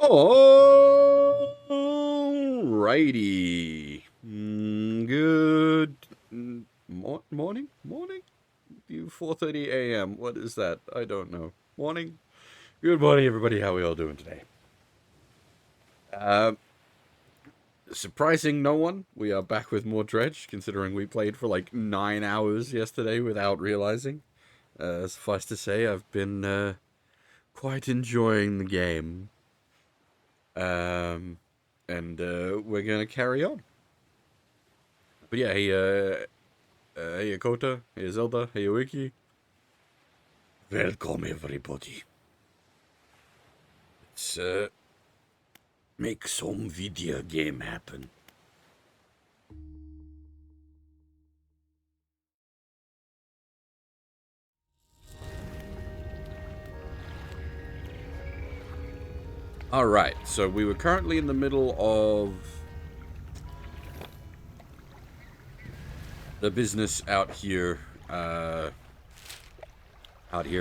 Alrighty. Good morning? Morning? You 4:30 a.m. What is that? I don't know. Morning? Good morning, everybody. How are we all doing today? Uh, Surprising no one, we are back with more Dredge, considering we played for like 9 hours yesterday without realizing. Suffice to say, I've been quite enjoying the game. Um, and we're gonna carry on. But yeah, hey Akota, hey Zelda, hey Wiki. Welcome everybody. Let's make some video game happen. Alright, so we were currently in the middle of the business out here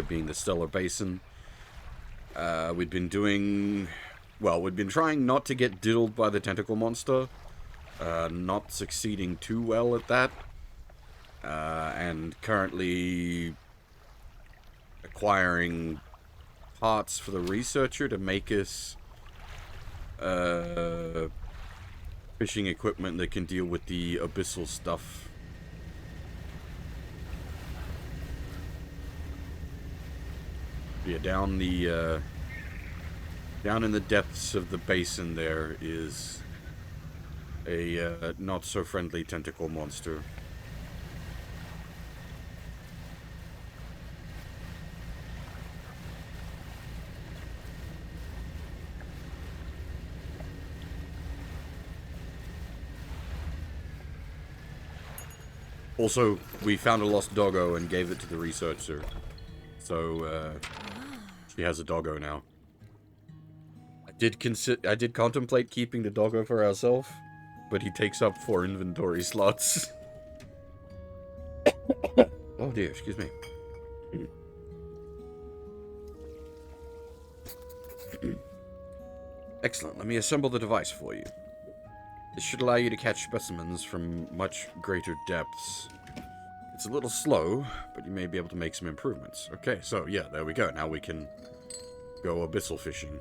being the Stellar Basin. We'd been trying not to get diddled by the tentacle monster. Not succeeding too well at that. And currently acquiring parts for the researcher to make us fishing equipment that can deal with the abyssal stuff. Yeah, down in the depths of the basin there is a not so friendly tentacle monster. Also, we found a lost doggo and gave it to the researcher. So, she has a doggo now. I did contemplate keeping the doggo for ourselves, but he takes up 4 inventory slots. Oh dear, excuse me. Excellent, let me assemble the device for you. This should allow you to catch specimens from much greater depths. It's a little slow, but you may be able to make some improvements. Okay, so yeah, there we go. Now we can go abyssal fishing.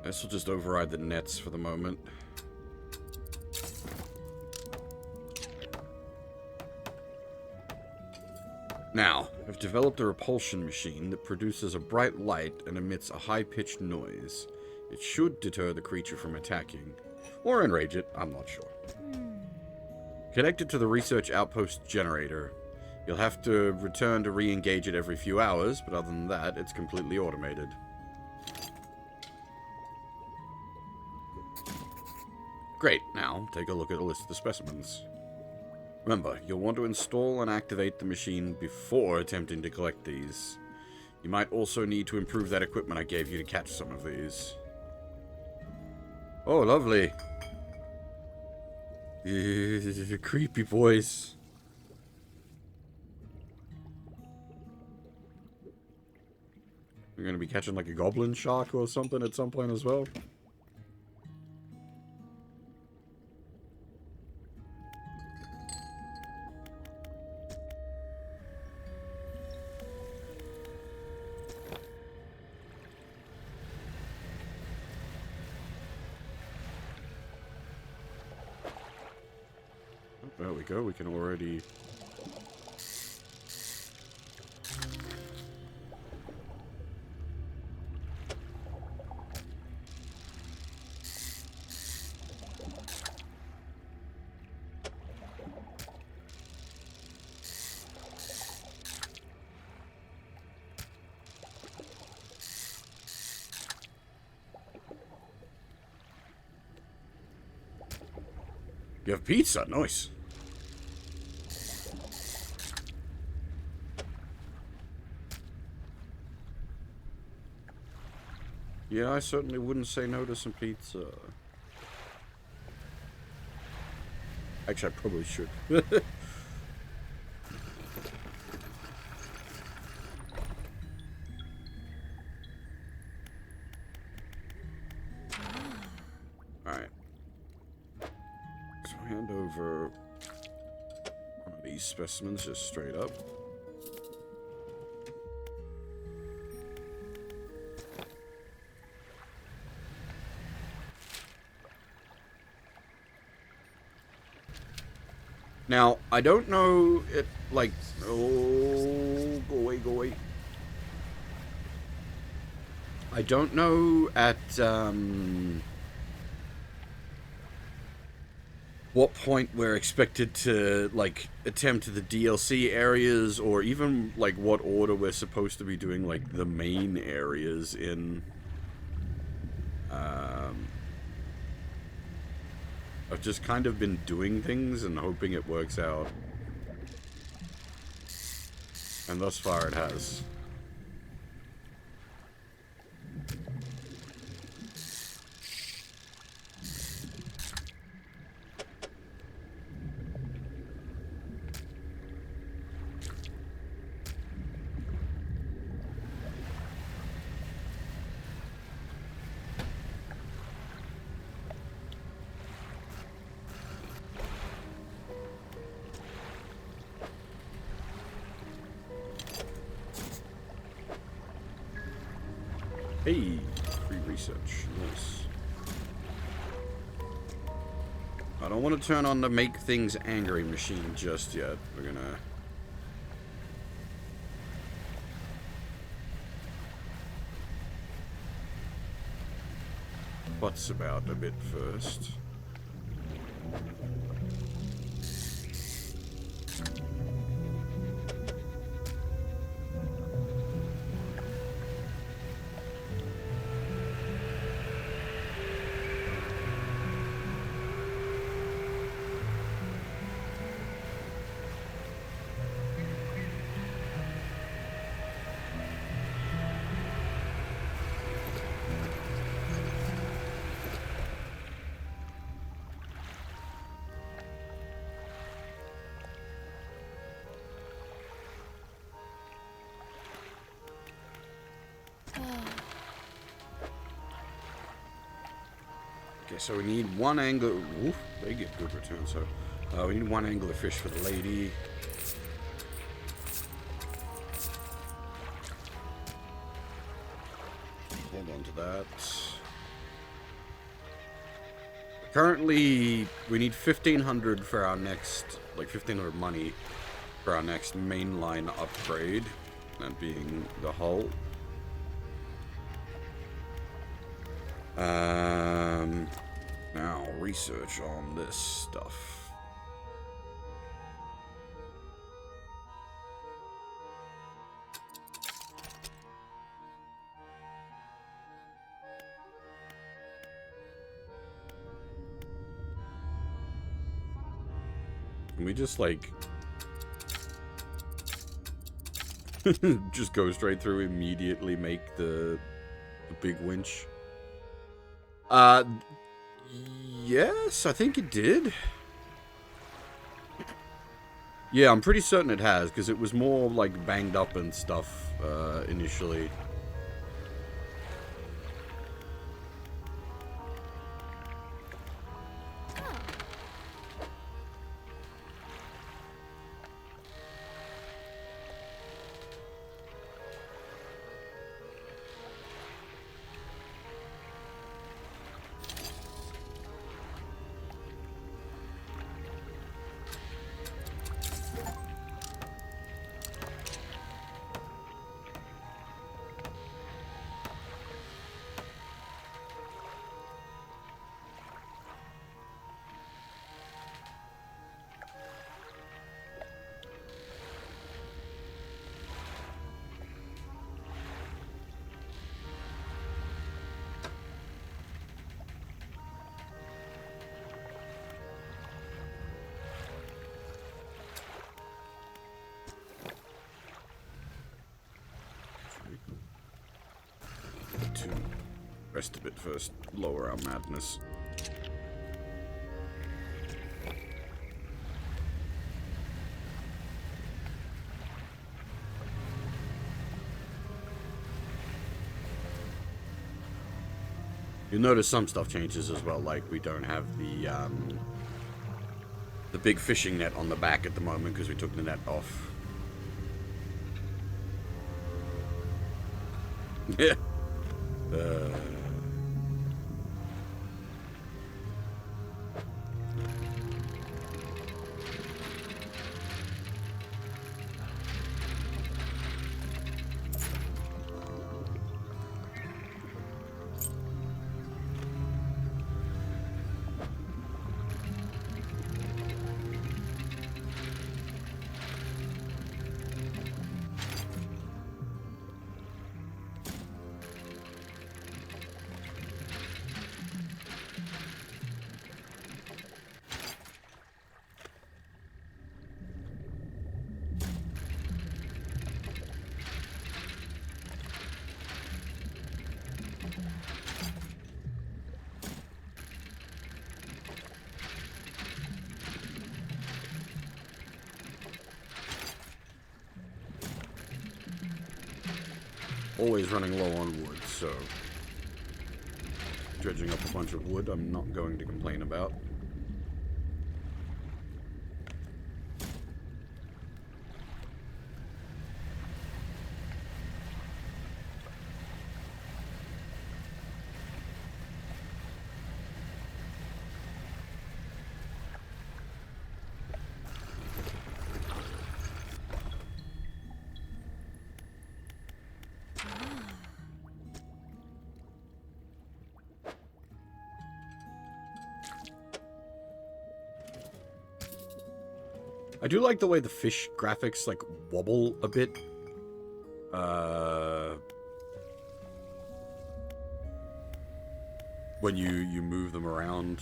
This will just override the nets for the moment. Now, I've developed a repulsion machine that produces a bright light and emits a high-pitched noise. It should deter the creature from attacking. Or enrage it, I'm not sure. Connected to the research outpost generator. You'll have to return to re-engage it every few hours, but other than that, it's completely automated. Great, now take a look at a list of the specimens. Remember, you'll want to install and activate the machine before attempting to collect these. You might also need to improve that equipment I gave you to catch some of these. Oh, lovely. Creepy voice. You're gonna be catching like a goblin shark or something at some point as well? There we go, we can already... You have pizza, nice. Yeah, I certainly wouldn't say no to some pizza. Actually, I probably should. Alright. So hand over one of these specimens just straight up. Now, I don't know it, like, oh, go away, go away. I don't know at, what point we're expected to, like, attempt the DLC areas, or even, like, what order we're supposed to be doing, like, the main areas in. I've just kind of been doing things and hoping it works out. And thus far it has. Hey, free research. Nice. I don't want to turn on the make things angry machine just yet. We're gonna... Butts about a bit first. Okay, so we need one angler. Oof, they get good returns. So we need one angler fish for the lady. Hold on to that. Currently, we need 1,500 for our next, like 1,500 money for our next mainline upgrade. That being the hull. Now research on this stuff. Can we just like just go straight through, immediately make the big winch? Yes, I think it did. Yeah, I'm pretty certain it has, because it was more, like, banged up and stuff, initially. rest a bit first. Lower our madness. You'll notice some stuff changes as well, like we don't have the big fishing net on the back at the moment because we took the net off. Yeah. Always running low on wood, so dredging up a bunch of wood I'm not going to complain about. I do like the way the fish graphics, like, wobble a bit. When you move them around.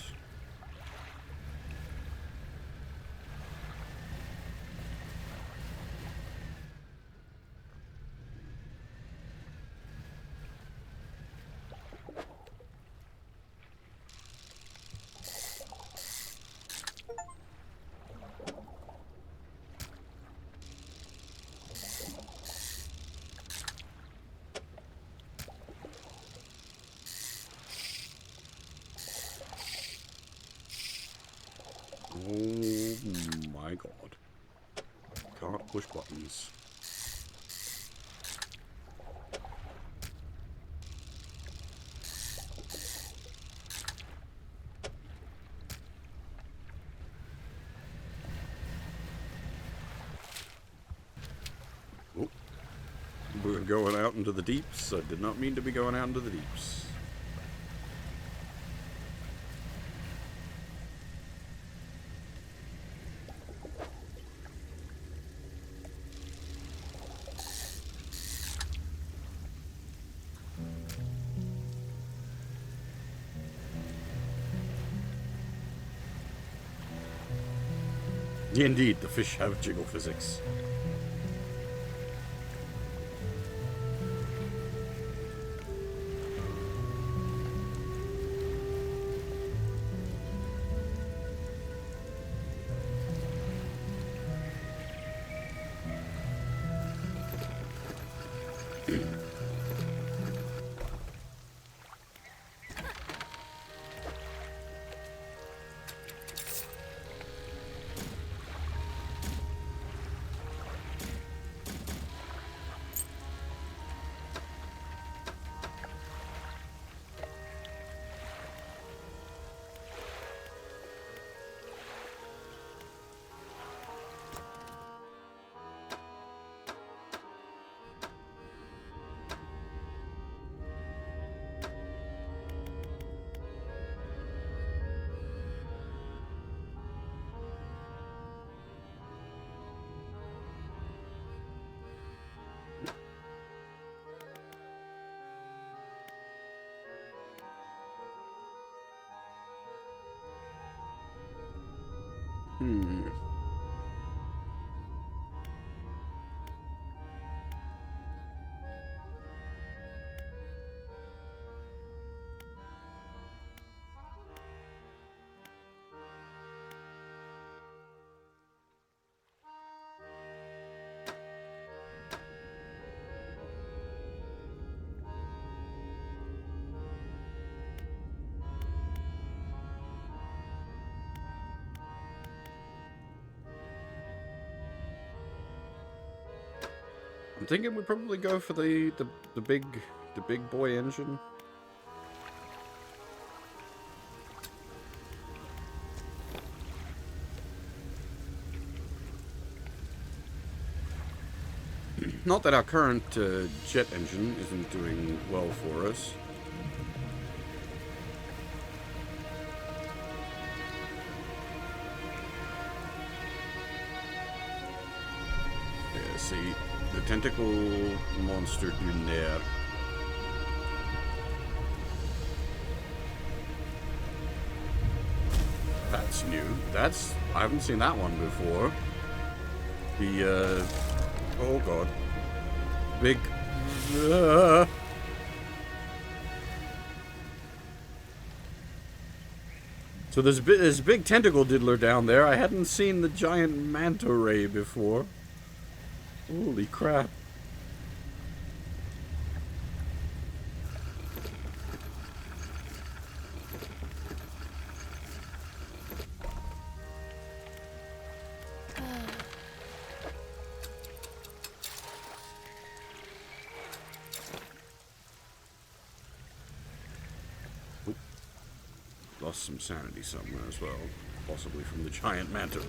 Oh my god. Can't push buttons. Oh. We're going out into the deeps. I did not mean to be going out into the deeps. Indeed, the fish have jiggle physics. I'm thinking we'd probably go for the big boy engine. Not that our current jet engine isn't doing well for us. Yeah, see, the tentacle monster du Nair. That's new. I haven't seen that one before. The, oh god. Big... So there's a big tentacle diddler down there. I hadn't seen the giant manta ray before. Holy crap. Lost some sanity somewhere as well, possibly from the giant manta ray.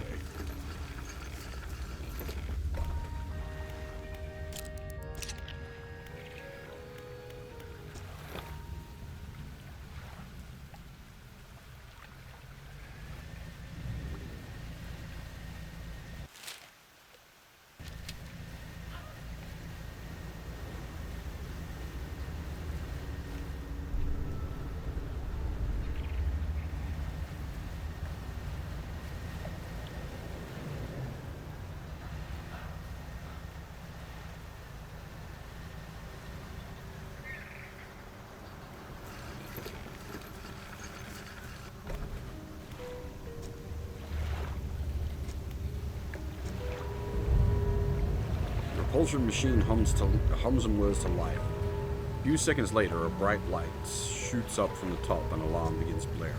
Propulsion machine hums and whirs to life. A few seconds later, a bright light shoots up from the top and an alarm begins blaring.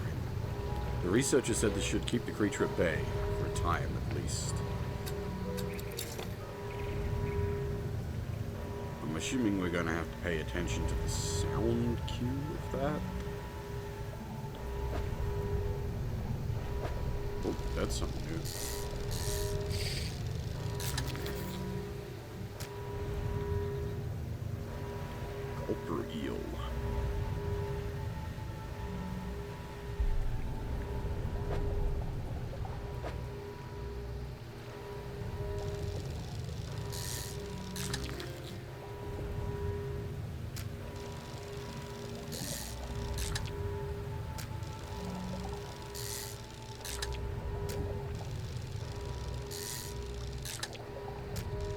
The researcher said this should keep the creature at bay, for a time at least. I'm assuming we're going to have to pay attention to the sound cue of that. Oh, that's something new. Gulper eel.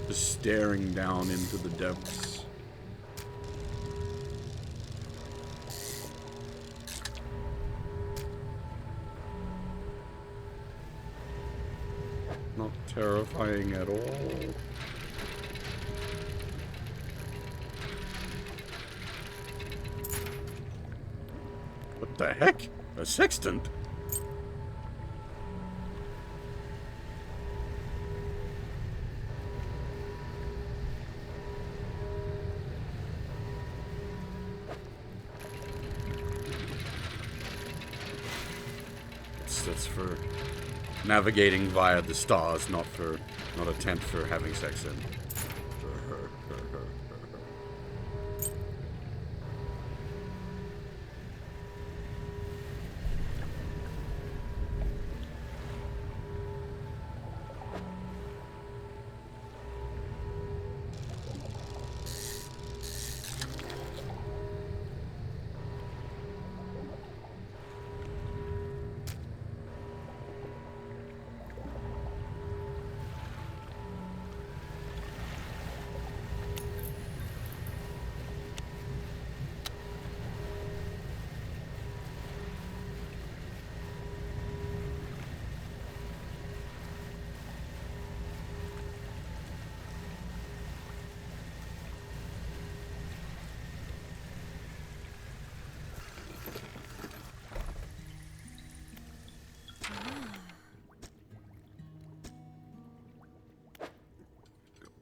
Just staring down into the depths. Not terrifying at all. What the heck? A sextant? That's for navigating via the stars, not a tent for having sex in.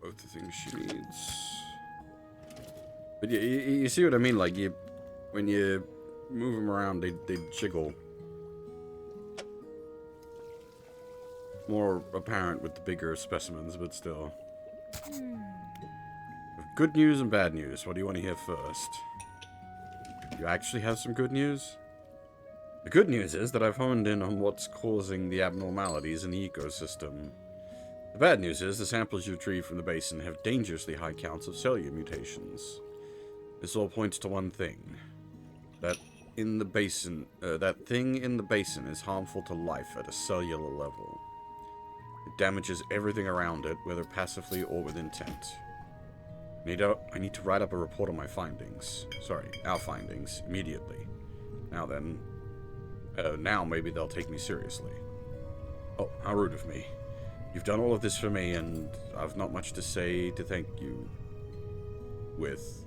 both the things she needs. But you see what I mean? Like, when you move them around, they jiggle. More apparent with the bigger specimens, but still. Good news and bad news. What do you want to hear first? You actually have some good news? The good news is that I've honed in on what's causing the abnormalities in the ecosystem. The bad news is the samples you retrieve from the basin have dangerously high counts of cellular mutations. This all points to one thing. That thing in the basin is harmful to life at a cellular level. It damages everything around it, whether passively or with intent. I need to write up a report on my findings. Sorry, our findings, immediately. Now then, now maybe they'll take me seriously. Oh, how rude of me. You've done all of this for me, and I've not much to say to thank you with.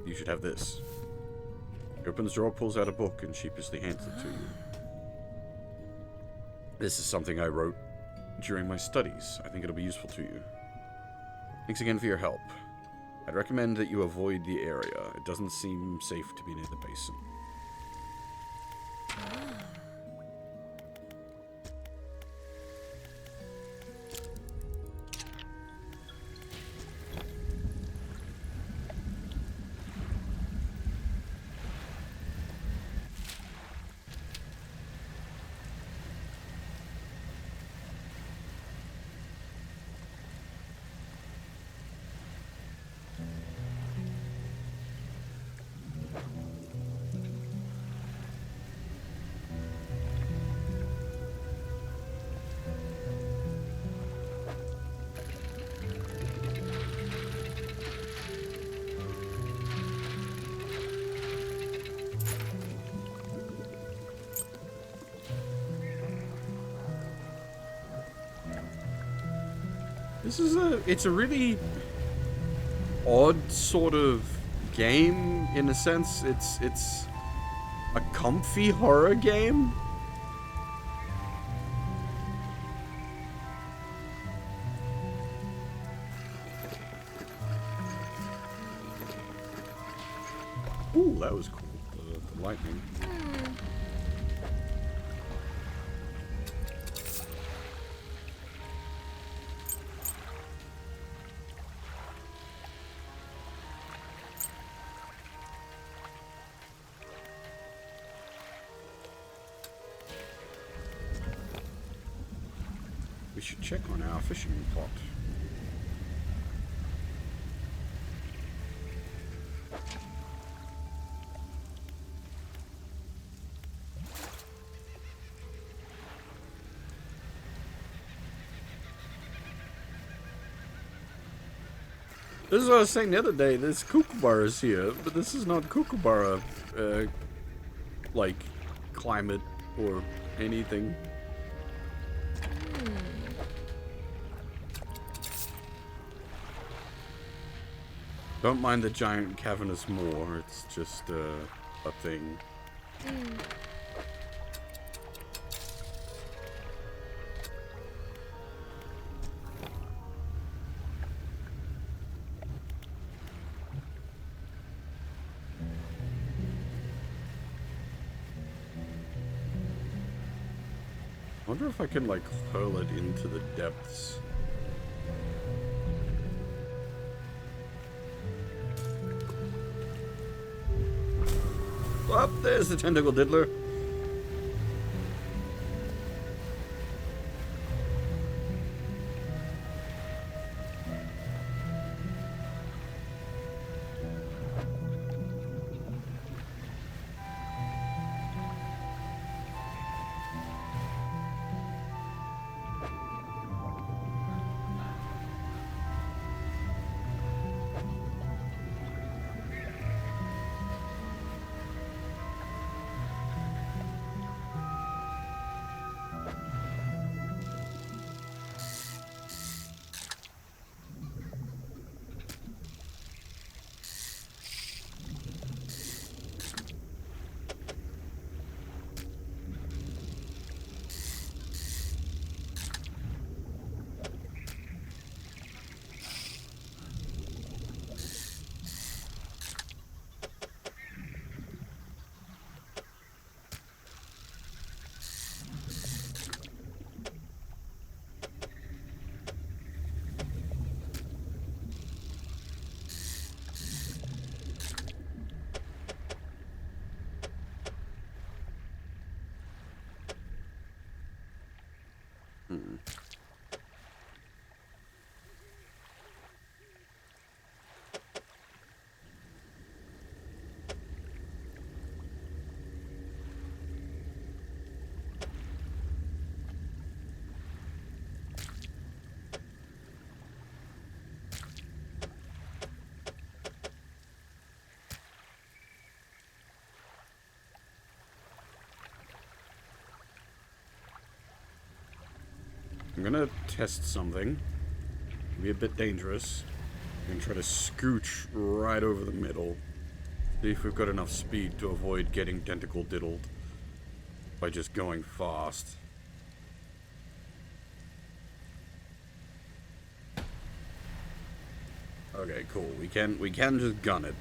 You should have this. He opens the drawer, pulls out a book, and sheepishly hands it to you. This is something I wrote during my studies. I think it'll be useful to you. Thanks again for your help. I'd recommend that you avoid the area. It doesn't seem safe to be near the basin. It's a really odd sort of game, in a sense. It's a comfy horror game. Ooh, that was cool. The lightning. We should check on our fishing pot. This is what I was saying the other day. There's kookaburras here, but this is not kookaburra, like, climate or anything. Don't mind the giant cavernous moor, it's just a thing. I wonder if I can, like, hurl it into the depths. Up there's the tentacle diddler. I'm gonna test something. Be a bit dangerous. I'm gonna try to scooch right over the middle. See if we've got enough speed to avoid getting tentacle diddled by just going fast. Okay, cool. We can just gun it.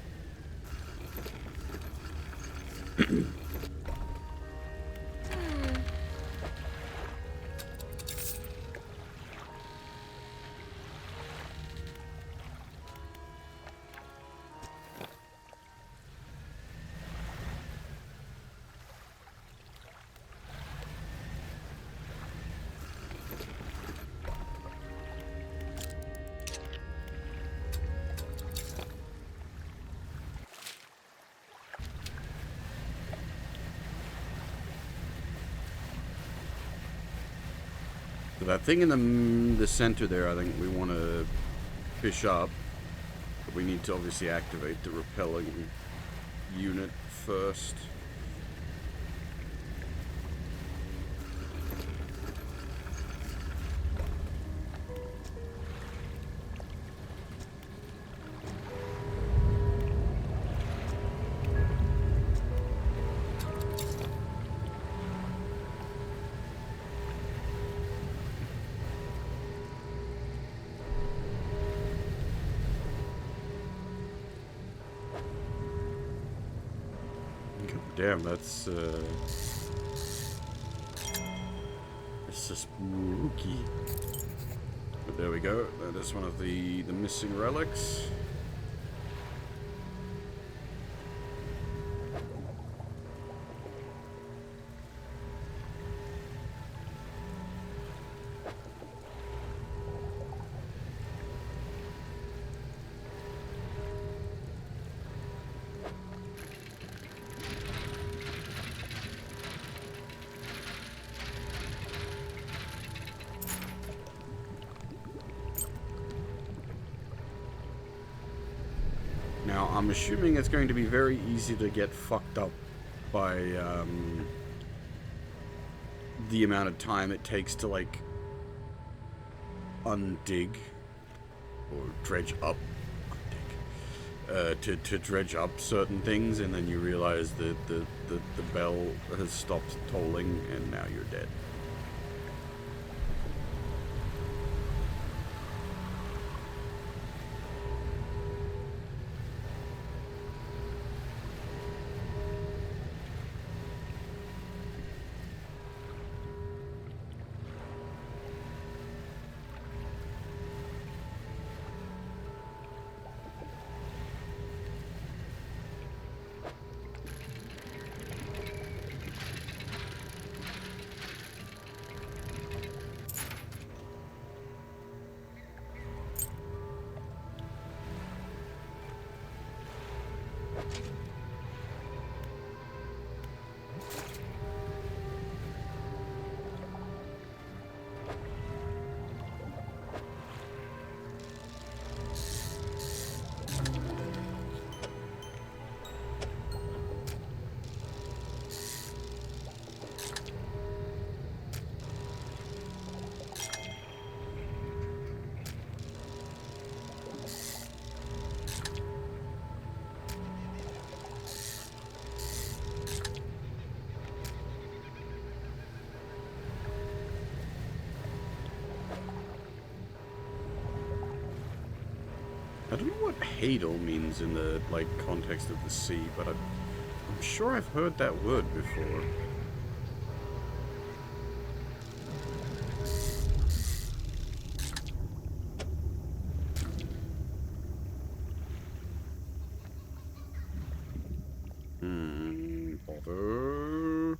So that thing in the center there, I think we want to fish up. But we need to obviously activate the repelling unit first. Damn, that's so spooky. But there we go. That is one of the missing relics. Now, I'm assuming it's going to be very easy to get fucked up by the amount of time it takes to, like, undig or dredge up, to dredge up certain things, and then you realize that the bell has stopped tolling, and now you're dead. I don't know what HIGLY means in the, like, context of the sea, but I'm sure I've heard that word before. Bother.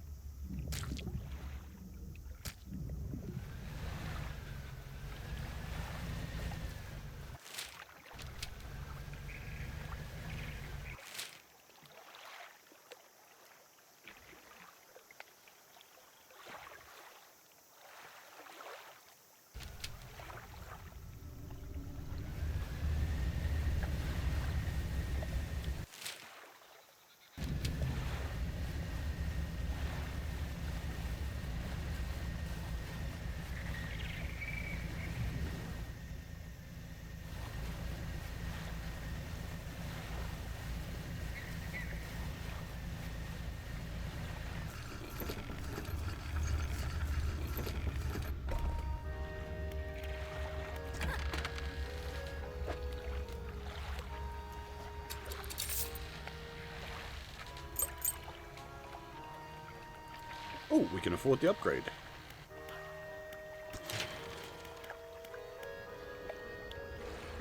Oh, we can afford the upgrade.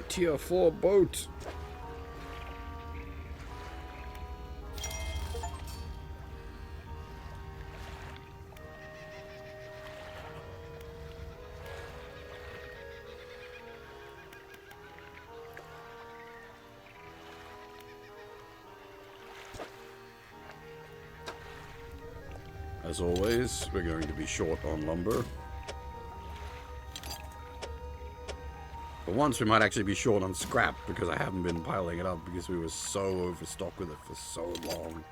Tier 4 boat. As always, we're going to be short on lumber. But once we might actually be short on scrap because I haven't been piling it up because we were so overstocked with it for so long.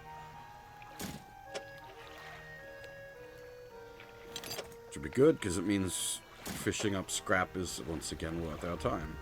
Should be good because it means fishing up scrap is once again worth our time.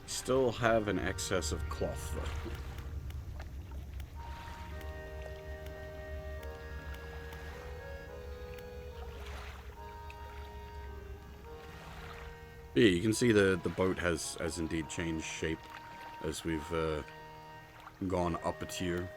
Still have an excess of cloth, though. Yeah, you can see the boat has indeed changed shape as we've gone up a tier.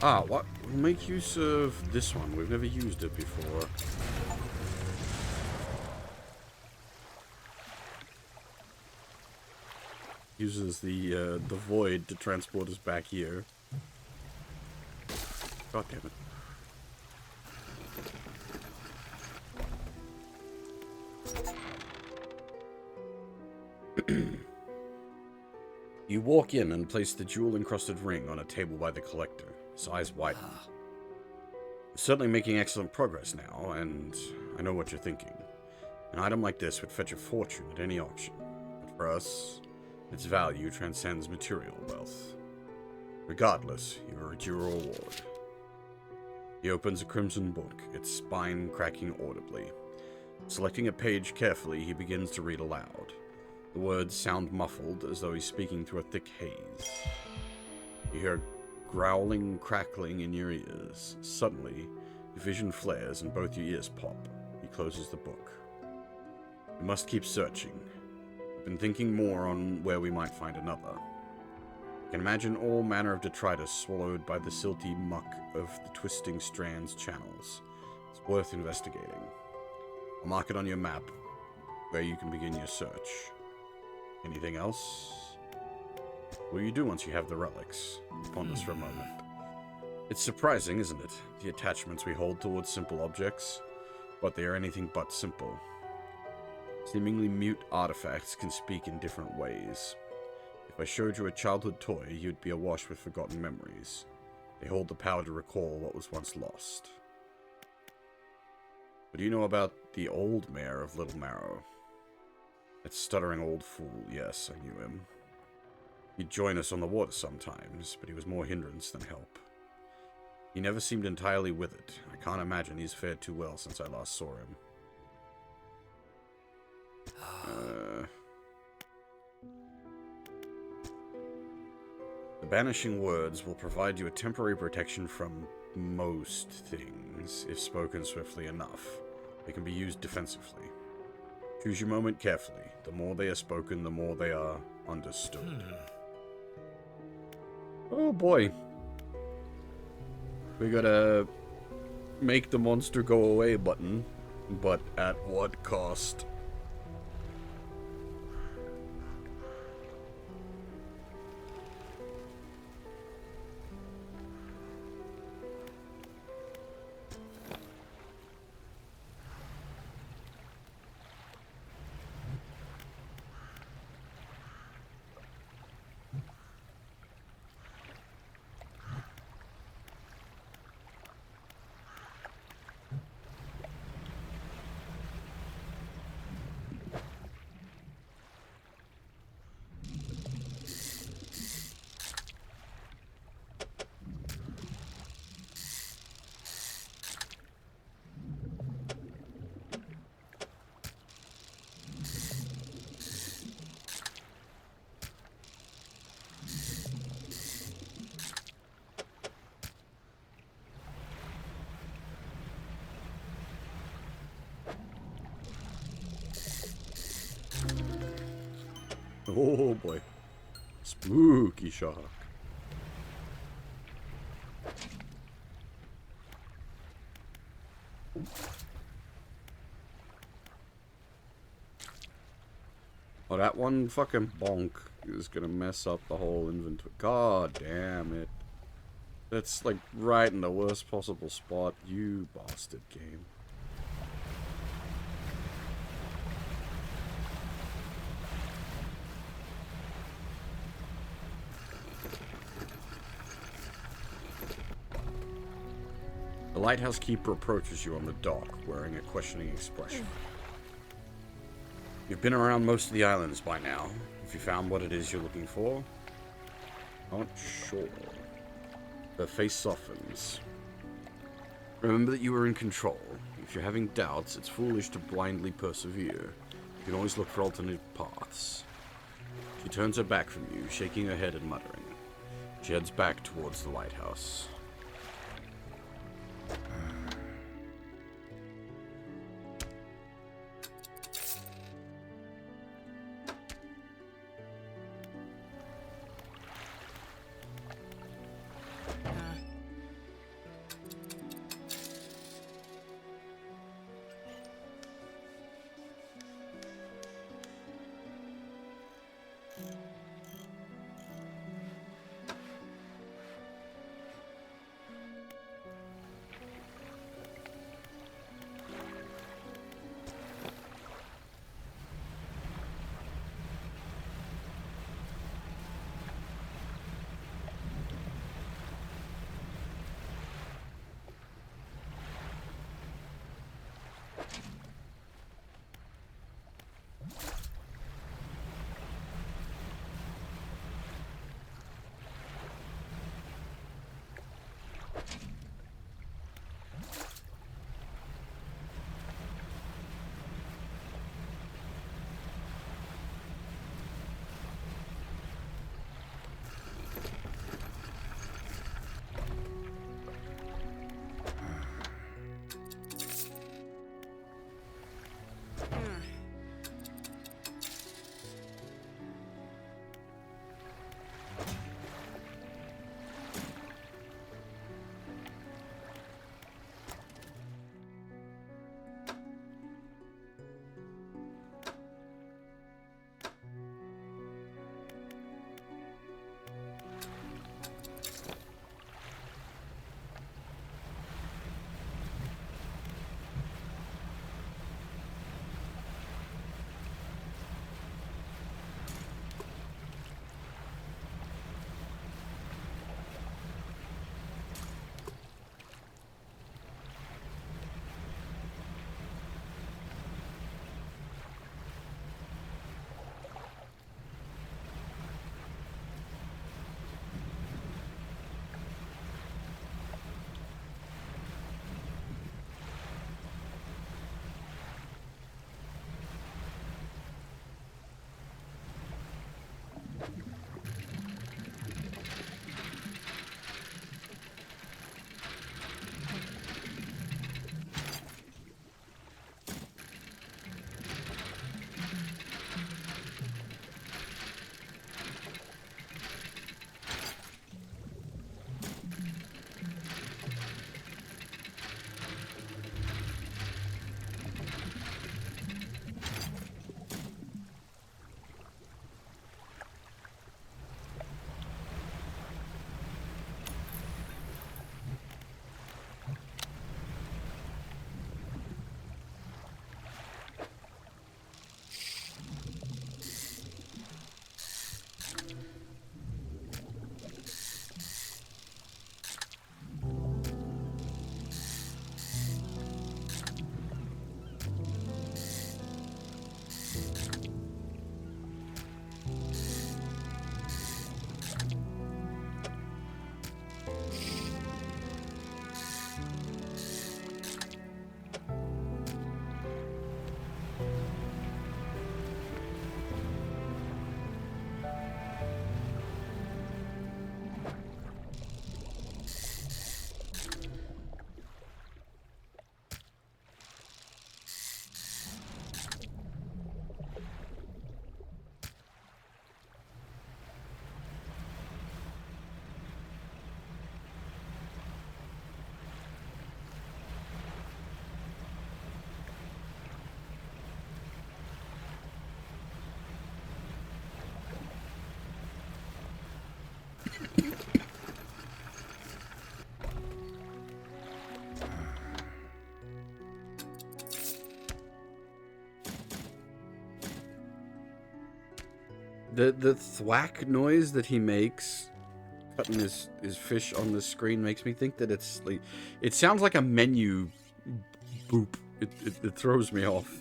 Ah, what? We'll make use of this one. We've never used it before. Uses the void to transport us back here. God damn it. You walk in and place the jewel-encrusted ring on a table by the collector. His eyes widen. You're certainly making excellent progress now, and I know what you're thinking. An item like this would fetch a fortune at any auction, but for us, its value transcends material wealth. Regardless, you are at your reward. He opens a crimson book, its spine cracking audibly. Selecting a page carefully, he begins to read aloud. The words sound muffled, as though he's speaking through a thick haze. You hear growling, crackling in your ears. Suddenly, your vision flares and both your ears pop. He closes the book. We must keep searching. I've been thinking more on where we might find another. I can imagine all manner of detritus swallowed by the silty muck of the twisting strands channels. It's worth investigating. I'll mark it on your map, where you can begin your search. Anything else? What will you do once you have the relics? Ponders for a moment. It's surprising, isn't it? The attachments we hold towards simple objects, but they are anything but simple. Seemingly mute artifacts can speak in different ways. If I showed you a childhood toy, you'd be awash with forgotten memories. They hold the power to recall what was once lost. What do you know about the old mayor of Little Marrow? That stuttering old fool, yes, I knew him. He'd join us on the water sometimes, but he was more hindrance than help. He never seemed entirely with it. I can't imagine he's fared too well since I last saw him. The Banishing Words will provide you a temporary protection from most things, if spoken swiftly enough. They can be used defensively. Choose your moment carefully. The more they are spoken, the more they are understood. Oh boy. We gotta make the monster go away button, but at what cost? Oh boy. Spooky shark. Oh, that one fucking bonk is gonna mess up the whole inventory. God damn it. That's like right in the worst possible spot, you bastard game. The lighthouse keeper approaches you on the dock, wearing a questioning expression. You've been around most of the islands by now. Have you found what it is you're looking for? Not sure. Her face softens. Remember that you are in control. If you're having doubts, it's foolish to blindly persevere. You can always look for alternate paths. She turns her back from you, shaking her head and muttering. She heads back towards the lighthouse. The thwack noise that he makes cutting his fish on the screen makes me think that it's like, it sounds like a menu boop. It throws me off.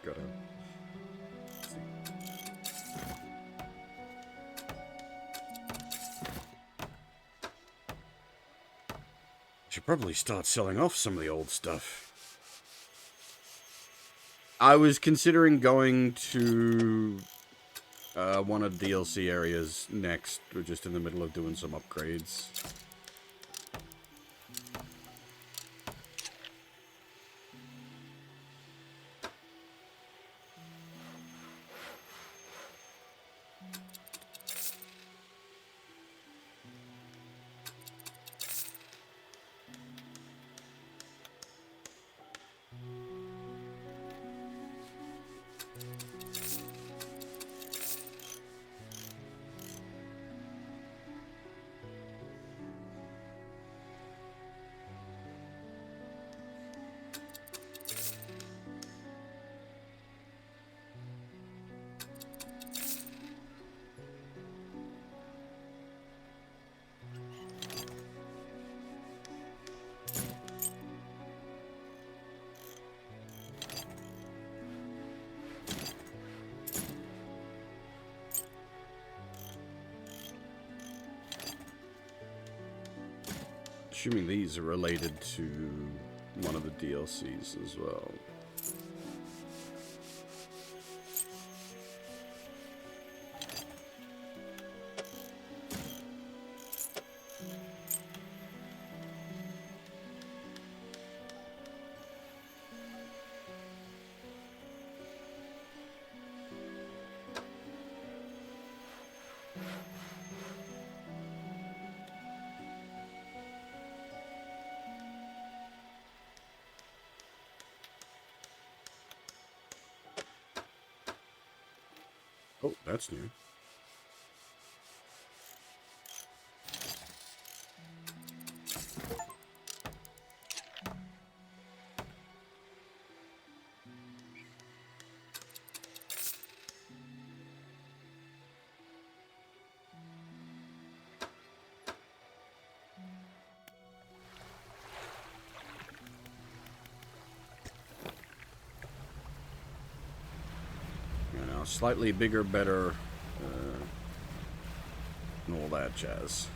Got him. Should probably start selling off some of the old stuff. I was considering going to one of the DLC areas next. We're just in the middle of doing some upgrades. Assuming these are related to one of the DLCs as well. Oh, that's new. Slightly bigger, better, and all that jazz.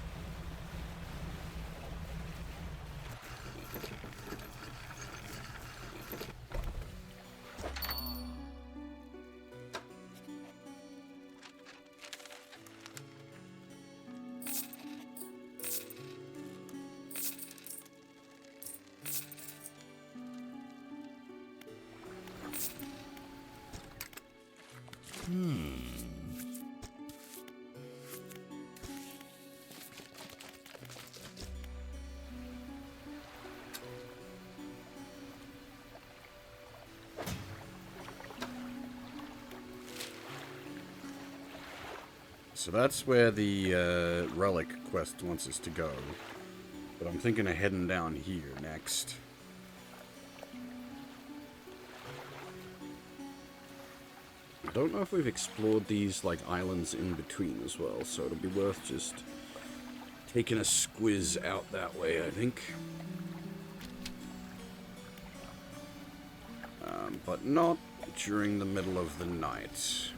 So that's where the relic quest wants us to go. But I'm thinking of heading down here next. I don't know if we've explored these like islands in between as well, so it'll be worth just taking a squiz out that way, I think. But not during the middle of the night.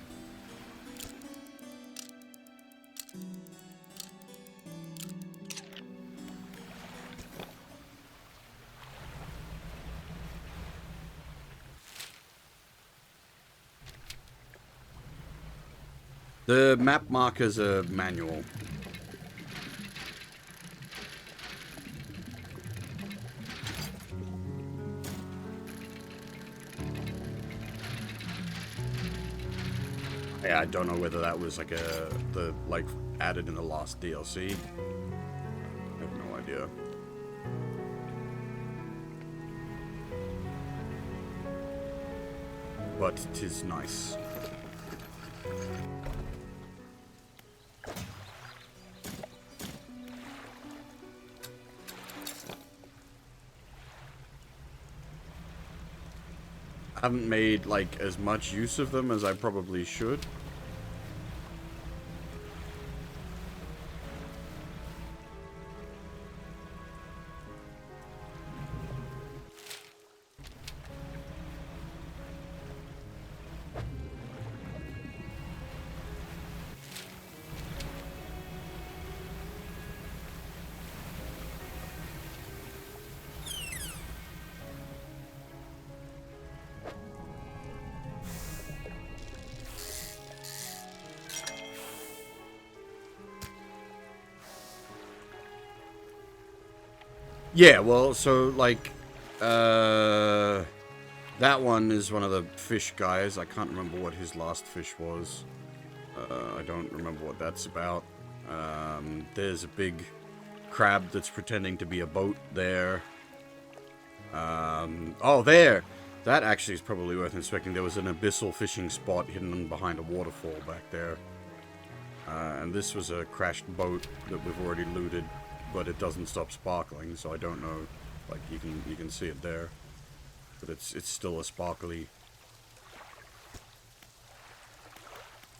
The map markers are manual. Yeah, I don't know whether that was like added in the last DLC. I have no idea. But it is nice. I haven't made like as much use of them as I probably should. Yeah, well, so, like, that one is one of the fish guys. I can't remember what his last fish was. I don't remember what that's about. There's a big crab that's pretending to be a boat there. Oh, there! That actually is probably worth inspecting. There was an abyssal fishing spot hidden behind a waterfall back there. And this was a crashed boat that we've already looted. But it doesn't stop sparkling, so I don't know. Like you can see it there, but it's still a sparkly.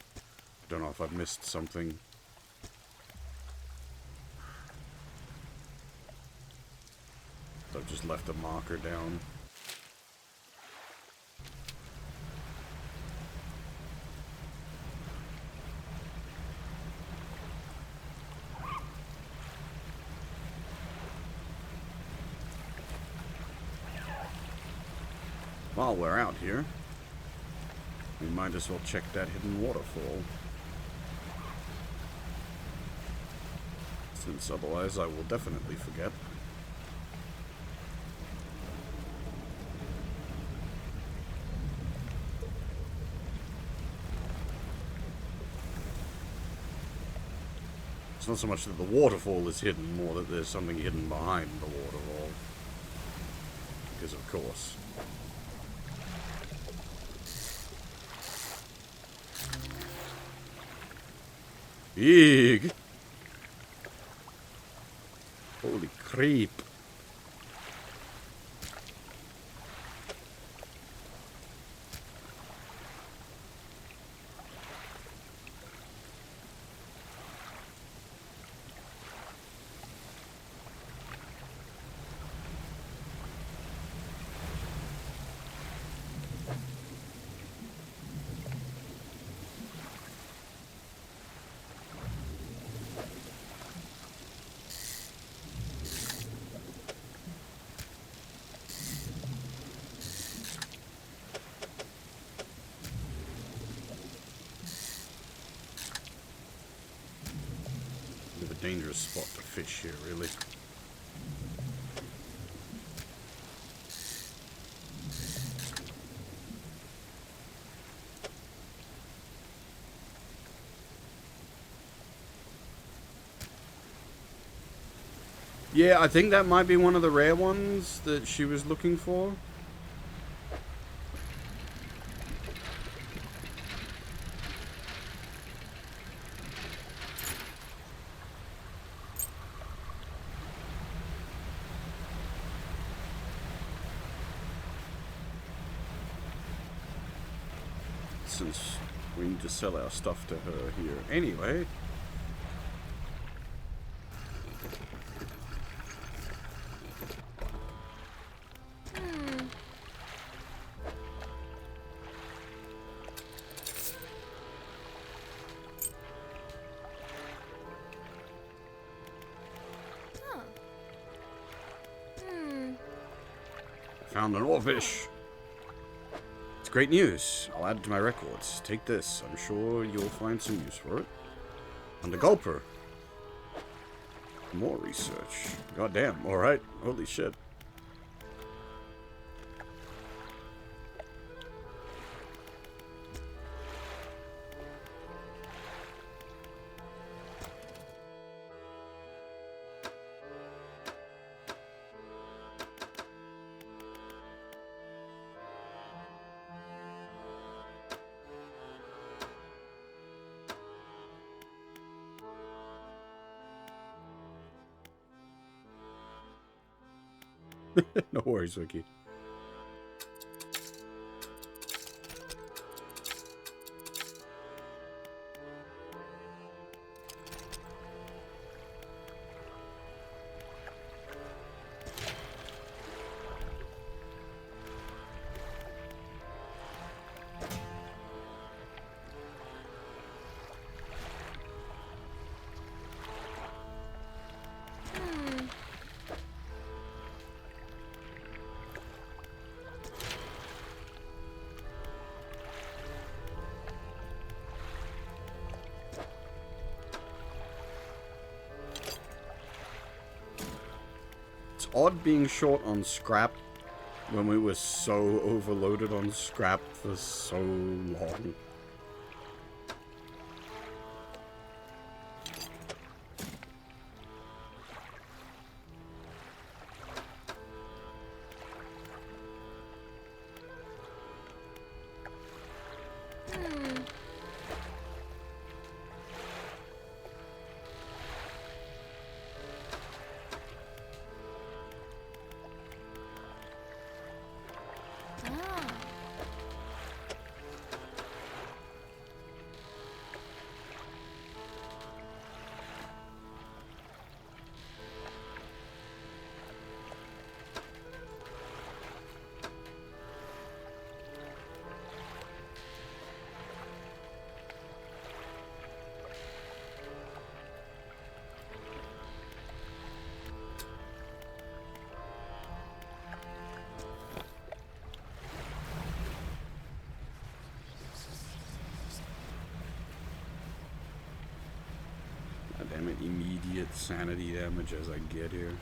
I don't know if I've missed something. I've just left a marker down. While we're out here, we might as well check that hidden waterfall. Since otherwise I will definitely forget. It's not so much that the waterfall is hidden, more that there's something hidden behind the waterfall. Because of course. Eeg! Holy creep. Dangerous spot to fish here, really. Yeah, I think that might be one of the rare ones that she was looking for. Since we need to sell our stuff to her here anyway. Found an oarfish. It's great news. I'll add it to my records. Take this. I'm sure you'll find some use for it. And the gulper. More research. Goddamn. Alright. Holy shit. No worries, Wiki. It's odd being short on scrap when we were so overloaded on scrap for so long. Damn it, immediate sanity damage as I get here.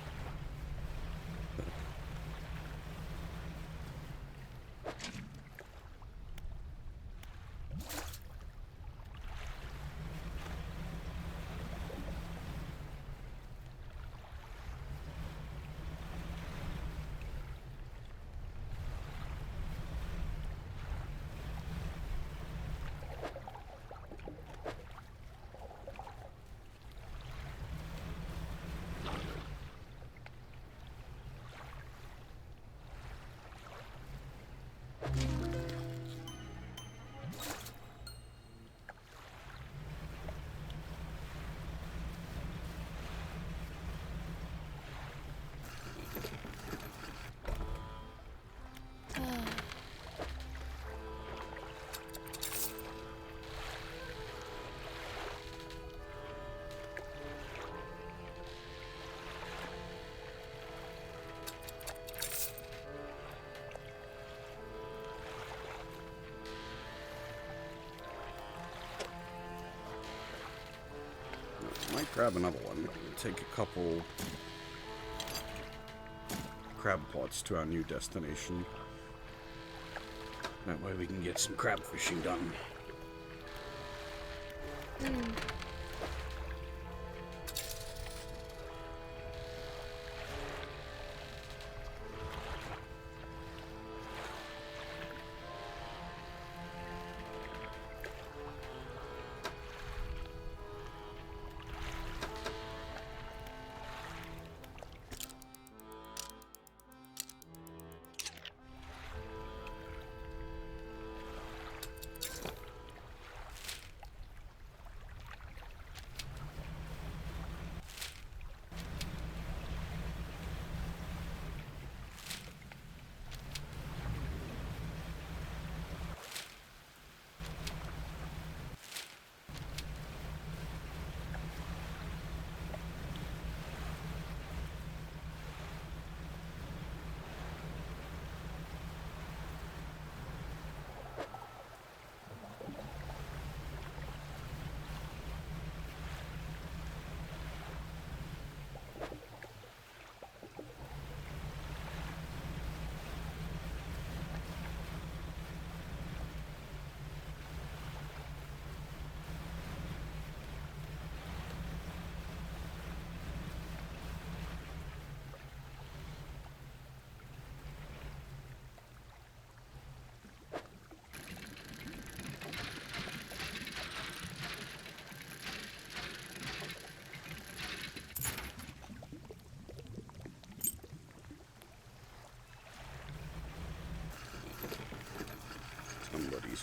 Might grab another one. Take a couple crab pots to our new destination. That way we can get some crab fishing done.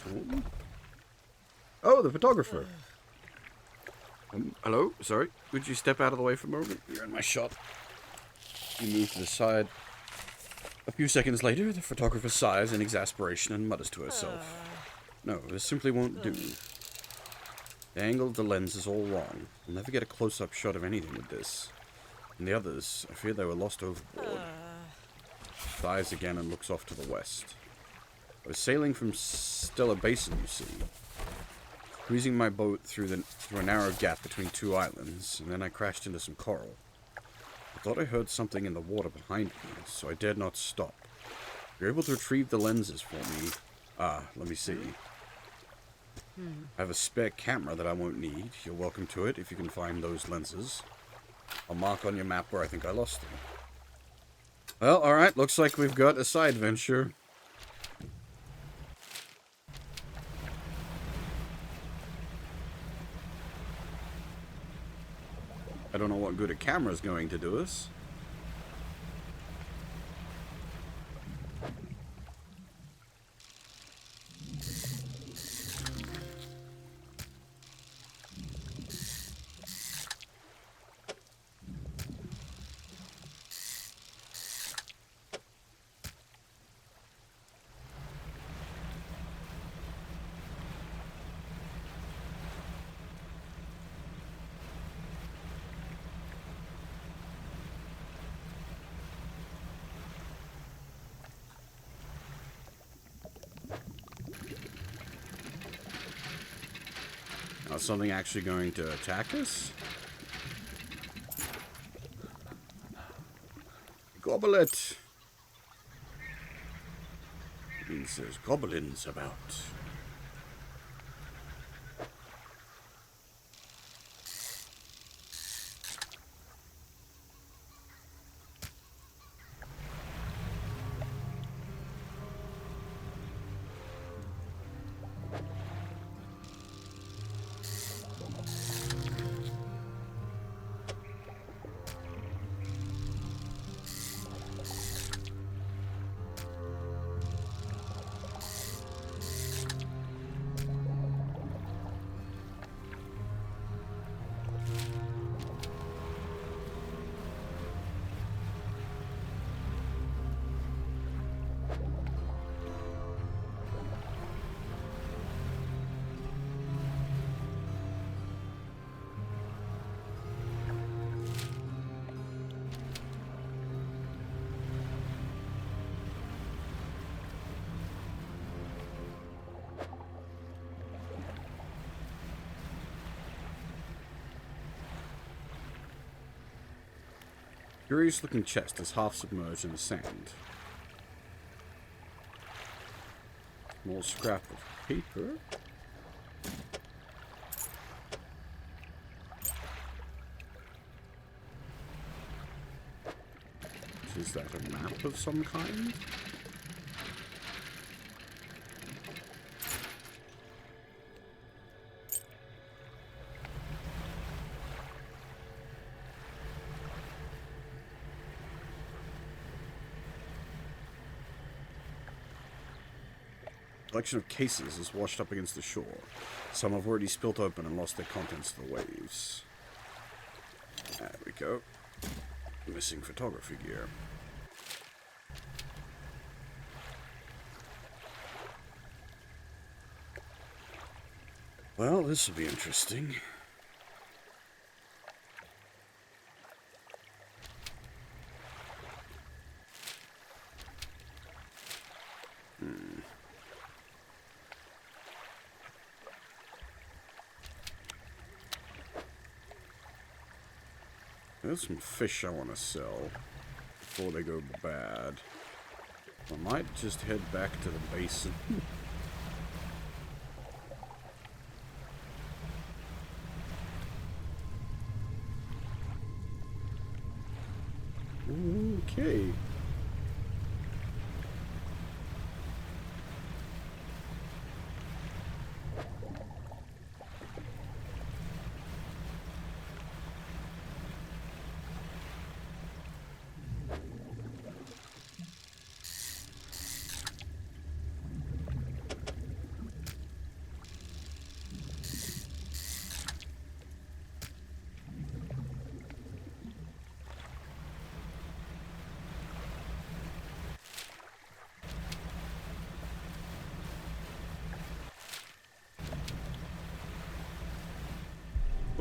Who? Oh, the photographer. Hello? Sorry. Would you step out of the way for a moment? You're in my shot. You move to the side. A few seconds later, the photographer sighs in exasperation and mutters to herself. No, this simply won't do. The angle of the lens is all wrong. I'll never get a close-up shot of anything with this. And the others, I fear they were lost overboard. Sighs again and looks off to the west. I was sailing from Stella Basin, you see. Cruising my boat through a narrow gap between two islands, and then I crashed into some coral. I thought I heard something in the water behind me, so I dared not stop. You're able to retrieve the lenses for me. Let me see. I have a spare camera that I won't need. You're welcome to it if you can find those lenses. I'll mark on your map where I think I lost them. Well, alright, looks like we've got a side venture. I don't know what good a camera's going to do us. Now, is something actually going to attack us? Gobble it! It means there's goblins about. Curious looking chest is half submerged in the sand. Small scrap of paper. Is that a map of some kind? A collection of cases is washed up against the shore. Some have already spilt open and lost their contents to the waves. There we go. Missing photography gear. Well, this will be interesting. There's some fish I want to sell before they go bad. I might just head back to the basin. Okay.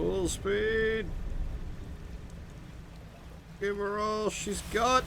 Full speed. Give her all she's got.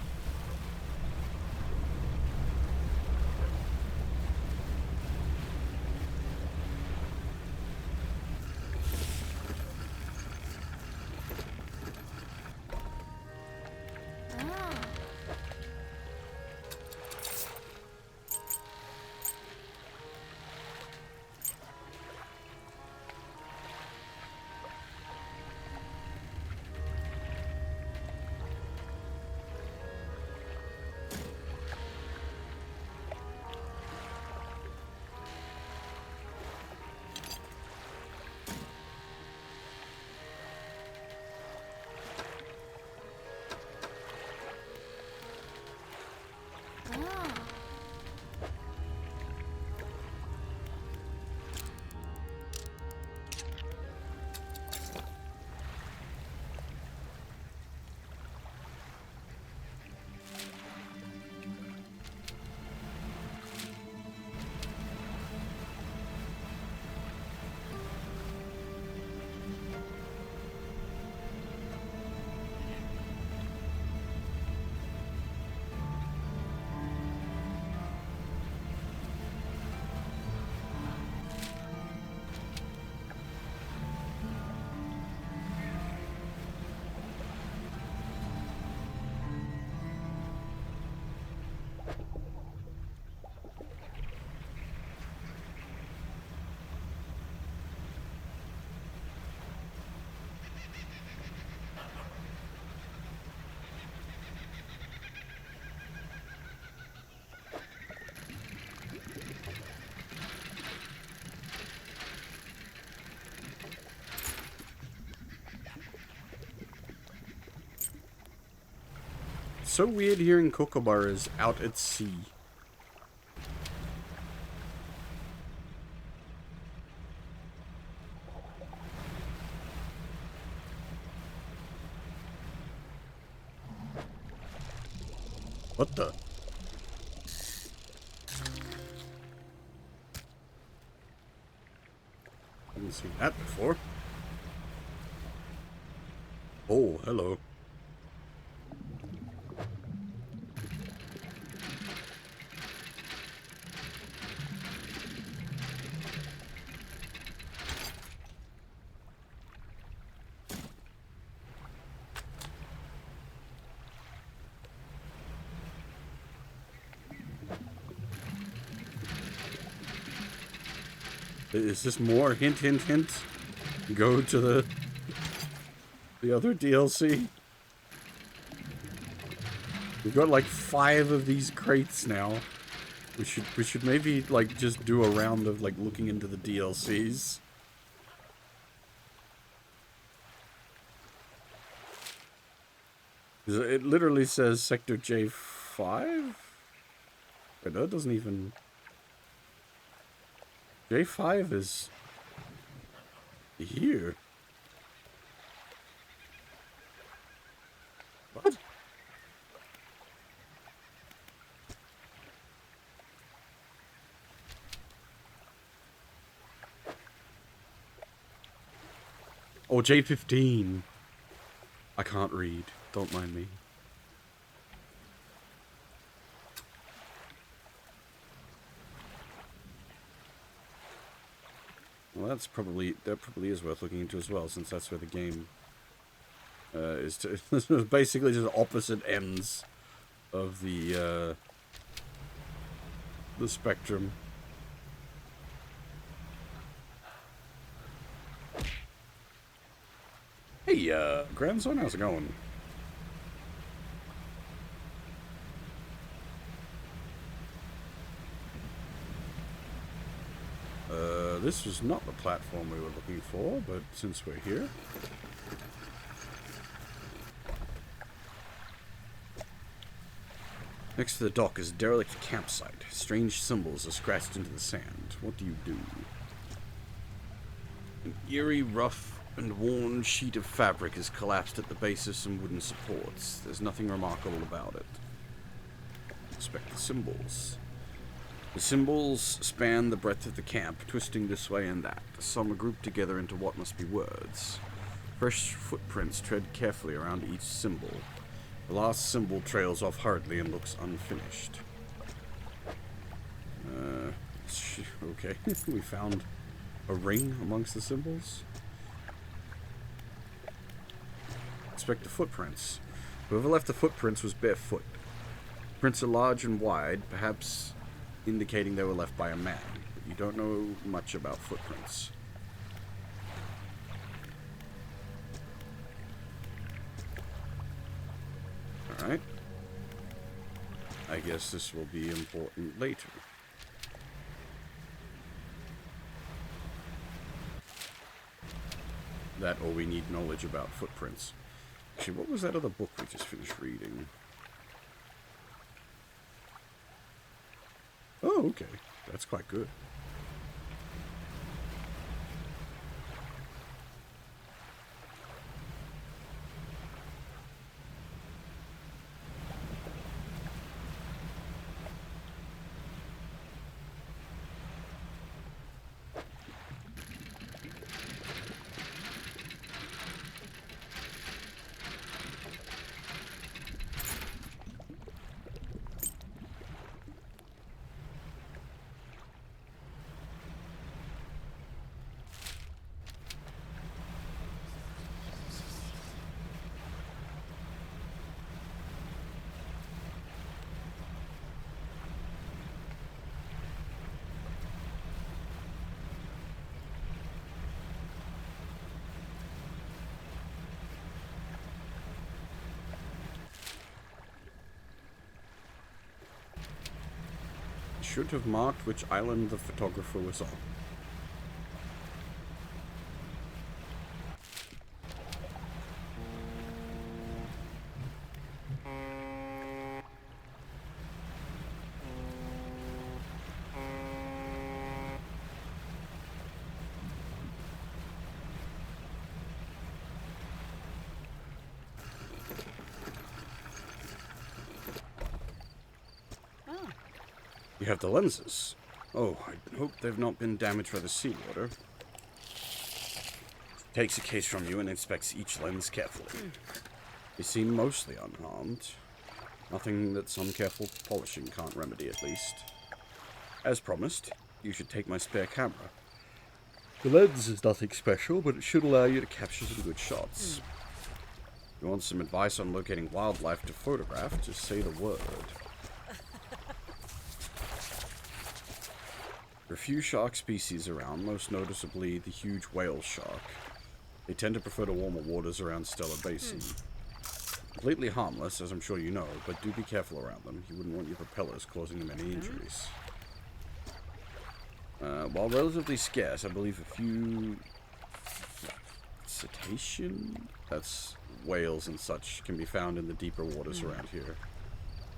So weird hearing kookaburras out at sea. What the? I haven't seen that before. Oh, hello. Is this more? Hint, hint, hint. Go to the other DLC. We've got like 5 of these crates now. We should maybe like just do a round of like looking into the DLCs. It literally says Sector J5? But that doesn't even... J5 is here. What? Oh, J15. I can't read. Don't mind me. Well, that probably is worth looking into as well, since that's where the game is. Basically, just opposite ends of the spectrum. Hey, grandson, how's it going? This was not the platform we were looking for, but since we're here... Next to the dock is a derelict campsite. Strange symbols are scratched into the sand. What do you do? An eerie, rough, and worn sheet of fabric is collapsed at the base of some wooden supports. There's nothing remarkable about it. Inspect the symbols. The symbols span the breadth of the camp, twisting this way and that. Some are grouped together into what must be words. Fresh footprints tread carefully around each symbol. The last symbol trails off hurriedly and looks unfinished. Okay. We found a ring amongst the symbols. Inspect the footprints. Whoever left the footprints was barefoot. Prints are large and wide, perhaps indicating they were left by a man, but you don't know much about footprints. Alright. I guess this will be important later. That or we need knowledge about footprints. Actually, what was that other book we just finished reading? Oh, okay. That's quite good. Should have marked which island the photographer was on. You have the lenses. Oh, I hope they've not been damaged by the seawater. Takes a case from you and inspects each lens carefully. They seem mostly unharmed. Nothing that some careful polishing can't remedy, at least. As promised, you should take my spare camera. The lens is nothing special, but it should allow you to capture some good shots. If you want some advice on locating wildlife to photograph, just say the word. There are a few shark species around, most noticeably the huge whale shark. They tend to prefer the warmer waters around Stellar Basin. Completely harmless, as I'm sure you know, but do be careful around them. You wouldn't want your propellers causing them any injuries. While relatively scarce, I believe a few cetacean, that's whales and such, can be found in the deeper waters around here.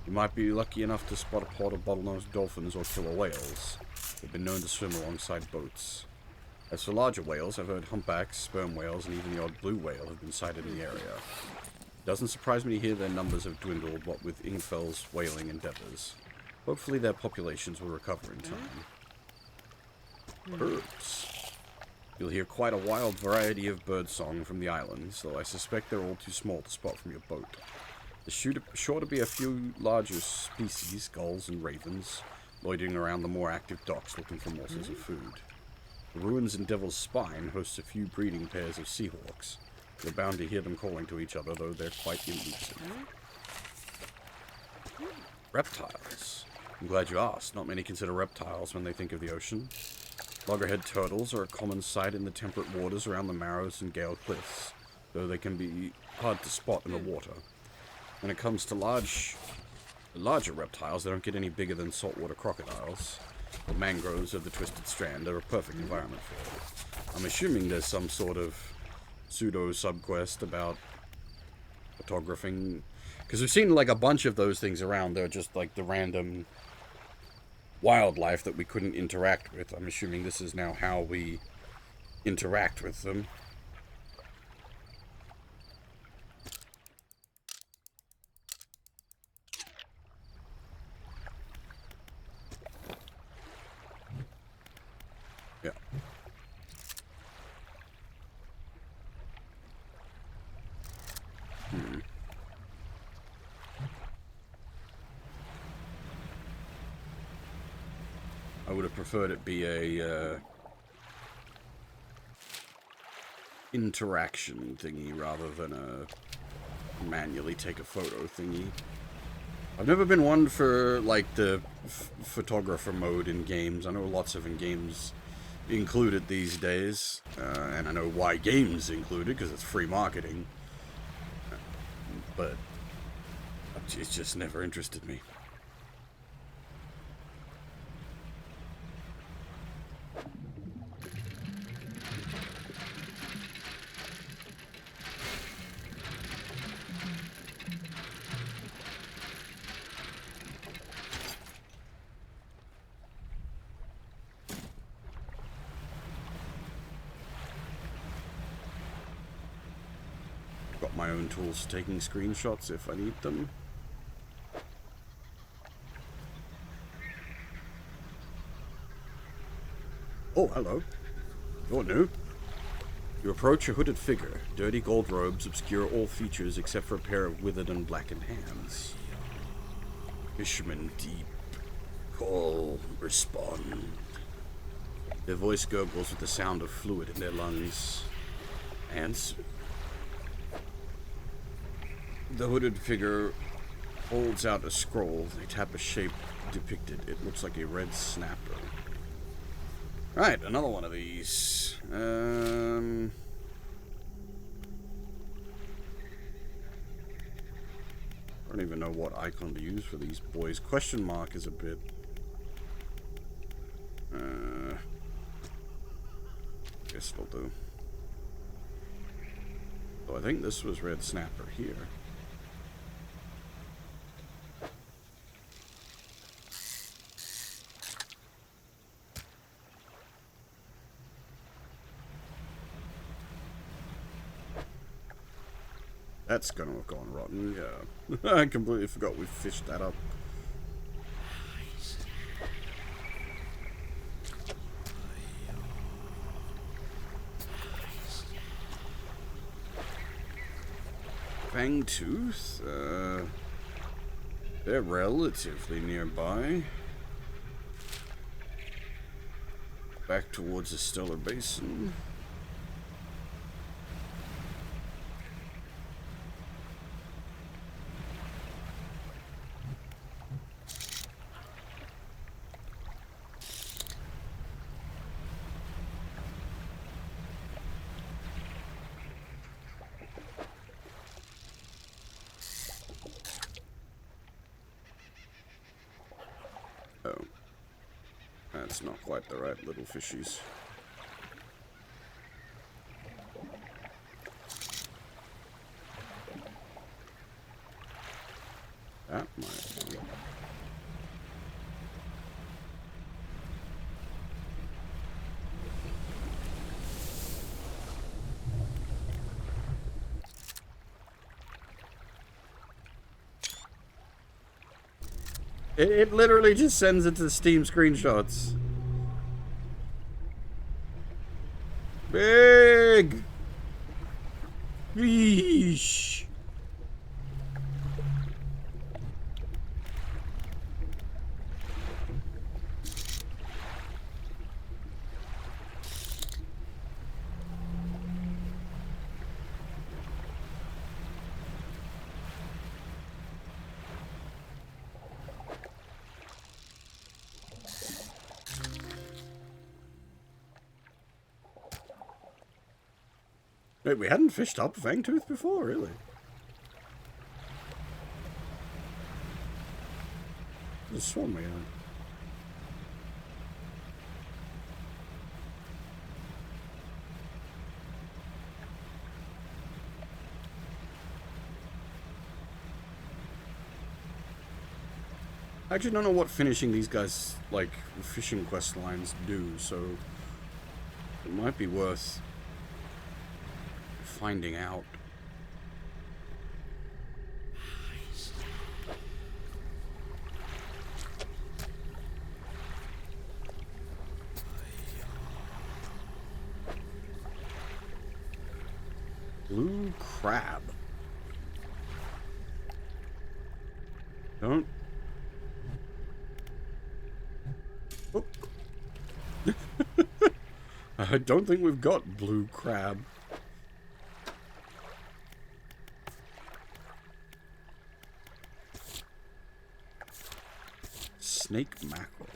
You might be lucky enough to spot a pod of bottlenose dolphins or killer whales. They've been known to swim alongside boats. As for larger whales, I've heard humpbacks, sperm whales, and even the odd blue whale have been sighted in the area. It doesn't surprise me to hear their numbers have dwindled, what with Ingfel's whaling endeavors. Hopefully their populations will recover in time. Birds. You'll hear quite a wild variety of bird song from the islands, though I suspect they're all too small to spot from your boat. There's sure to be a few larger species, gulls and ravens, loitering around the more active docks looking for morsels of food. The ruins in Devil's Spine hosts a few breeding pairs of seahawks. You're bound to hear them calling to each other, though they're quite elusive. Reptiles. I'm glad you asked. Not many consider reptiles when they think of the ocean. Loggerhead turtles are a common sight in the temperate waters around the Marrows and Gale Cliffs, though they can be hard to spot in the water. When it comes to larger reptiles, they don't get any bigger than saltwater crocodiles. The mangroves of the Twisted Strand are a perfect environment for it. I'm assuming there's some sort of pseudo-subquest about photographing, because we've seen like a bunch of those things around. They're just like the random wildlife that we couldn't interact with. I'm assuming this is now how we interact with them. Yeah. preferred it be a interaction thingy rather than a manually take a photo thingy. I've never been one for, like, the photographer mode in games. I know lots of games include it these days, and I know why games include it, because it's free marketing. But it's just never interested me. Got my own tools for taking screenshots if I need them. Oh, hello. You're new. You approach a hooded figure. Dirty gold robes obscure all features except for a pair of withered and blackened hands. Fishermen deep. Call. Respond. Their voice gurgles with the sound of fluid in their lungs. Answer. The hooded figure holds out a scroll. They tap a shape depicted. It looks like a red snapper. Right, another one of these. I don't even know what icon to use for these boys. Question mark is a bit... guess it'll do. So I think this was red snapper here. That's gonna have gone rotten, yeah. I completely forgot we fished that up. Fangtooth? They're relatively nearby. Back towards the Stellar Basin. That's not quite the right little fishies. That might be. It literally just sends it to Steam screenshots. Big! Yeesh! Wait, we hadn't fished up Fangtooth before, really? The swan we had. I actually don't know what finishing these guys, like, fishing quest lines do, so it might be worth finding out. Blue crab. Don't. Oh. I don't think we've got blue crab. Snake mackerel.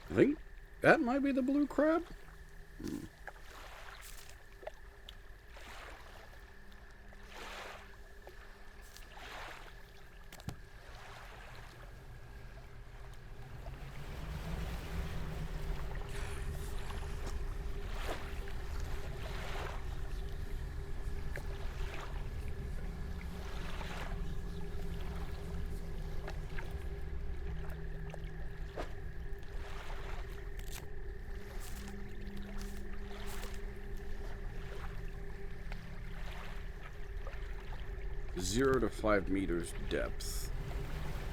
I think that might be the blue crab. Zero to 5 meters depth.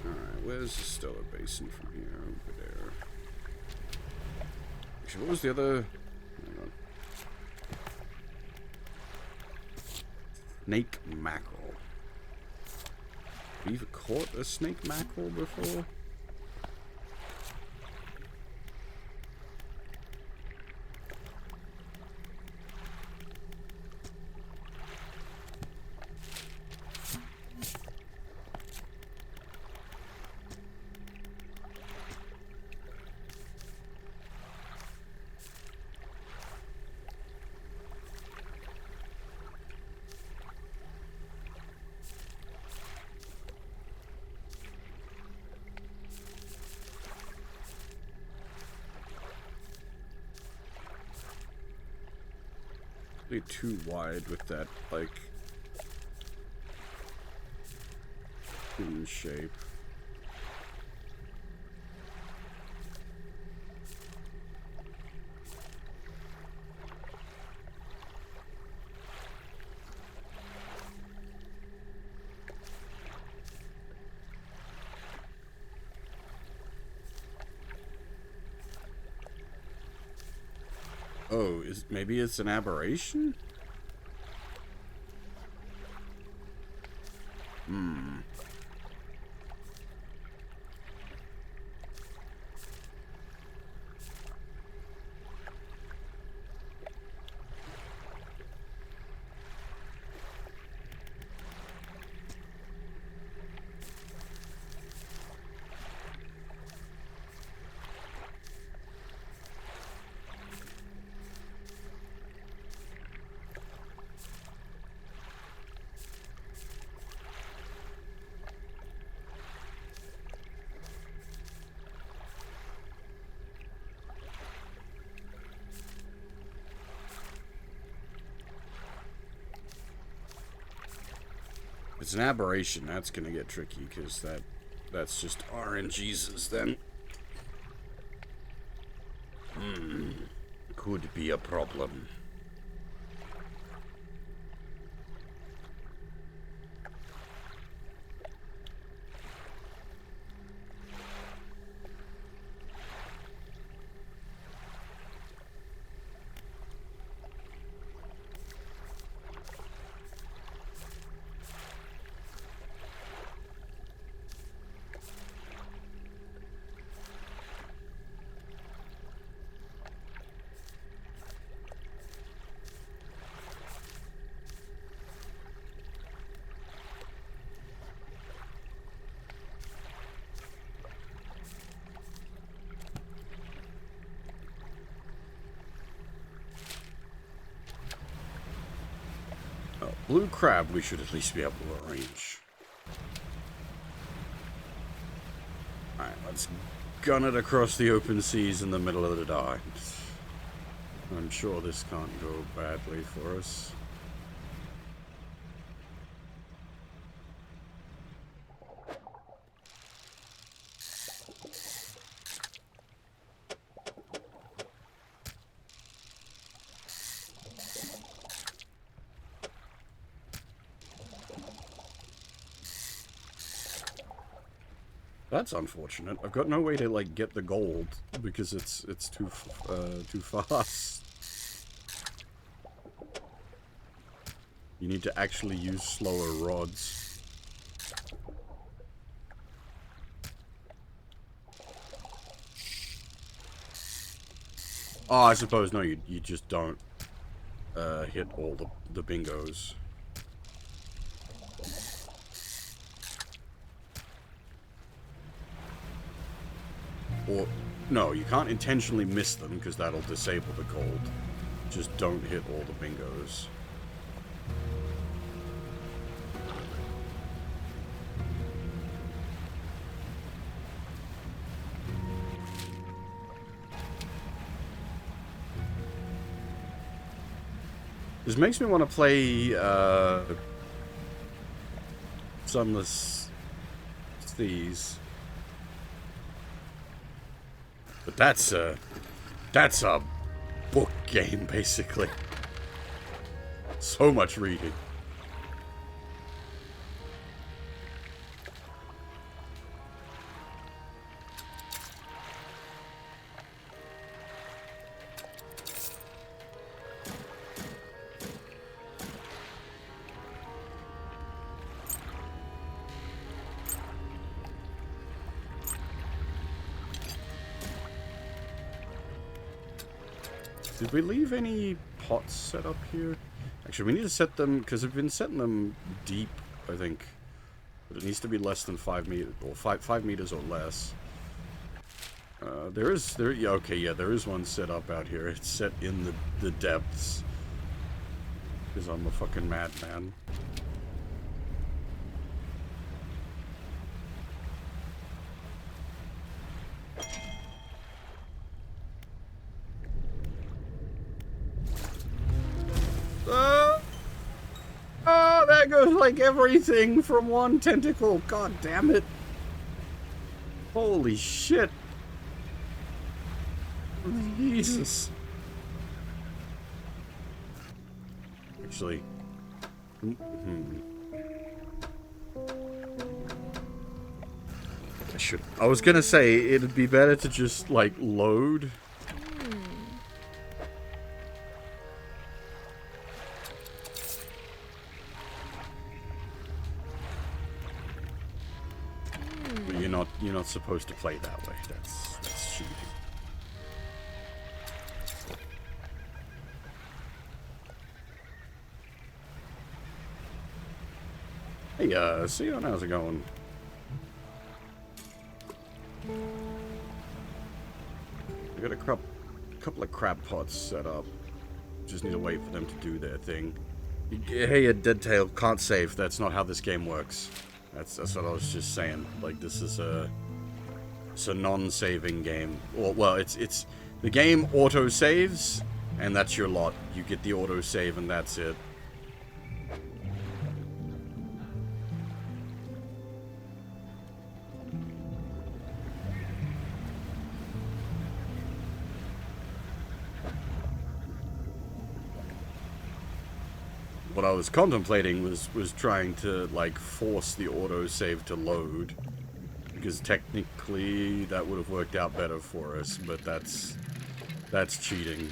Alright, where's the Stellar Basin from here? Over there. Actually, what was the other? Hang on. Snake mackerel. Have you ever caught a snake mackerel before? Too wide with that, like, human shape. Oh, maybe it's an aberration? If it's an aberration, that's gonna get tricky, because that's just RNGesus then. Could be a problem. blue crab we should at least be able to arrange. Alright, let's gun it across the open seas in the middle of the night. I'm sure this can't go badly for us. That's unfortunate. I've got no way to like get the gold because it's too fast. You need to actually use slower rods. Oh, I suppose no. You just don't hit all the bingos. Or, no, you can't intentionally miss them, because that'll disable the gold. Just don't hit all the bingos. This makes me want to play, Sunless Seas. But that's a book game, basically. So much reading. Did we leave any pots set up here? Actually, we need to set them, because we've been setting them deep, I think. But it needs to be less than 5 meters, or 5 meters or less. There is one set up out here. It's set in the depths. Because I'm a fucking madman. There goes like everything from one tentacle. God damn it. Holy shit. Jesus. Actually. I was gonna say, it'd be better to just, like, load. But you're not supposed to play that way. That's cheating. Hey, Sion, how's it going? I got a couple of crab pots set up. Just need to wait for them to do their thing. Hey, a dead tail can't save. That's not how this game works. That's what I was just saying. Like, this is it's a non-saving game. Well, it's the game auto saves, and that's your lot. You get the auto save, and that's it. What I was contemplating was trying to, like, force the autosave to load. Because technically that would have worked out better for us, but that's cheating.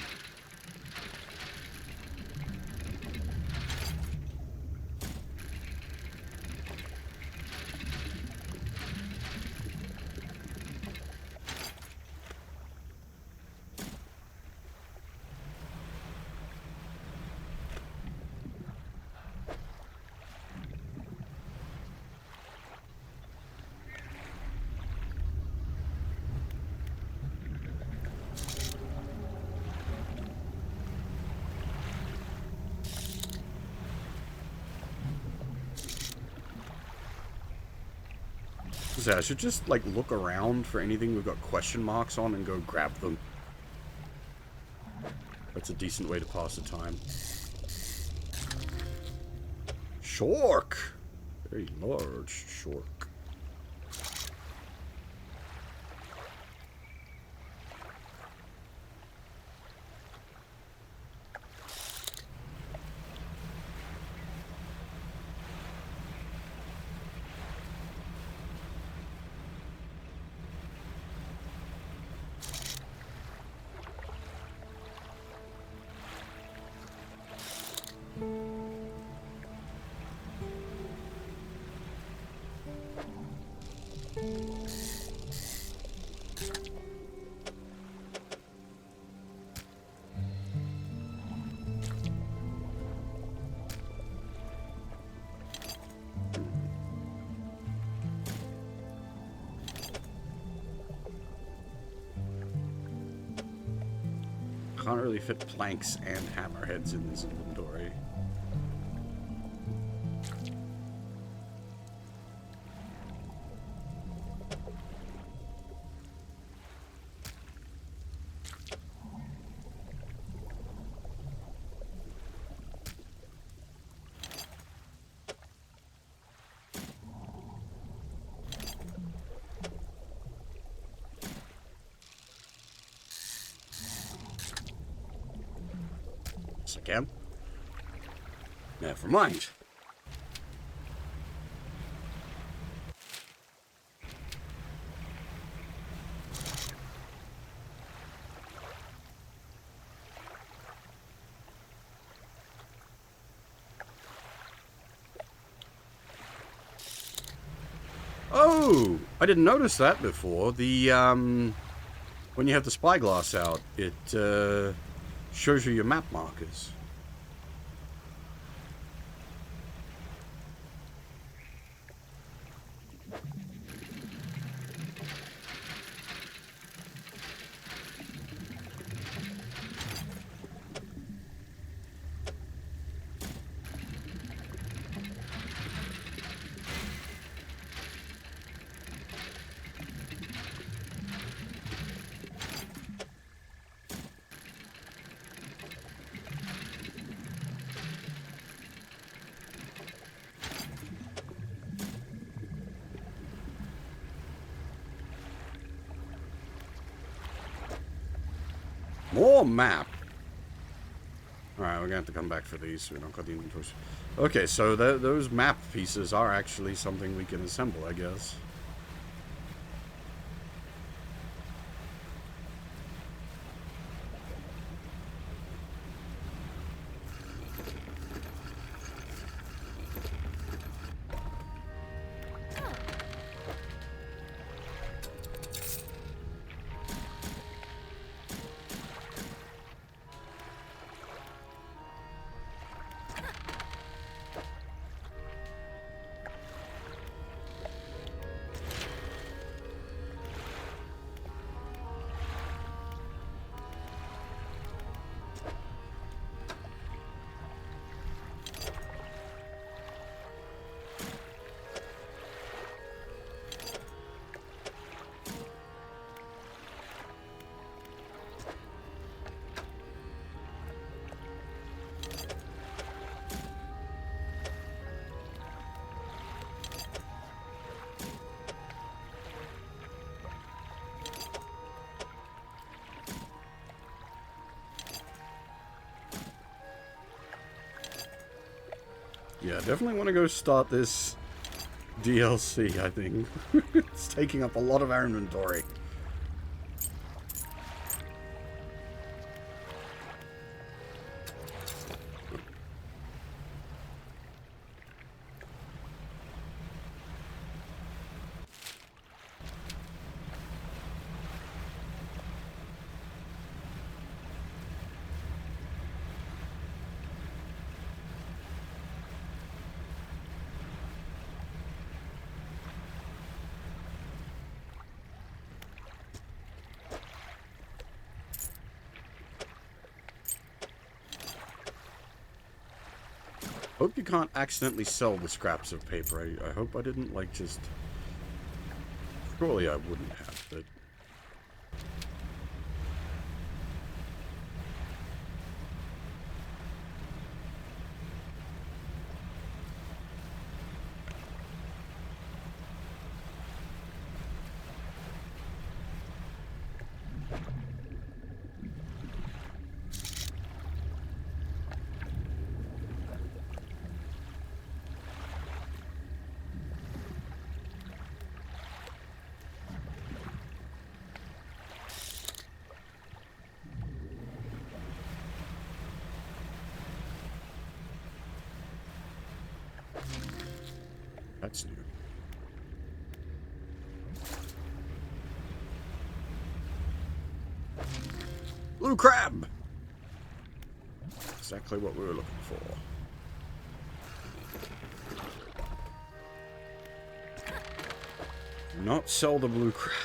So I should just, like, look around for anything we've got question marks on and go grab them. That's a decent way to pass the time. Shork! Very large shork. Can't really fit planks and hammerheads in this inventory. Again. Never mind. Oh, I didn't notice that before. The when you have the spyglass out, it shows you your map markers. More map. Alright, we're gonna have to come back for these. We don't got the inventories. Okay, so those map pieces are actually something we can assemble, I guess. Yeah, definitely want to go start this DLC, I think. It's taking up a lot of our inventory. Hope you can't accidentally sell the scraps of paper. I hope I didn't, like, just... Surely I wouldn't have, but... That's new. Blue crab! Exactly what we were looking for. Do not sell the blue crab.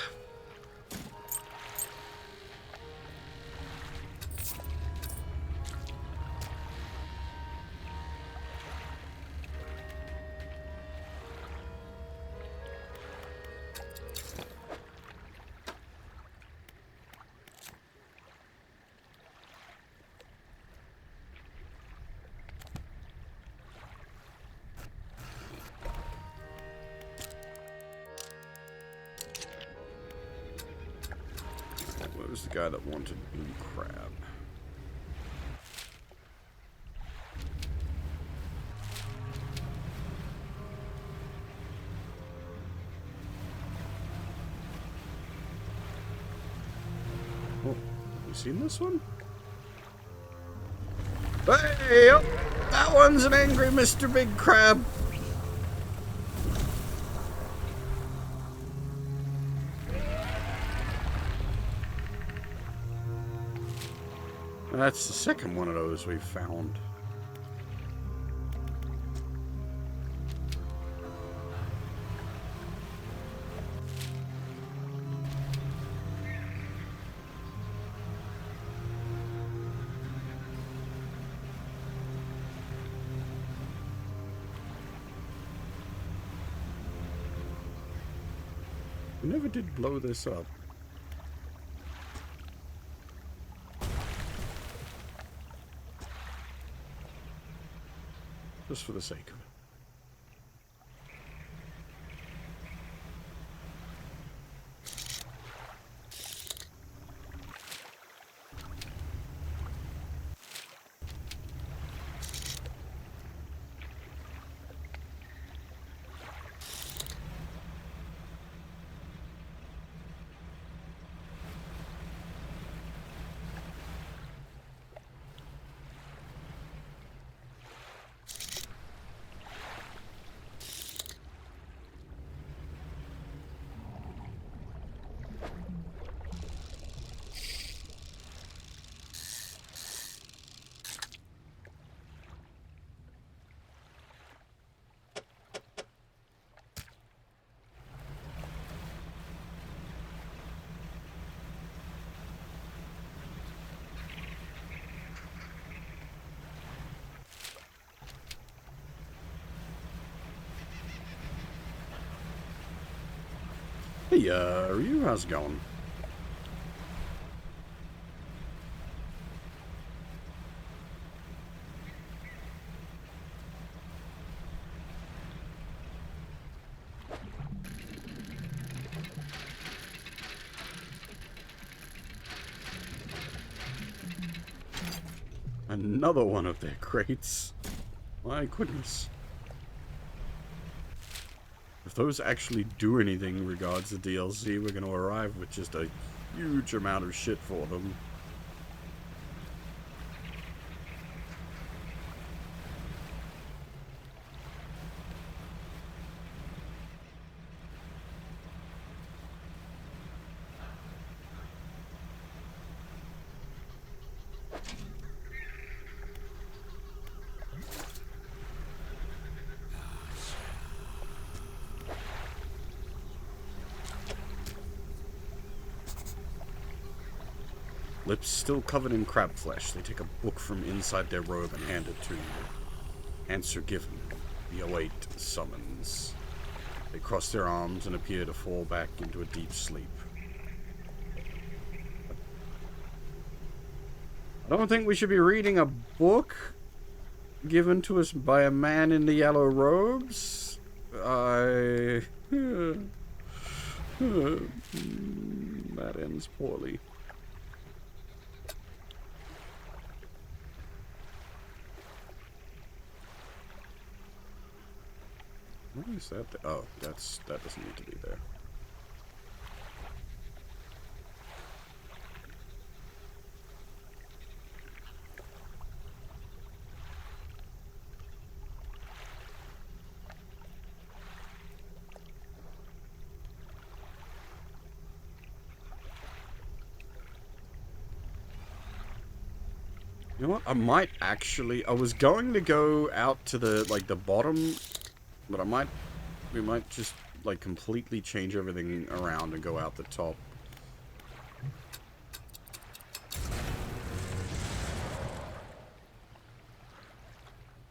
Where was the guy that wanted blue crab? Oh, have you seen this one? Hey, oh, that one's an angry Mr. Big Crab. That's the second one of those we've found. We never did blow this up. Just for the sake of it. Hey, Ryu, how's it going? Another one of their crates. My goodness. If those actually do anything in regards to DLC, we're going to arrive with just a huge amount of shit for them. Lips still covered in crab flesh, they take a book from inside their robe and hand it to you. Answer given. We await summons. They cross their arms and appear to fall back into a deep sleep. I don't think we should be reading a book given to us by a man in the yellow robes. That ends poorly. What is that? Oh, that doesn't need to be there. You know what? I was going to go out to the, like, the bottom, but we might just, like, completely change everything around and go out the top.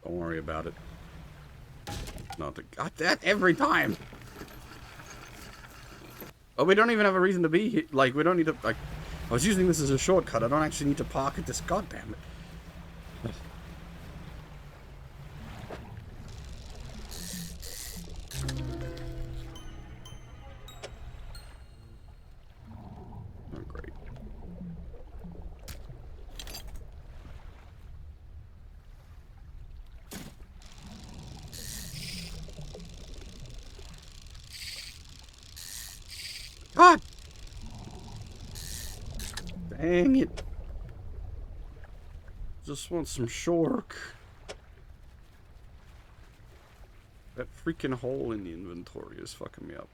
Don't worry about it. Not the, got that every time! Oh, we don't even have a reason to be here. Like, we don't need to, like, I was using this as a shortcut. I don't actually need to park at this, goddammit. Oh, great. God! Dang it. Just want some shork. That freaking hole in the inventory is fucking me up.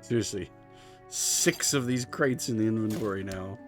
Seriously, 6 of these crates in the inventory now.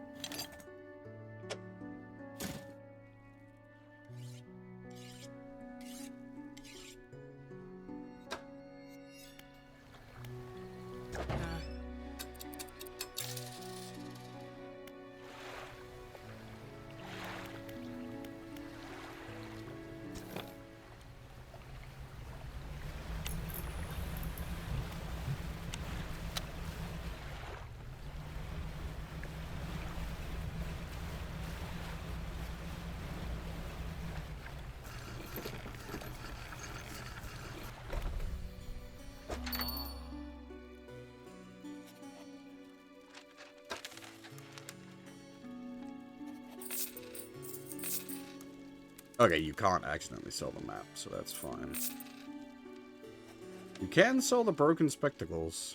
Okay, you can't accidentally sell the map, so that's fine. You can sell the broken spectacles.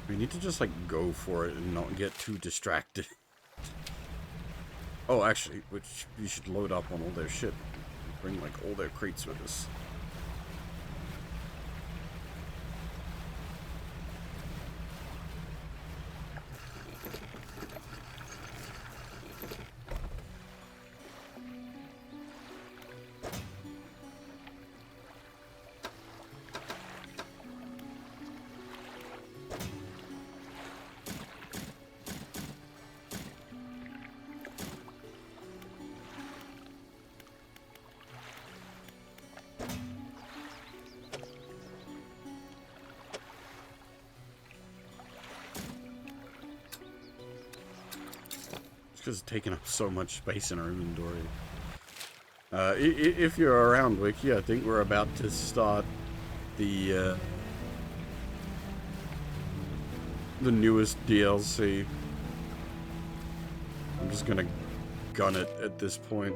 We need to just, like, go for it and not get too distracted. Oh, actually, which we should load up on all their shit. Bring, like, all their crates with us. because it's taking up so much space in our inventory. If you're around, Wiki, I think we're about to start the newest DLC. I'm just gonna gun it at this point.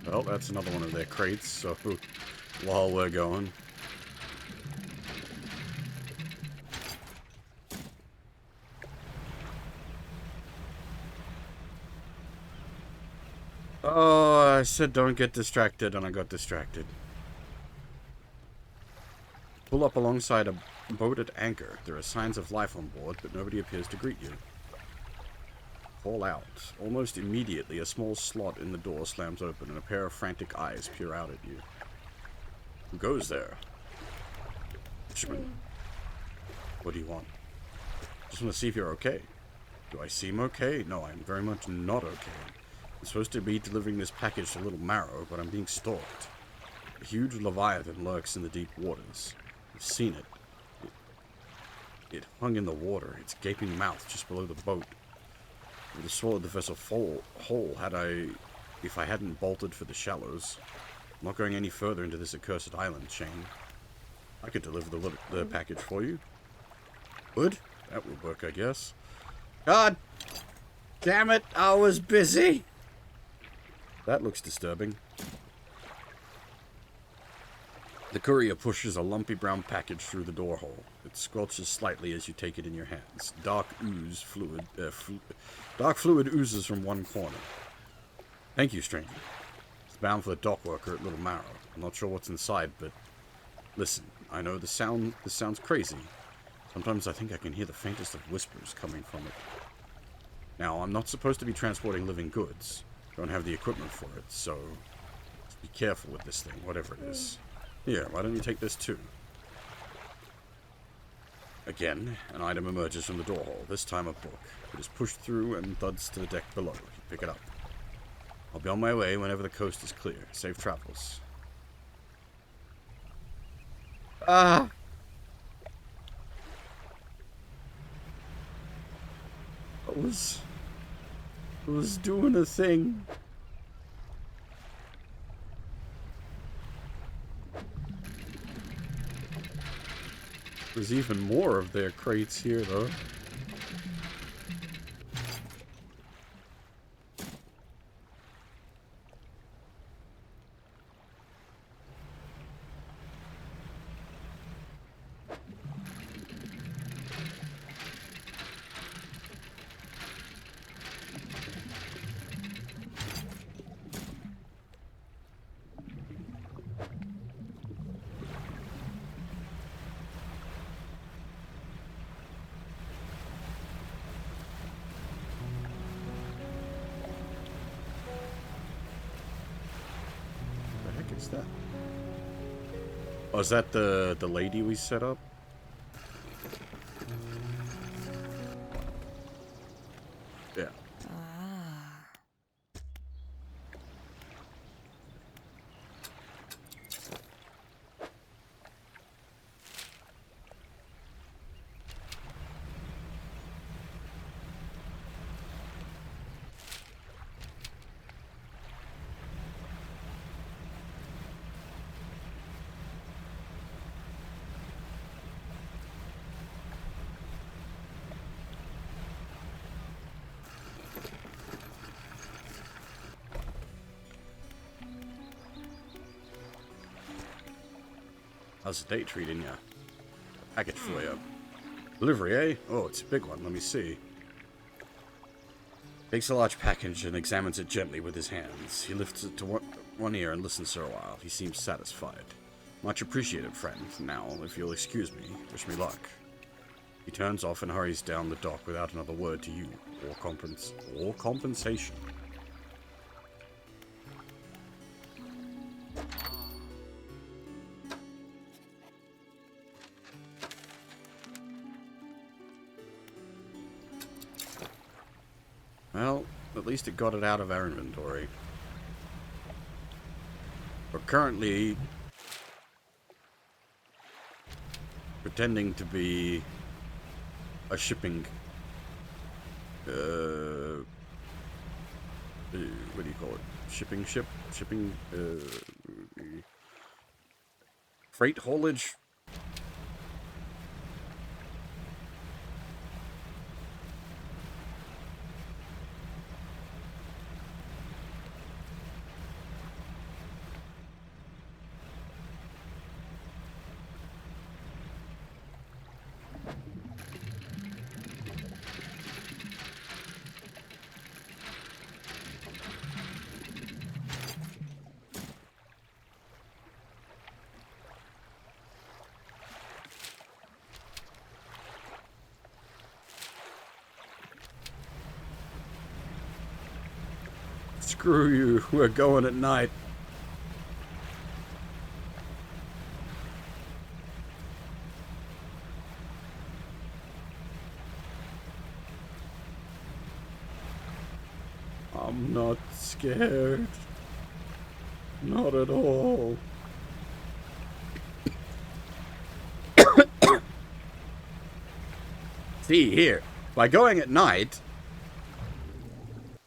Well, that's another one of their crates, so while we're going. Oh, I said don't get distracted, and I got distracted. Pull up alongside a boat at anchor. There are signs of life on board, but nobody appears to greet you. Call out. Almost immediately, a small slot in the door slams open, and a pair of frantic eyes peer out at you. Who goes there? Fisherman. What do you want? Just want to see if you're okay. Do I seem okay? No, I'm very much not okay. I'm supposed to be delivering this package to Little Marrow, but I'm being stalked. A huge leviathan lurks in the deep waters. I've seen it. It hung in the water, its gaping mouth just below the boat. It would have swallowed the vessel whole if I hadn't bolted for the shallows. I'm not going any further into this accursed island chain. I could deliver the package for you. Would? That would work, I guess. God damn it, I was busy. That looks disturbing. The courier pushes a lumpy brown package through the door hole. It squelches slightly as you take it in your hands. Dark fluid oozes from one corner. Thank you, stranger. It's bound for the dock worker at Little Marrow. I'm not sure what's inside, but listen, I know this sounds crazy. Sometimes I think I can hear the faintest of whispers coming from it. Now, I'm not supposed to be transporting living goods. Don't have the equipment for it, so just be careful with this thing, whatever it is. Here, why don't you take this too? Again, an item emerges from the door hole, this time a book. It is pushed through and thuds to the deck below. You pick it up. I'll be on my way whenever the coast is clear. Safe travels. Ah! I was doing a thing. There's even more of their crates here, though. Is that? Oh, is that the lady we set up? Yeah. How's the day treating ya? Package for you. Delivery, eh? Oh, it's a big one. Let me see. Takes a large package and examines it gently with his hands. He lifts it to one ear and listens for a while. He seems satisfied. Much appreciated, friend. Now, if you'll excuse me, wish me luck. He turns off and hurries down the dock without another word to you, or compensation. Well, at least it got it out of our inventory. We're currently pretending to be a shipping... what do you call it? Shipping ship? Shipping... freight haulage? Screw you, we're going at night. I'm not scared. Not at all. See, here, by going at night,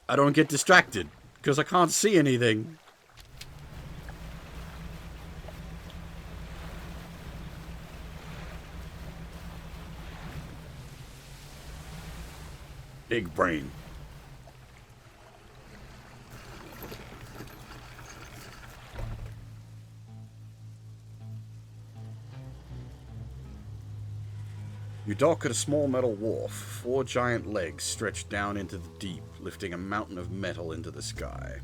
I don't get distracted. Because I can't see anything. Big brain. You dock at a small metal wharf. 4 giant legs stretch down into the deep, lifting a mountain of metal into the sky.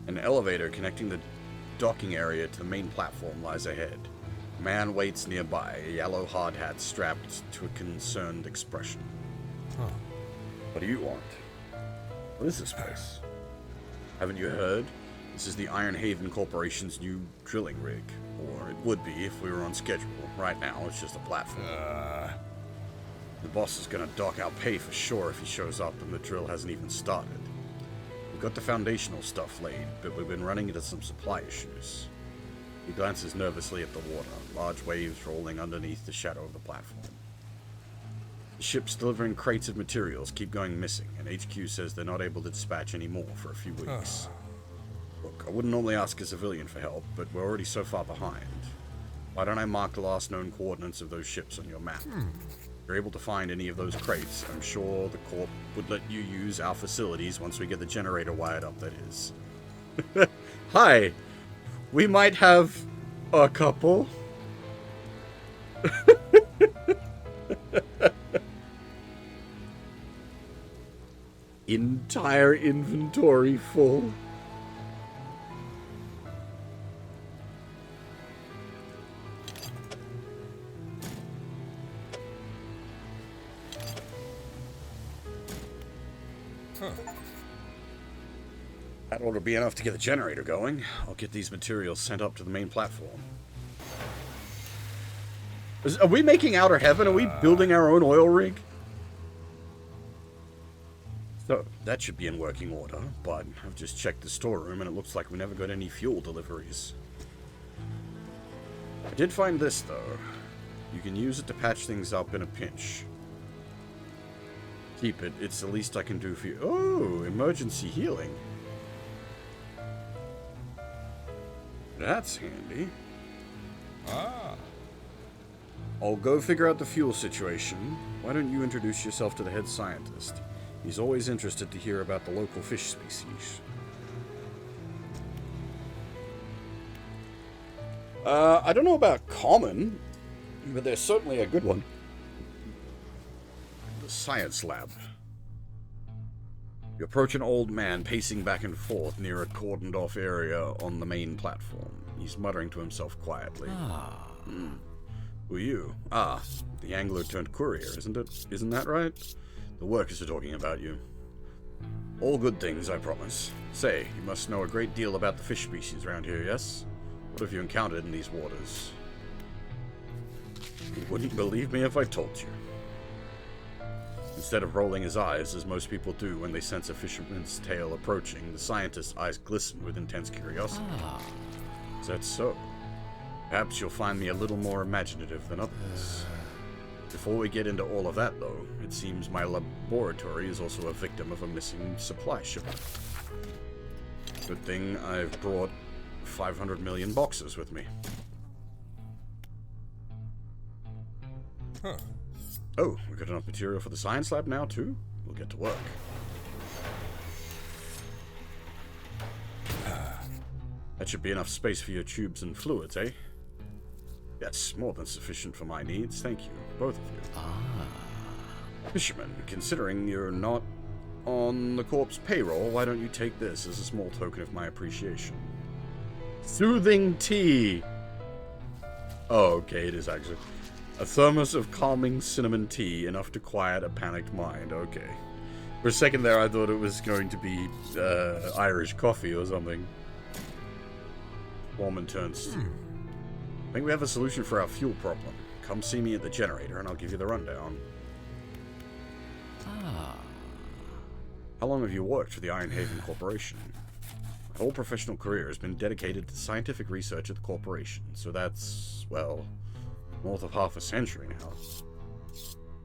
An elevator connecting the docking area to the main platform lies ahead. A man waits nearby, a yellow hard hat strapped to a concerned expression. Huh. What do you want? What is this place? Haven't you heard? This is the Iron Haven Corporation's new drilling rig. Or it would be if we were on schedule. Right now, it's just a platform. The boss is gonna dock our pay for sure if he shows up and the drill hasn't even started. We've got the foundational stuff laid, but we've been running into some supply issues. He glances nervously at the water, large waves rolling underneath the shadow of the platform. The ships delivering crates of materials keep going missing, and HQ says they're not able to dispatch any more for a few weeks. Look, I wouldn't normally ask a civilian for help, but we're already so far behind. Why don't I mark the last known coordinates of those ships on your map? If you're able to find any of those crates, I'm sure the Corp would let you use our facilities once we get the generator wired up, that is. Hi! We might have a couple. Entire inventory full. That ought to be enough to get the generator going. I'll get these materials sent up to the main platform. Are we making Outer Heaven? Are we building our own oil rig? So, that should be in working order, but I've just checked the storeroom and it looks like we never got any fuel deliveries. I did find this, though. You can use it to patch things up in a pinch. Keep it. It's the least I can do for you. Oh, emergency healing. That's handy. I'll go figure out the fuel situation. Why don't you introduce yourself to the head scientist? He's always interested to hear about the local fish species. I don't know about common, but there's certainly a good one. The science lab. You approach an old man pacing back and forth near a cordoned-off area on the main platform. He's muttering to himself quietly. Who are you? The angler-turned-courier, isn't it? Isn't that right? The workers are talking about you. All good things, I promise. Say, you must know a great deal about the fish species around here, yes? What have you encountered in these waters? You wouldn't believe me if I told you. Instead of rolling his eyes, as most people do when they sense a fisherman's tale approaching, the scientist's eyes glisten with intense curiosity. that so? Perhaps you'll find me a little more imaginative than others. Before we get into all of that, though, it seems my laboratory is also a victim of a missing supply shipment. Good thing I've brought 500 million boxes with me. Huh. Oh, we got enough material for the science lab now, too? We'll get to work. That should be enough space for your tubes and fluids, eh? Yes, more than sufficient for my needs. Thank you, both of you. Fisherman, considering you're not on the Corp's payroll, why don't you take this as a small token of my appreciation? Soothing tea! Oh, okay, it is actually. A thermos of calming cinnamon tea, enough to quiet a panicked mind. Okay. For a second there, I thought it was going to be Irish coffee or something. Warm and turn stew. I think we have a solution for our fuel problem. Come see me at the generator and I'll give you the rundown. How long have you worked for the Ironhaven Corporation? My whole professional career has been dedicated to scientific research at the corporation, so that's, well, north of half a century now.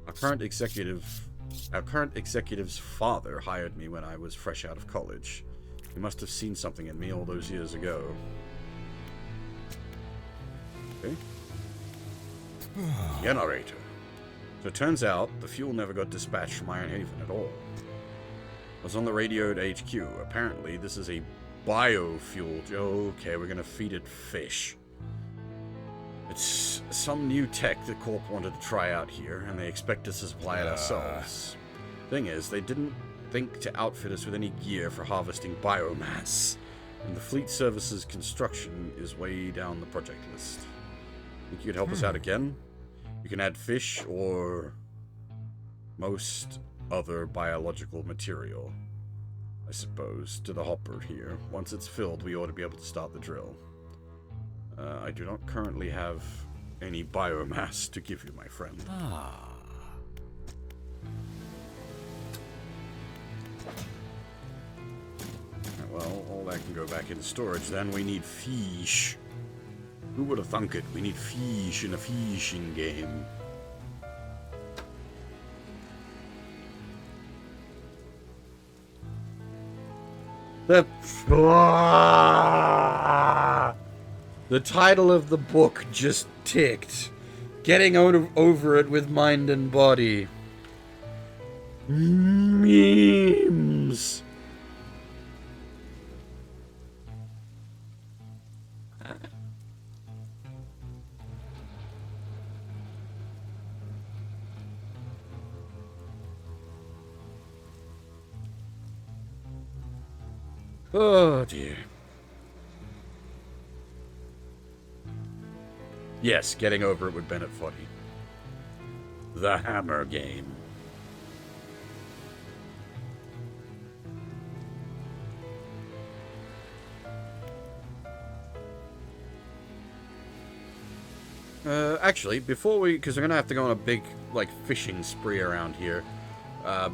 Our current executive's father hired me when I was fresh out of college. He must have seen something in me all those years ago. Okay. Generator. So it turns out the fuel never got dispatched from Ironhaven at all. I was on the radio at HQ. Apparently this is a biofuel. Okay, we're gonna feed it fish. It's some new tech the Corp wanted to try out here, and they expect us to supply it ourselves. Thing is, they didn't think to outfit us with any gear for harvesting biomass, and the fleet services construction is way down the project list. Think you could help us out again? You can add fish or most other biological material, I suppose, to the hopper here. Once it's filled, we ought to be able to start the drill. I do not currently have any biomass to give you, my friend. Well, all that can go back into storage. Then we need fish. Who would have thunk it? We need fish in a fishing game. The title of the book just ticked. Getting over it with mind and body. Memes. Oh dear. Yes, getting over it with Bennett Foddy. The Hammer Game. Actually, before we, because we're gonna have to go on a big, like, fishing spree around here.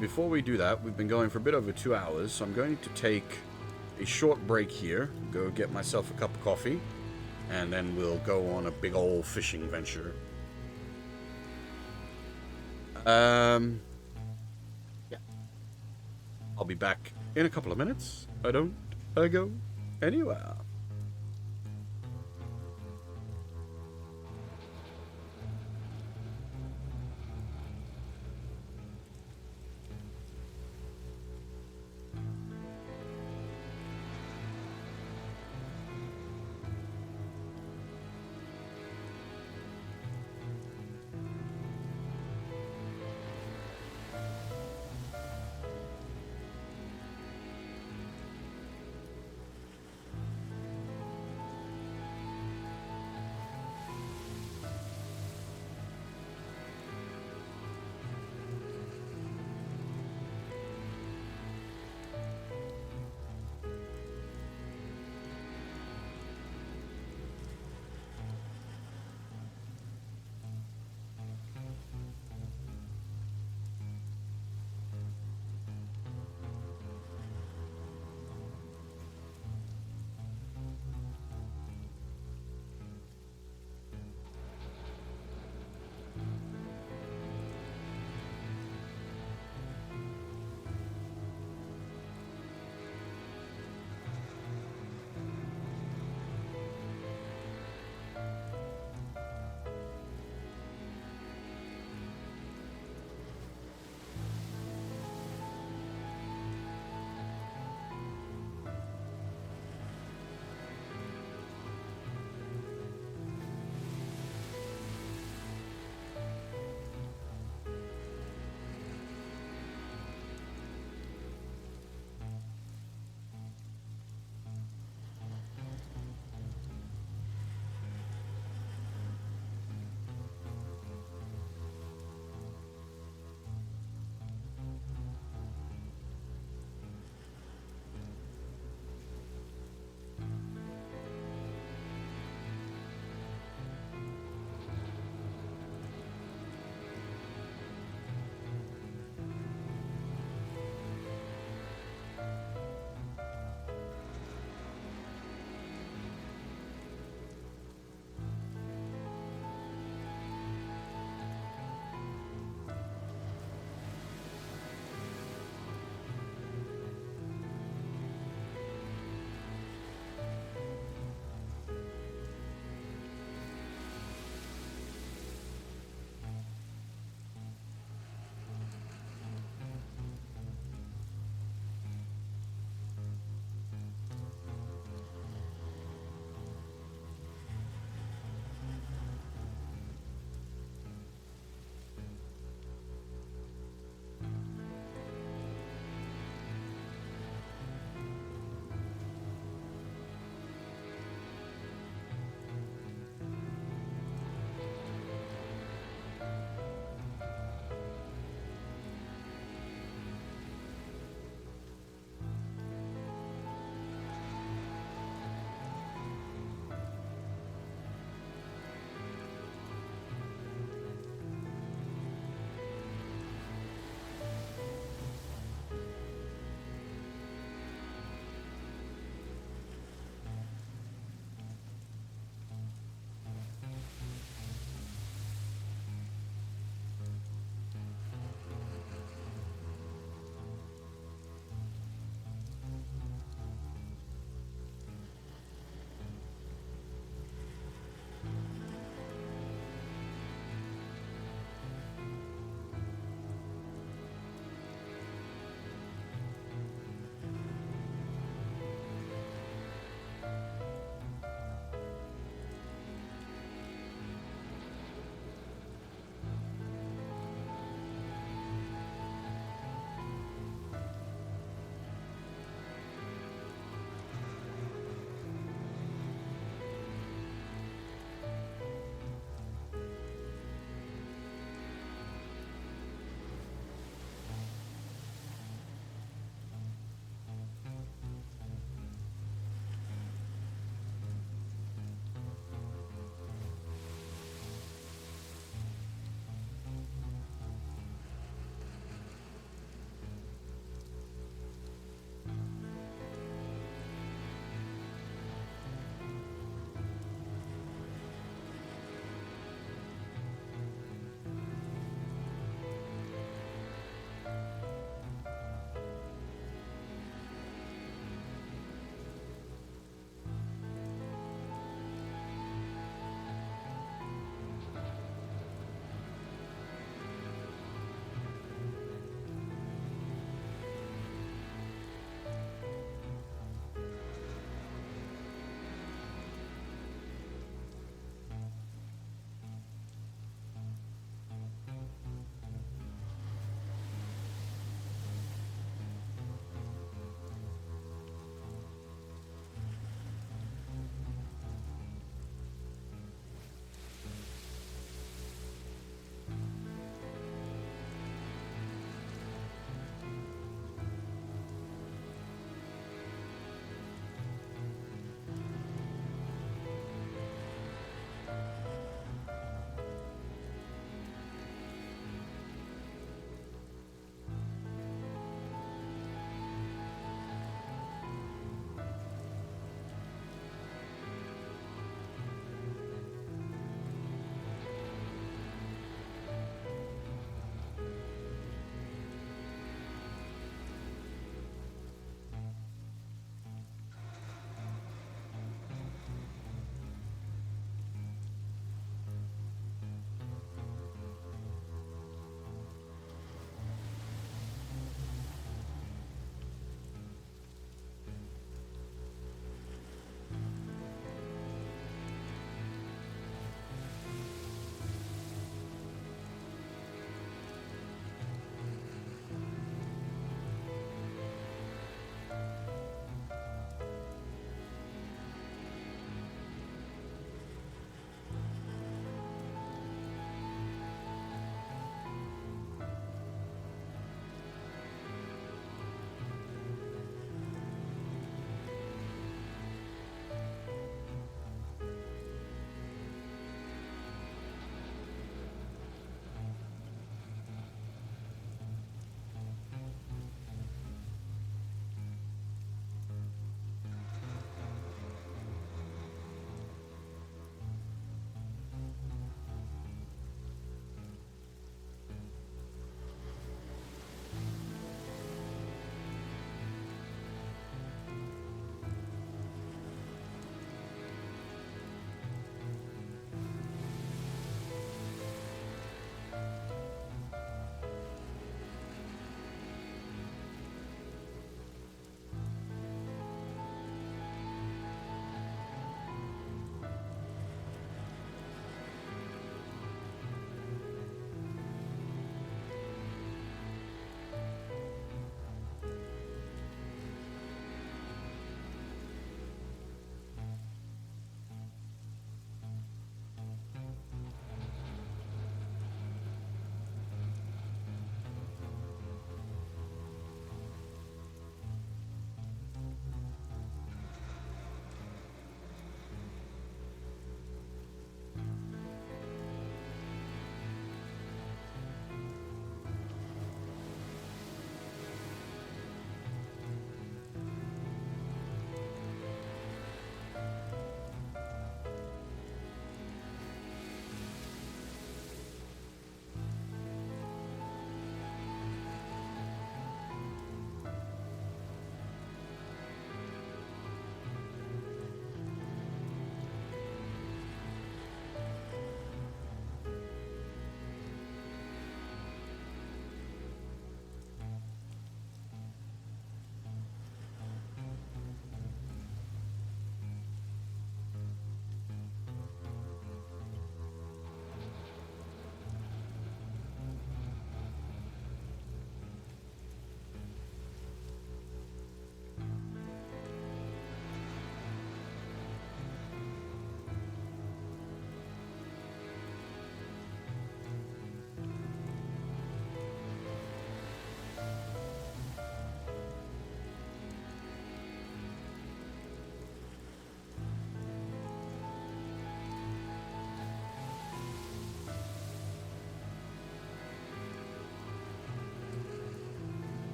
Before we do that, we've been going for a bit over 2 hours, so I'm going to take a short break here, go get myself a cup of coffee, and then we'll go on a big old fishing venture. Yeah. I'll be back in a couple of minutes. I don't go anywhere.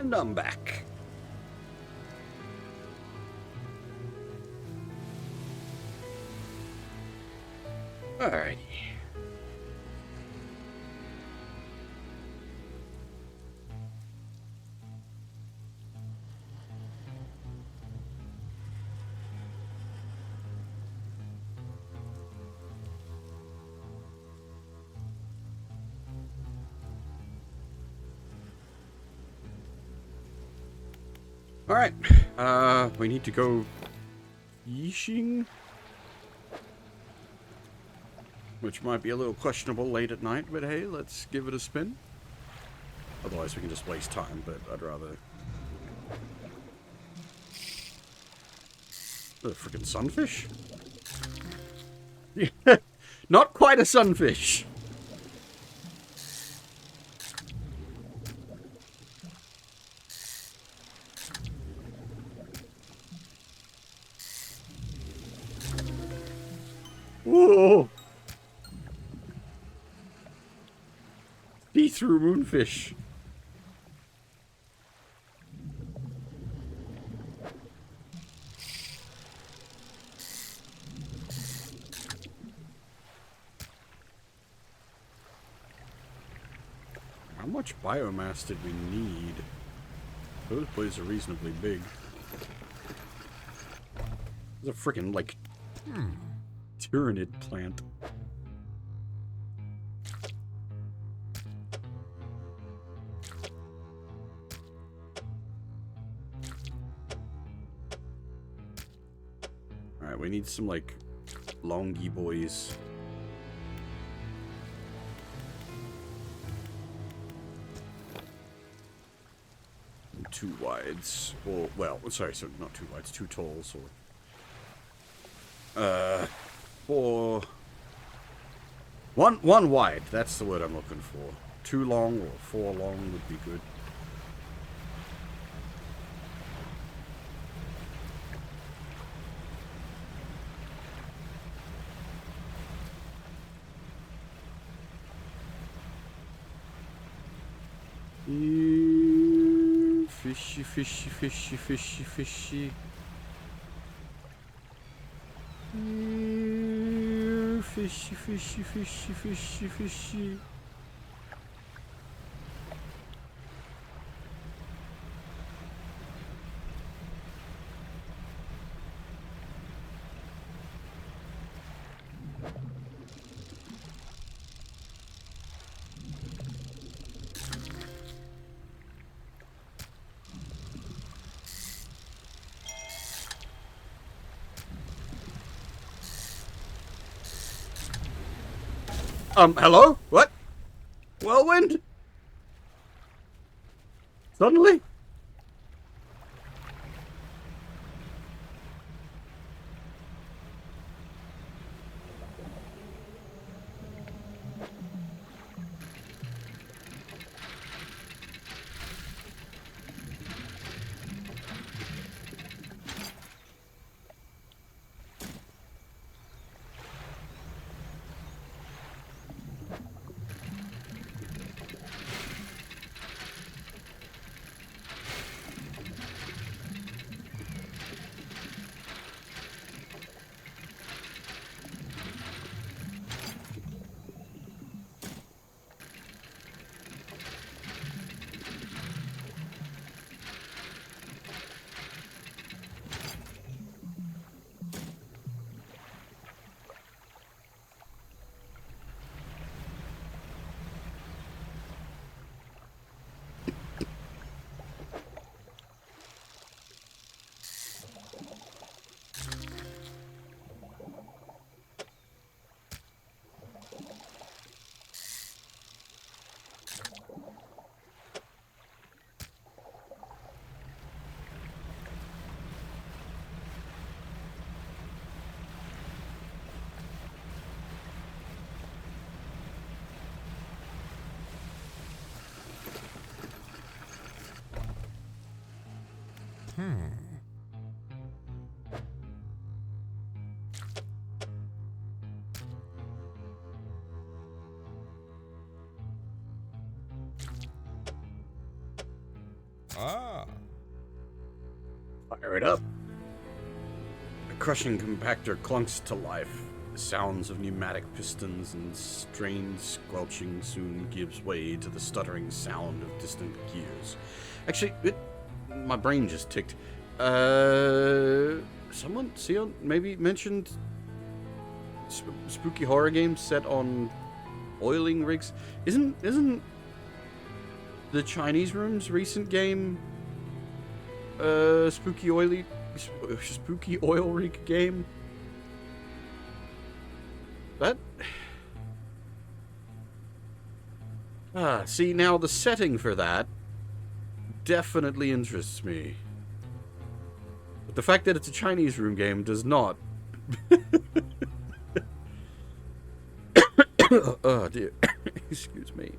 And I'm back. Alrighty. Alright, we need to go fishing, which might be a little questionable late at night, but hey, let's give it a spin. Otherwise we can just waste time, but I'd rather... The freaking sunfish? Yeah, not quite a sunfish. Whoa! See-through moonfish. How much biomass did we need? Those places are reasonably big. There's a freaking, like, tyrannid plant. Alright, we need some, like, longy boys. And 2 wides. Or, well, sorry, so not 2 wides, 2 talls, or... 4... One wide, that's the word I'm looking for. 2 long or 4 long would be good. Fishy, fishy, fishy, fishy, fishy. Fishy, fishy, fishy, fishy, fishy. Hello? What? Whirlwind? Suddenly? Ah. Fire it up. The crushing compactor clunks to life. The sounds of pneumatic pistons and strained squelching soon gives way to the stuttering sound of distant gears. Actually, my brain just ticked. Someone, Sion, maybe mentioned spooky horror games set on oiling rigs. Isn't the Chinese Room's recent game spooky oil rig game? That... see, now the setting for that definitely interests me. But the fact that it's a Chinese Room game does not. Oh, dear. Excuse me.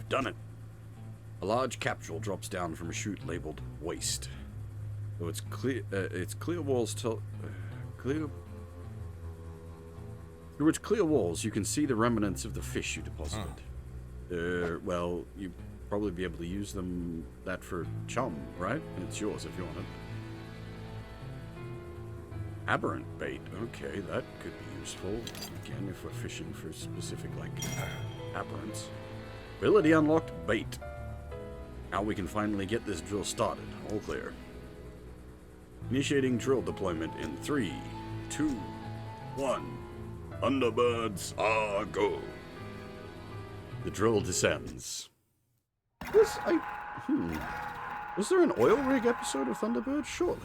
Done it. A large capsule drops down from a chute labeled "Waste." Though its clear walls through its clear walls, you can see the remnants of the fish you deposited. Well, you'd probably be able to use that for chum, right? It's yours if you want it. Aberrant bait. Okay, that could be useful. Again, if we're fishing for specific, like, aberrants. Ability unlocked, bait. Now we can finally get this drill started. All clear. Initiating drill deployment in 3, 2, 1. Thunderbirds are go. The drill descends. Was there an oil rig episode of Thunderbirds? Surely.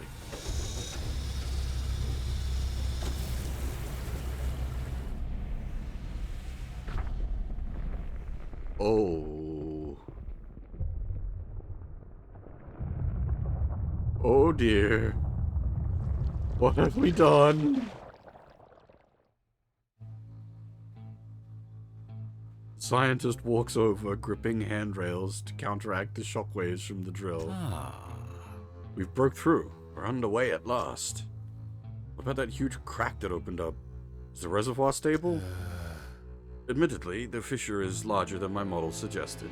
Oh. Oh dear. What have we done? The scientist walks over, gripping handrails to counteract the shockwaves from the drill. We've broke through. We're underway at last. What about that huge crack that opened up? Is the reservoir stable? Admittedly, the fissure is larger than my model suggested,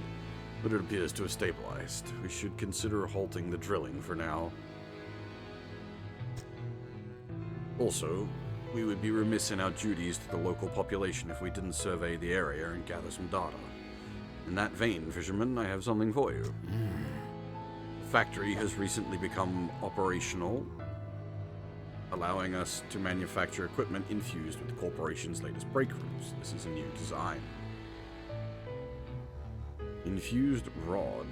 but it appears to have stabilized. We should consider halting the drilling for now. Also, we would be remiss in our duties to the local population if we didn't survey the area and gather some data. In that vein, fisherman, I have something for you. The factory has recently become operational, allowing us to manufacture equipment infused with the corporation's latest breakthroughs. This is a new design. Infused rod.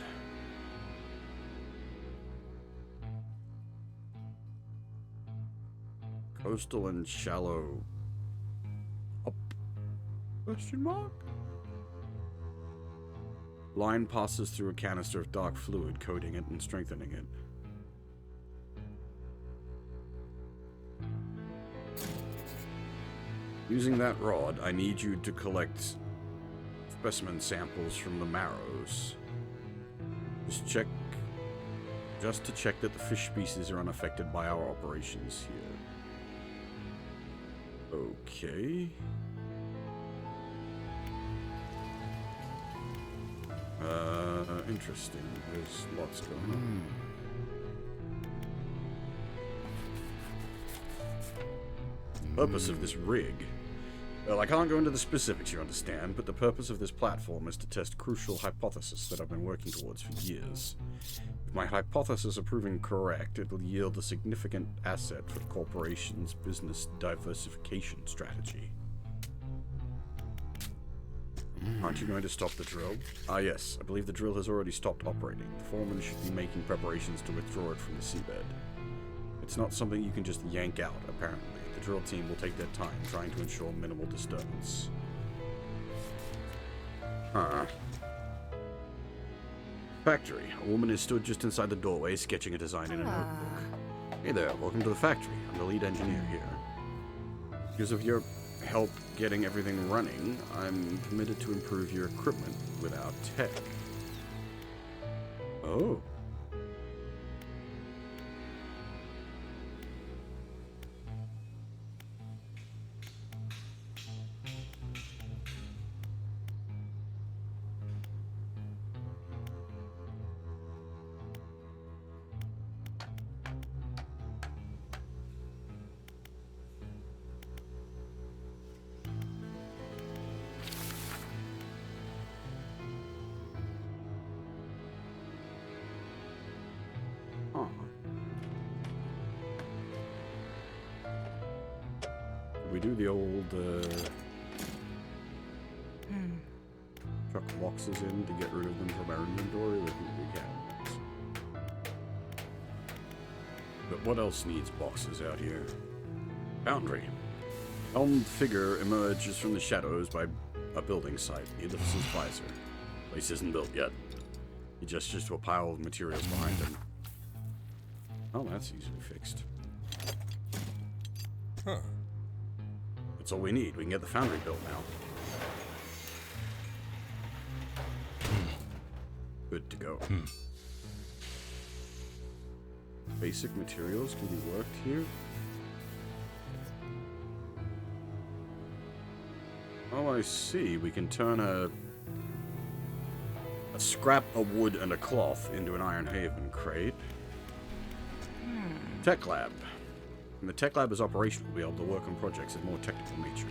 Coastal and shallow up? Question mark? Line passes through a canister of dark fluid, coating it and strengthening it. Using that rod, I need you to collect specimen samples from the marrows. Just to check that the fish species are unaffected by our operations here. Okay. Interesting. There's lots going on. Purpose of this rig. Well, I can't go into the specifics, you understand, but the purpose of this platform is to test crucial hypotheses that I've been working towards for years. If my hypotheses are proven correct, it will yield a significant asset for the corporation's business diversification strategy. Aren't you going to stop the drill? Ah, yes. I believe the drill has already stopped operating. The foreman should be making preparations to withdraw it from the seabed. It's not something you can just yank out, apparently. The drill team will take their time, trying to ensure minimal disturbance. Huh. Factory. A woman is stood just inside the doorway, sketching a design in a notebook. Hey there, welcome to the factory. I'm the lead engineer here. Because of your help getting everything running, I'm committed to improve your equipment without tech. Oh. Huh. We do the old chuck boxes in to get rid of them from our inventory. We can. But what else needs boxes out here? Foundry. Helmed figure emerges from the shadows by a building site. He lifts his visor. Place isn't built yet. He gestures to a pile of materials behind him. Oh, that's easily fixed. Huh. That's all we need. We can get the foundry built now. Good to go. Basic materials can be worked here. Oh, I see. We can turn a scrap, a wood, and a cloth into an Iron Haven crate. Tech lab. When the tech lab is operational, we'll be able to work on projects of more technical nature.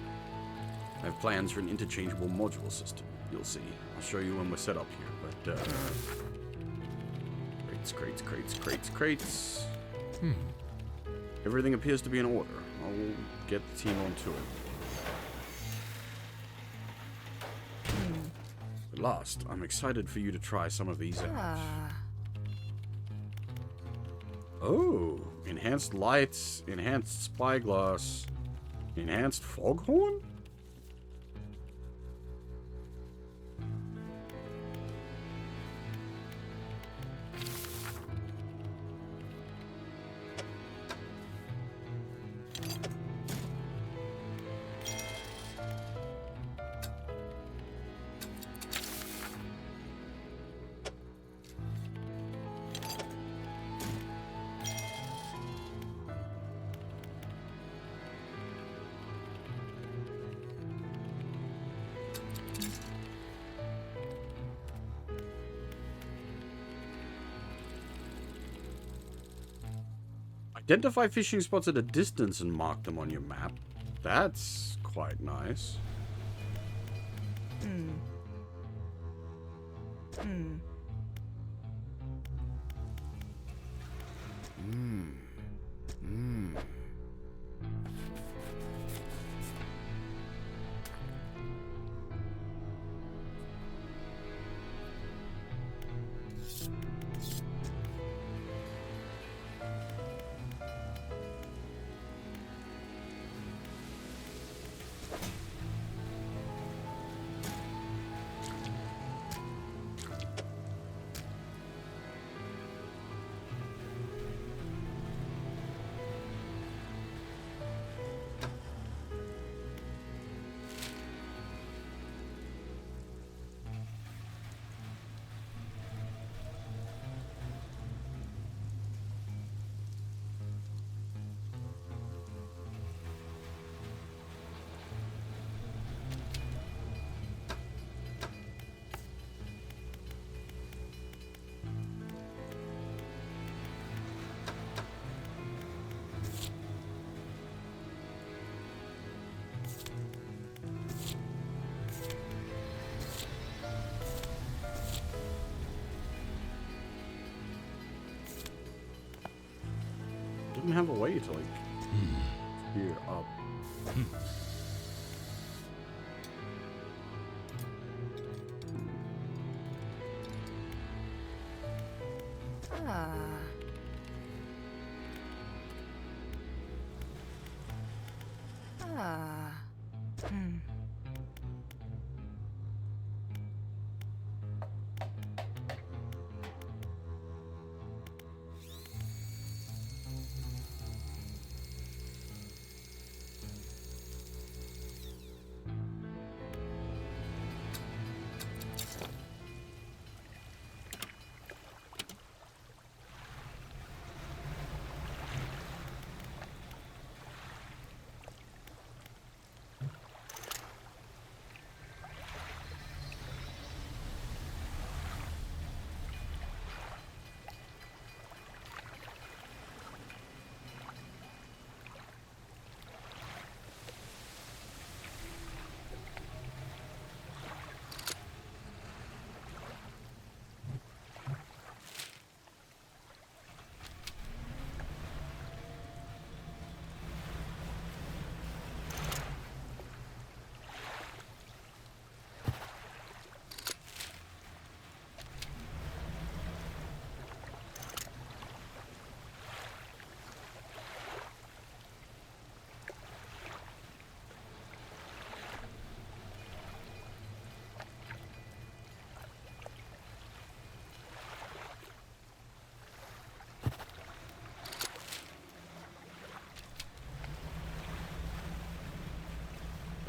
I have plans for an interchangeable module system. You'll see. I'll show you when we're set up here, but, crates. Everything appears to be in order. I'll get the team onto it. At last, I'm excited for you to try some of these out. Oh, enhanced lights, enhanced spyglass, enhanced foghorn? Identify fishing spots at a distance and mark them on your map. That's quite nice. Didn't have a way to like gear up.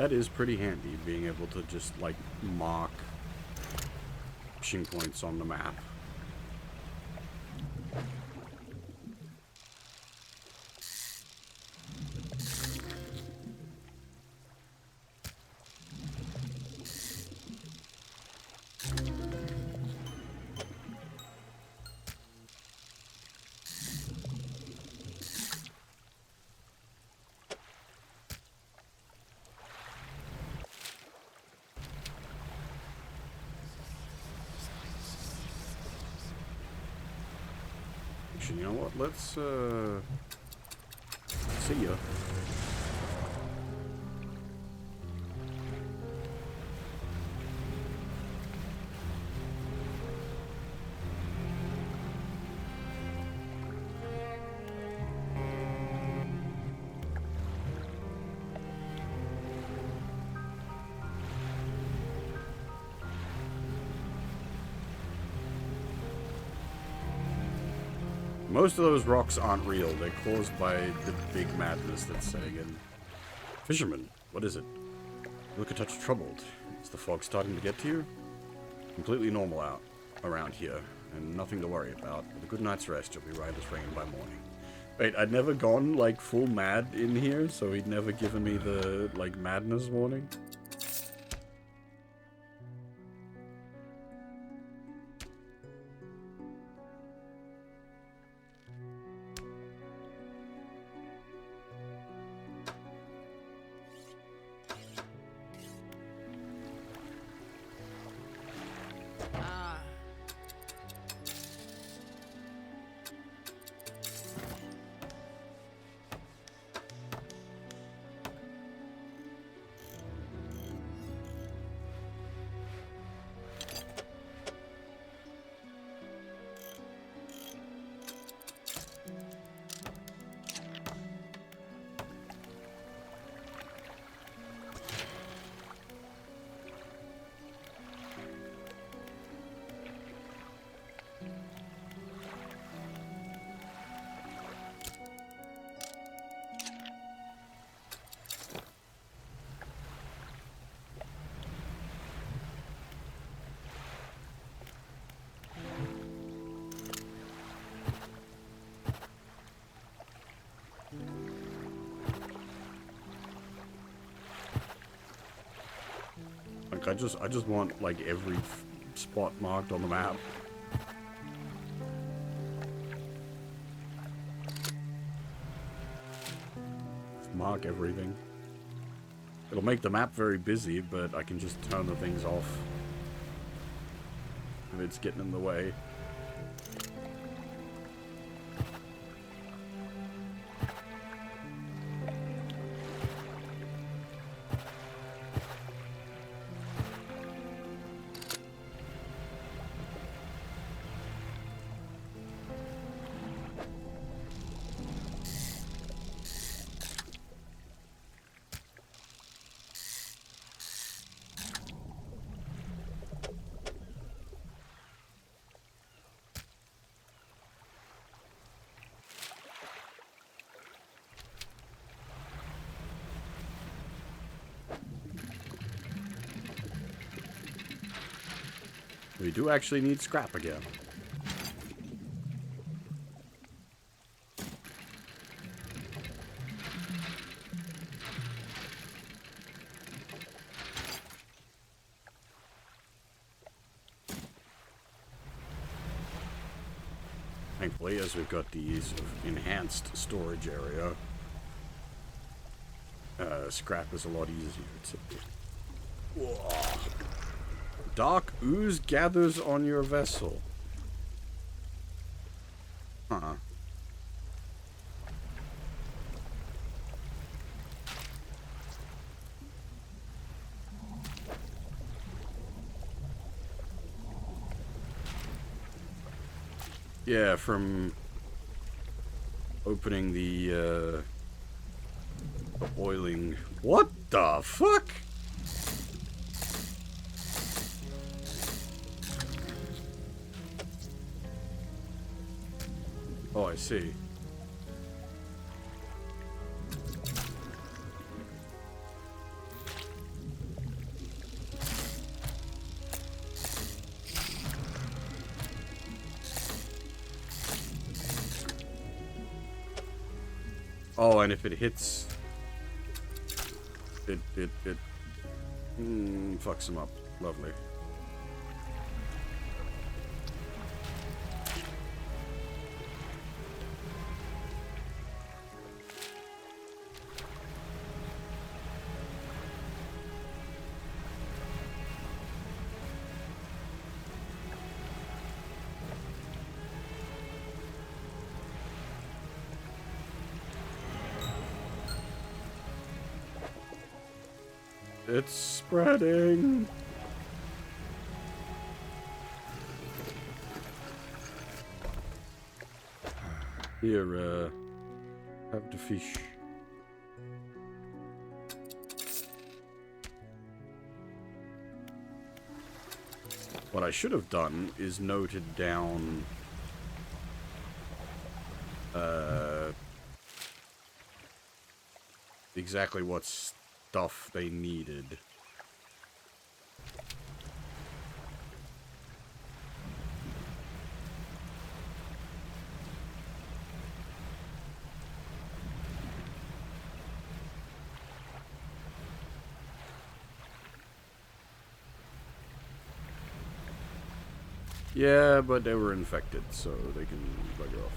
That is pretty handy, being able to just, like, mark fishing points on the map. Actually, you know what? Let's, see ya. Most of those rocks aren't real. They're caused by the big madness that's setting in. Fisherman, what is it? You look a touch troubled. Is the fog starting to get to you? Completely normal out around here, and nothing to worry about. With a good night's rest, you'll be right as rain by morning. Wait, I'd never gone, like, full mad in here, so he'd never given me the, like, madness warning? Like, I just want, like, every spot marked on the map. Mark everything. It'll make the map very busy, but I can just turn the things off if it's getting in the way. We do actually need scrap again. Thankfully, as we've got the sort of enhanced storage area, scrap is a lot easier to... Whoa. Dark ooze gathers on your vessel. Huh. Yeah, from opening the boiling... What the fuck? Oh, I see. Oh, and if it hits... It fucks him up. Lovely. It's spreading. Here, have the fish. What I should have done is noted down exactly what stuff they needed. Yeah, but they were infected, so they can bugger off.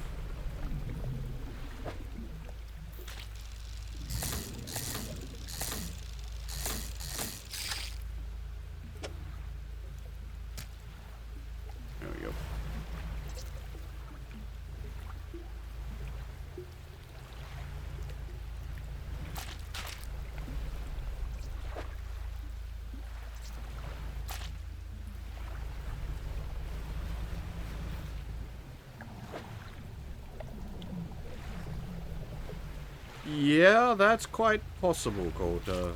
There we go. Yeah, that's quite possible, Kota.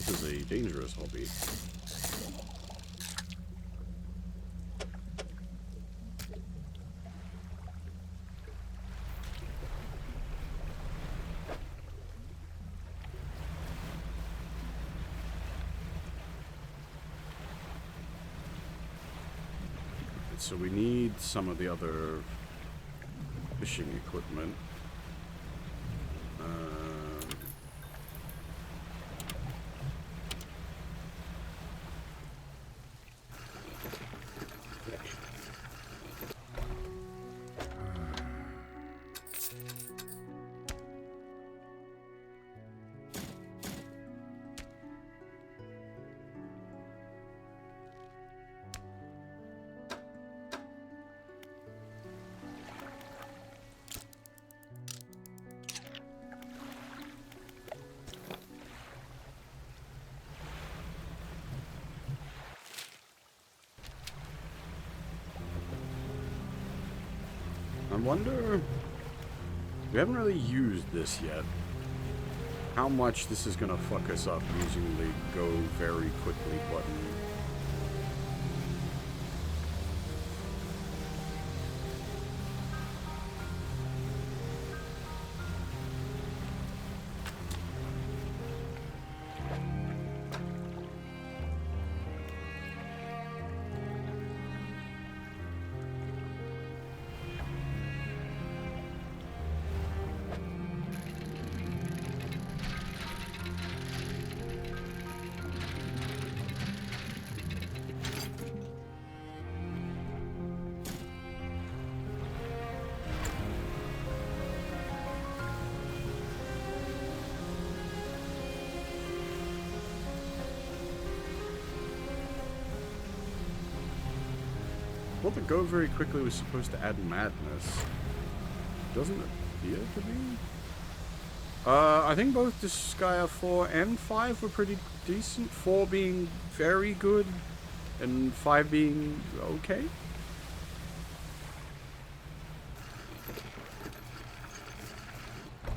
This is a dangerous hobby. So we need some of the other fishing equipment. I wonder, we haven't really used this yet, how much this is going to fuck us up using the go very quickly button. Well, the go very quickly was supposed to add madness. Doesn't appear to be. I think both Disgaea 4 and 5 were pretty decent. 4 being very good, and 5 being okay.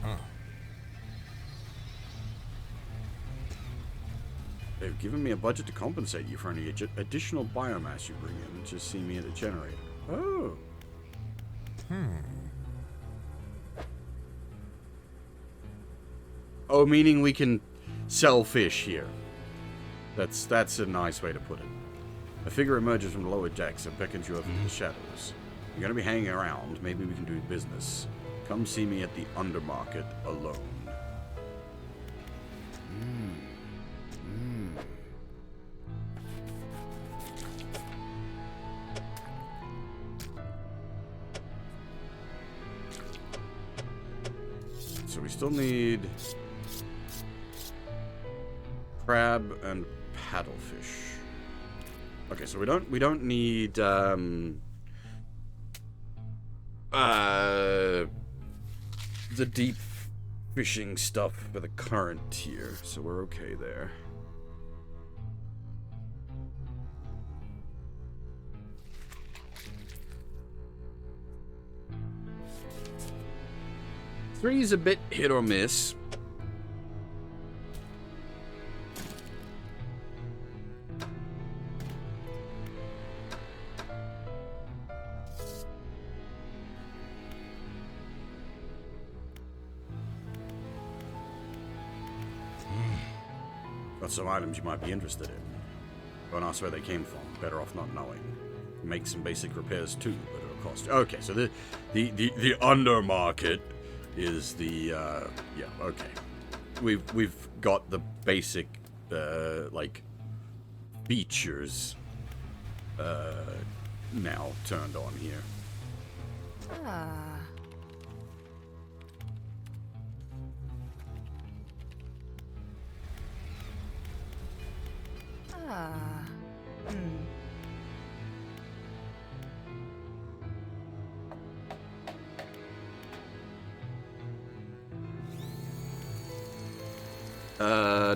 Huh. given me a budget to compensate you for any additional biomass you bring in. Just see me at the generator. Oh. Oh, meaning we can sell fish here. That's a nice way to put it. A figure emerges from the lower decks and beckons you over to the shadows. You're gonna be hanging around. Maybe we can do business. Come see me at the undermarket alone. So we still need crab and paddlefish. Okay, so we don't need the deep fishing stuff for the current tier, so we're okay there. Three's a bit hit or miss. Got some items you might be interested in. Don't ask where they came from. Better off not knowing. Make some basic repairs too, but it'll cost you. Okay, so the undermarket is the yeah, okay. We've got the basic like features now turned on here.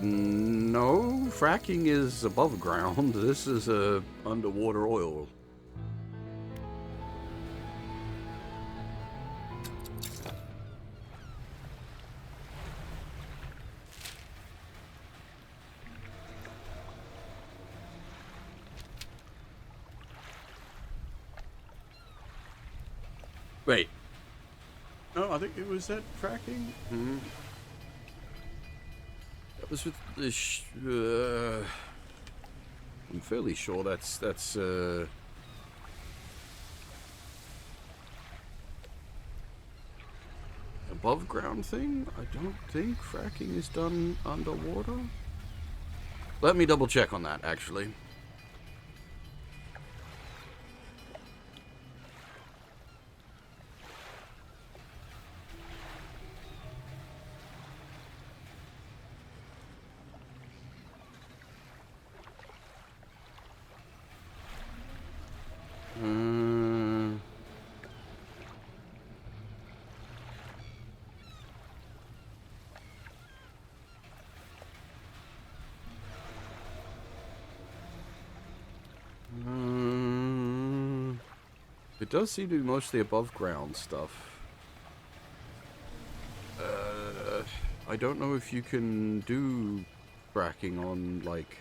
No, fracking is above ground. This is underwater oil. Wait. No, I think it was that fracking. That was with the. I'm fairly sure that's above ground thing. I don't think fracking is done underwater. Let me double check on that, actually. It does seem to be mostly above ground stuff. I don't know if you can do fracking on, like,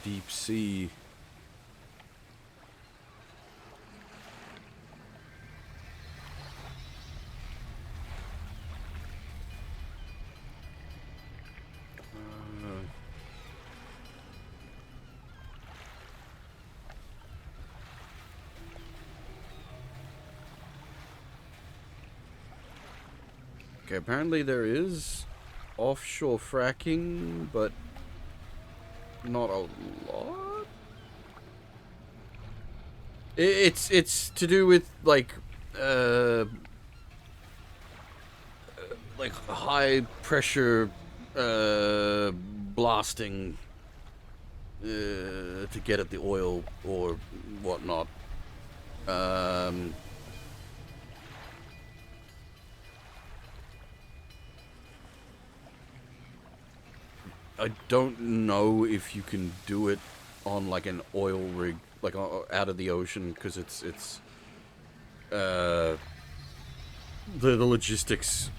deep sea. Okay, apparently there is offshore fracking, but not a lot. It's to do with like high pressure blasting to get at the oil or whatnot. I don't know if you can do it on like an oil rig, like out of the ocean, because it's the logistics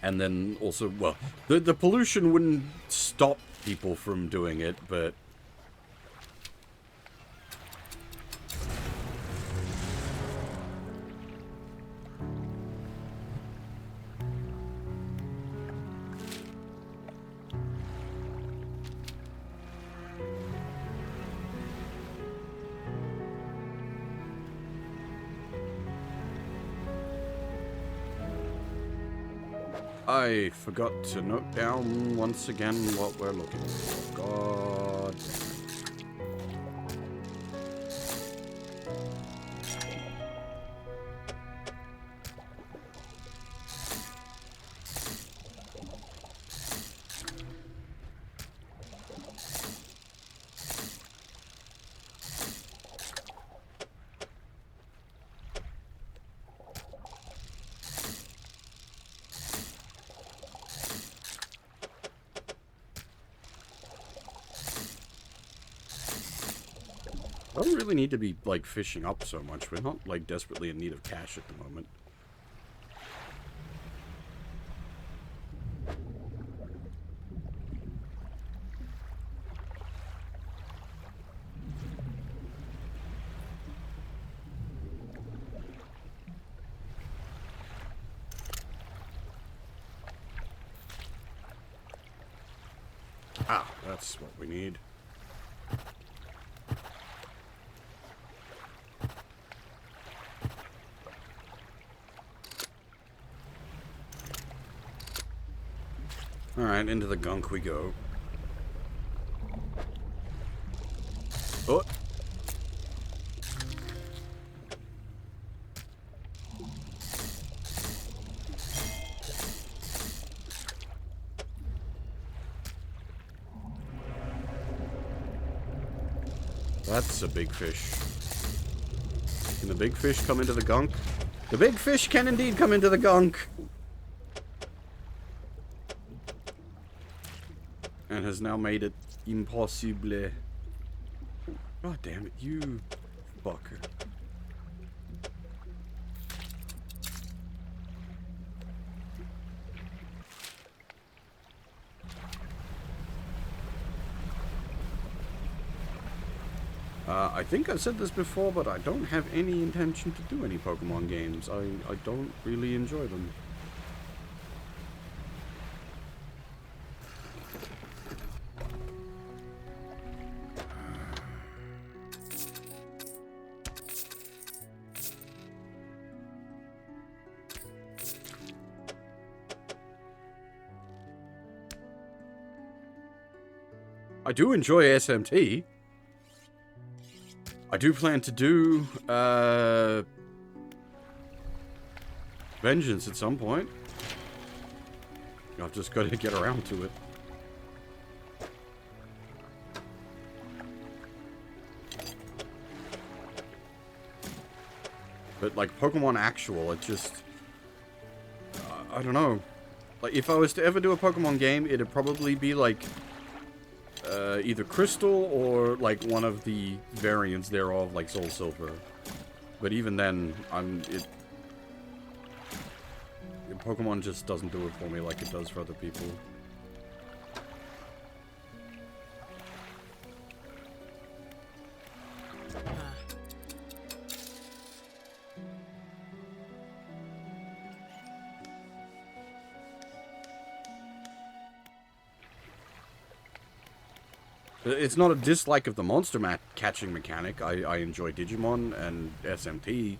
And then also, well, the pollution wouldn't stop people from doing it, but... I forgot to note down once again what we're looking for. God. I don't really need to be, like, fishing up so much. We're not, like, desperately in need of cash at the moment. Ah, that's what we need. Alright, into the gunk we go. Oh! That's a big fish. Can the big fish come into the gunk? The big fish can indeed come into the gunk! And has now made it impossible. God damn it, you fucker. I think I've said this before, but I don't have any intention to do any Pokemon games. I don't really enjoy them. I do enjoy SMT. I do plan to do Vengeance at some point. I've just got to get around to it. But like Pokemon Actual, it just... I don't know. Like if I was to ever do a Pokemon game, it'd probably be like... either Crystal or like one of the variants thereof, like Soul Silver. But even then, Pokemon just doesn't do it for me like it does for other people. It's not a dislike of the monster catching mechanic. I enjoy Digimon and SMT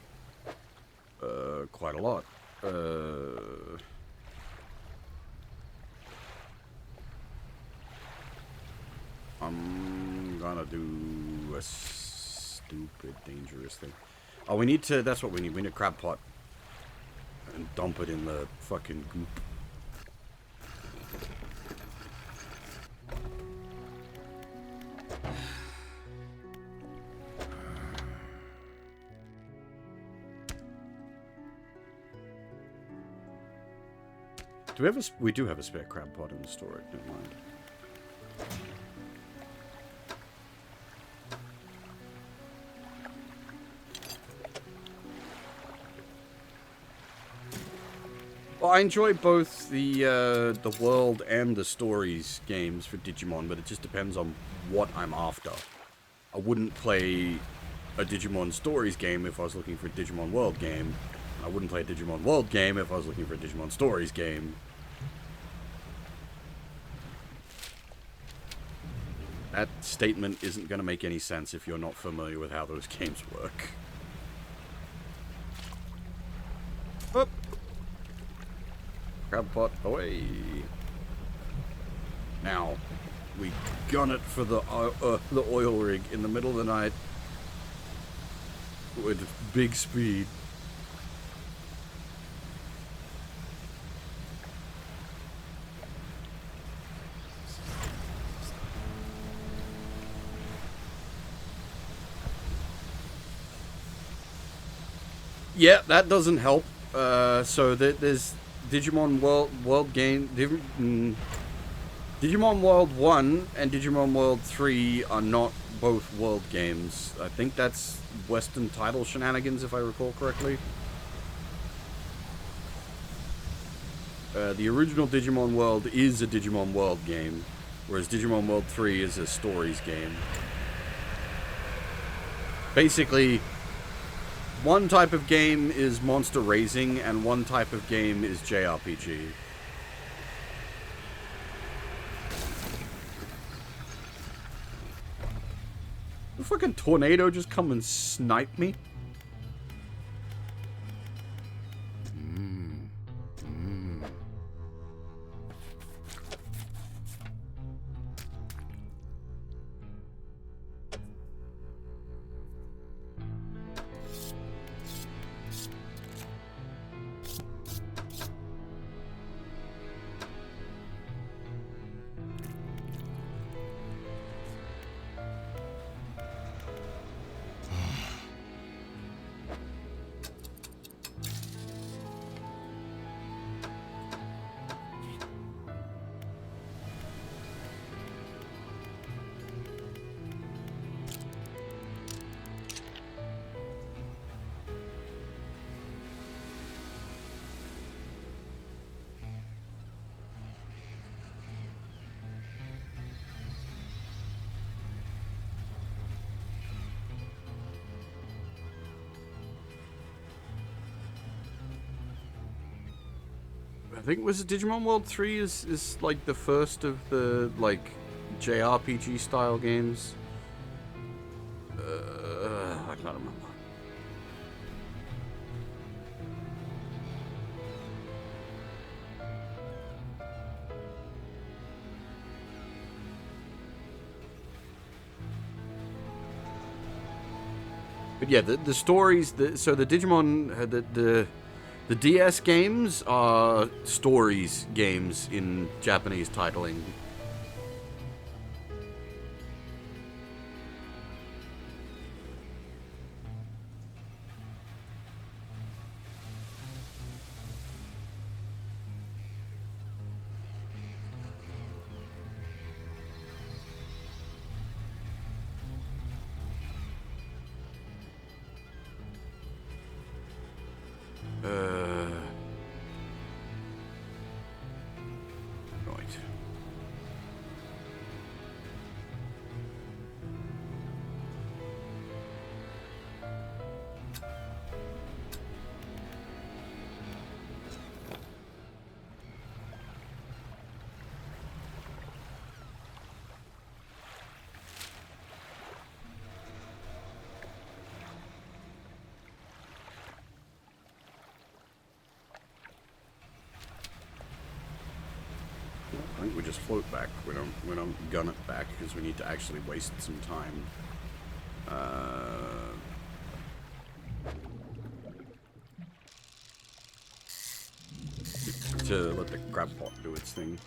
quite a lot. I'm gonna do a stupid, dangerous thing. Oh, we need to... That's what we need. We need a crab pot. And dump it in the fucking goop. Do we have a... We do have a spare crab pot in the storage. Never mind. Well, I enjoy both the world and the stories games for Digimon, but it just depends on what I'm after. I wouldn't play a Digimon Stories game if I was looking for a Digimon World game. I wouldn't play a Digimon World game if I was looking for a Digimon Stories game. That statement isn't going to make any sense if you're not familiar with how those games work. Up. Crab pot away. Now, we gun it for the oil rig in the middle of the night with big speed. Yeah, that doesn't help. So there's Digimon World game. Digimon World 1 and Digimon World 3 are not both world games. I think that's Western title shenanigans, if I recall correctly. The original Digimon World is a Digimon World game, whereas Digimon World 3 is a stories game. Basically, one type of game is monster raising, and one type of game is JRPG. The fucking tornado just come and snipe me? I think was it Digimon World 3 is like the first of the like JRPG style games. I can't remember. But yeah, the stories. So the Digimon, the DS games are stories games in Japanese titling. Right. I think we just float back. We don't gun it back because we need to actually waste some time. To let the crab pot do its thing.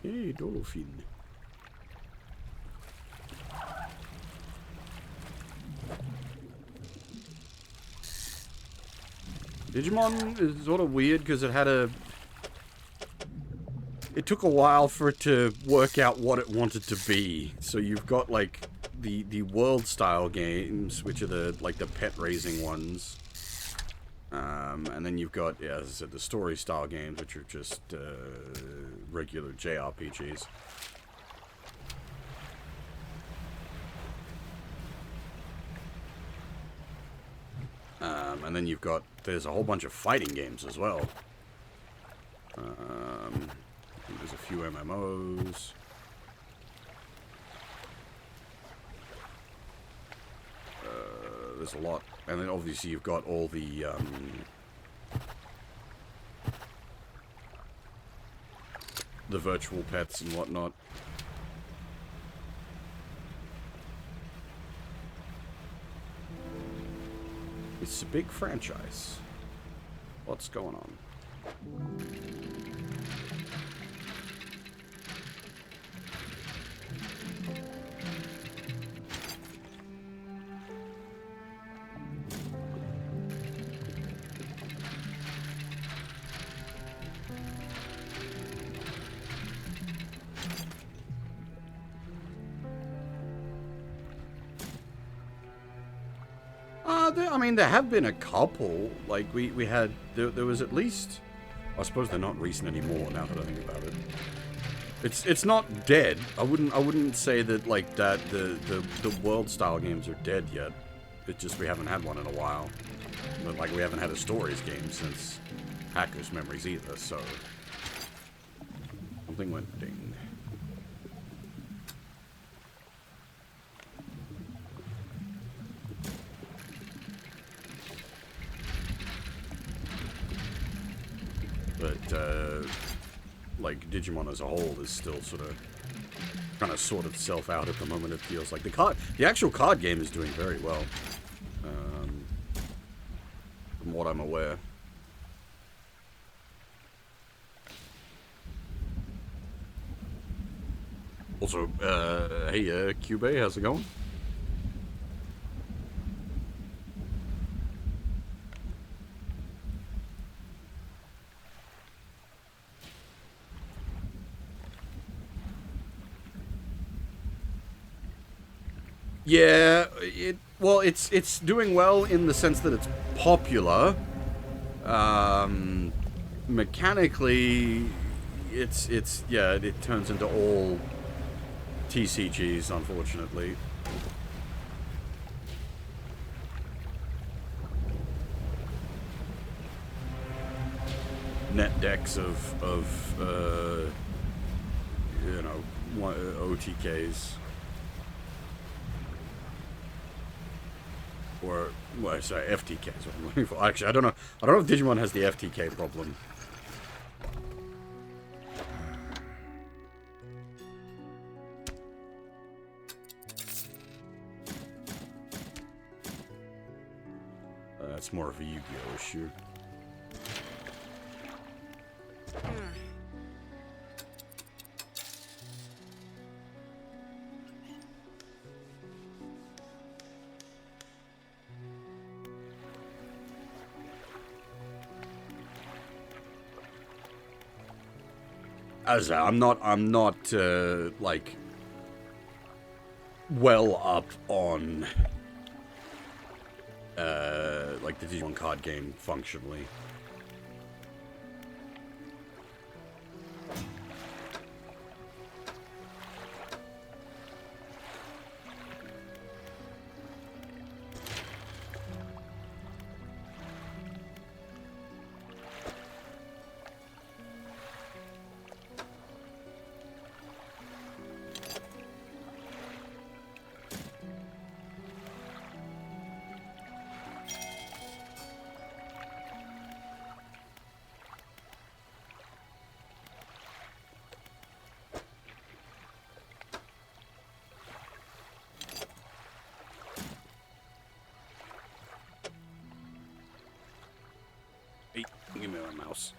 Hey, dolphin. Digimon is sort of weird because it had a... It took a while for it to work out what it wanted to be. So you've got, like, the world-style games, which are the, like, the pet-raising ones. And then you've got, yeah, as I said, the story-style games, which are just, regular JRPGs. And then you've got, there's a whole bunch of fighting games as well. There's a few MMOs. There's a lot. And then obviously you've got all the, the virtual pets and whatnot. It's a big franchise. What's going on? I mean, there have been a couple. Like, we had... There was at least... I suppose they're not recent anymore, now that I think about it. It's not dead. I wouldn't say that, like, that the world-style games are dead yet. It's just we haven't had one in a while. But, like, we haven't had a stories game since Hacker's Memories either, so... Something went ding. But, like, Digimon as a whole is still sort of trying to sort itself out at the moment, it feels like. The actual card game is doing very well, from what I'm aware. Also, hey, Cube, how's it going? Yeah, well, it's doing well in the sense that it's popular. Mechanically, yeah, it turns into all TCGs, unfortunately. Net decks of you know, OTKs. Or, well, sorry, FTK is what I'm looking for. Actually, I don't know if Digimon has the FTK problem. That's more of a Yu-Gi-Oh issue. As I'm not like well up on like the Digimon card game functionally. Hey, give me my mouse.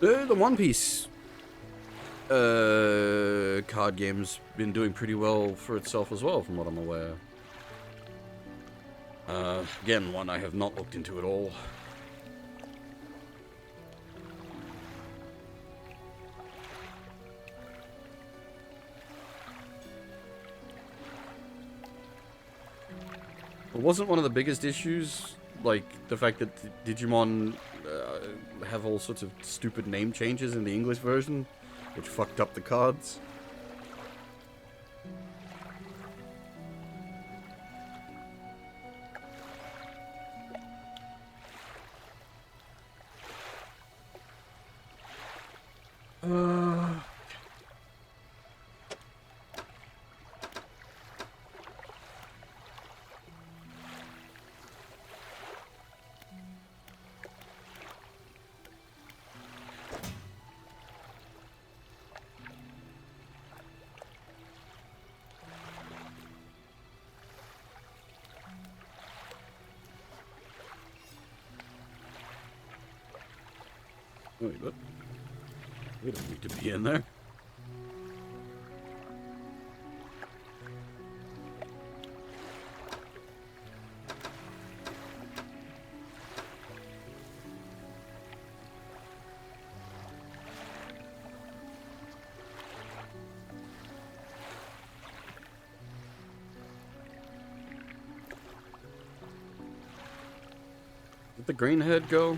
The One Piece card game's been doing pretty well for itself as well, from what I'm aware. Again, one I have not looked into at all. It wasn't one of the biggest issues, like the fact that Digimon have all sorts of stupid name changes in the English version, which fucked up the cards. Wait, what? We don't need to be in there. Did the green head go?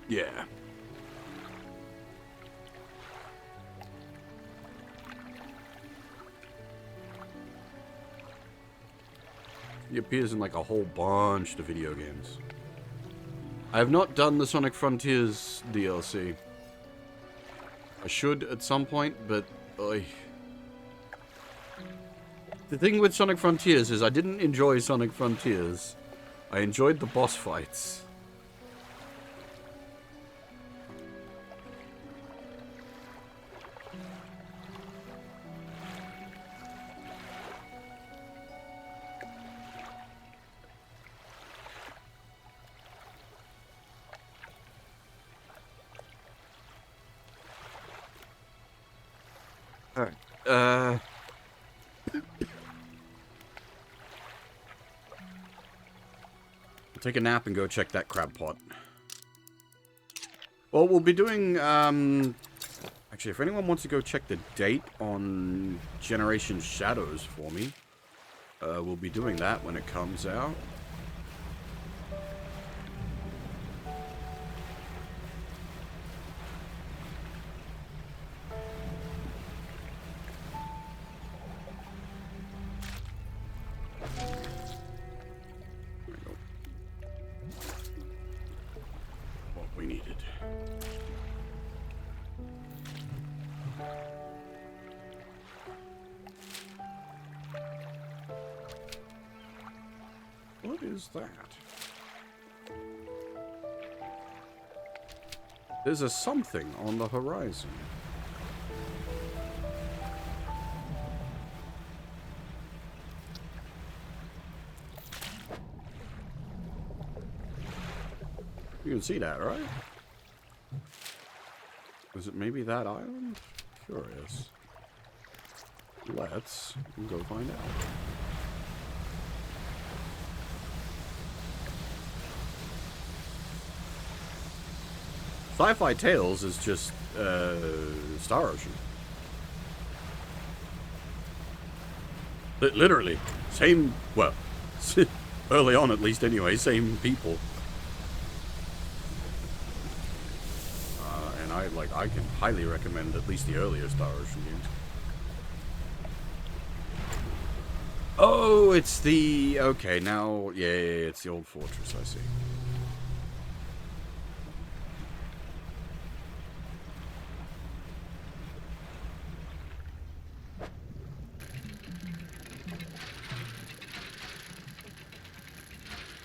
Yeah. He appears in like a whole bunch of video games. I have not done the Sonic Frontiers DLC. I should at some point, but the thing with Sonic Frontiers is I didn't enjoy Sonic Frontiers. I enjoyed the boss fights. Alright, take a nap and go check that crab pot. Well, we'll be doing, actually, if anyone wants to go check the date on Generation Shadows for me, we'll be doing that when it comes out. We needed. What is that? There's a something on the horizon. You can see that, right? Is it maybe that island? Curious. Let's go find out. Sci-Fi Tales is just Star Ocean. Literally, same. Well, early on at least, anyway. Same people. I can highly recommend at least the earlier Star Ocean games. Oh, it's the... Okay, now... Yeah, it's the old fortress, I see.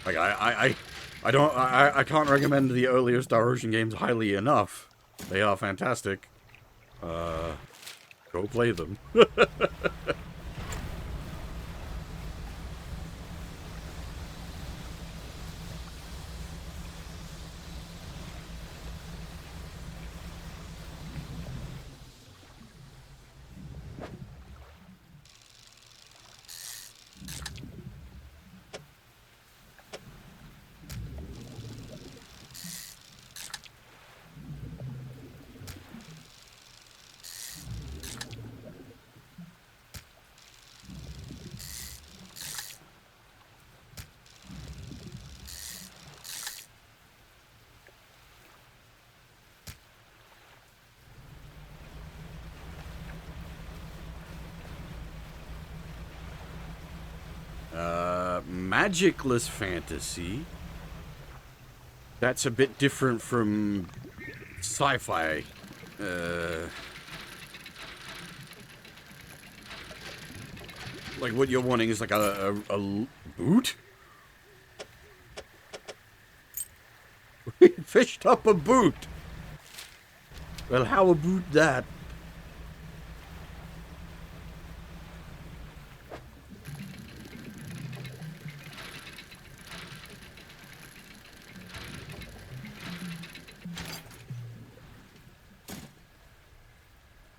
Like, I can't recommend the earlier Star Ocean games highly enough. They are fantastic. Go play them. magicless fantasy. That's a bit different from sci-fi. Like what you're wanting is like a boot? We fished up a boot. Well, how about that?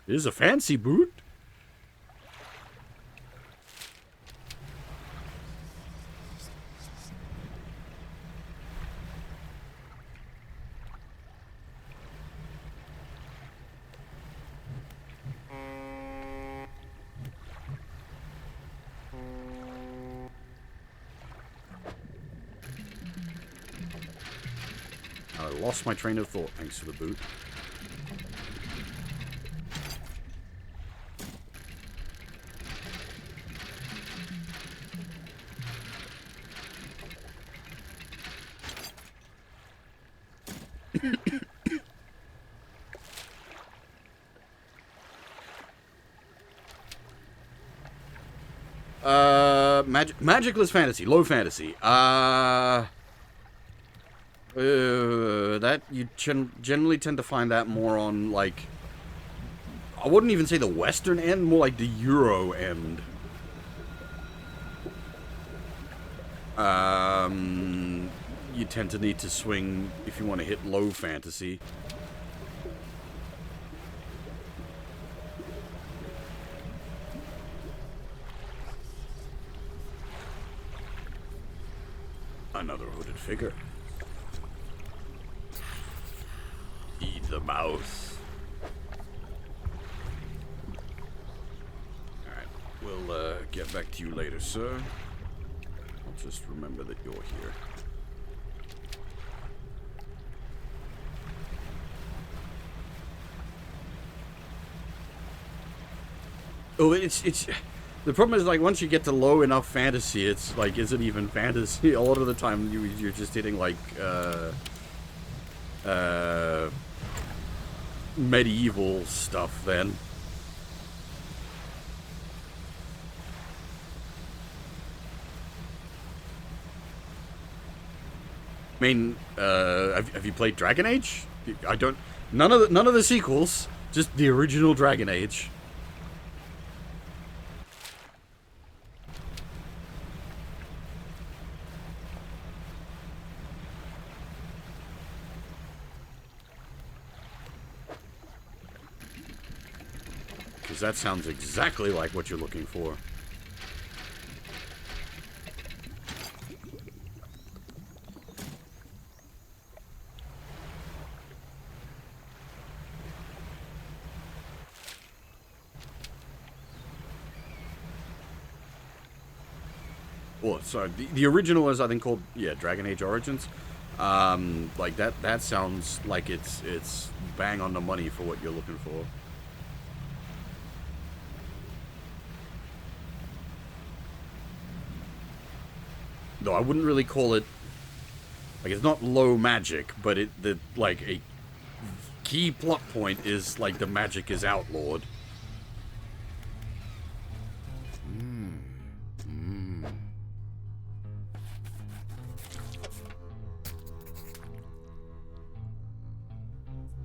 It is a fancy boot. I lost my train of thought thanks to the boot. Magicless fantasy, low fantasy. That you generally tend to find that more on, like, I wouldn't even say the Western end, more like the Euro end. You tend to need to swing if you want to hit low fantasy. Another hooded figure. Eat the mouse. Alright, we'll get back to you later, sir. I'll just remember that you're here. Oh, it's the problem is, like, once you get to low enough fantasy, it's like, is it even fantasy? A lot of the time you're just hitting like medieval stuff then. I mean, have you played Dragon Age? I don't. None of the sequels. Just the original Dragon Age. Because that sounds exactly like what you're looking for. Well, sorry, the original is, I think, called, yeah, Dragon Age Origins. Like, that sounds like it's bang on the money for what you're looking for. Though I wouldn't really call it, like, it's not low magic, but like, a key plot point is, like, the magic is outlawed.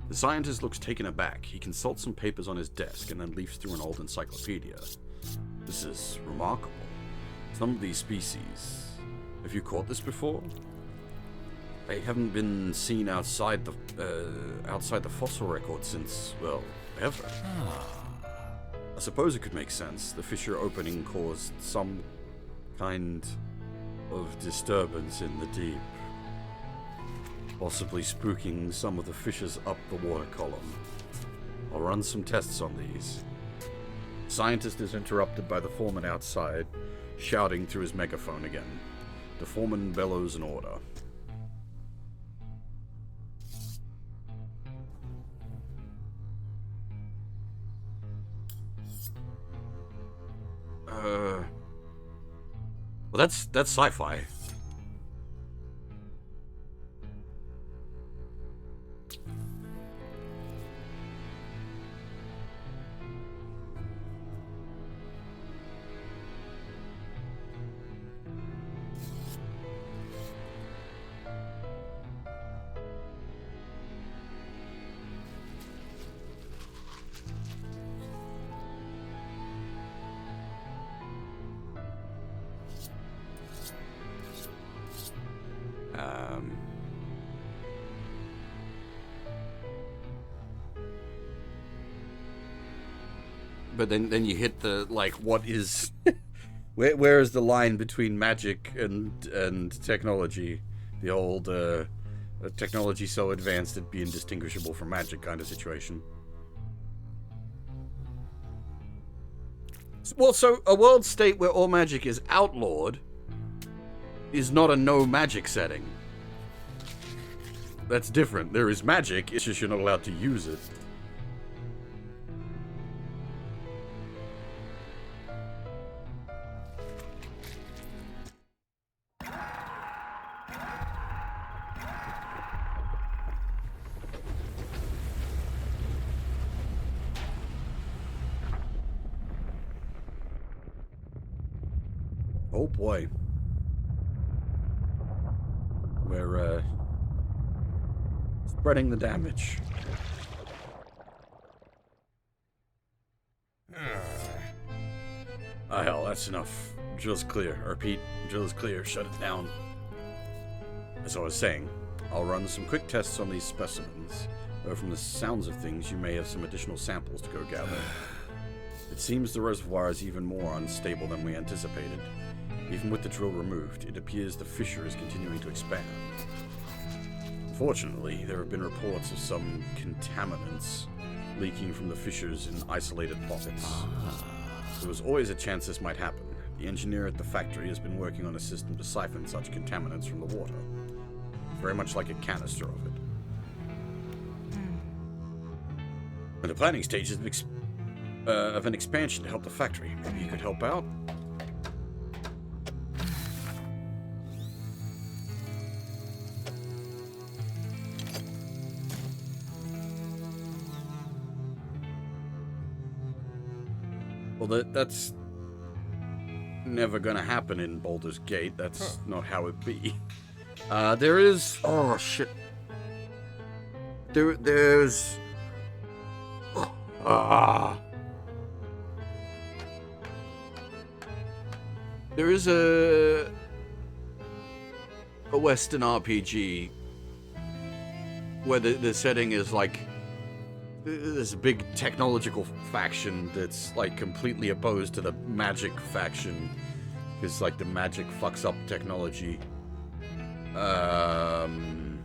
The scientist looks taken aback. He consults some papers on his desk and then leafs through an old encyclopedia. This is remarkable. Some of these species... Have you caught this before? They haven't been seen outside the fossil record since, well, ever. I suppose it could make sense. The fissure opening caused some kind of disturbance in the deep, possibly spooking some of the fishes up the water column. I'll run some tests on these. The scientist is interrupted by the foreman outside, shouting through his megaphone again. The foreman bellows an order. Well, that's sci-fi. But then you hit the, like, what is... where is the line between magic and technology? The old, technology so advanced it'd be indistinguishable from magic kind of situation. Well, so a world state where all magic is outlawed is not a no magic setting. That's different. There is magic, it's just you're not allowed to use it. Oh boy. We're, spreading the damage. Ah, hell, that's enough. Drill's clear. Or Pete, drill is clear. Shut it down. As I was saying, I'll run some quick tests on these specimens, though from the sounds of things, you may have some additional samples to go gather. It seems the reservoir is even more unstable than we anticipated. Even with the drill removed, it appears the fissure is continuing to expand. Fortunately, there have been reports of some contaminants leaking from the fissures in isolated pockets. There was always a chance this might happen. The engineer at the factory has been working on a system to siphon such contaminants from the water. Very much like a canister of it. In the planning stages of an expansion to help the factory. Maybe you could help out? Well, that's never gonna happen in Baldur's Gate. That's not how it be. There is... Oh, shit. There's... There is a Western RPG where the setting is like... There's a big technological faction that's, like, completely opposed to the magic faction. Because, like, the magic fucks up technology. No,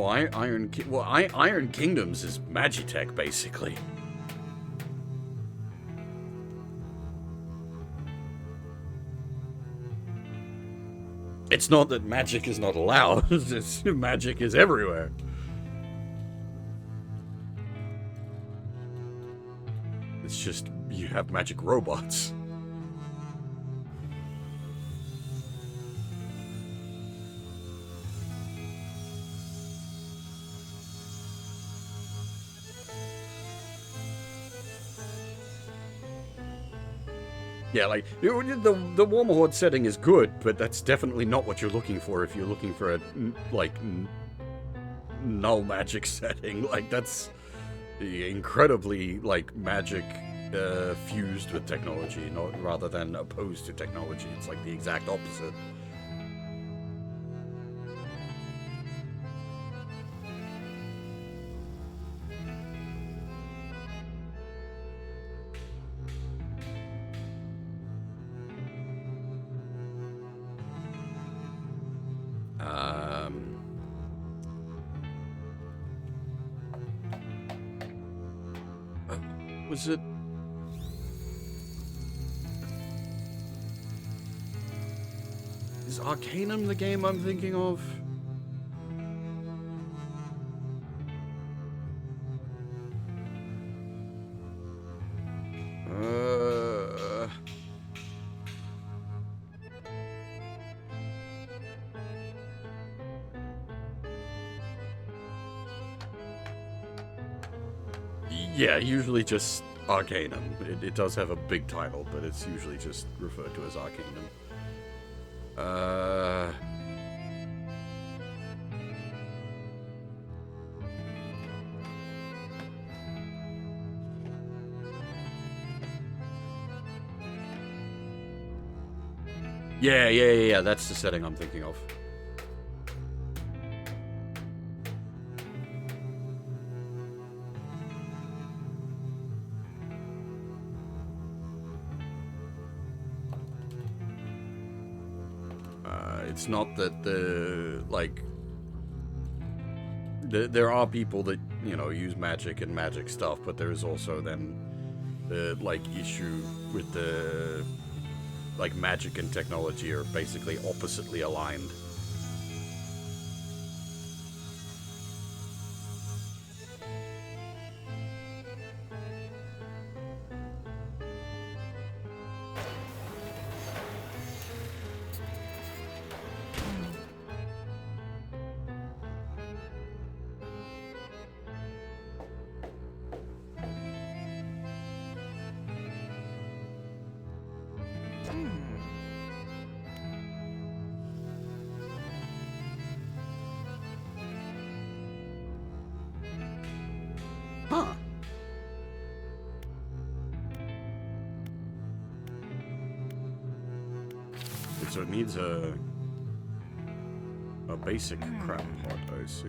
Iron Kingdoms is Magitech, basically. It's not that magic is not allowed. It's, magic is everywhere. It's just, you have magic robots. Yeah, like, the Warmer Horde setting is good, but that's definitely not what you're looking for if you're looking for a, like, null magic setting. Like, that's incredibly, like, magic fused with technology, not rather than opposed to technology. It's like the exact opposite. Was it... Is Arcanum the game I'm thinking of? Yeah, usually just Arcanum. It does have a big title, but it's usually just referred to as Arcanum. Yeah, that's the setting I'm thinking of. It's not that there are people that, you know, use magic and magic stuff, but there's also then the, issue with the, magic and technology are basically oppositely aligned. Huh. So it needs a basic crab pot, I see.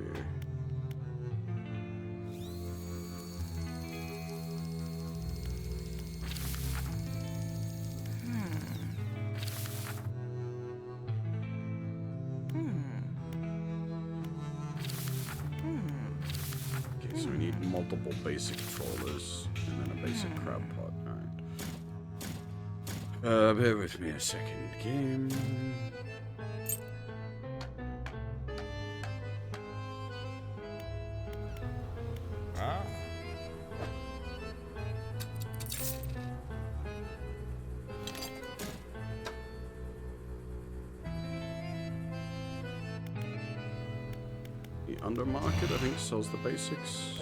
Okay, so we need multiple basic controllers and then a basic crab pot. Alright. Bear with me a second. Game. Ah. The undermarket, I think, sells the basics.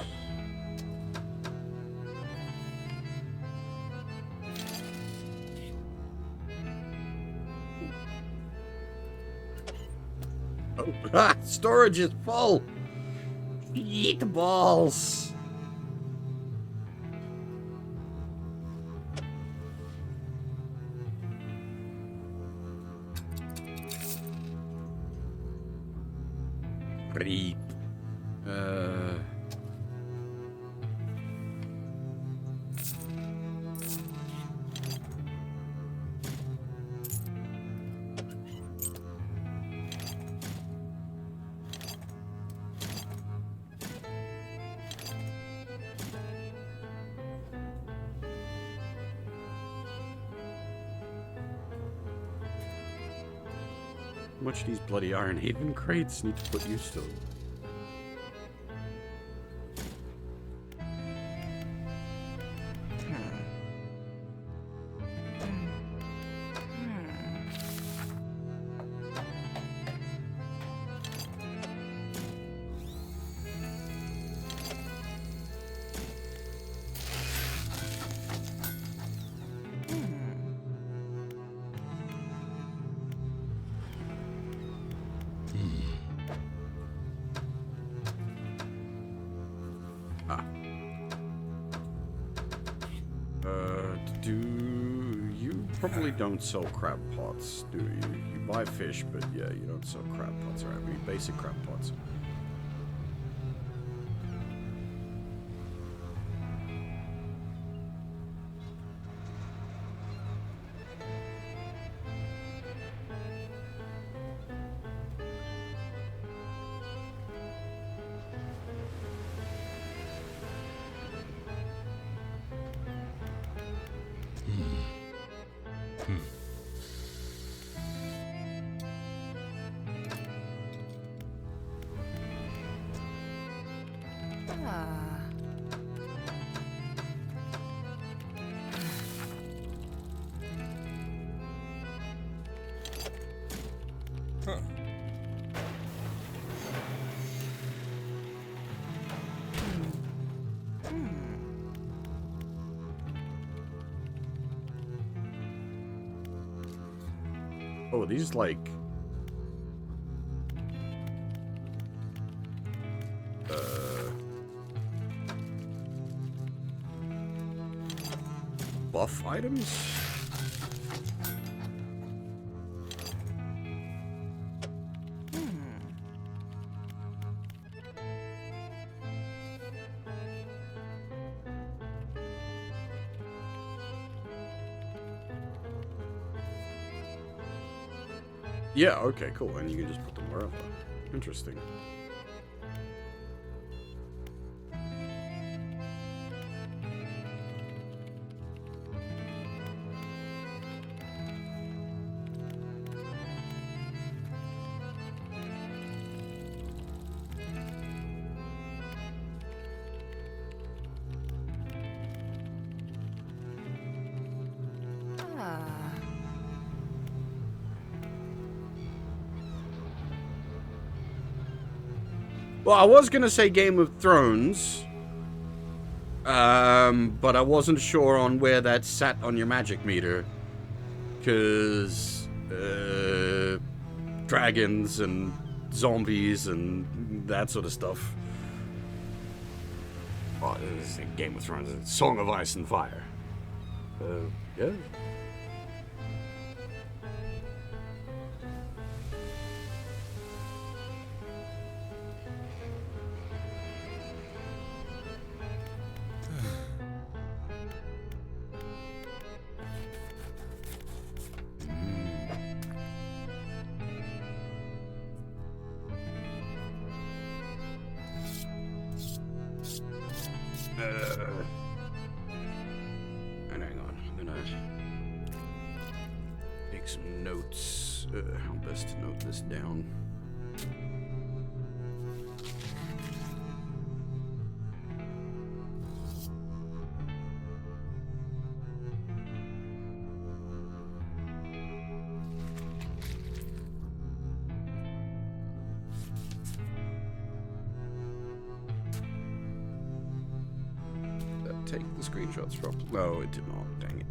Oh, ah, storage is full. Eat balls. Creep. How much these bloody Iron Haven crates need to put used to? Do you probably don't sell crab pots, do you? You buy fish, but yeah, you don't sell crab pots. Alright, we need basic crab pots. Huh. Oh, are these like... buff items? Yeah, okay, cool. And you can just put them wherever. Interesting. Well, I was gonna say Game of Thrones, but I wasn't sure on where that sat on your magic meter, because dragons and zombies and that sort of stuff. Oh, this is Game of Thrones, it's Song of Ice and Fire. Yeah. And hang on, I'm gonna take some notes. How best to note this down? Take the screenshots from. No, it did not. Dang it.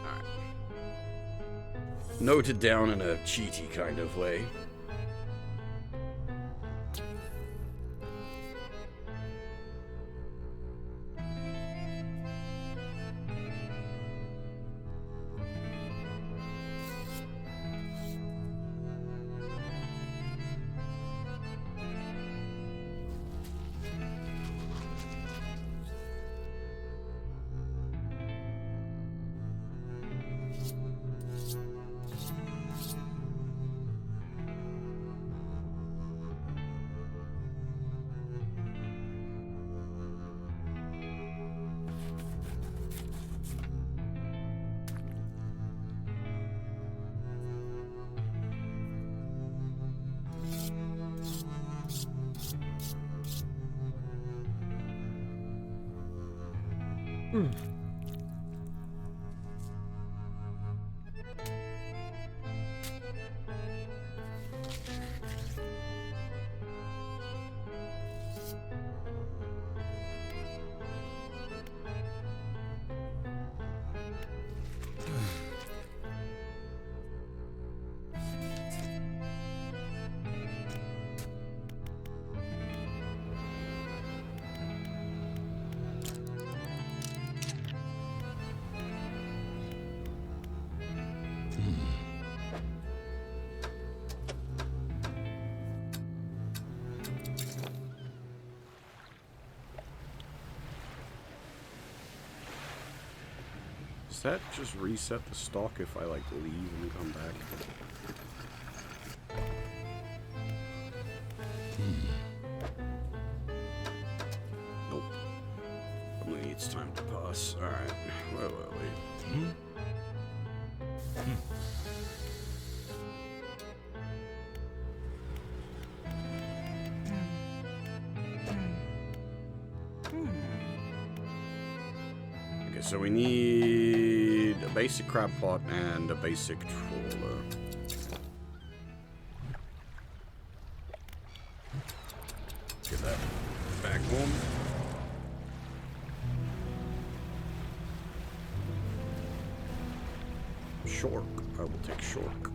Alright. Noted down in a cheaty kind of way. Does that just reset the stock if I, like, leave and come back? Nope. Only needs time to pass. Alright. Wait. Okay, so we need a basic crab pot and a basic trawler. form. Shork. I will take Shork.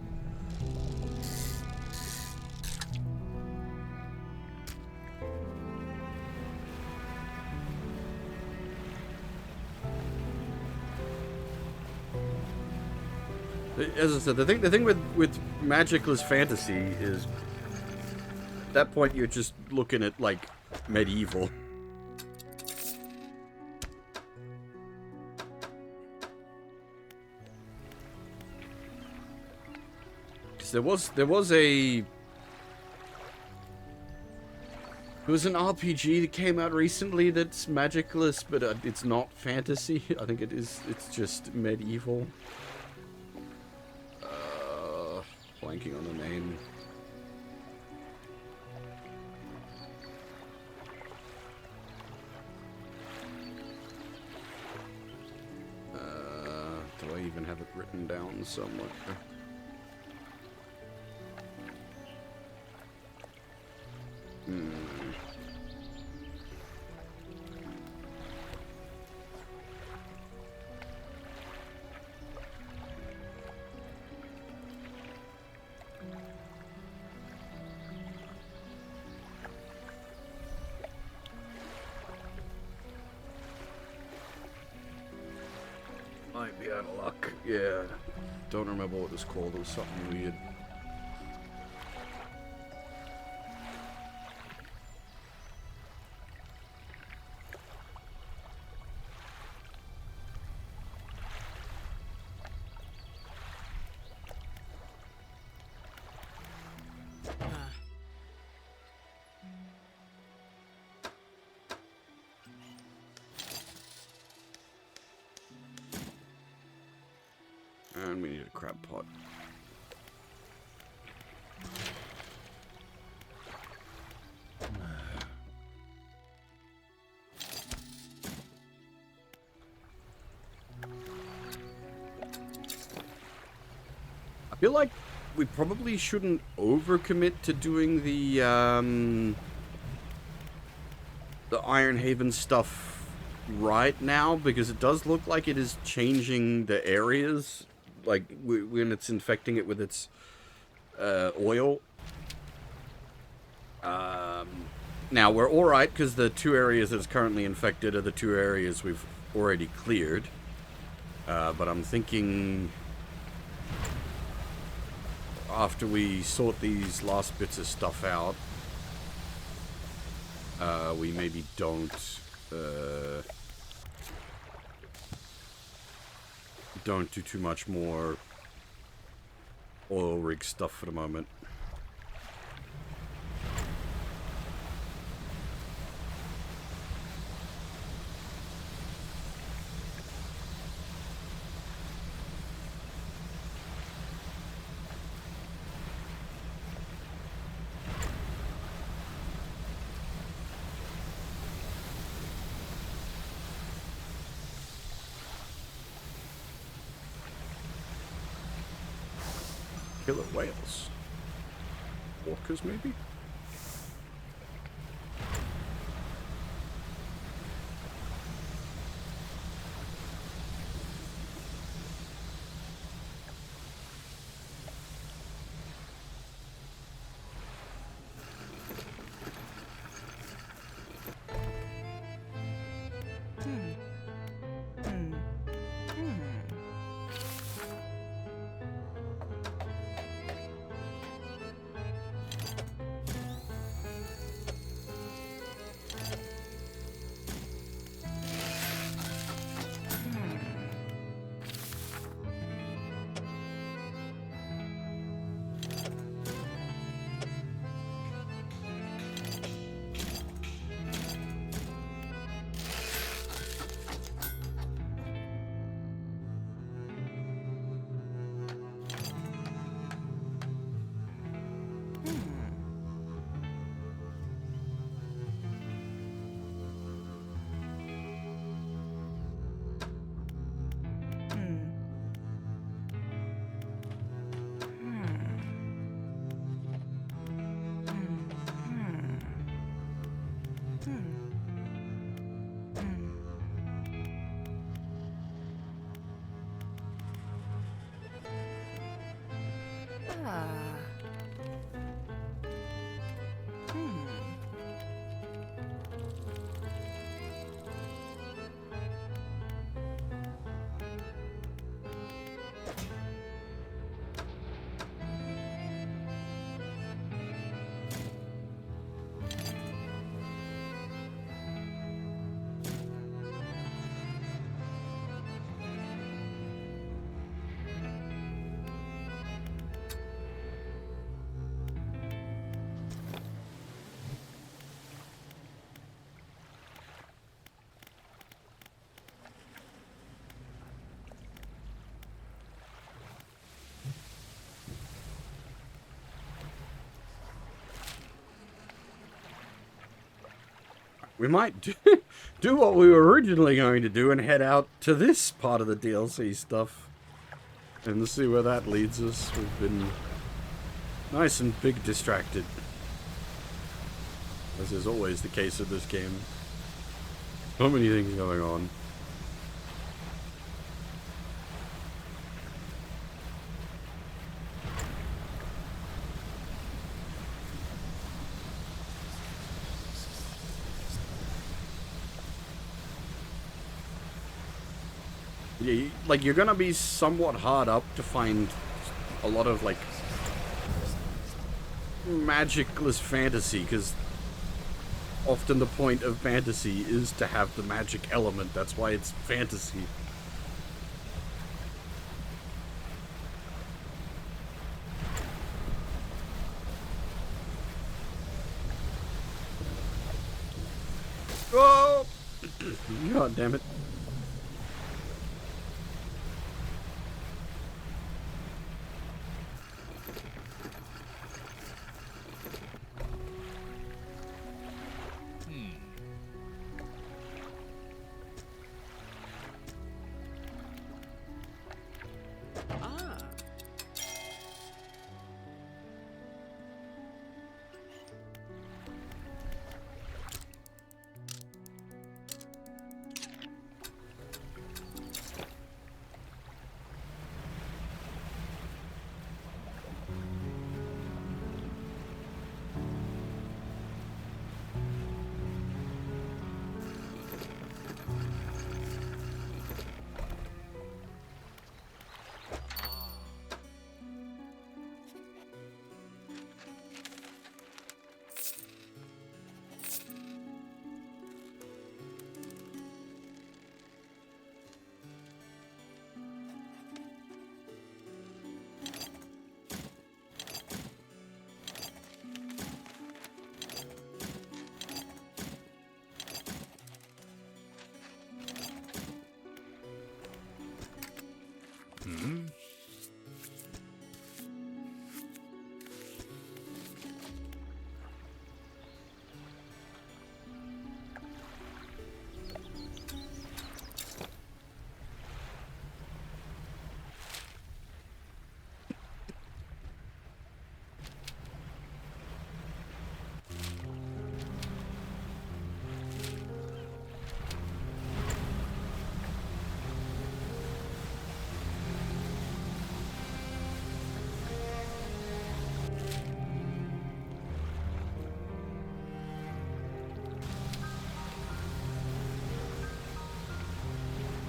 As I said, the thing with magicless fantasy is, at that point you're just looking at like medieval. Because there was an RPG that came out recently that's magicless, but it's not fantasy. I think it's just medieval. Blanking on the name. Do I even have it written down somewhere? Might be out of luck. Yeah. Don't remember what it was called. It was something weird. And we need a crab pot. I feel like we probably shouldn't overcommit to doing the Iron Haven stuff right now, because it does look like it is changing the areas, like when it's infecting it with its oil. Now we're alright because the 2 areas that's currently infected are the 2 areas we've already cleared. But I'm thinking after we sort these last bits of stuff out, we maybe don't do too much more oil rig stuff for the moment. Killer whales. Orcas, maybe? Ah. We might do what we were originally going to do and head out to this part of the DLC stuff. And see where that leads us. We've been nice and big distracted. As is always the case with this game. So many things going on. Yeah, like, you're gonna be somewhat hard up to find a lot of, like, magicless fantasy, because often the point of fantasy is to have the magic element. That's why it's fantasy. Oh! God damn it.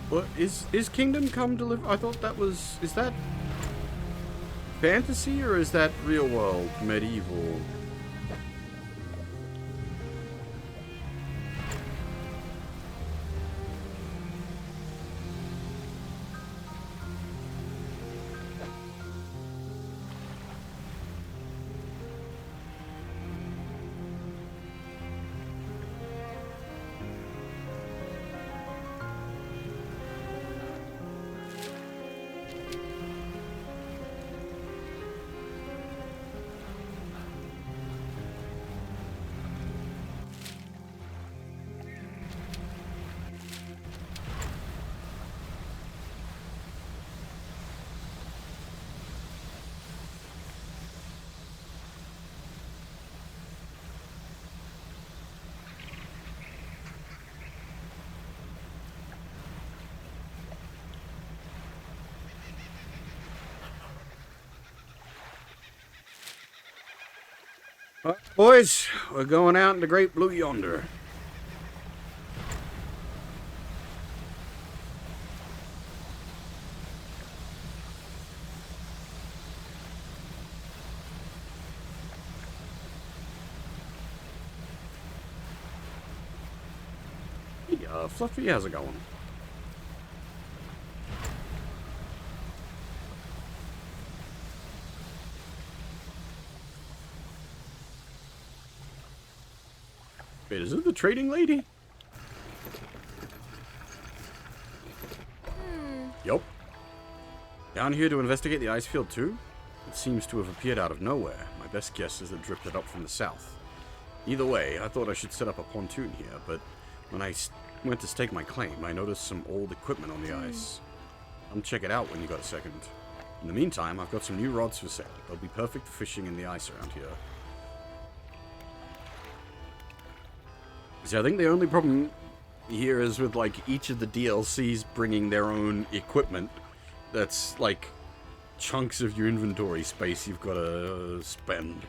What is Kingdom Come Deliver? I thought that was, is that fantasy or is that real world medieval? Alright, boys, we're going out in the great blue yonder. Hey, Fluffy, how's it going? Wait, is it the trading lady? Yup. Down here to investigate the ice field too? It seems to have appeared out of nowhere. My best guess is it drifted up from the south. Either way, I thought I should set up a pontoon here, but when I went to stake my claim, I noticed some old equipment on the ice. Come check it out when you got a second. In the meantime, I've got some new rods for sale. They'll be perfect for fishing in the ice around here. See, I think the only problem here is with, like, each of the DLCs bringing their own equipment. That's, like, chunks of your inventory space you've got to spend.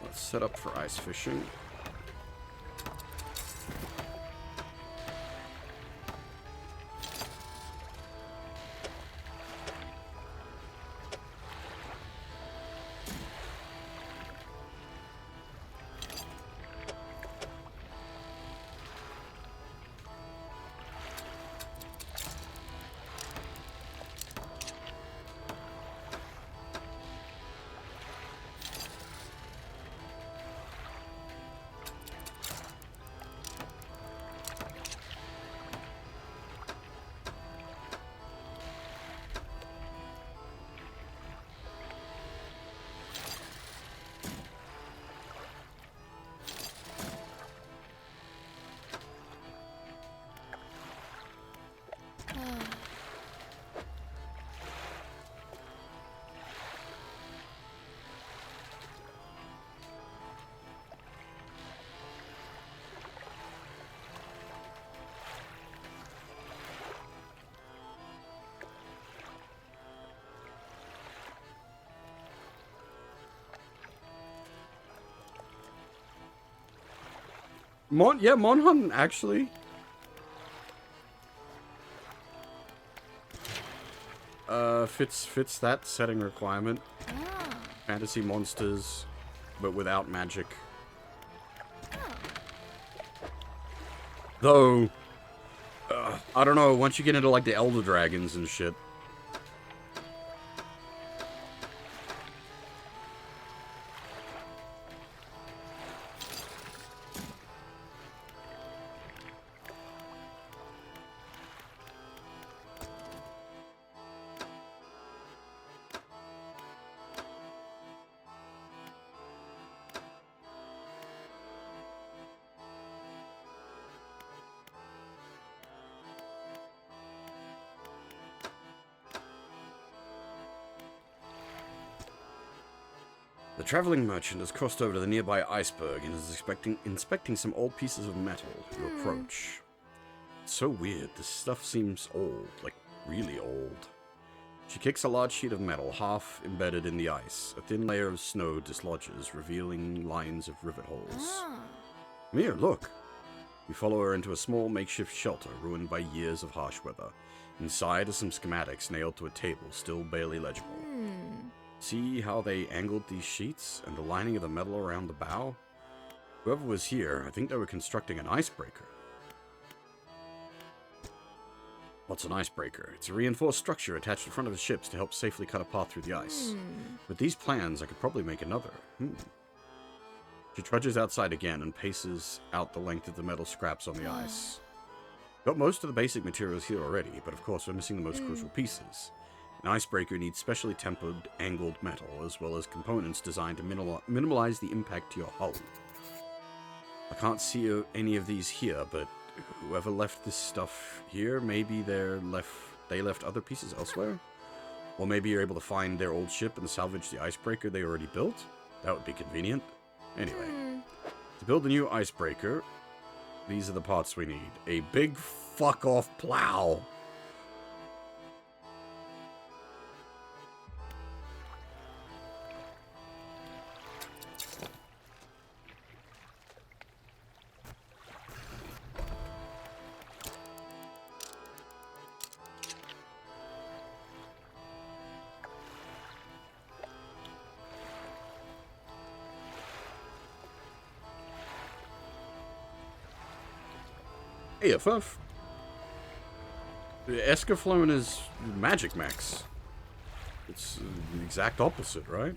Let's set up for ice fishing. Monhun actually fits that setting requirement. Fantasy monsters, but without magic. Though, I don't know, once you get into like the Elder Dragons and shit. The traveling merchant has crossed over to the nearby iceberg and is inspecting some old pieces of metal. You approach. It's so weird. This stuff seems old, like really old. She kicks a large sheet of metal, half embedded in the ice. A thin layer of snow dislodges, revealing lines of rivet holes. Come here, look. You follow her into a small makeshift shelter, ruined by years of harsh weather. Inside are some schematics nailed to a table, still barely legible. See how they angled these sheets and the lining of the metal around the bow? Whoever was here, I think they were constructing an icebreaker. What's an icebreaker? It's a reinforced structure attached to the front of the ships to help safely cut a path through the ice. With these plans, I could probably make another. She trudges outside again and paces out the length of the metal scraps on the ice. Got most of the basic materials here already, but of course we're missing the most crucial pieces. An icebreaker needs specially tempered, angled metal, as well as components designed to minimize the impact to your hull. I can't see any of these here, but whoever left this stuff here, maybe they left other pieces elsewhere? Or maybe you're able to find their old ship and salvage the icebreaker they already built? That would be convenient. Anyway, to build a new icebreaker, these are the parts we need. A big fuck-off plow. AFF. Escaflowne is Magic Max. It's the exact opposite, right?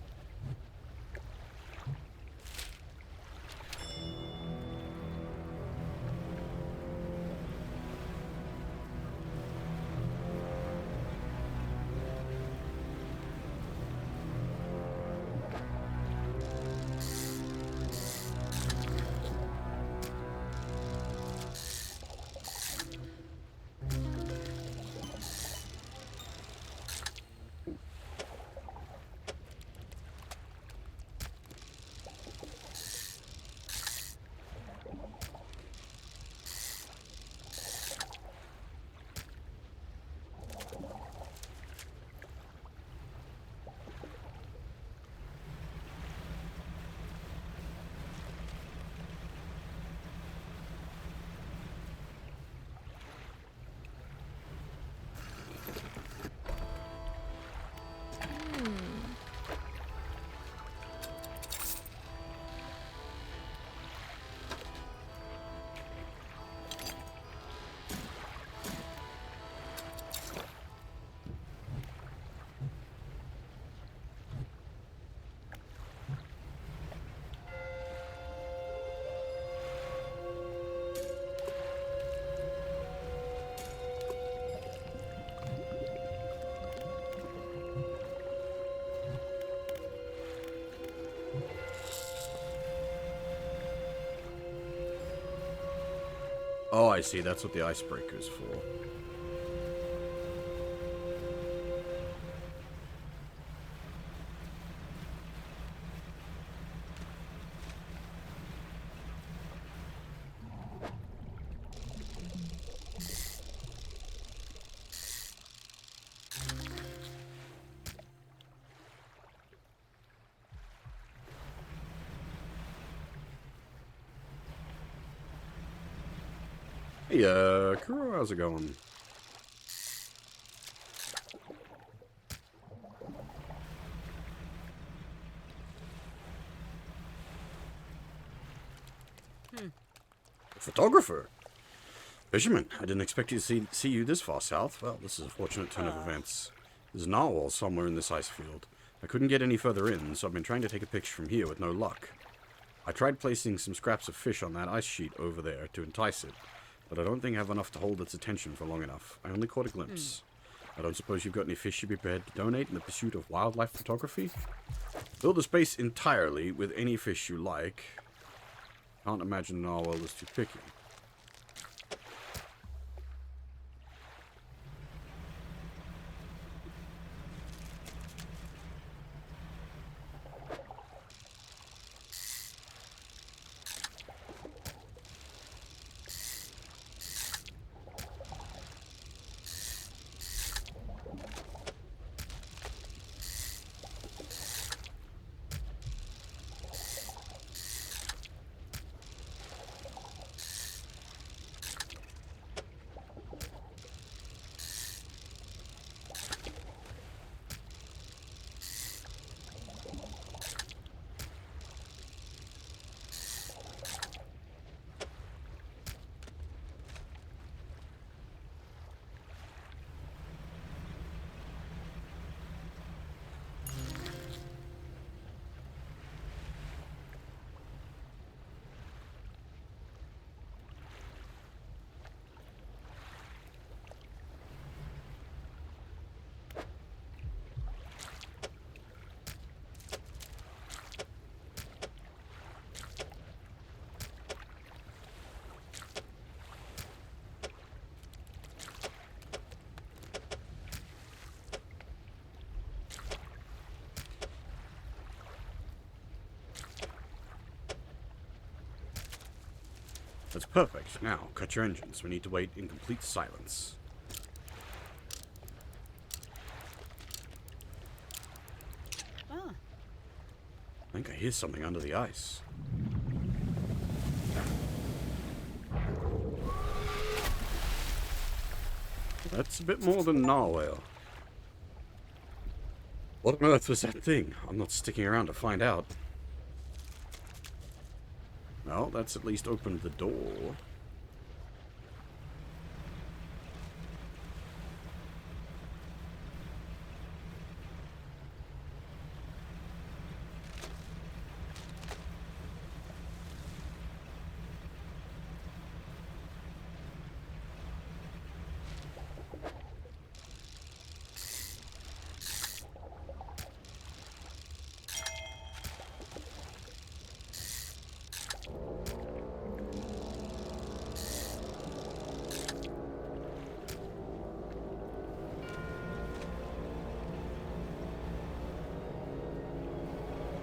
Oh, I see. That's what the icebreaker's for. Hey, Kuro, how's it going? Photographer? Fisherman, I didn't expect you to see you this far south. Well, this is a fortunate turn of events. There's a narwhal somewhere in this ice field. I couldn't get any further in, so I've been trying to take a picture from here with no luck. I tried placing some scraps of fish on that ice sheet over there to entice it, but I don't think I have enough to hold its attention for long enough. I only caught a glimpse. I don't suppose you've got any fish you'd be prepared to donate in the pursuit of wildlife photography? Fill the space entirely with any fish you like. Can't imagine narwhal is too picky. that's perfect. Now, cut your engines. We need to wait in complete silence. Ah. I think I hear something under the ice. That's a bit more than narwhal. What on earth was that thing? I'm not sticking around to find out. Well, that's at least opened the door.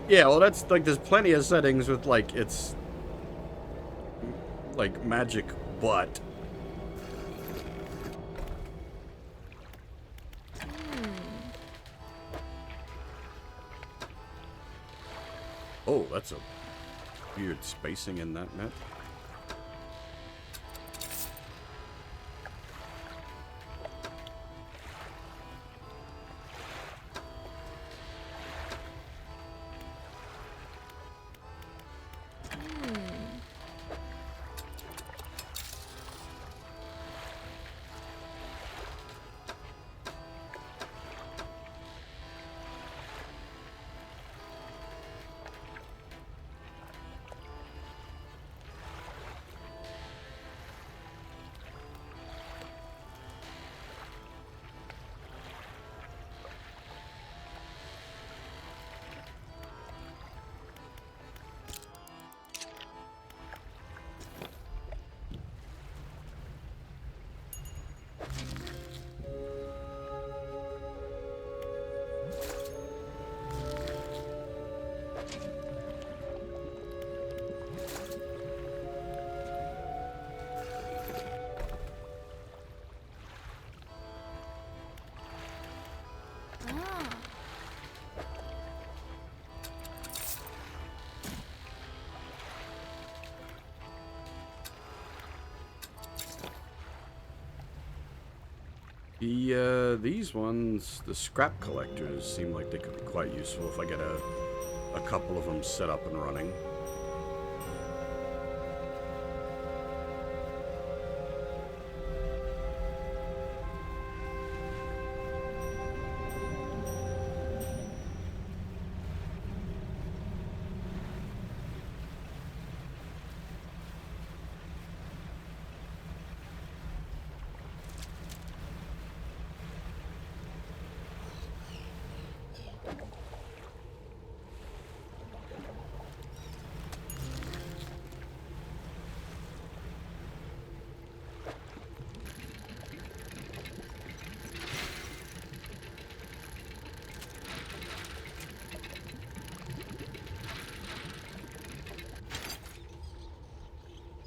Yeah, well, that's, like, there's plenty of settings with, like, it's, like, magic butt. Oh, that's a weird spacing in that net. These ones, the scrap collectors, seem like they could be quite useful if I get a couple of them set up and running.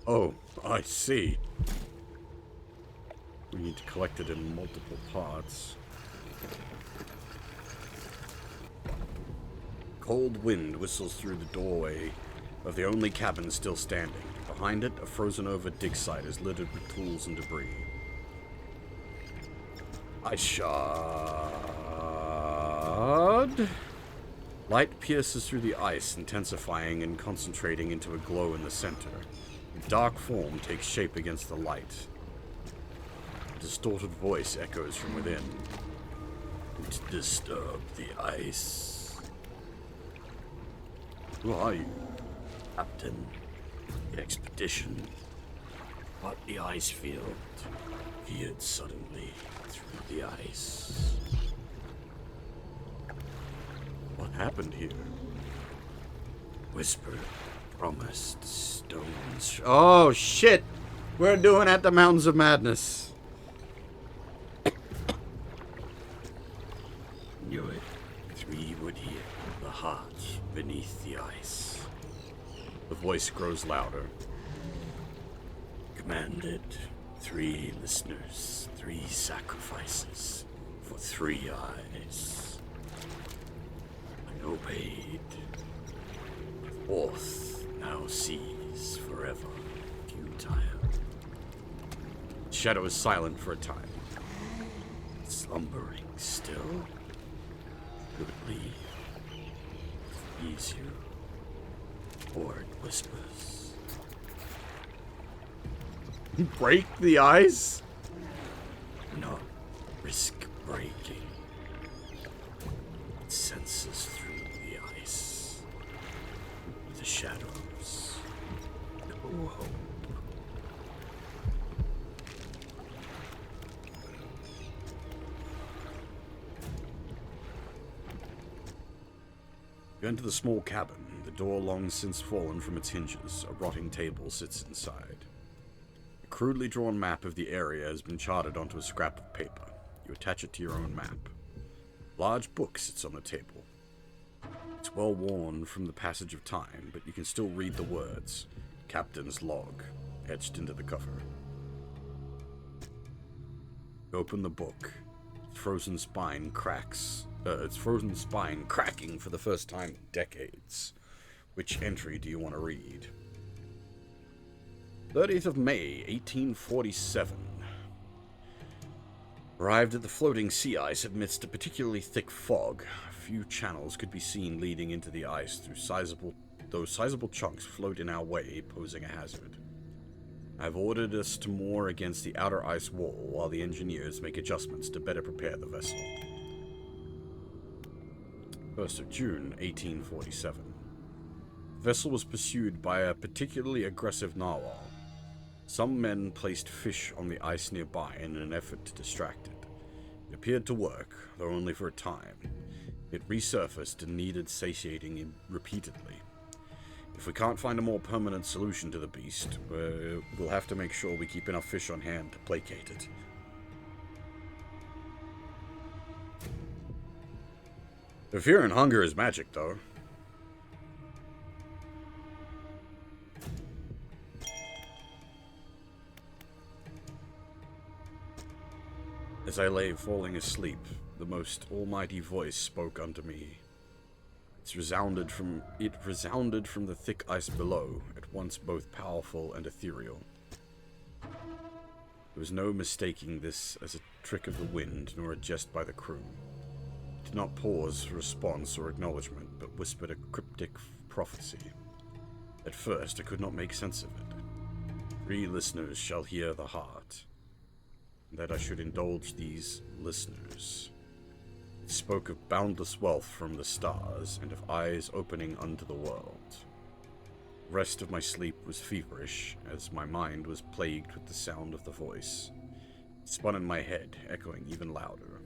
Oh, I see. We need to collect it in multiple parts. Cold wind whistles through the doorway of the only cabin still standing. Behind it, a frozen-over dig site is littered with tools and debris. Ice shard. Light pierces through the ice, intensifying and concentrating into a glow in the center. A dark form takes shape against the light. A distorted voice echoes from within. Don't disturb the ice. Who are you? Captain. The expedition. But the ice field veered suddenly through the ice. What happened here? Whispered, promised, stones. Oh, shit! We're doing At the Mountains of Madness. Knew it. 3 would hear the heart beneath the ice. The voice grows louder. commanded 3 listeners, 3 sacrifices for 3 eyes. I obeyed. The 4th now sees forever futile. Shadow is silent for a time. Slumbering still? Goodly. Ease you. Or it whispers. Break the ice? Not risk breaking. It senses through the ice. The shadows. No hope. You enter the small cabin. The door long since fallen from its hinges. A rotting table sits inside. A crudely drawn map of the area has been charted onto a scrap of paper. You attach it to your own map. A large book sits on the table. It's well worn from the passage of time, but you can still read the words. Captain's log, etched into the cover. You open the book. Its frozen spine cracking for the first time in decades. Which entry do you want to read? 30th of May, 1847. Arrived at the floating sea ice amidst a particularly thick fog. A few channels could be seen leading into the ice through sizable chunks float in our way, posing a hazard. I've ordered us to moor against the outer ice wall while the engineers make adjustments to better prepare the vessel. 1st of June, 1847. The vessel was pursued by a particularly aggressive narwhal. Some men placed fish on the ice nearby in an effort to distract it. It appeared to work, though only for a time. It resurfaced and needed satiating repeatedly. If we can't find a more permanent solution to the beast, we'll have to make sure we keep enough fish on hand to placate it. The fear and hunger is magic, though. As I lay falling asleep, the most almighty voice spoke unto me. It resounded from the thick ice below, at once both powerful and ethereal. There was no mistaking this as a trick of the wind, nor a jest by the crew. It did not pause for response or acknowledgement, but whispered a cryptic prophecy. At first, I could not make sense of it. 3 listeners shall hear the heart. That I should indulge these listeners. It spoke of boundless wealth from the stars, and of eyes opening unto the world. The rest of my sleep was feverish, as my mind was plagued with the sound of the voice. It spun in my head, echoing even louder.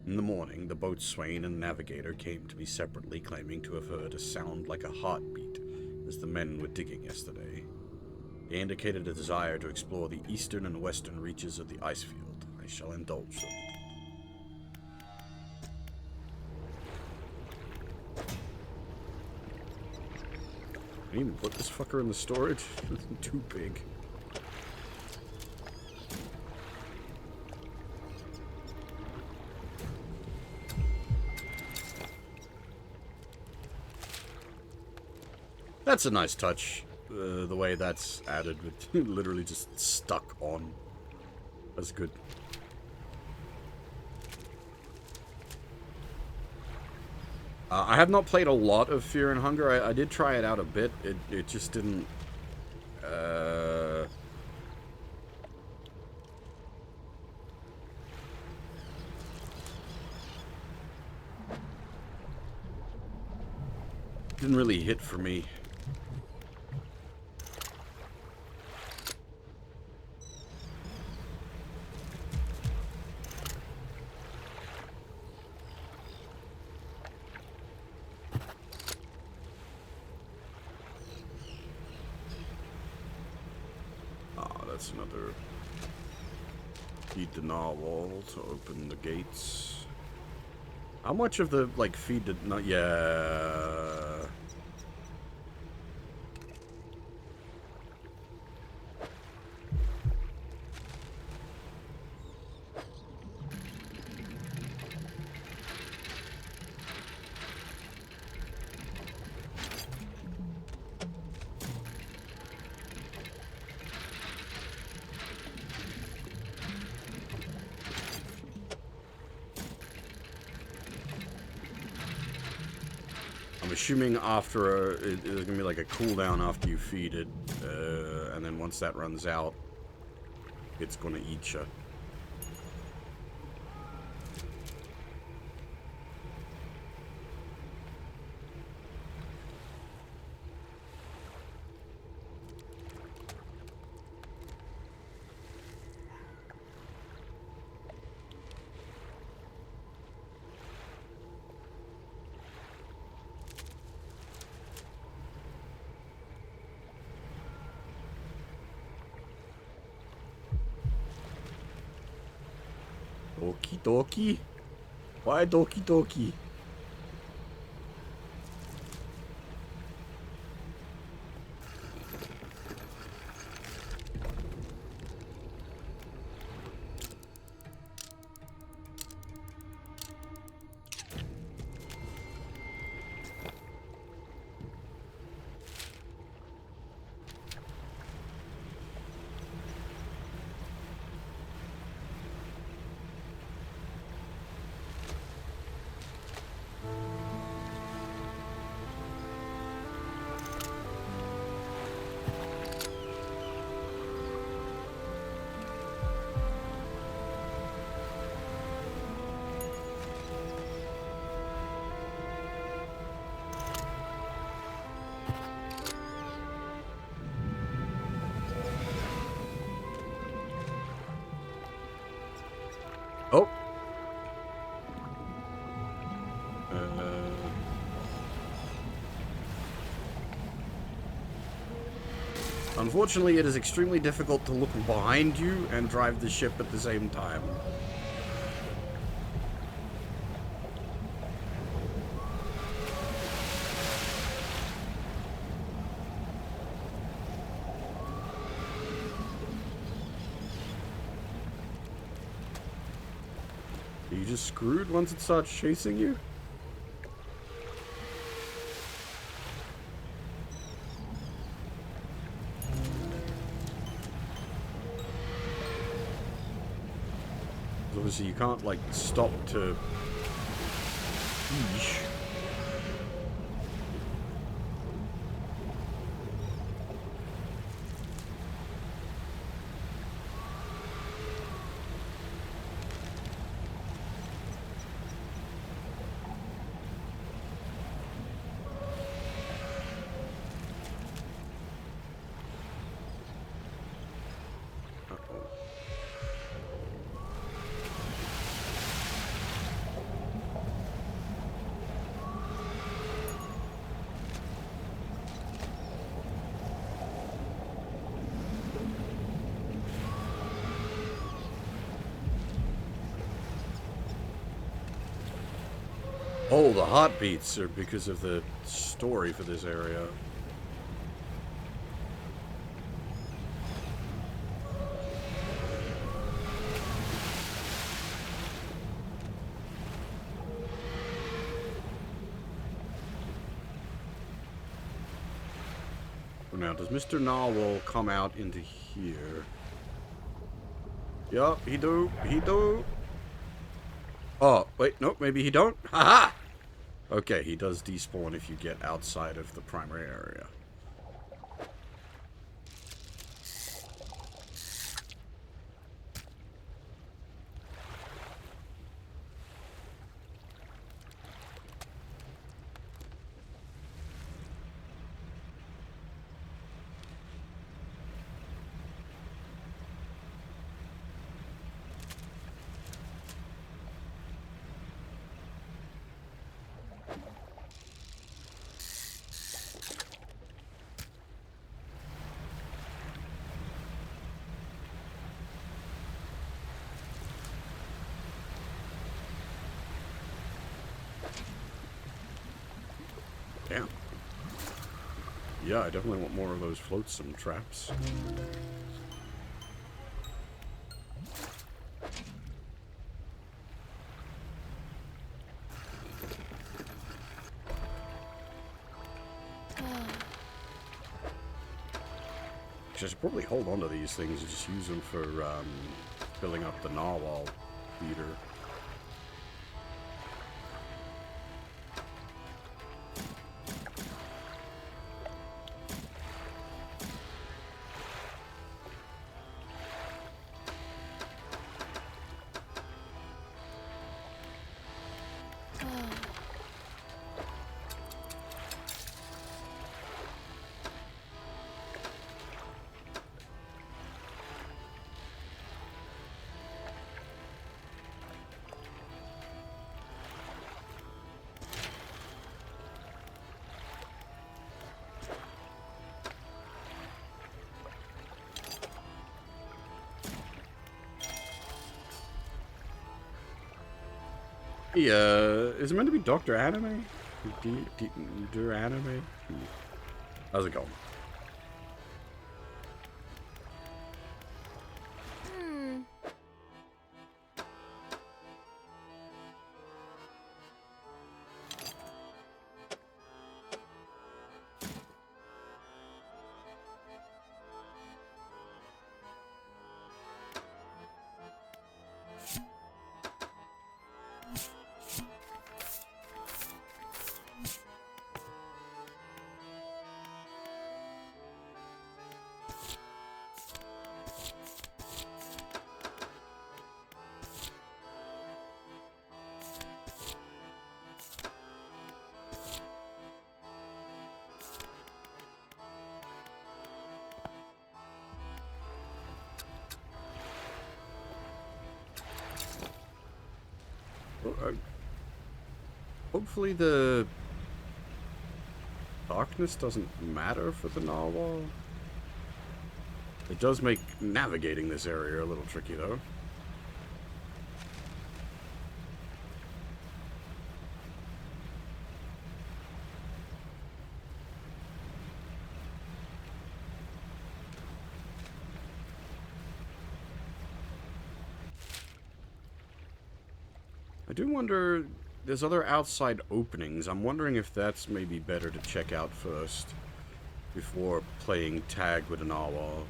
In the morning, the boat's swain and navigator came to me separately, claiming to have heard a sound like a heartbeat as the men were digging yesterday. They indicated a desire to explore the eastern and western reaches of the ice field. I shall indulge them. I didn't even put this fucker in the storage. It's too big. That's a nice touch. The way that's added with literally just stuck on. That's good. I have not played a lot of Fear and Hunger. I did try it out a bit. It just didn't... didn't really hit for me. That's another. Feed the narwhal to open the gates. How much of the, like, feed did not. Yeah. assuming after there's gonna be like a cooldown after you feed it, and then once that runs out, it's gonna eat you. Doki doki? Why doki doki? Oh. Unfortunately, it is extremely difficult to look behind you and drive the ship at the same time. Are you just screwed once it starts chasing you? Obviously, you can't, like, stop to... Eesh. Oh, the heartbeats are because of the story for this area. Now, does Mr. Narwhal come out into here? Yup, he do. He do. Oh, wait, no, maybe he don't. Haha! Okay, he does despawn if you get outside of the primary area. Damn. Yeah, I definitely want more of those flotsam traps. I should probably hold on to these things and just use them for filling up the narwhal feeder. Is it meant to be Dr. Anime? Dr. Anime? How's it going? Hopefully the darkness doesn't matter for the narwhal. It does make navigating this area a little tricky, though. I do wonder, there's other outside openings. I'm wondering if that's maybe better to check out first before playing tag with an narwhal.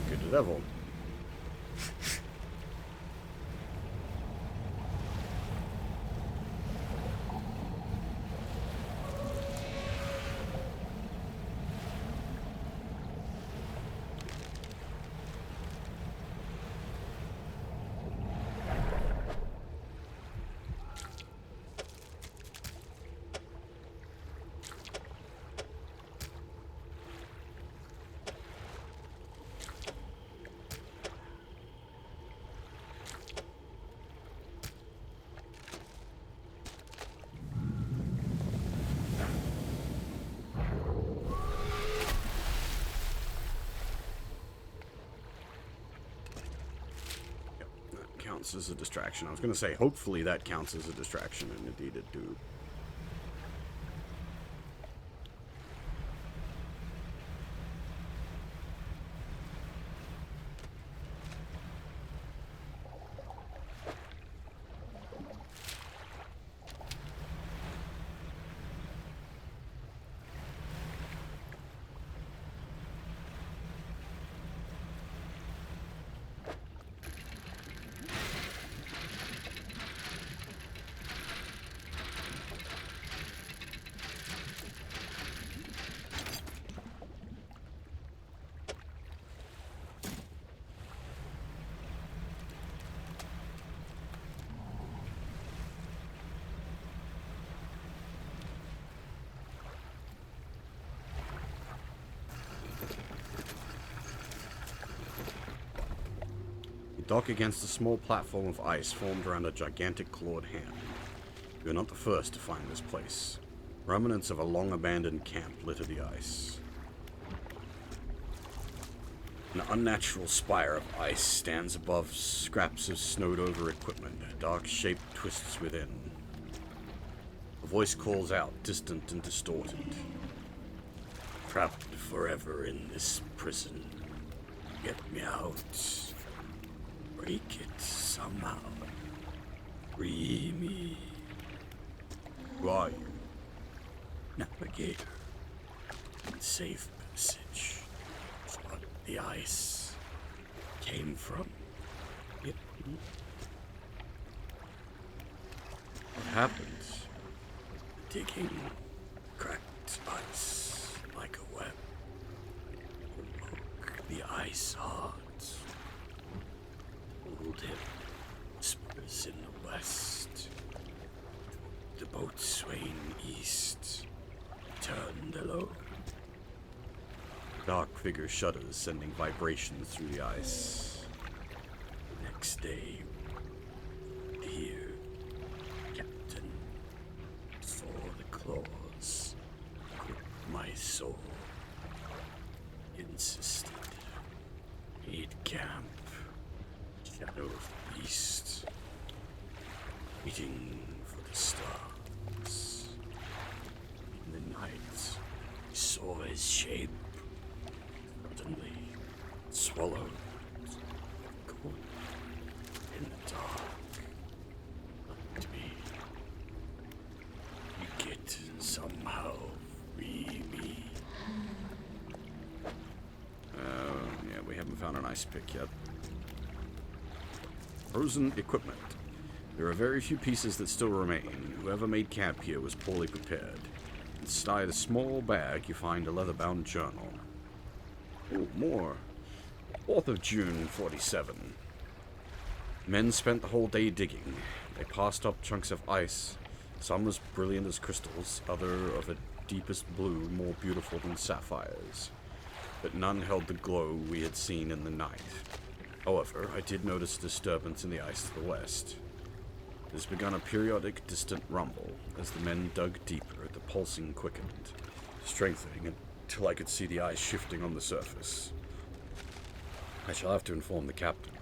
Good devil. Counts as a distraction. I was going to say, hopefully that counts as a distraction, and indeed it do. Dock against a small platform of ice formed around a gigantic clawed hand. You are not the first to find this place. Remnants of a long-abandoned camp litter the ice. An unnatural spire of ice stands above scraps of snowed-over equipment. A dark shape twists within. A voice calls out, distant and distorted. Trapped forever in this prison. Get me out. Break it somehow. Free me. Who are you? Navigator. Safe passage. What the ice came from. Yep. What happened? Digging cracked ice like a web. Broke the ice hard. Hold him Dark figure shudders, sending vibrations through the ice. Next day, here, Captain, saw the claws grip my soul. Insisted. Made camp. Shadow of the East. Waiting for the stars. In the night, I saw his shape. Suddenly, swallowed. Cold. In the dark. Looked me. You get somehow free me. Yeah, we haven't found an ice pick yet. Frozen equipment. There are very few pieces that still remain. Whoever made camp here was poorly prepared. Inside a small bag, you find a leather-bound journal. Oh, more. 4th of June, 47. Men spent the whole day digging. They passed up chunks of ice, some as brilliant as crystals, other of a deepest blue, more beautiful than sapphires. But none held the glow we had seen in the night. However, I did notice a disturbance in the ice to the west. It has begun a periodic, distant rumble. As the men dug deeper, the pulsing quickened, strengthening until I could see the ice shifting on the surface. I shall have to inform the captain.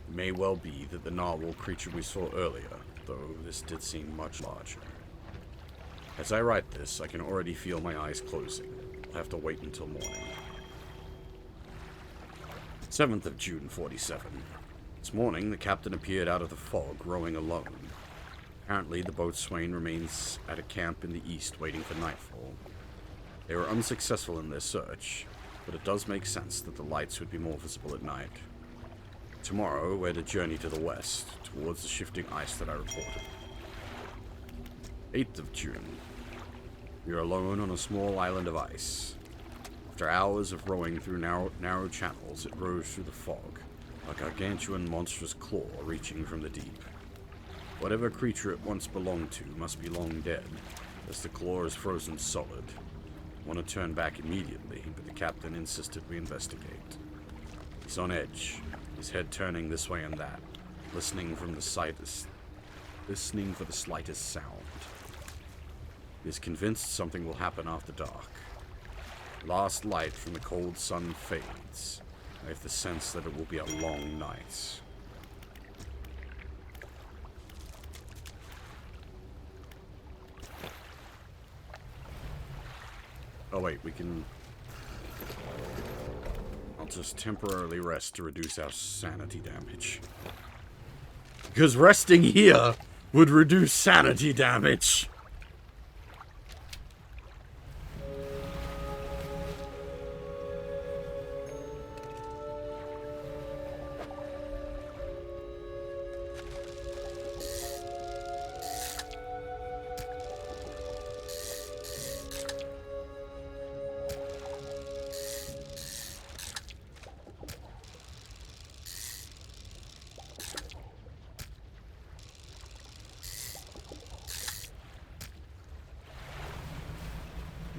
It may well be that the narwhal creature we saw earlier, though this did seem much larger. As I write this, I can already feel my eyes closing. I'll have to wait until morning. 7th of June, 47. This morning, the captain appeared out of the fog, rowing alone. Apparently, the boatswain remains at a camp in the east, waiting for nightfall. They were unsuccessful in their search, but it does make sense that the lights would be more visible at night. Tomorrow, we're to journey to the west, towards the shifting ice that I reported. 8th of June. We are alone on a small island of ice. After hours of rowing through narrow channels, it rose through the fog, a gargantuan monstrous claw reaching from the deep. Whatever creature it once belonged to must be long dead, as the claw is frozen solid. I want to turn back immediately, but the captain insisted we investigate. He's on edge, his head turning this way and that, listening for the slightest sound. He is convinced something will happen after dark. Last light from the cold sun fades. I have the sense that it will be a long night. Oh wait, we can... I'll just temporarily rest to reduce our sanity damage. Because resting here would reduce sanity damage!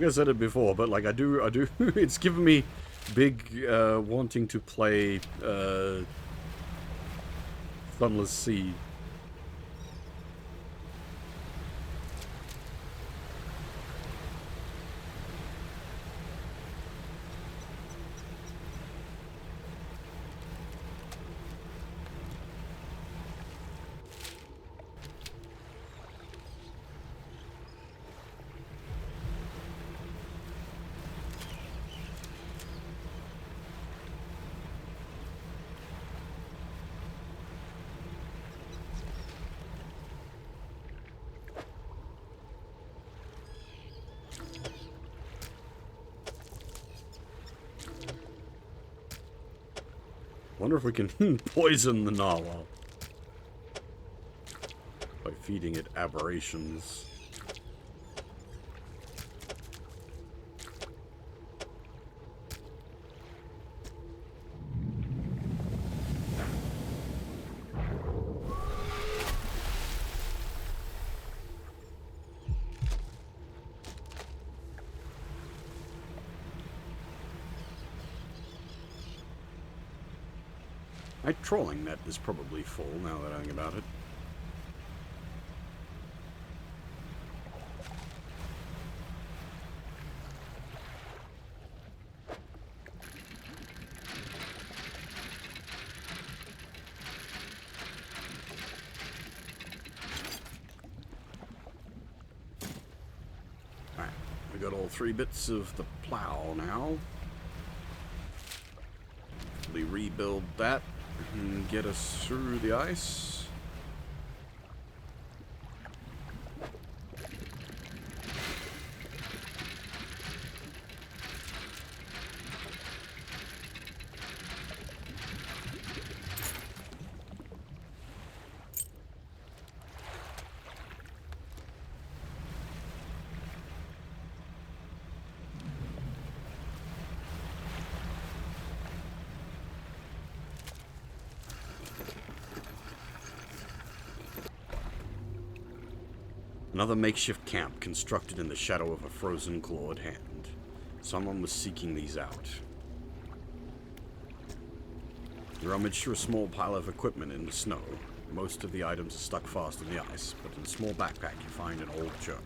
I said it before, but like I do, it's given me big wanting to play Sunless Sea. Wonder if we can poison the narwhal by feeding it aberrations. My trolling net is probably full now that I think about it. Alright, we got all 3 bits of the plow now. We rebuild that and get us through the ice. Another makeshift camp constructed in the shadow of a frozen clawed hand. Someone was seeking these out. You rummage through a small pile of equipment in the snow. Most of the items are stuck fast in the ice, but in a small backpack you find an old journal.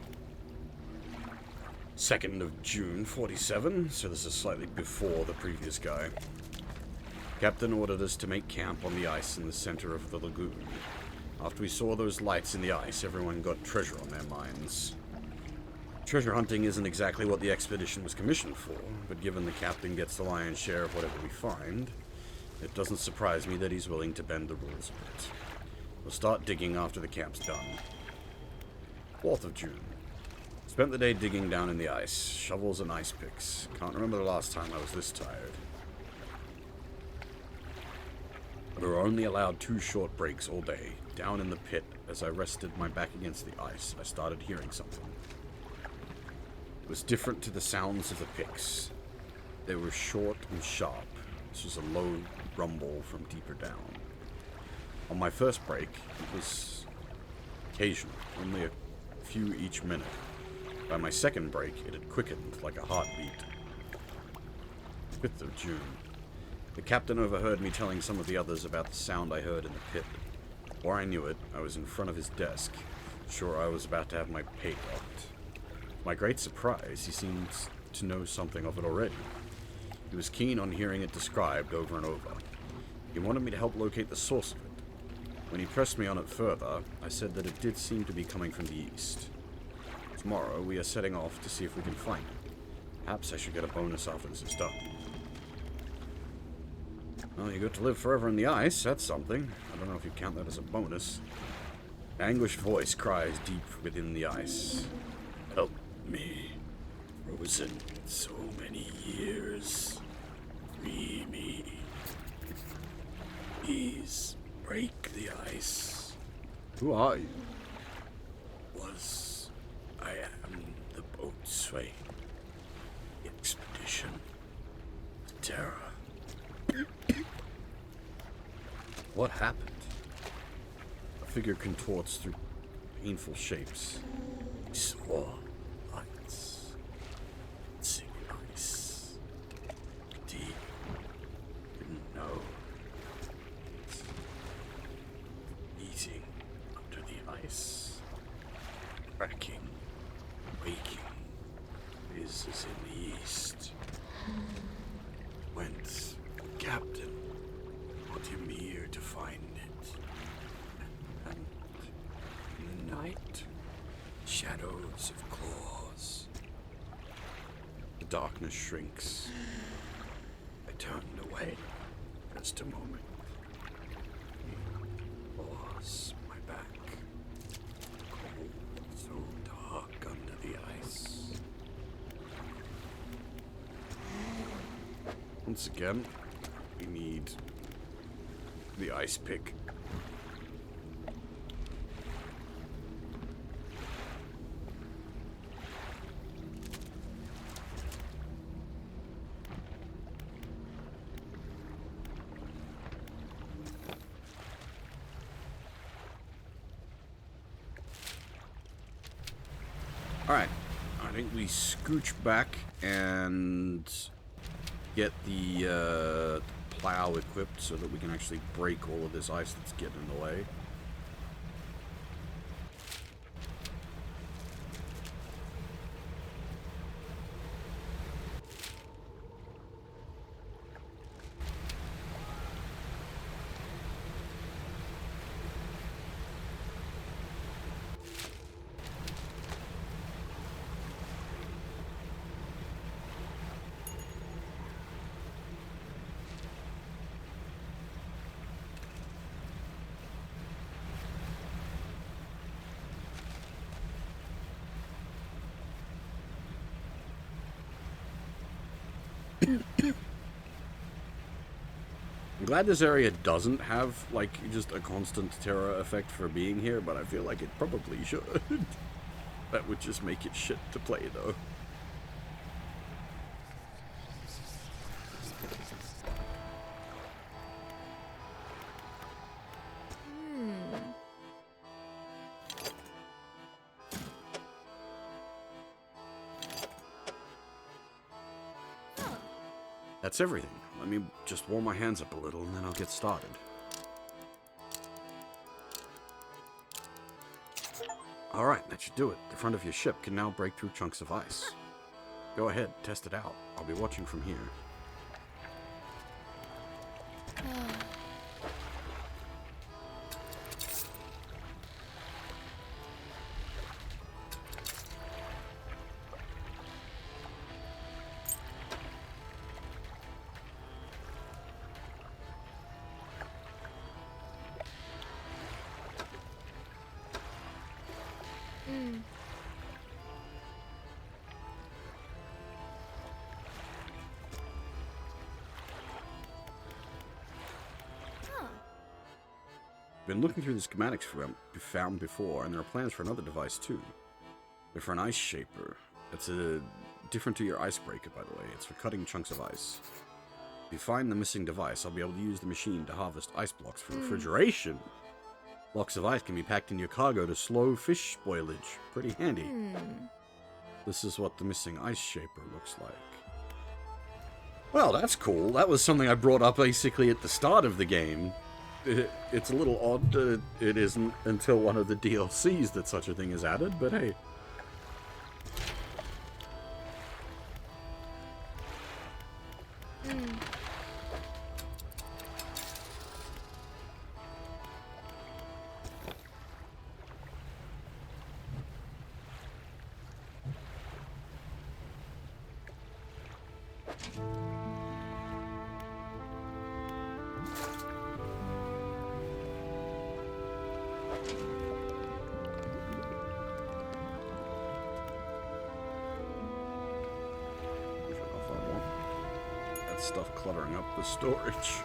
2nd of June, 47, so this is slightly before the previous guy. Captain ordered us to make camp on the ice in the center of the lagoon. After we saw those lights in the ice, everyone got treasure on their minds. Treasure hunting isn't exactly what the expedition was commissioned for, but given the captain gets the lion's share of whatever we find, it doesn't surprise me that he's willing to bend the rules a bit. We'll start digging after the camp's done. 4th of June. Spent the day digging down in the ice, shovels and ice picks. Can't remember the last time I was this tired. We were only allowed 2 short breaks all day. Down in the pit, as I rested my back against the ice, I started hearing something. It was different to the sounds of the picks. They were short and sharp. This was a low rumble from deeper down. On my first break, it was occasional, only a few each minute. By my second break, it had quickened like a heartbeat. 5th of June. The captain overheard me telling some of the others about the sound I heard in the pit. Before I knew it, I was in front of his desk, sure I was about to have my pay docked. To my great surprise, he seemed to know something of it already. He was keen on hearing it described over and over. He wanted me to help locate the source of it. When he pressed me on it further, I said that it did seem to be coming from the east. Tomorrow, we are setting off to see if we can find it. Perhaps I should get a bonus after this is done. Well, you got to live forever in the ice, that's something. I don't know if you count that as a bonus. An anguished voice cries deep within the ice. Help me. Frozen so many years. Free me. Please break the ice. Who are you? I am the boatswain. The expedition to Terra. What happened? A figure contorts through painful shapes. I saw lights. Sing ice. Deep. Didn't know. Eating under the ice. Cracking. Waking. Is in the east. Whence, Captain? Brought him here to find it. And in the night, shadows of claws. The darkness shrinks. I turned away. Just a moment. Claws, my back. Cold, so dark under the ice. Once again, we need the ice pick. Alright, I think we scooch back and get the plow equipped so that we can actually break all of this ice that's getting in the way. I'm glad this area doesn't have, like, just a constant terror effect for being here, but I feel like it probably should. That would just make it shit to play, though. That's everything. Let me just warm my hands up a little and then I'll get started. Alright, that should do it. The front of your ship can now break through chunks of ice. Go ahead, test it out. I'll be watching from here. Been looking through the schematics we found before, and there are plans for another device too. They're for an ice shaper. It's different to your icebreaker, by the way. It's for cutting chunks of ice. If you find the missing device, I'll be able to use the machine to harvest ice blocks for refrigeration. Blocks of ice can be packed in your cargo to slow fish spoilage. Pretty handy. This is what the missing ice shaper looks like. Well, that's cool. That was something I brought up basically at the start of the game. It's a little odd that it isn't until one of the DLCs that such a thing is added, but hey. Stuff cluttering up the storage.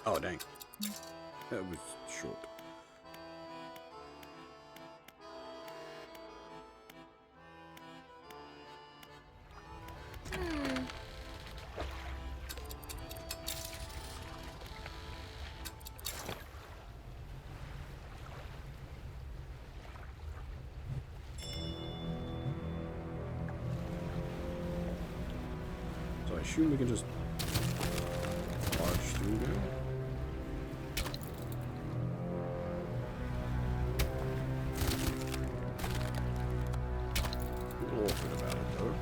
Oh, dang. That was short. So I assume we can just barge through there. About it, though.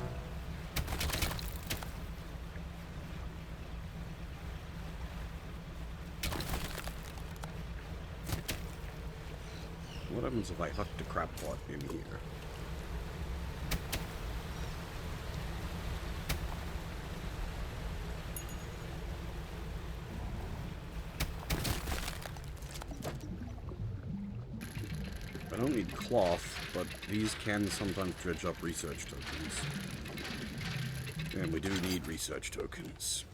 What happens if I huck the crab pot in here? I don't need cloth, but these can sometimes dredge up research tokens. And we do need research tokens.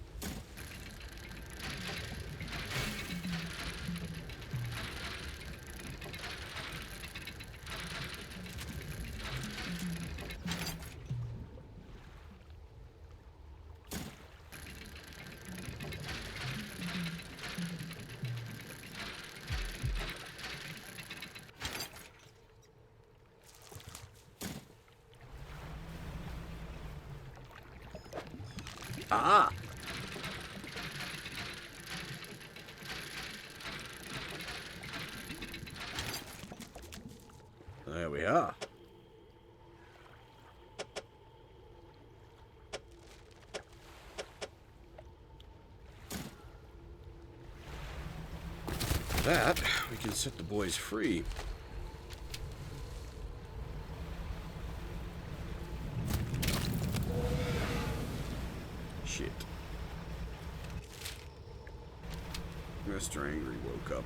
Ah! There we are. That, we can set the boys free. Shit. Mr. Angry woke up.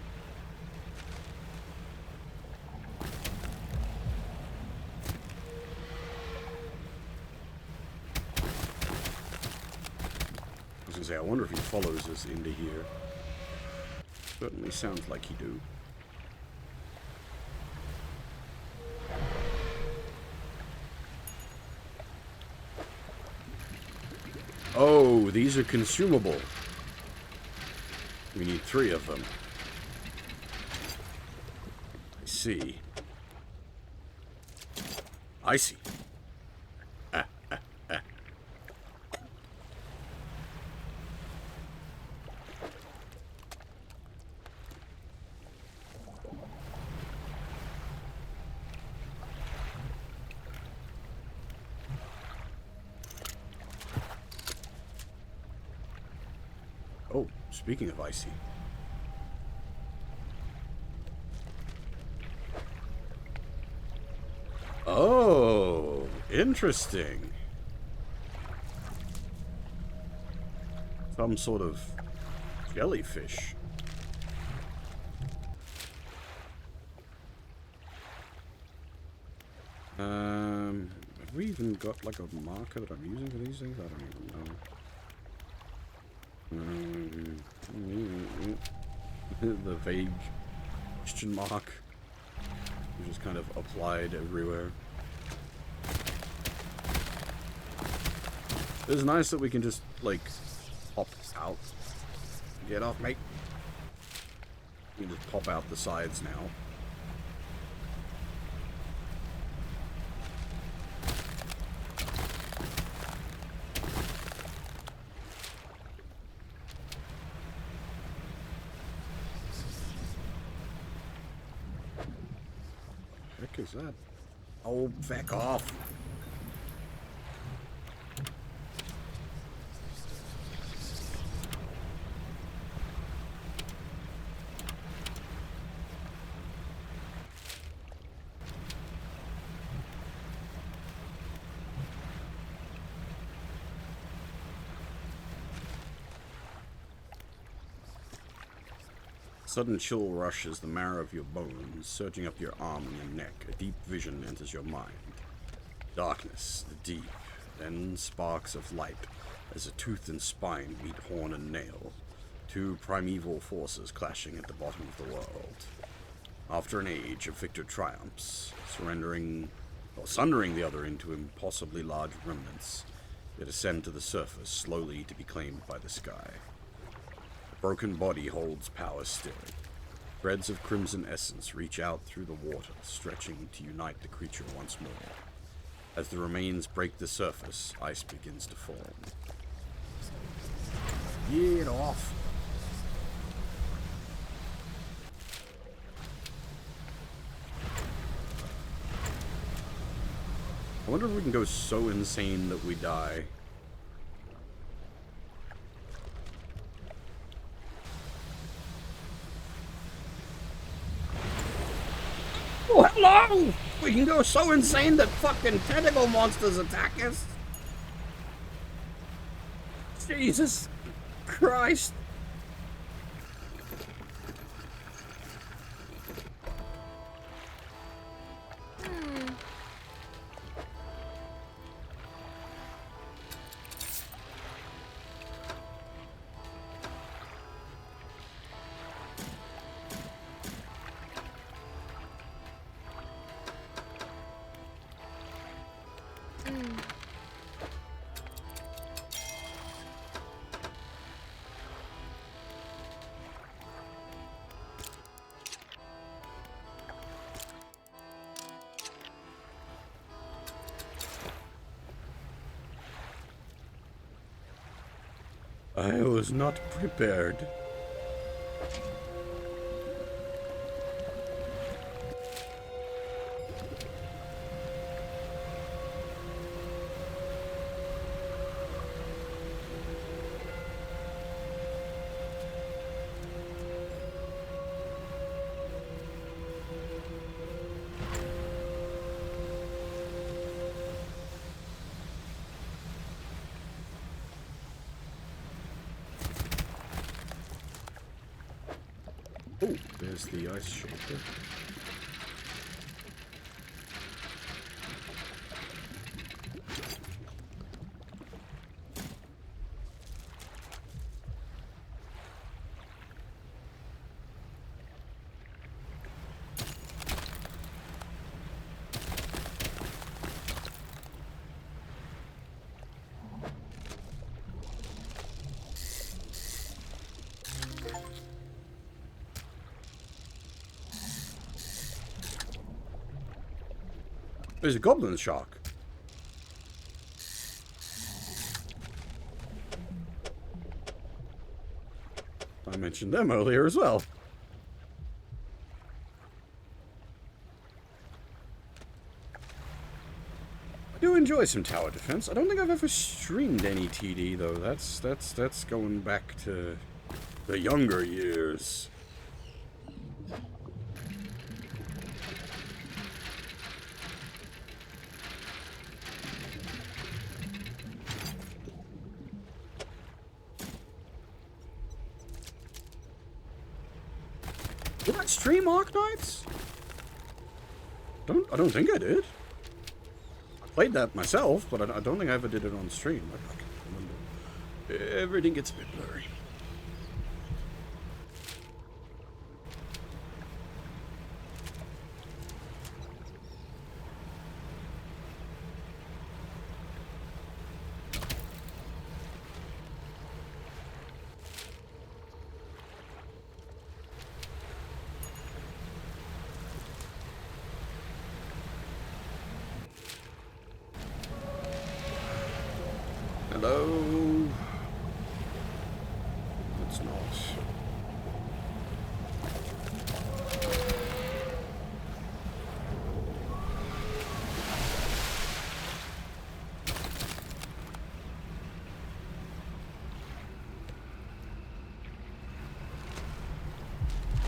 I was gonna say, I wonder if he follows us into here. Certainly sounds like he do. Oh, these are consumable. We need 3 of them. I see. I see. Oh, speaking of icy. Oh, interesting. Some sort of jellyfish. Have we even got like a marker that I'm using for these things? I don't even know. The vague question mark, which is kind of applied everywhere. It's nice that we can just, like, pop out. Get off, mate. You can just pop out the sides now. What the heck is that? Oh, back off. Sudden chill rushes the marrow of your bones, surging up your arm and your neck. A deep vision enters your mind. Darkness, the deep, then sparks of light, as a tooth and spine meet horn and nail. 2 primeval forces clashing at the bottom of the world. After an age, a victor triumphs, sundering the other into impossibly large remnants. They descend to the surface, slowly to be claimed by the sky. Broken body holds power still. Threads of crimson essence reach out through the water, stretching to unite the creature once more. As the remains break the surface, ice begins to form. Get off! I wonder if we can go so insane that we die. Oh, hello! We can go so insane that fucking tentacle monsters attack us! Jesus Christ! I was not prepared. Oh, there's the ice shaker. There's a goblin shark. I mentioned them earlier as well. I do enjoy some tower defense. I don't think I've ever streamed any TD though. That's going back to the younger years. Did I stream Arknights? I don't think I did. I played that myself, but I don't think I ever did it on stream. I can't remember. Everything gets a bit blurry. Hello? It's not.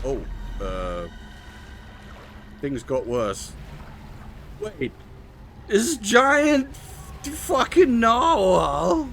Oh, things got worse. Wait, this giant fucking narwhal.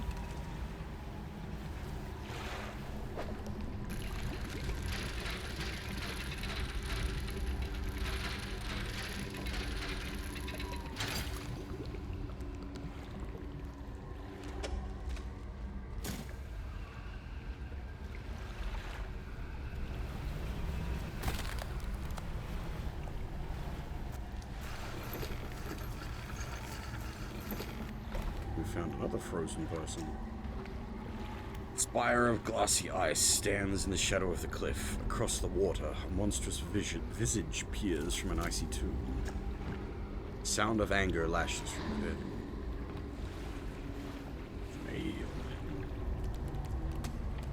We found another frozen person. Spire of glassy ice stands in the shadow of the cliff. Across the water, a monstrous visage peers from an icy tomb. Sound of anger lashes from within.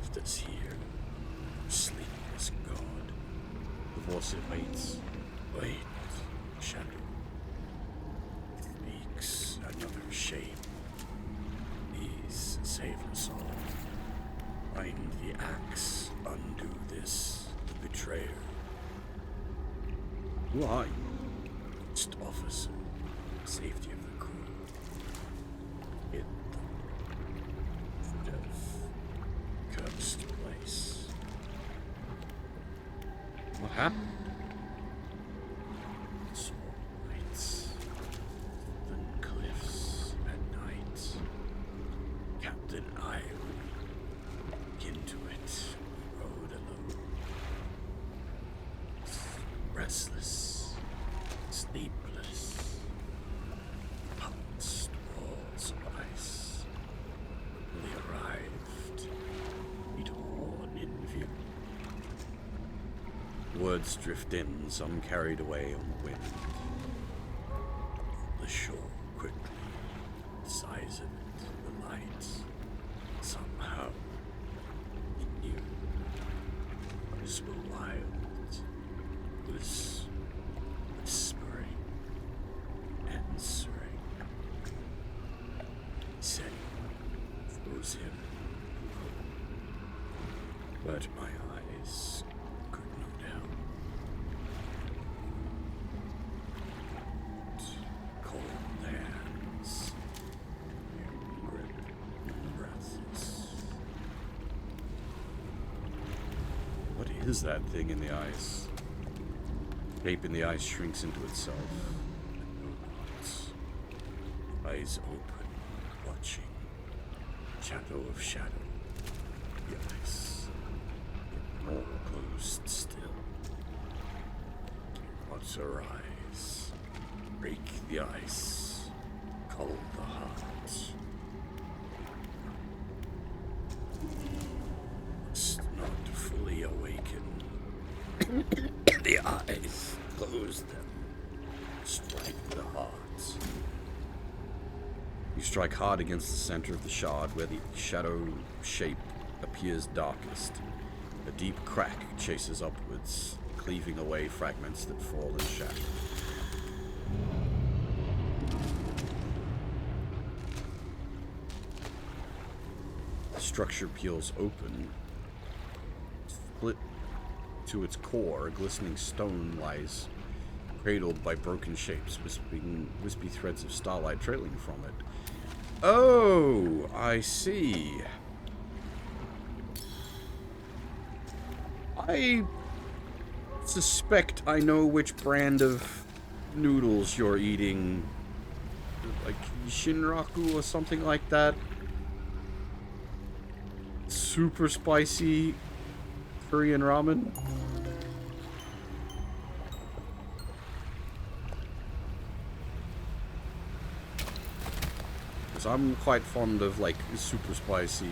Left us here, sleepless god. The voice it waits. Wait, shadow. Speaks another shape. Please save us all. Find the axe. Undo this. The betrayer. Who are you? Just officer. Safety of the crew. Hit the death. Cursed place. What happened? Lights. Thin cliffs at night. Captain Iron. Into it. Rode alone. Restless. Sleepless. Punched walls of ice. They arrived. He'd horn in view. Words drift in, some carried away on the wind. The shore quickly. The size of it, the light. Somehow eyes were wild, was whispering, answering. Said it was him. But my eyes could no doubt. Cold hands, grip, breathless. What is that thing in the ice? Shape in the ice shrinks into itself. Eyes open, watching. Shadow of shadow. The ice. More closed still. Watch her eyes. Break the ice. Cold the heart. Must not fully awaken. The eyes. Close them. Strike the heart. You strike hard against the center of the shard where the shadow shape appears darkest. A deep crack chases upwards, cleaving away fragments that fall and shatter. The structure peels open. Split to its core, a glistening stone lies cradled by broken shapes, wispy threads of starlight trailing from it. Oh, I see. I suspect I know which brand of noodles you're eating. Like Shinraku or something like that. Super spicy Korean ramen. Because I'm quite fond of, like, super spicy.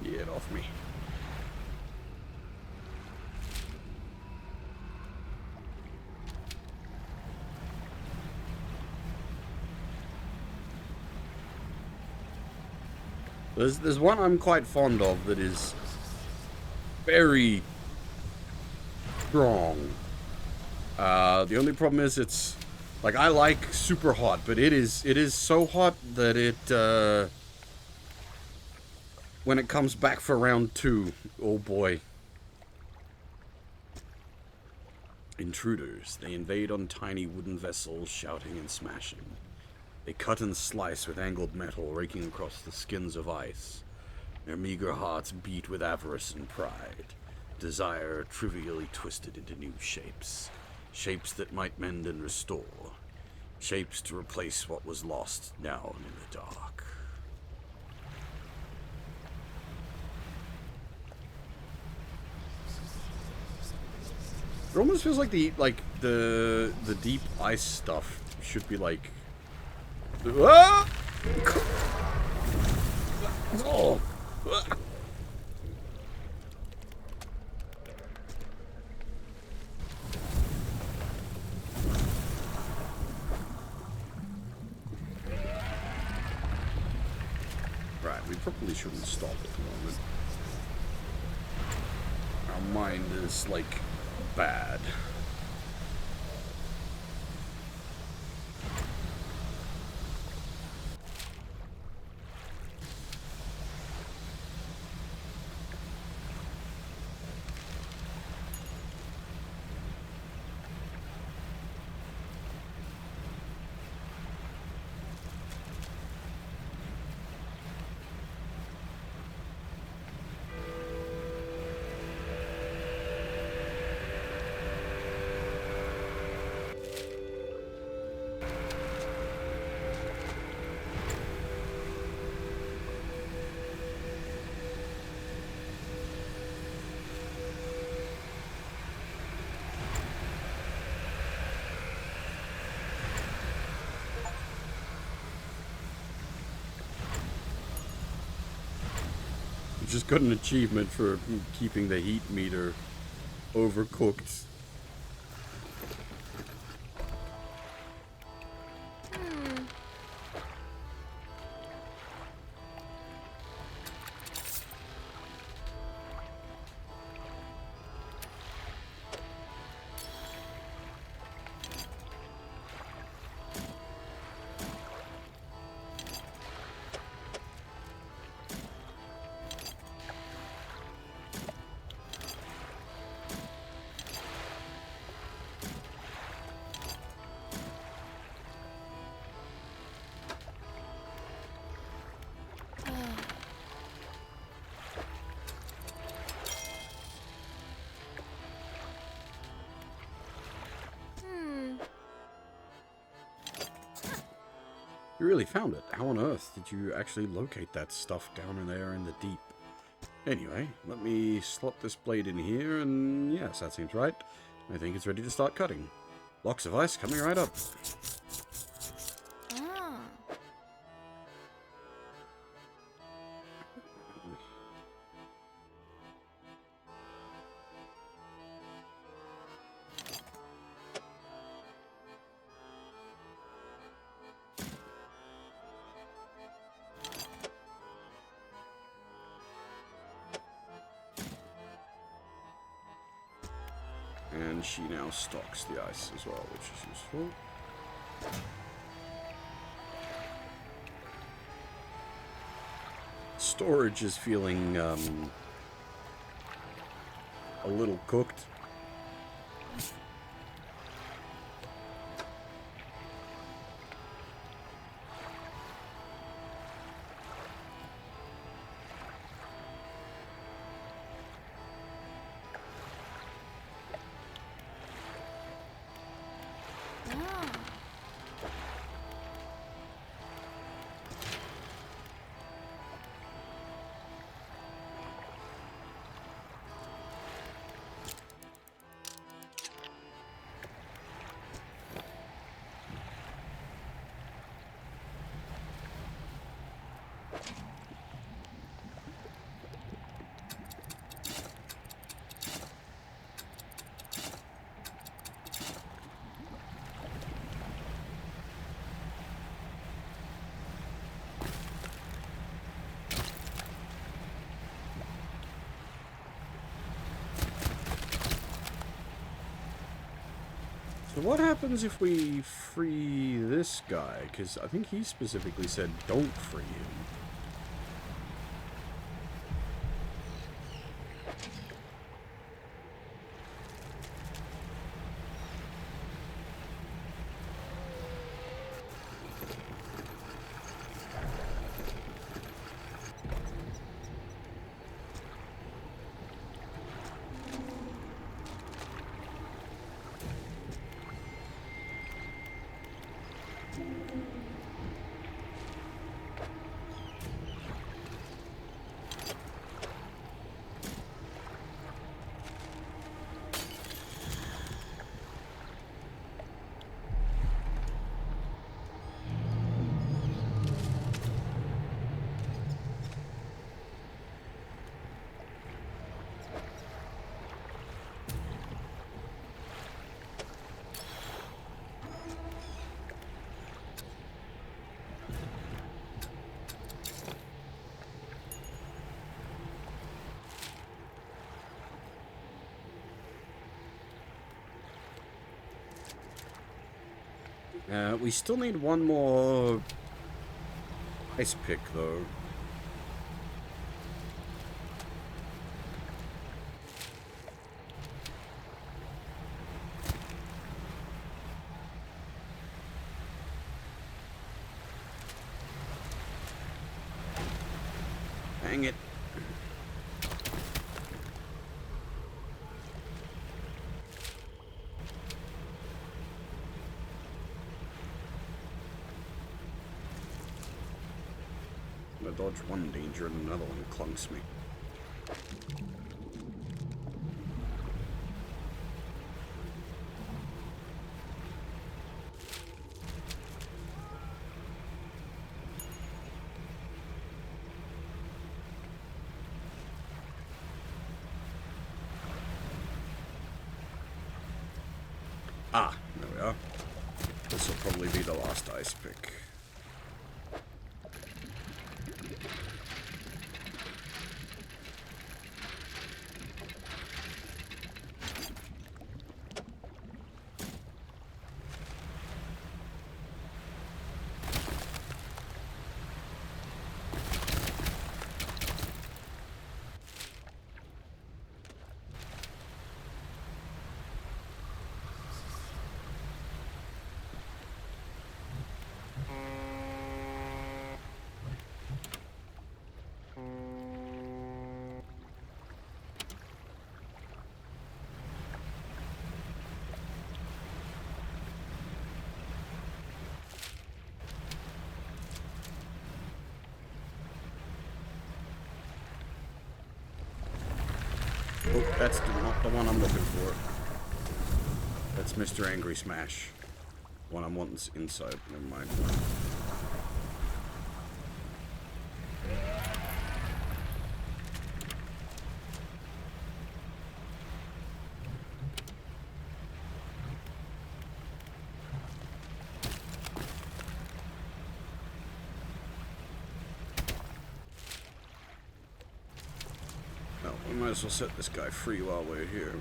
Get off me. There's one I'm quite fond of that is very strong. The only problem is it's like I like super hot, but it is so hot that it when it comes back for round 2, oh boy. Intruders. They invade on tiny wooden vessels, shouting and smashing. They cut and slice with angled metal, raking across the skins of ice. Their meager hearts beat with avarice and pride. Desire trivially twisted into new shapes. Shapes that might mend and restore. Shapes to replace what was lost down in the dark. It almost feels like the deep ice stuff should be like. Ah! Oh. Right, we probably shouldn't stop at the moment. Our mind is like bad. just got an achievement for keeping the heat meter overcooked. You really found it. How on earth did you actually locate that stuff down in there in the deep? Anyway, let me slot this blade in here, and yes, that seems right. I think it's ready to start cutting. Blocks of ice coming right up. And she now stocks the ice as well, which is useful. Storage is feeling a little cooked. So what happens if we free this guy? Because I think he specifically said don't free him. We still need one more ice pick, though. Dang it. I dodge one danger and another one clunks me. Ah, there we are. This will probably be the last ice pick. Oh, that's not the one I'm looking for. That's Mr. Angry Smash. One I'm wanting inside. Never mind. Well, we might as well set this guy free while we're here.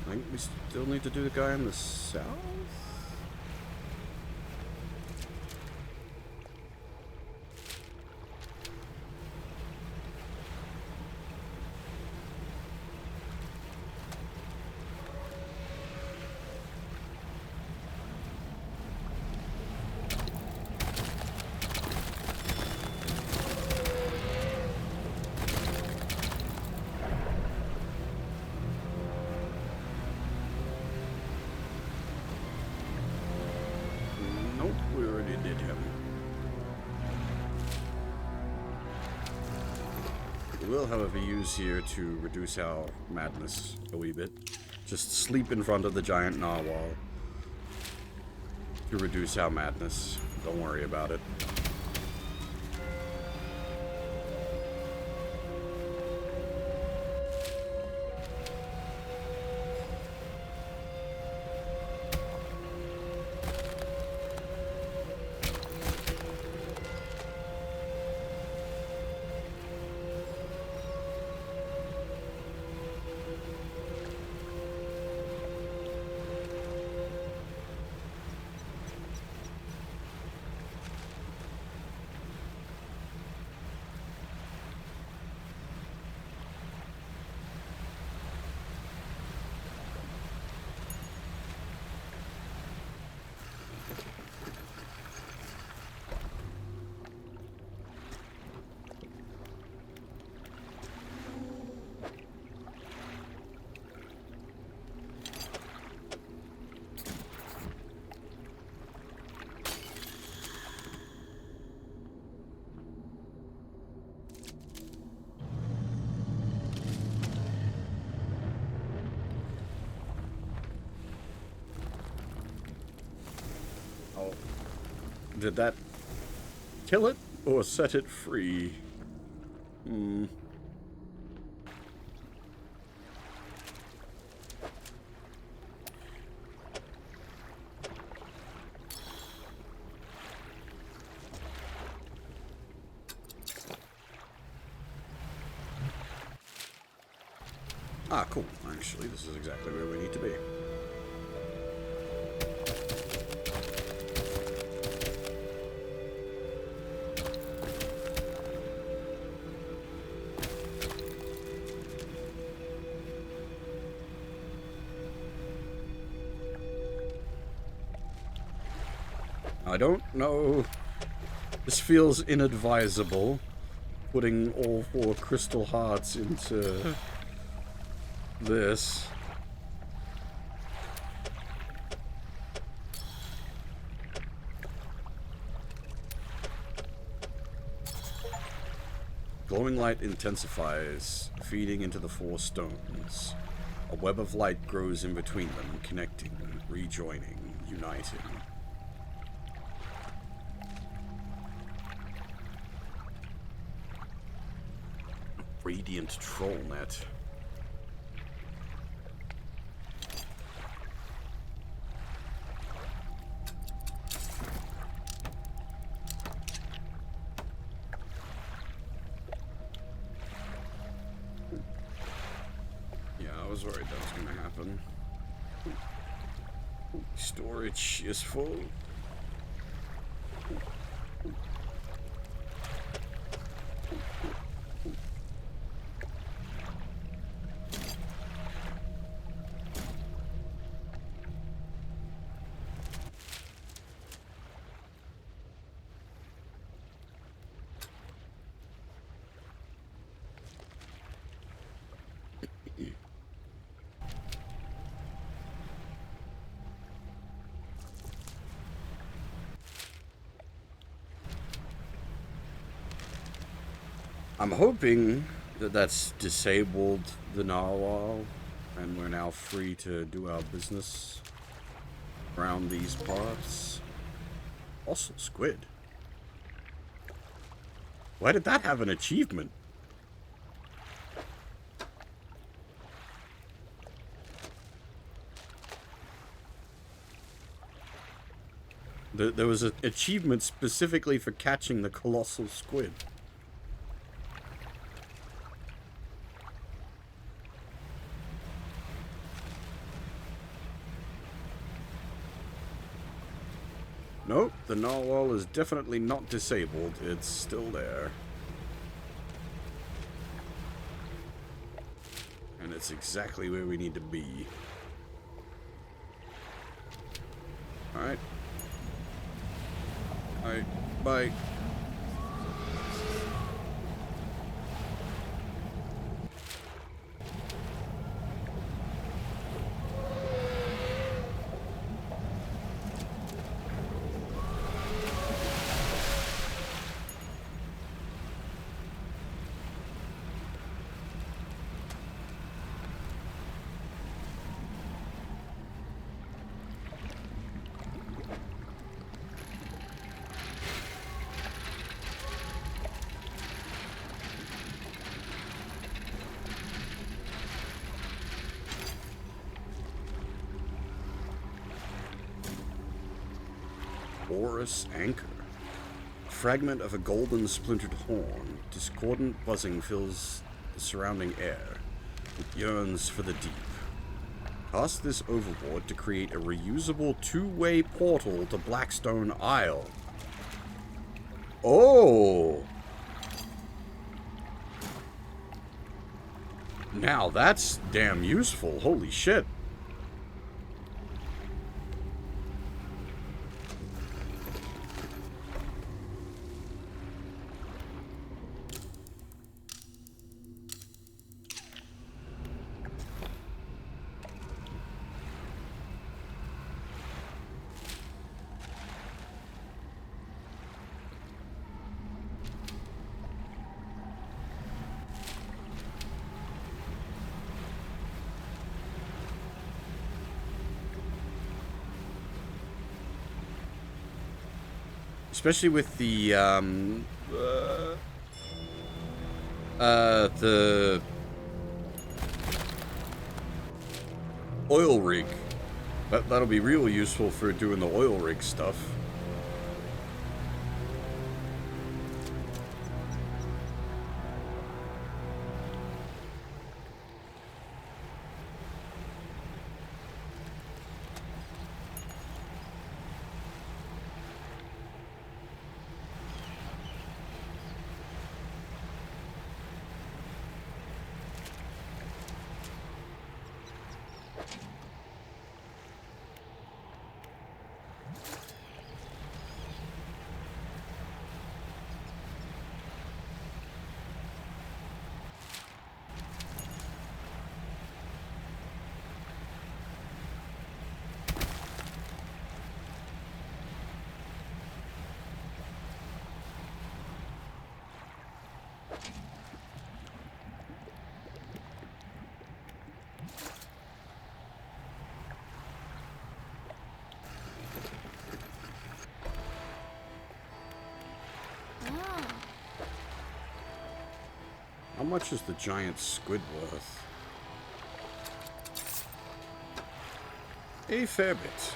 I think we still need to do the guy in the south? Nope, we already did him. We will, however, use here to reduce our madness a wee bit. Just sleep in front of the giant narwhal to reduce our madness. Don't worry about it. Oh. Did that kill it or set it free? Ah, cool. Actually, this is exactly where we need to be. I don't know. This feels inadvisable, putting all 4 crystal hearts into this. Glowing light intensifies, feeding into the 4 stones. A web of light grows in between them, connecting, rejoining, uniting. Radiant troll net. Yeah, I was worried that was gonna happen. Storage is full. I'm hoping that that's disabled the narwhal, and we're now free to do our business around these parts. Also, squid. Why did that have an achievement? There was an achievement specifically for catching the colossal squid. Nope, the narwhal is definitely not disabled. It's still there. And it's exactly where we need to be. Alright. Alright, bye. Porous anchor. A fragment of a golden splintered horn. Discordant buzzing fills the surrounding air. It yearns for the deep. Cast this overboard to create a reusable 2-way portal to Blackstone Isle. Oh! Now that's damn useful. Holy shit. Especially with the oil rig. That'll be real useful for doing the oil rig stuff. much is the giant squid worth? A fair bit.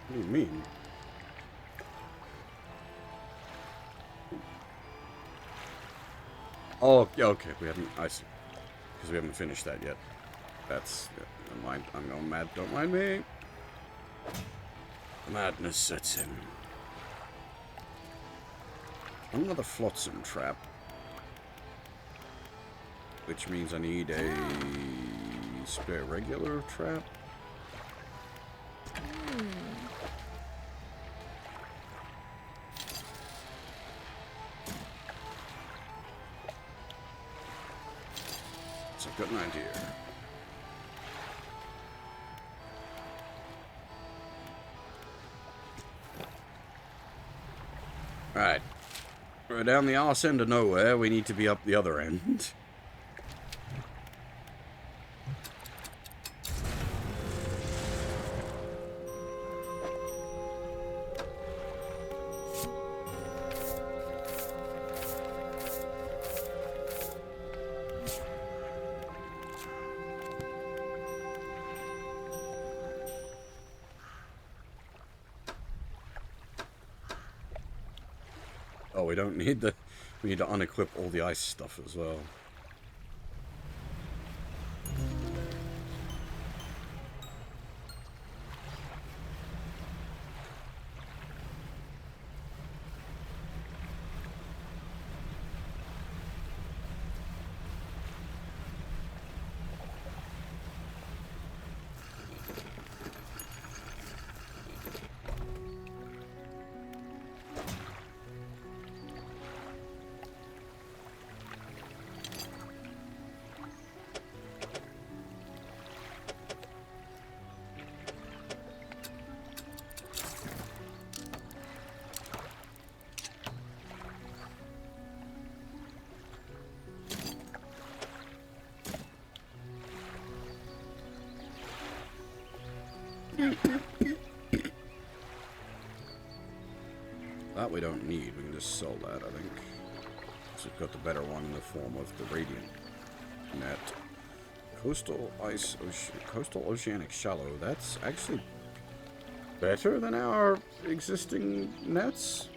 What do you mean? Oh, yeah, okay, we haven't, I see. Because we haven't finished that yet. That's, yeah, never mind, I'm going mad, don't mind me. Madness sets in. Another flotsam trap. Which means I need a spare regular trap. So I've got an idea. Alright. We're down the arse end of nowhere. We need to be up the other end. Oh, we don't need the... We need to unequip all the ice stuff as well. That we don't need. We can just sell that, I think. So we've got the better one in the form of the Radiant Net. Coastal Oceanic Shallow. That's actually better than our existing nets.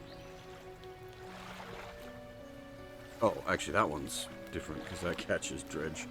Oh, actually that one's different because that catches Dredge.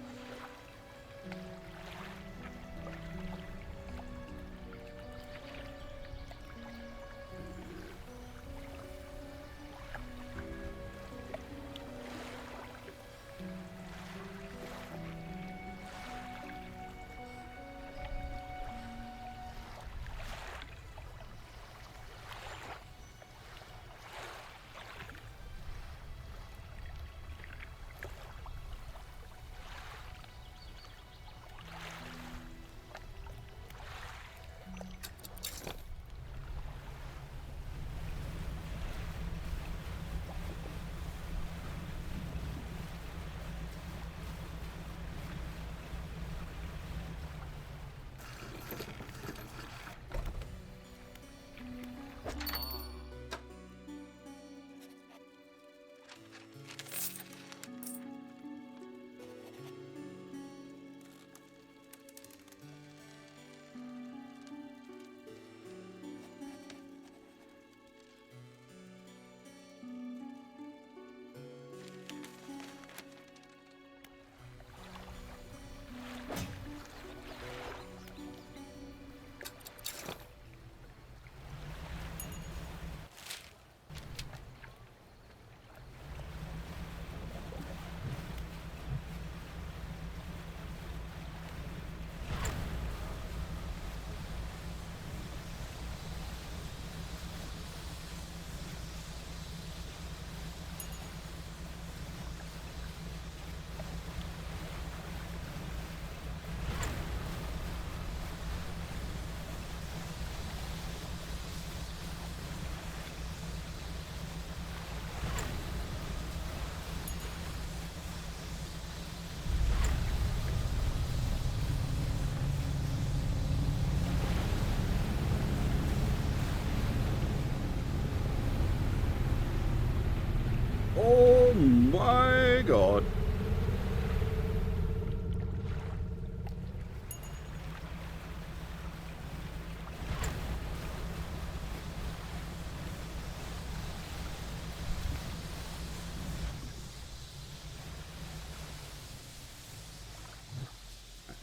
Oh my god.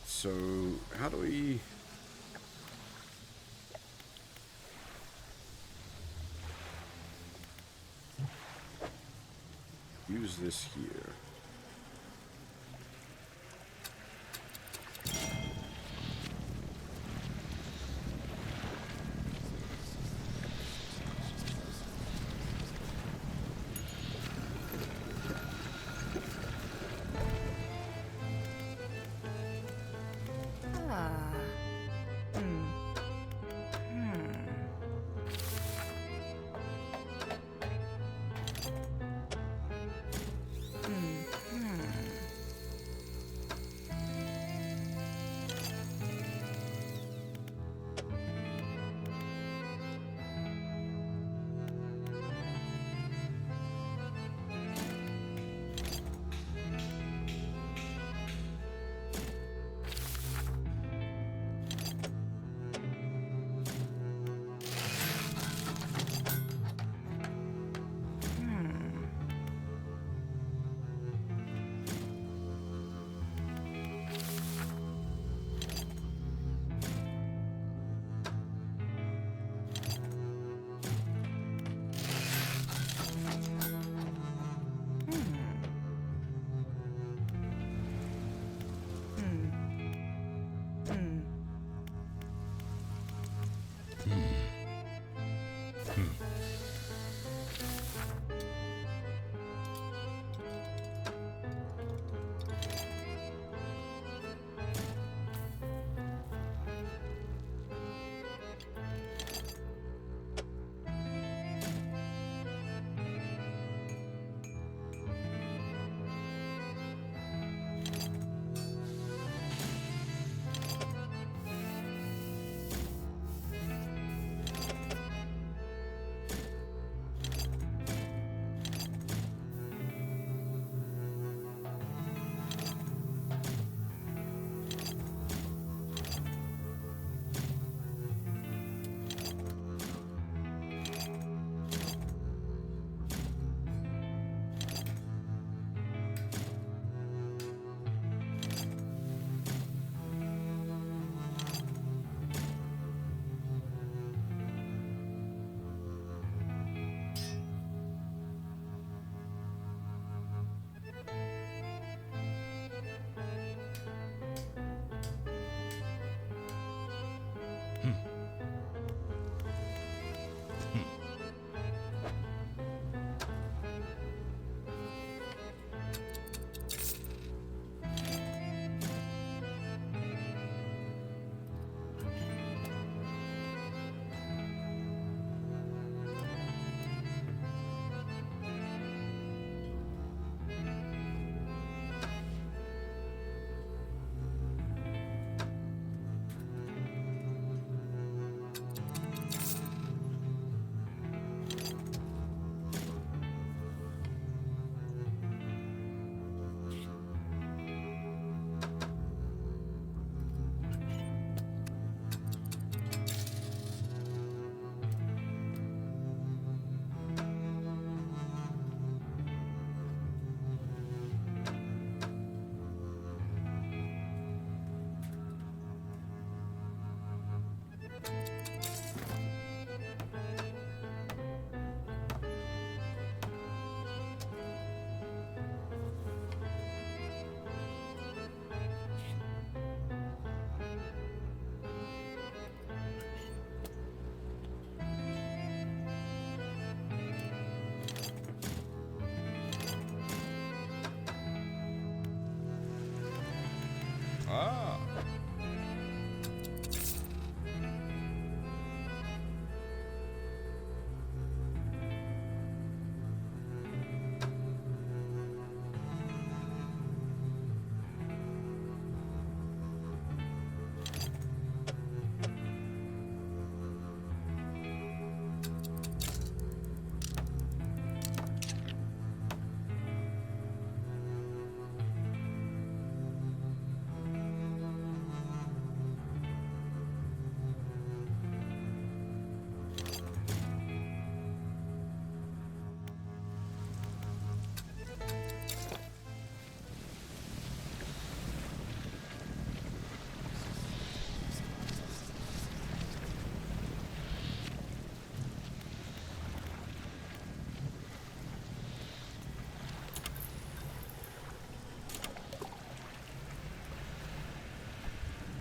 So, how do we... use this here? Ah. Hmm. Hmm.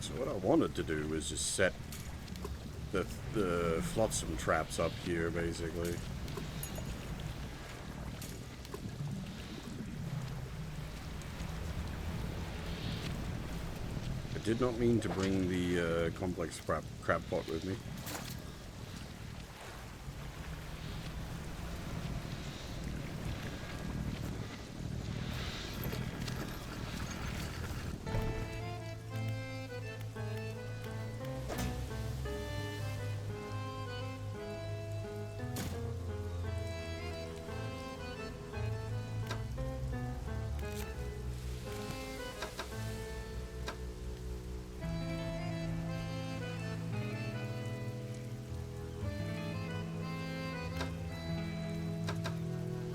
So what I wanted to do was just set the flotsam traps up here, basically. I did not mean to bring the complex crab pot with me.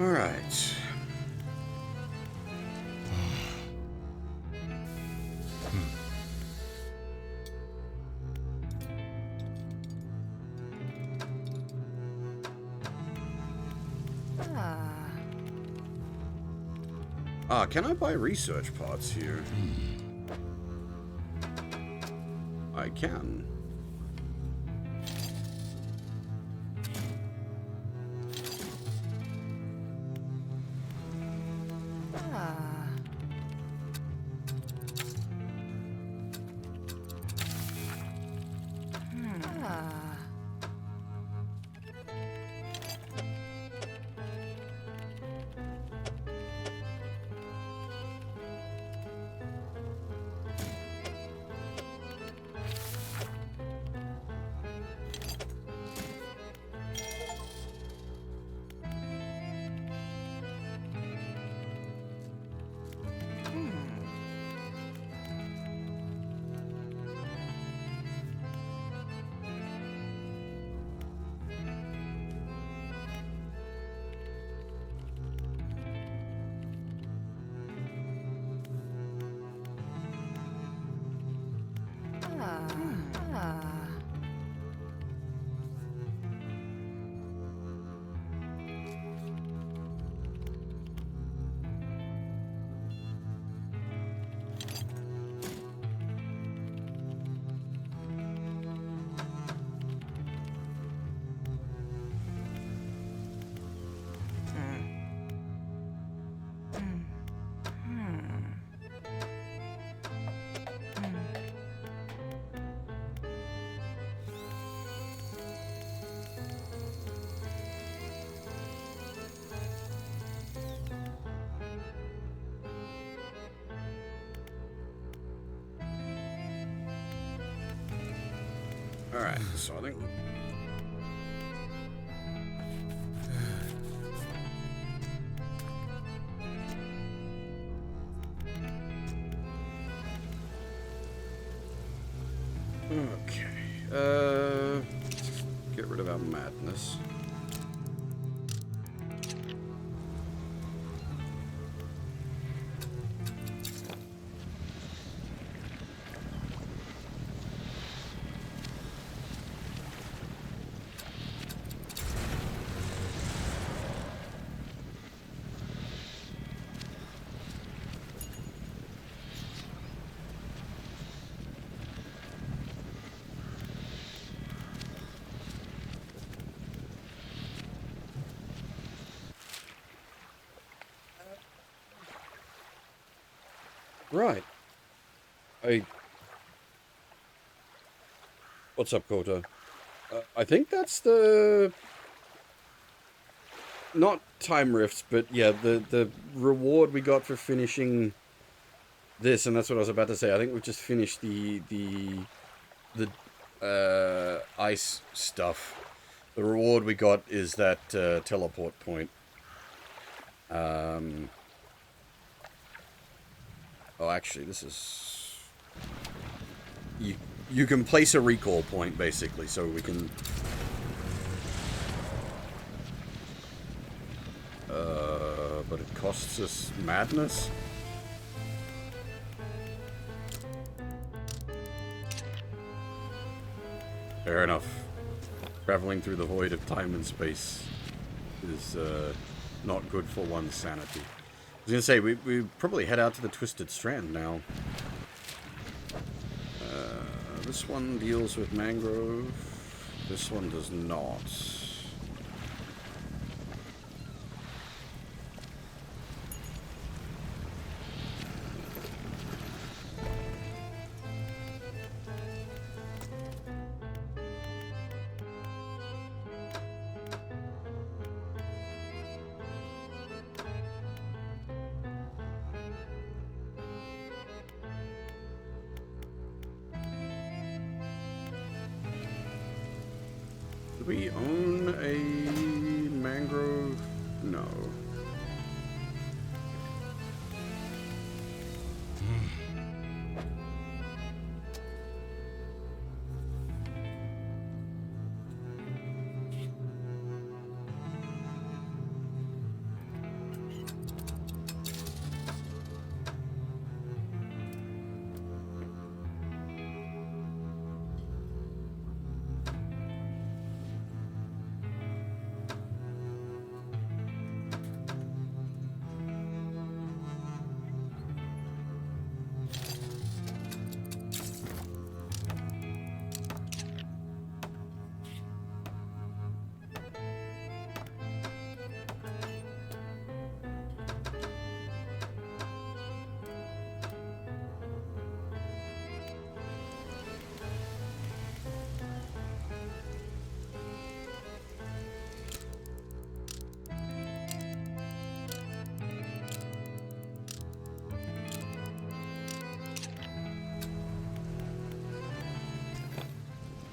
All right. Can I buy research pods here? I can. Alright, so I think... Okay, get rid of our madness. Right. What's up, Kota? I think that's the... Not time rifts, but yeah, the reward we got for finishing this, and that's what I was about to say. I think we've just finished the ice stuff. The reward we got is that teleport point. Oh, actually, this is... You can place a recall point, basically, so we can... But it costs us madness? Fair enough. Traveling through the void of time and space is not good for one's sanity. I was gonna say, we probably head out to the Twisted Strand now. This one deals with mangrove. This one does not. Do we own a mangrove? No.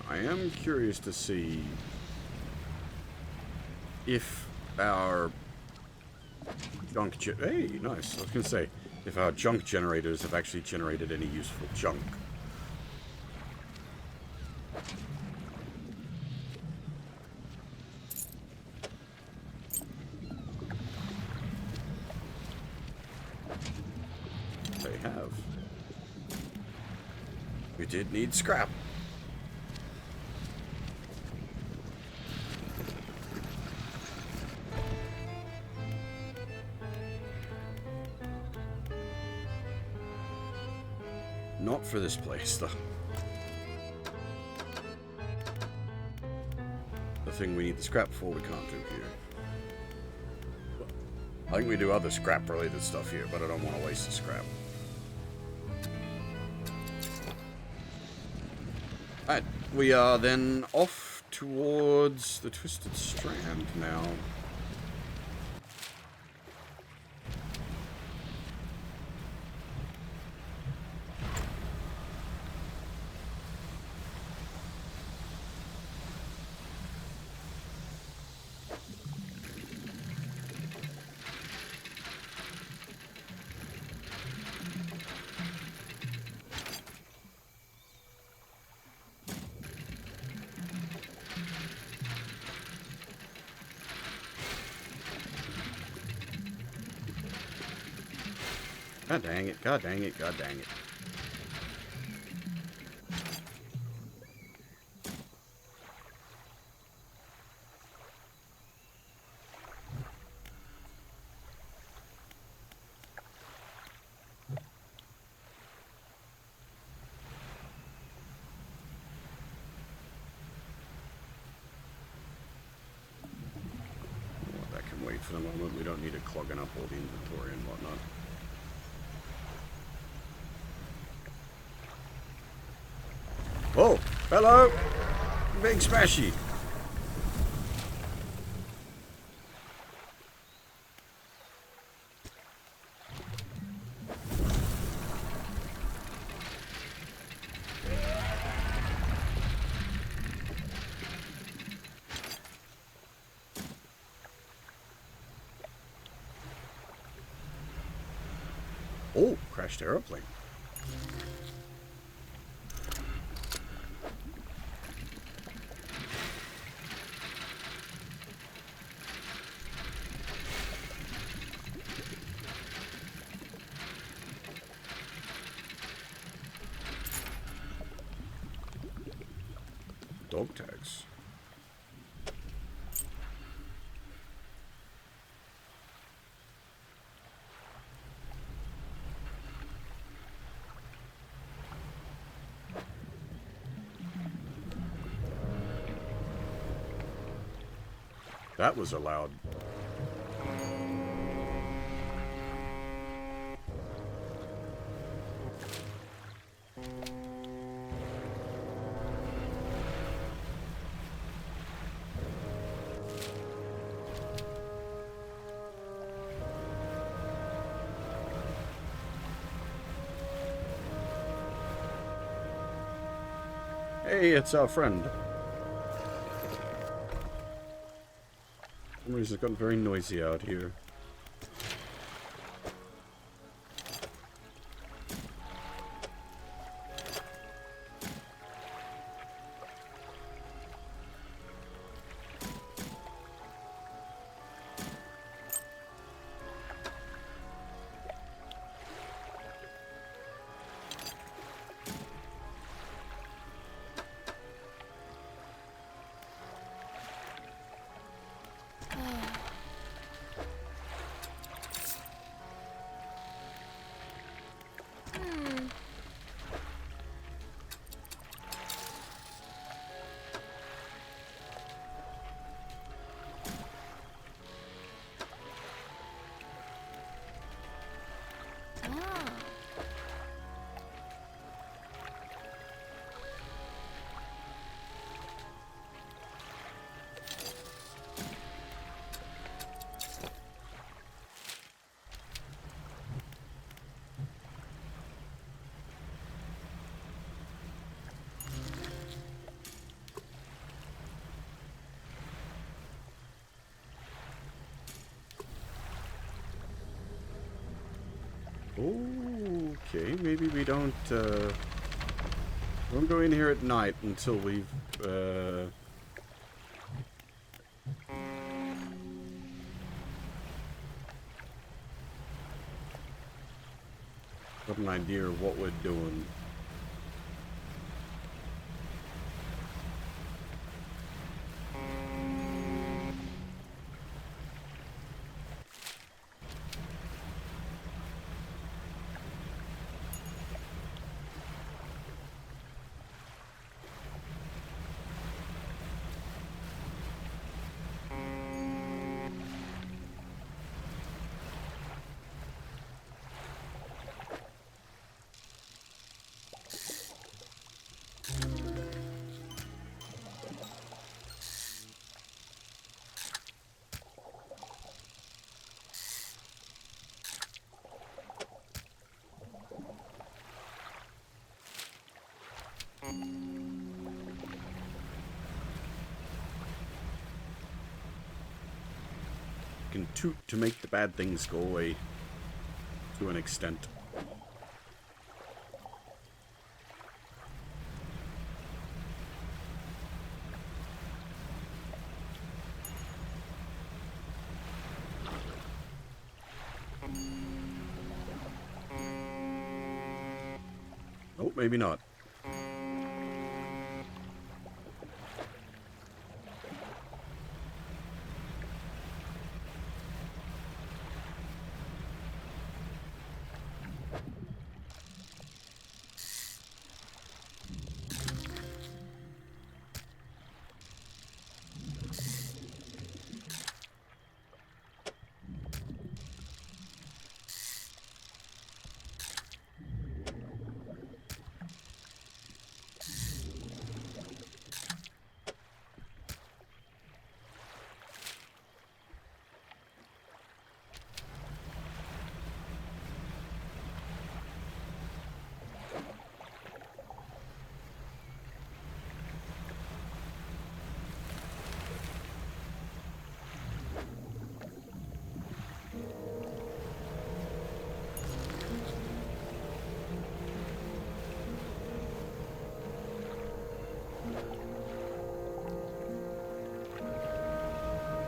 I am curious to see if our junk hey, nice. I was going to say, if our junk generators have actually generated any useful junk. They have. We did need scrap. Not for this place, though. The thing we need the scrap for, we can't do here. I think we do other scrap-related stuff here, but I don't want to waste the scrap. Alright, we are then off towards the Twisted Strand now. God dang it, god dang it, god dang it. Well, that can wait for the moment. We don't need it clogging up all the inventory and whatnot. Oh, hello! Big Smashy! Oh, crashed airplane. Dog tags. That was allowed. Hey, it's our friend. For some reason it's gotten very noisy out here. Okay, maybe we don't go in here at night until we've, got an idea of what we're doing. Can toot to make the bad things go away to an extent. Oh, maybe not.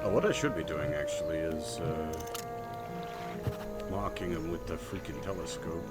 Oh, what I should be doing, actually, is marking them with the freaking telescope.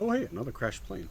Oh, hey, another crashed plane.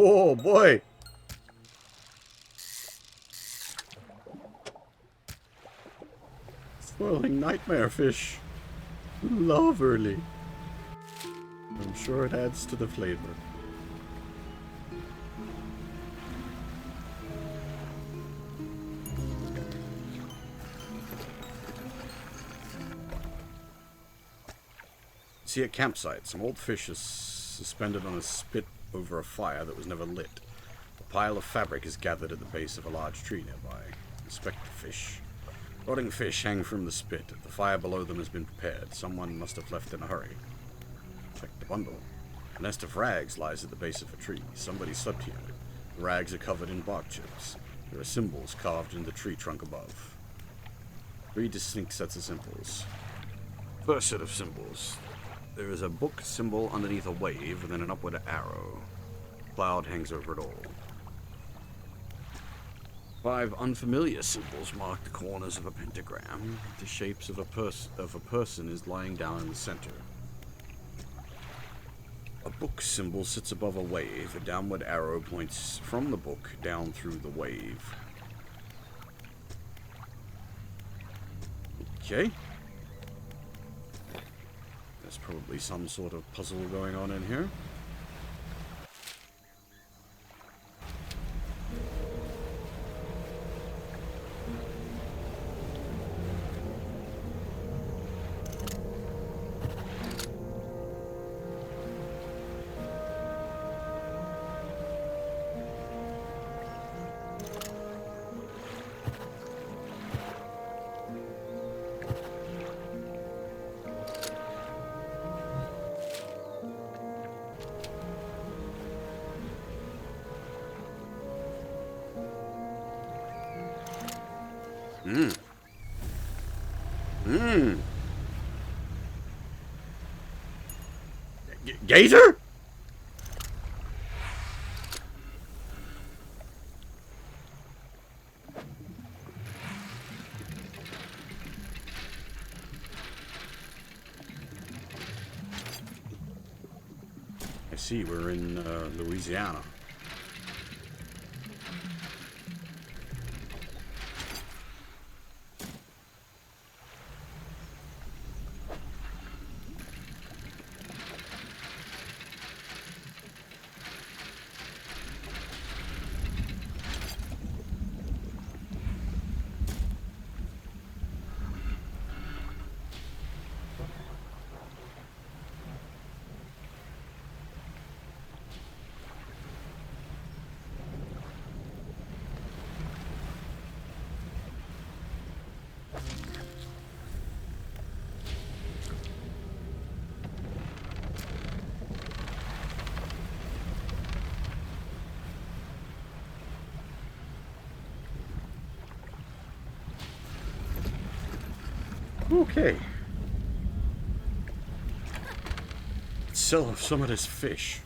Oh, boy! Swirling nightmare fish. Lovely. I'm sure it adds to the flavor. See, at campsite, some old fish is suspended on a spit over a fire that was never lit. A pile of fabric is gathered at the base of a large tree nearby. Inspect the fish. Rotting fish hang from the spit. The fire below them has been prepared. Someone must have left in a hurry. Check the bundle. A nest of rags lies at the base of a tree. Somebody slept here. The rags are covered in bark chips. There are symbols carved in the tree trunk above. 3 distinct sets of symbols. First set of symbols. There is a book symbol underneath a wave and then an upward arrow. A cloud hangs over it all. 5 unfamiliar symbols mark the corners of a pentagram. The shapes of a person is lying down in the center. A book symbol sits above a wave. A downward arrow points from the book down through the wave. Okay. There's probably some sort of puzzle going on in here. Gator? I see, we're in Louisiana. Okay. Let's sell some of this fish.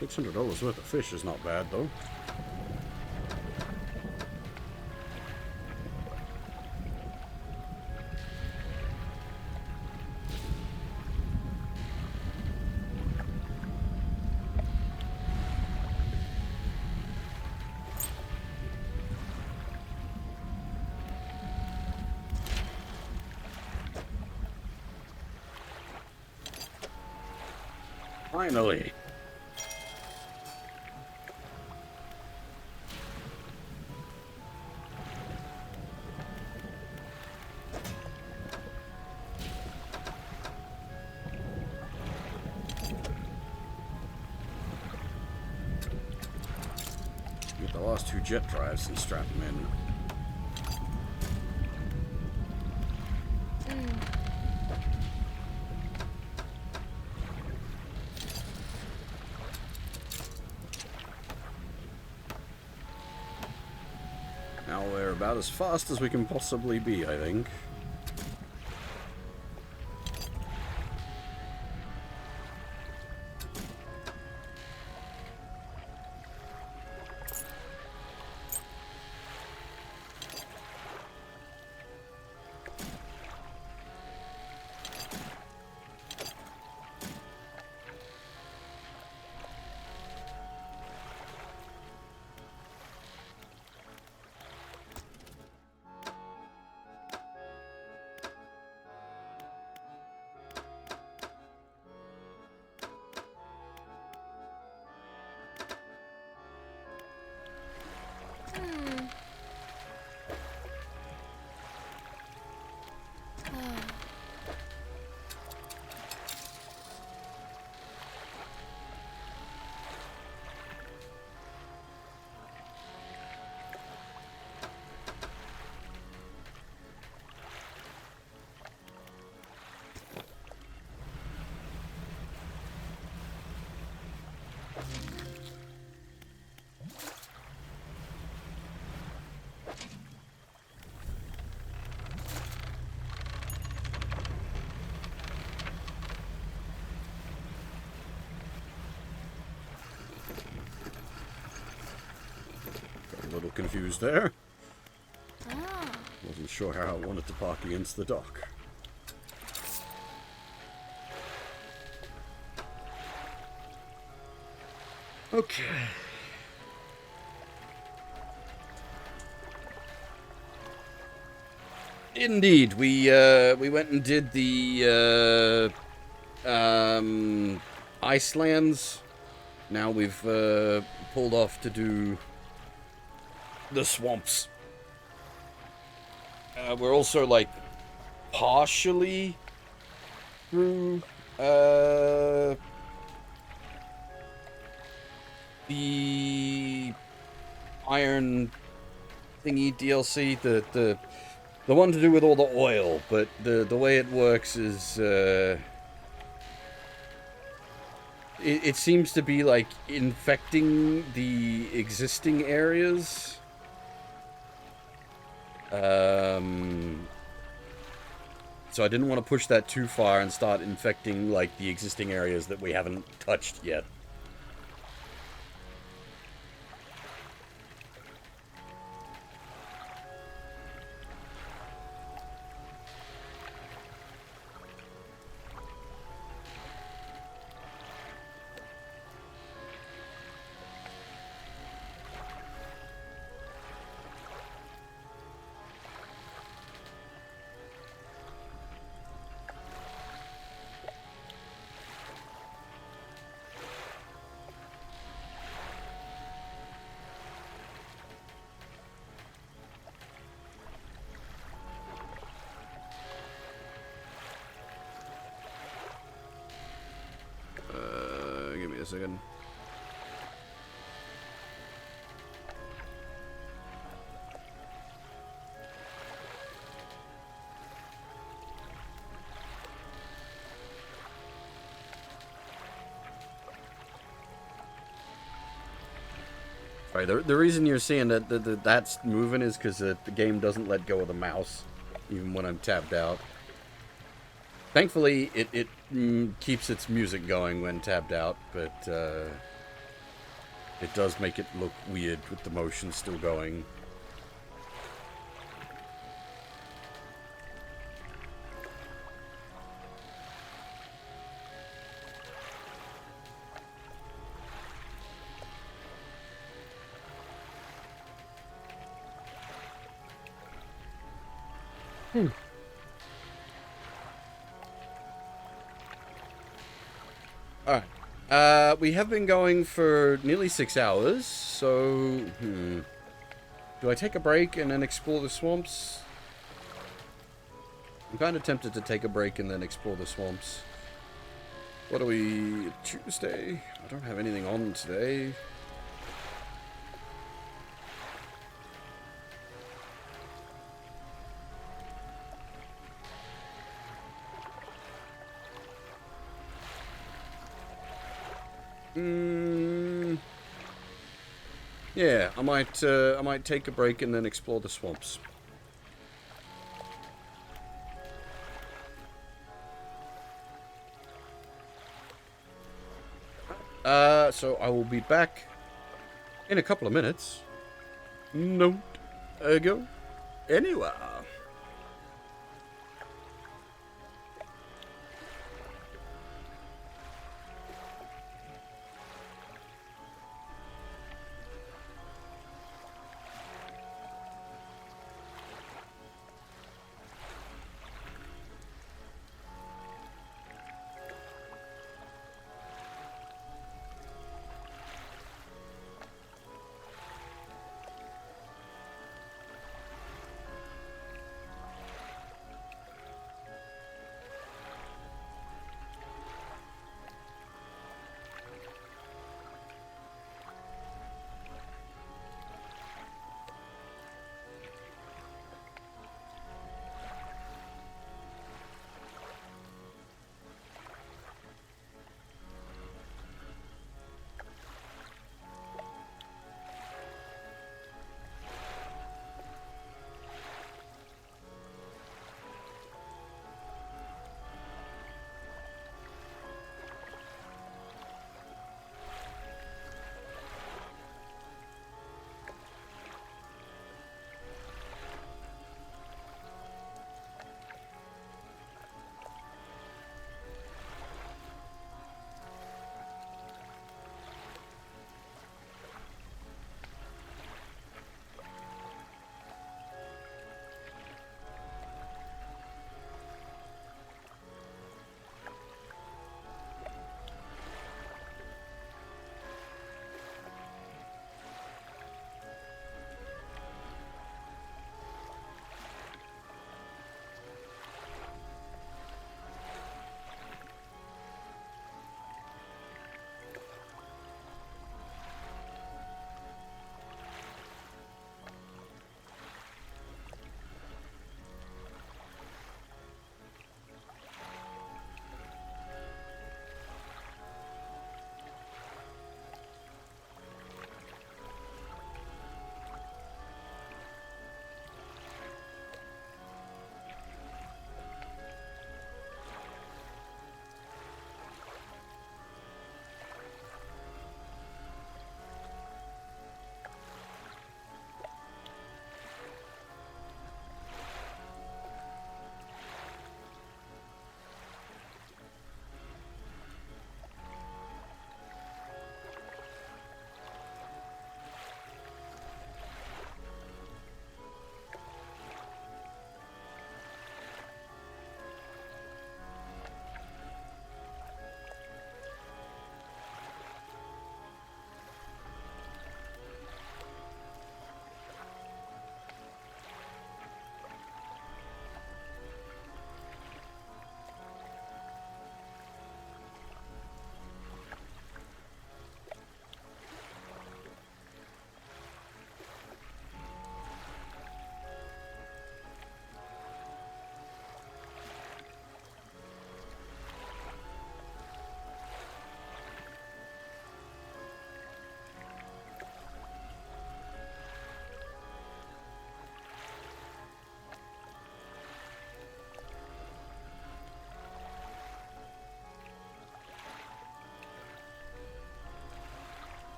$600 worth of fish is not bad, though. Finally. lost 2 jet drives and strapped them in. Now we're about as fast as we can possibly be, I think. A little confused there. Wasn't sure how I wanted to park against the dock. Okay. Indeed, we went and did the Icelands. Now we've pulled off to do the swamps. We're also like partially through the iron thingy DLC, the one to do with all the oil, but the way it works is it seems to be like infecting the existing areas. So I didn't want to push that too far and start infecting like the existing areas that we haven't touched yet. Give me a second. Right, the reason you're seeing that that's moving is because the game doesn't let go of the mouse, even when I'm tabbed out. Thankfully, it keeps its music going when tabbed out, but it does make it look weird with the motion still going. Alright. We have been going for nearly 6 hours, so... Do I take a break and then explore the swamps? I'm kind of tempted to take a break and then explore the swamps. What are we... Tuesday? I don't have anything on today. Yeah, I might take a break and then explore the swamps. So I will be back in a couple of minutes. Don't go anywhere.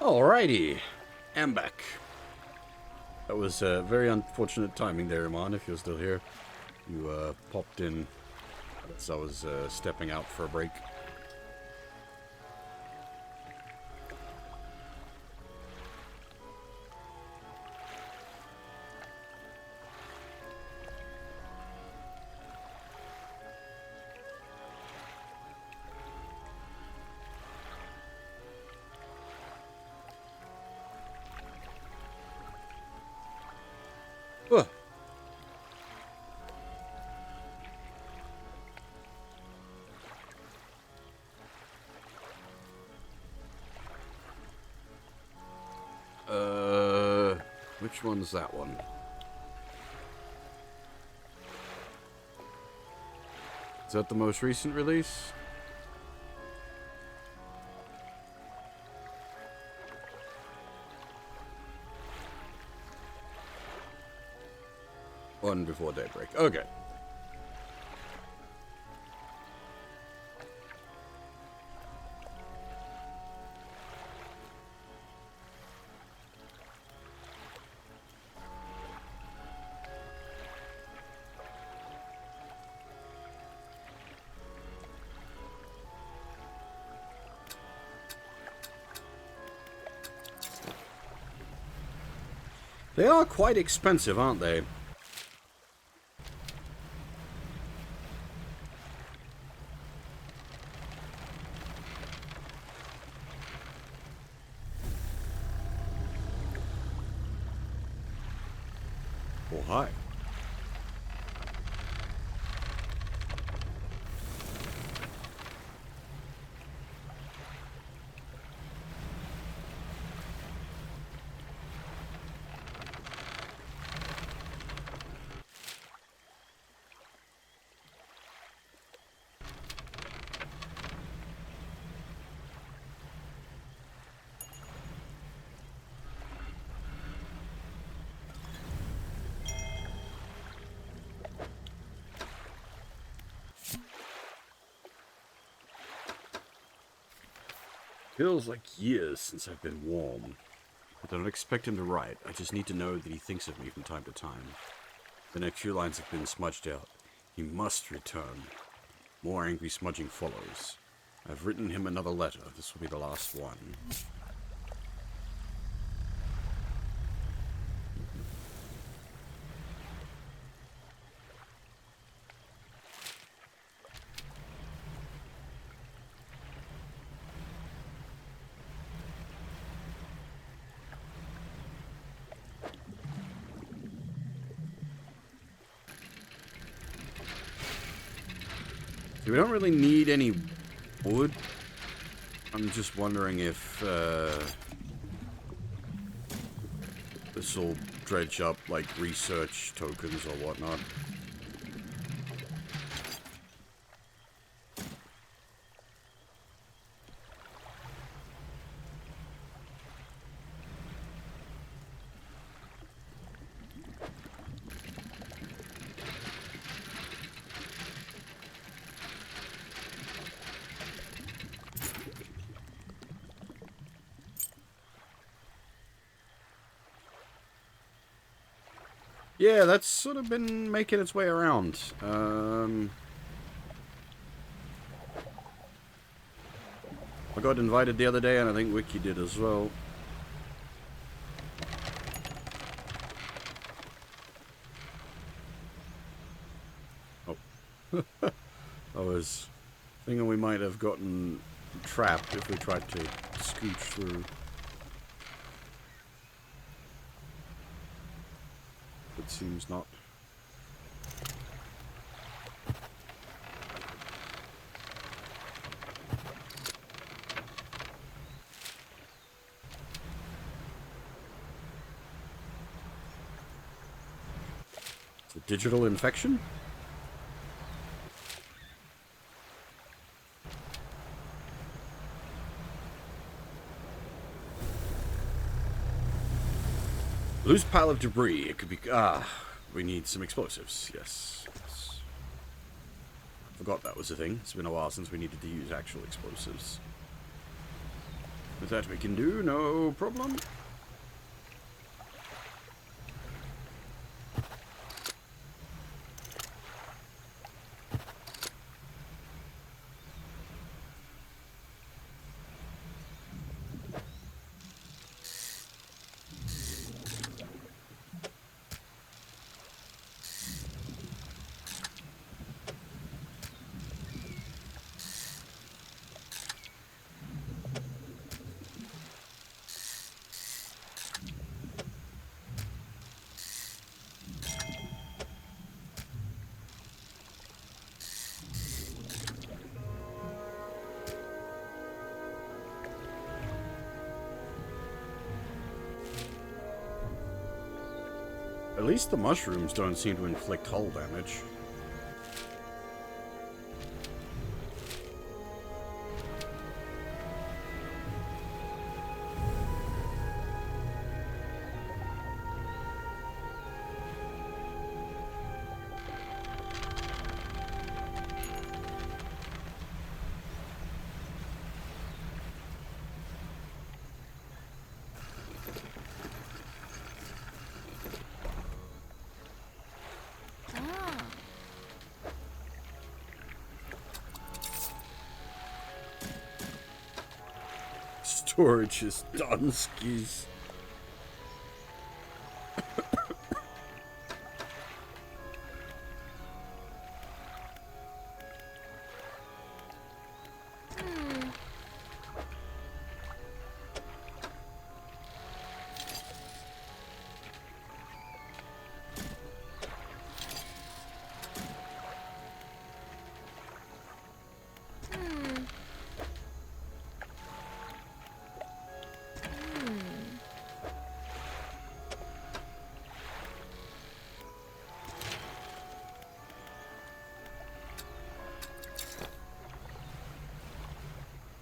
Alrighty. I'm back. That was very unfortunate timing there, Iman, if you're still here. You popped in as I was stepping out for a break. Ugh. Which one's that one? Is that the most recent release? One before daybreak. Okay. They are quite expensive, aren't they? Oh, hi. Feels like years since I've been warm. But I don't expect him to write. I just need to know that he thinks of me from time to time. The next few lines have been smudged out. He must return. More angry smudging follows. I've written him another letter. This will be the last one. We don't really need any wood. I'm just wondering if this will dredge up like research tokens or whatnot. Yeah, that's sort of been making its way around. I got invited the other day, and I think Wiki did as well. Oh. I was thinking we might have gotten trapped if we tried to scooch through. It seems not. It's a digital infection? Loose pile of debris. It could be... we need some explosives. Yes. Forgot that was a thing. It's been a while since we needed to use actual explosives. That we can do, no problem. At least the mushrooms don't seem to inflict hull damage. Storage is done, skis.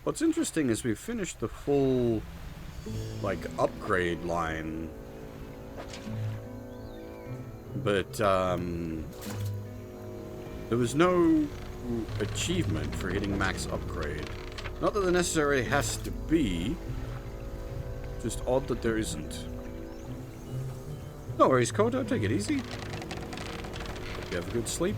What's interesting is we've finished the full, like, upgrade line. But, there was no achievement for hitting max upgrade. Not that there necessarily has to be. Just odd that there isn't. No worries, Koto. Take it easy. Hope you have a good sleep.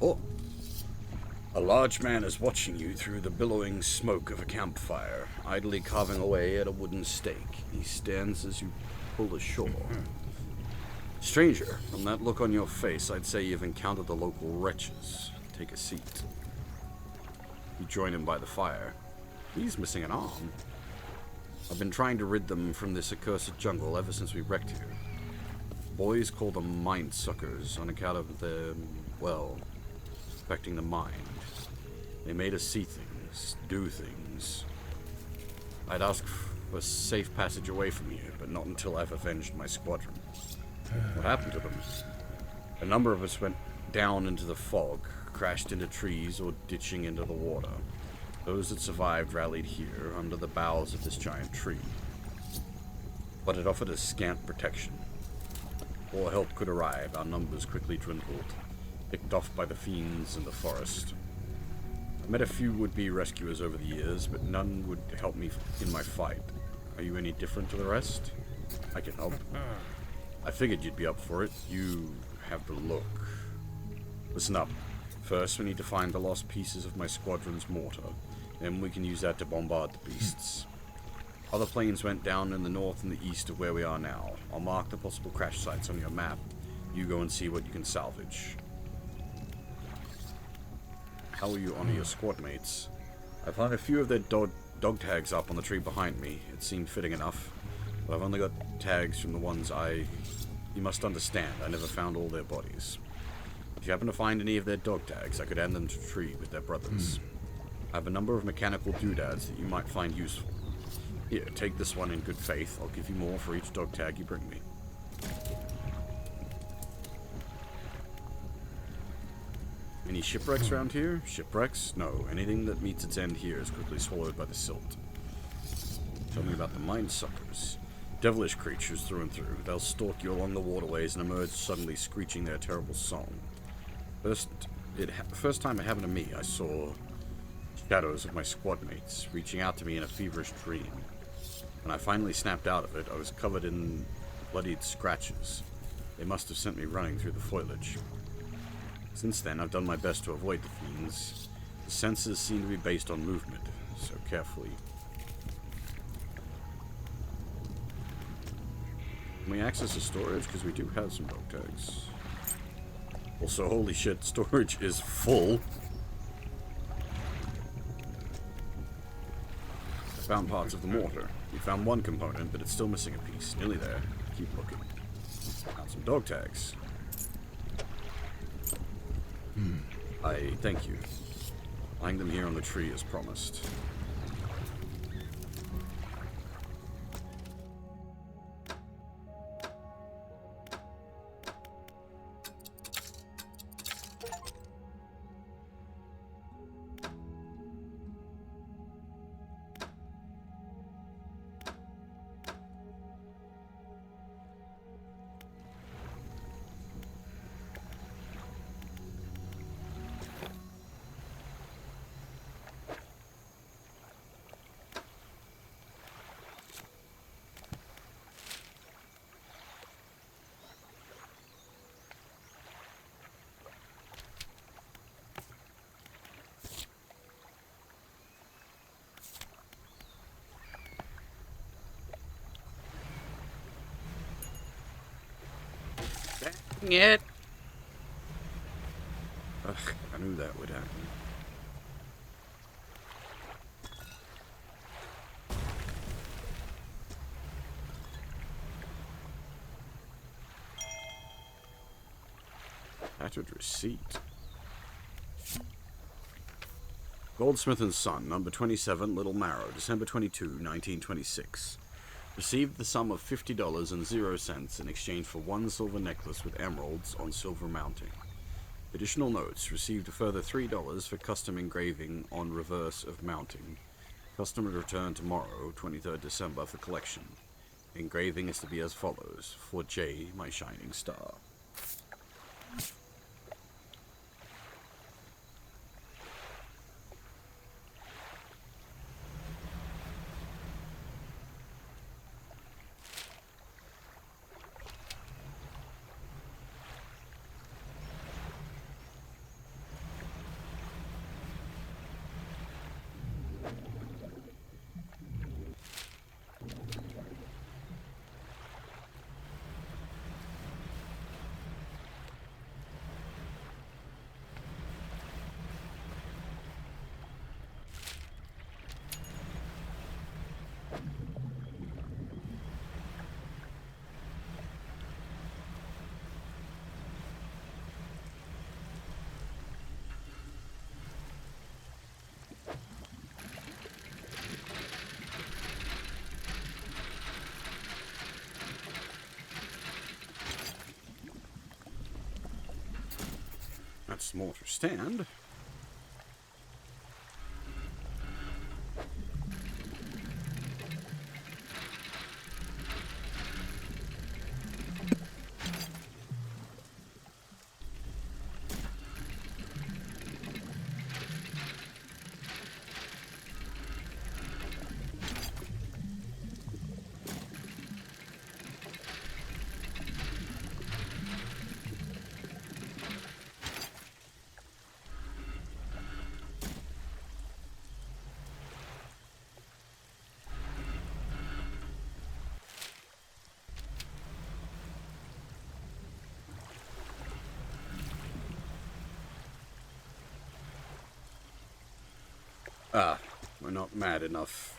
Oh. A large man is watching you through the billowing smoke of a campfire, idly carving away at a wooden stake. He stands as you pull ashore. Stranger, from that look on your face, I'd say you've encountered the local wretches. Take a seat. You join him by the fire. He's missing an arm. I've been trying to rid them from this accursed jungle ever since we wrecked here. Boys call them mind suckers on account of their, well, affecting the mind. They made us see things, do things. I'd ask for safe passage away from you, but not until I've avenged my squadron. What happened to them? A number of us went down into the fog, crashed into trees, or ditching into the water. Those that survived rallied here, under the boughs of this giant tree. But it offered us scant protection. Before help could arrive, our numbers quickly dwindled, picked off by the fiends in the forest. I met a few would-be rescuers over the years, but none would help me in my fight. Are you any different to the rest? I can help. I figured you'd be up for it. You have the look. Listen up. First, we need to find the lost pieces of my squadron's mortar. Then we can use that to bombard the beasts. Other planes went down in the north and the east of where we are now. I'll mark the possible crash sites on your map. You go and see what you can salvage. How will you honor your squad mates? I found a few of their dog tags up on the tree behind me. It seemed fitting enough, but I've only got tags from the ones You must understand, I never found all their bodies. If you happen to find any of their dog tags, I could add them to the tree with their brothers. I have a number of mechanical doodads that you might find useful. Here, take this one in good faith. I'll give you more for each dog tag you bring me. Any shipwrecks around here? Shipwrecks? No. Anything that meets its end here is quickly swallowed by the silt. Tell me about the mind suckers. Devilish creatures through and through. They'll stalk you along the waterways and emerge suddenly screeching their terrible song. First time it happened to me, I saw shadows of my squad mates reaching out to me in a feverish dream. When I finally snapped out of it, I was covered in bloodied scratches. They must have sent me running through the foliage. Since then, I've done my best to avoid the fiends. The senses seem to be based on movement, so carefully. Can we access the storage? Because we do have some dog tags. Also, holy shit, storage is full. I found parts of the mortar. We found one component, but it's still missing a piece. Nearly there. Keep looking. Found some dog tags. I thank you. Lying them here on the tree as promised. Dang it! Ugh, I knew that would happen. Tattered receipt. Goldsmith and Son, number 27, Little Marrow, December 22, 1926. Received the sum of $50.00 in exchange for one silver necklace with emeralds on silver mounting. Additional notes. Received a further $3 for custom engraving on reverse of mounting. Custom return tomorrow, 23rd December, for collection. Engraving is to be as follows. For J, my shining star. That's the mortar stand. We're not mad enough.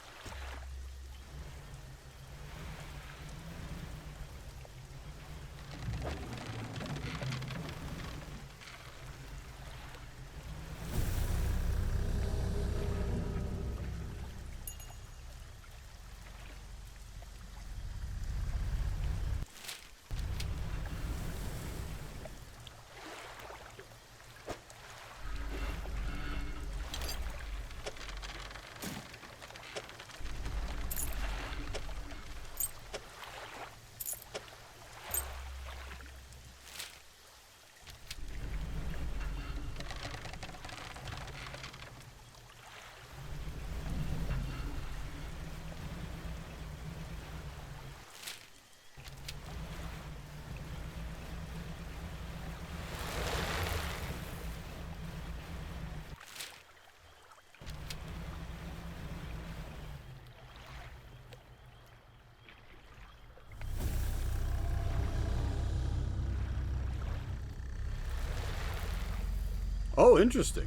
Oh, interesting.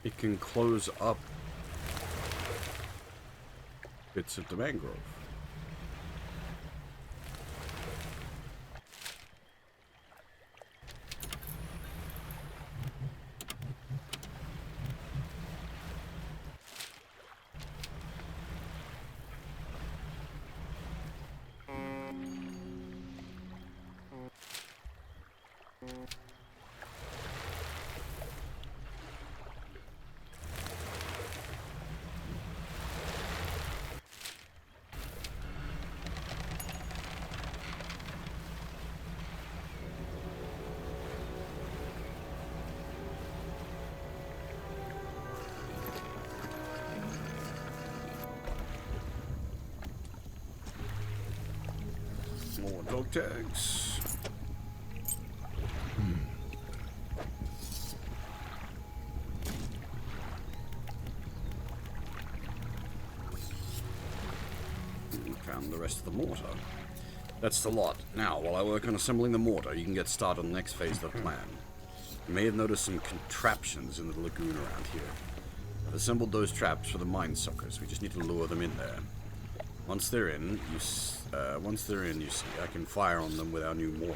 It can close up bits of the mangrove. More dog tags. Found the rest of the mortar. That's the lot. Now, while I work on assembling the mortar, you can get started on the next phase of the plan. You may have noticed some contraptions in the lagoon around here. I've assembled those traps for the mine suckers. We just need to lure them in there. Once they're in, you see, I can fire on them with our new mortar.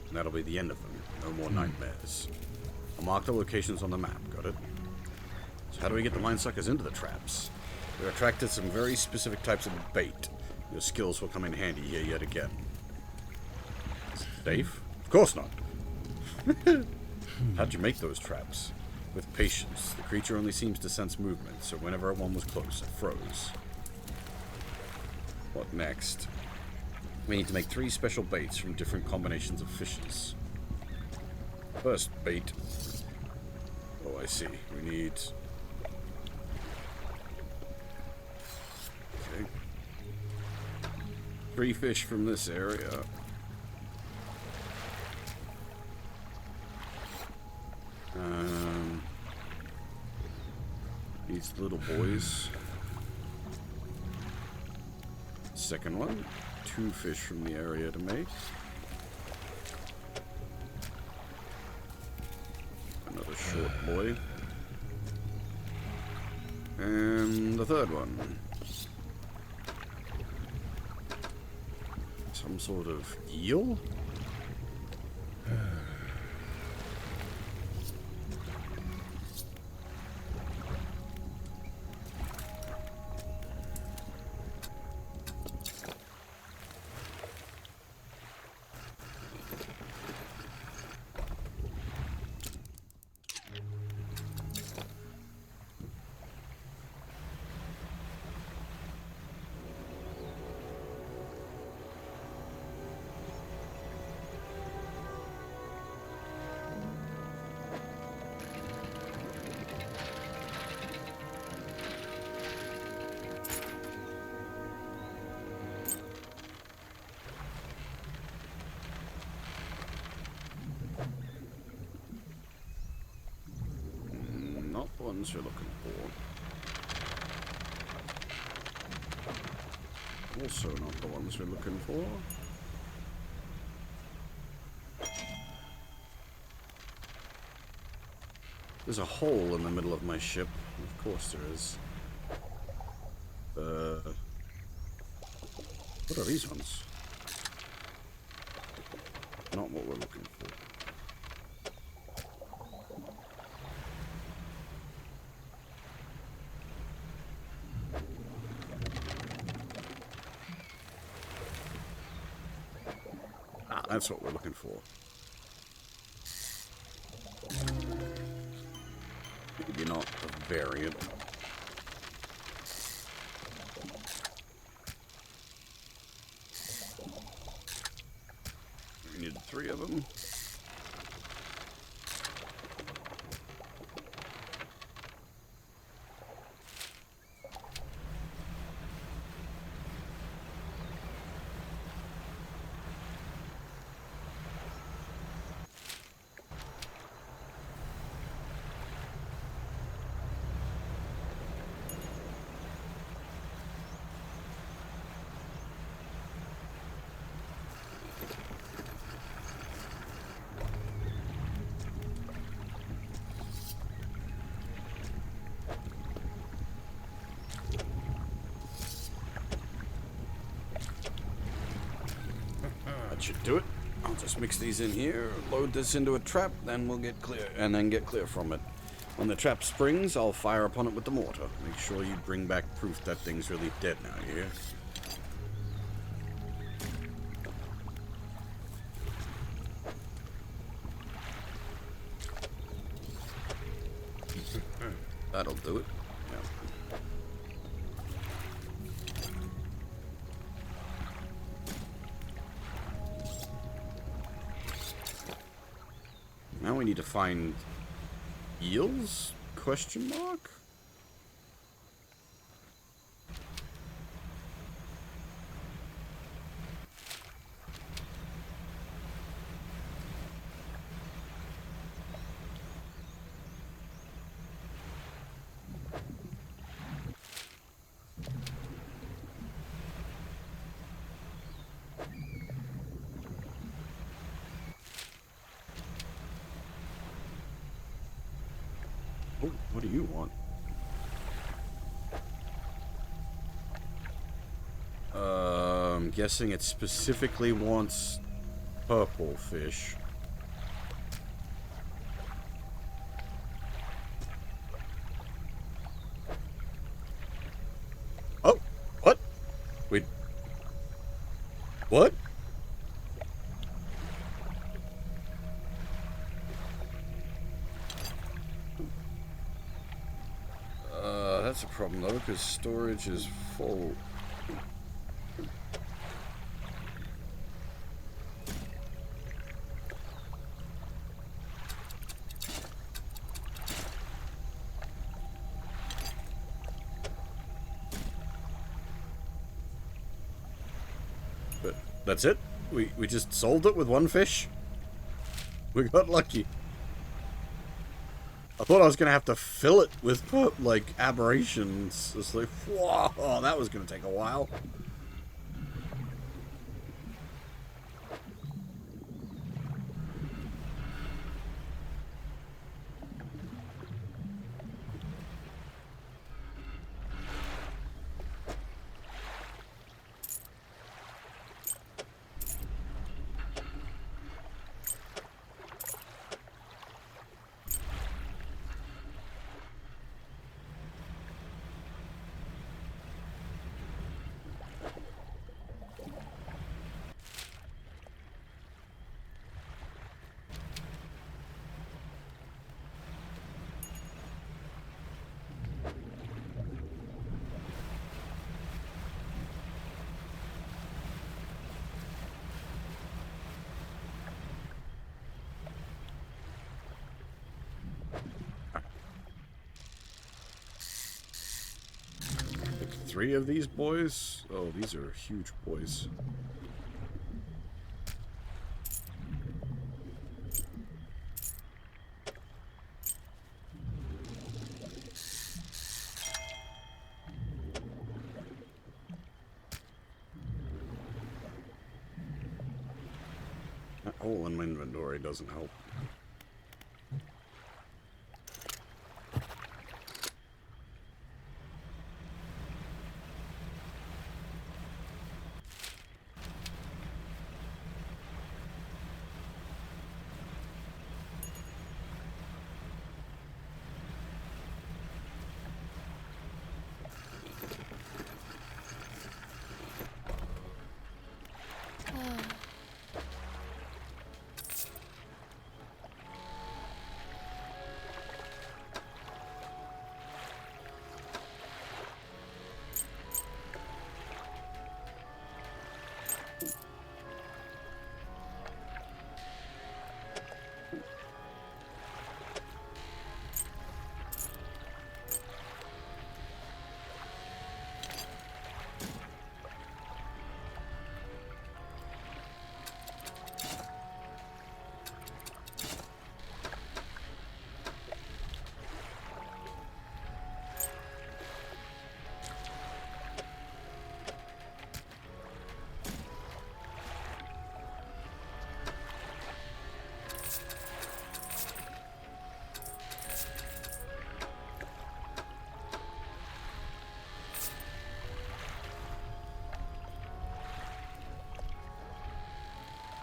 And that'll be the end of them. No more nightmares. I'll mark the locations on the map, got it? So how do we get the mine suckers into the traps? We've attracted some very specific types of bait. Your skills will come in handy here yet again. Safe? Of course not. How'd you make those traps? With patience. The creature only seems to sense movement, so whenever one was close, it froze. What next? We need to make 3 special baits from different combinations of fishes. First bait. Oh, I see. We need... Okay. 3 fish from this area. These little boys. Second one. 2 fish from the area to make. Another short boy. And the third one. Some sort of eel? Ones you're looking for. Also not the ones we're looking for. There's a hole in the middle of my ship. Of course there is. What are these ones? Not what we're looking for. Ah, that's what we're looking for. Maybe not the variant. We need 3 of them. That should do it. I'll just mix these in here, load this into a trap, then we'll get clear, and then get clear from it. When the trap springs, I'll fire upon it with the mortar. Make sure you bring back proof that thing's really dead now, you hear? That'll do it. Yeah. Now we need to find eels? Question mark? Oh, what do you want? I'm guessing it specifically wants purple fish. Oh, what? Wait. What? That's a problem though, because storage is full. But that's it? We just sold it with one fish? We got lucky. I thought I was gonna have to fill it with, like, aberrations. It's like, whoa, that was gonna take a while. Like 3 of these boys? Oh, these are huge boys. hole in my inventory doesn't help.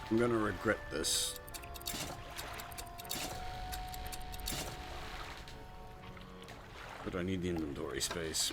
I'm gonna regret this. But I need the inventory space.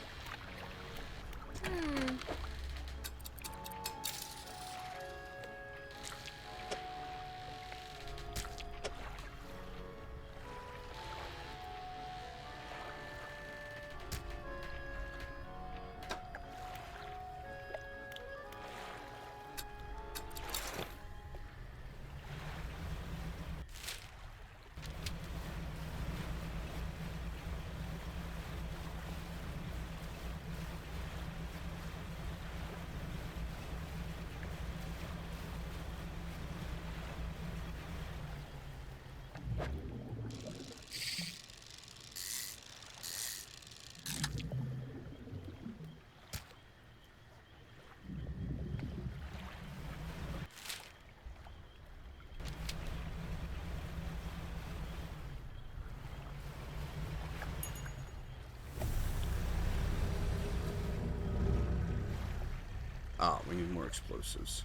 Ah, we need more explosives.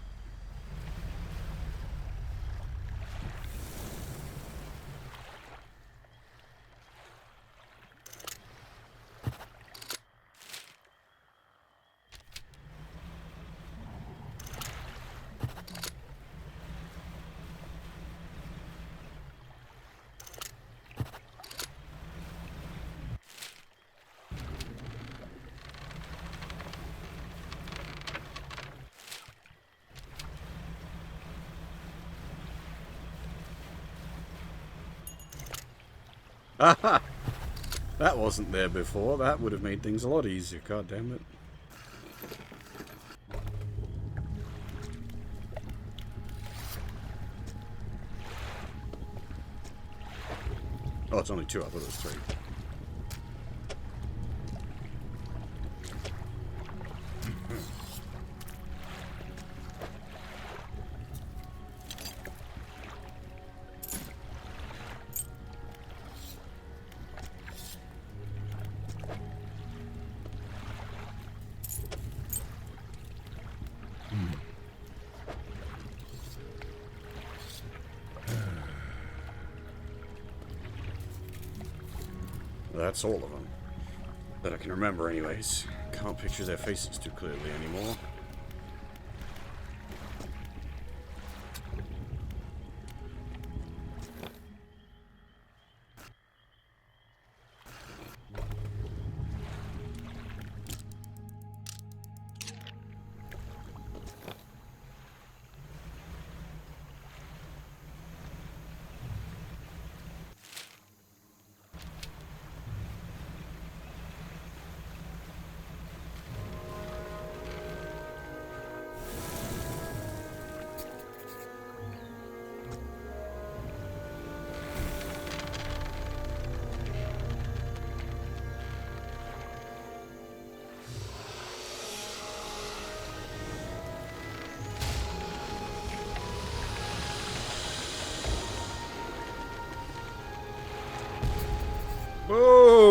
Aha! That wasn't there before. That would have made things a lot easier. God damn it. Oh, it's only two. I thought it was three. That's all of them. That I can remember anyways. Can't picture their faces too clearly anymore.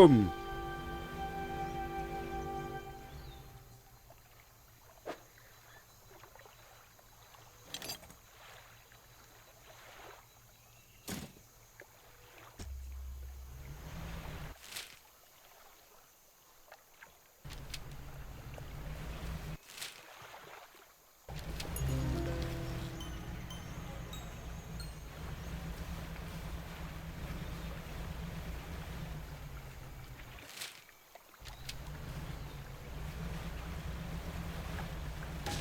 him!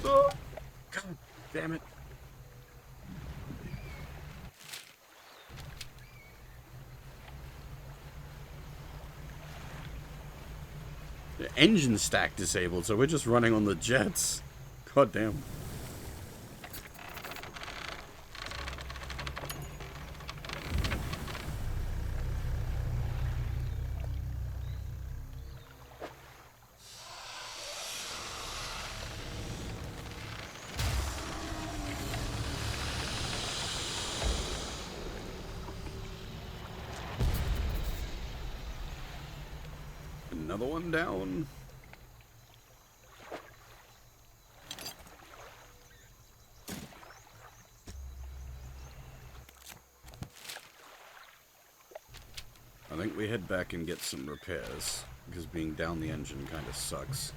Oh, God damn it. The engine stack disabled, so we're just running on the jets. God damn. Another one down. I think we head back and get some repairs, because being down the engine kind of sucks.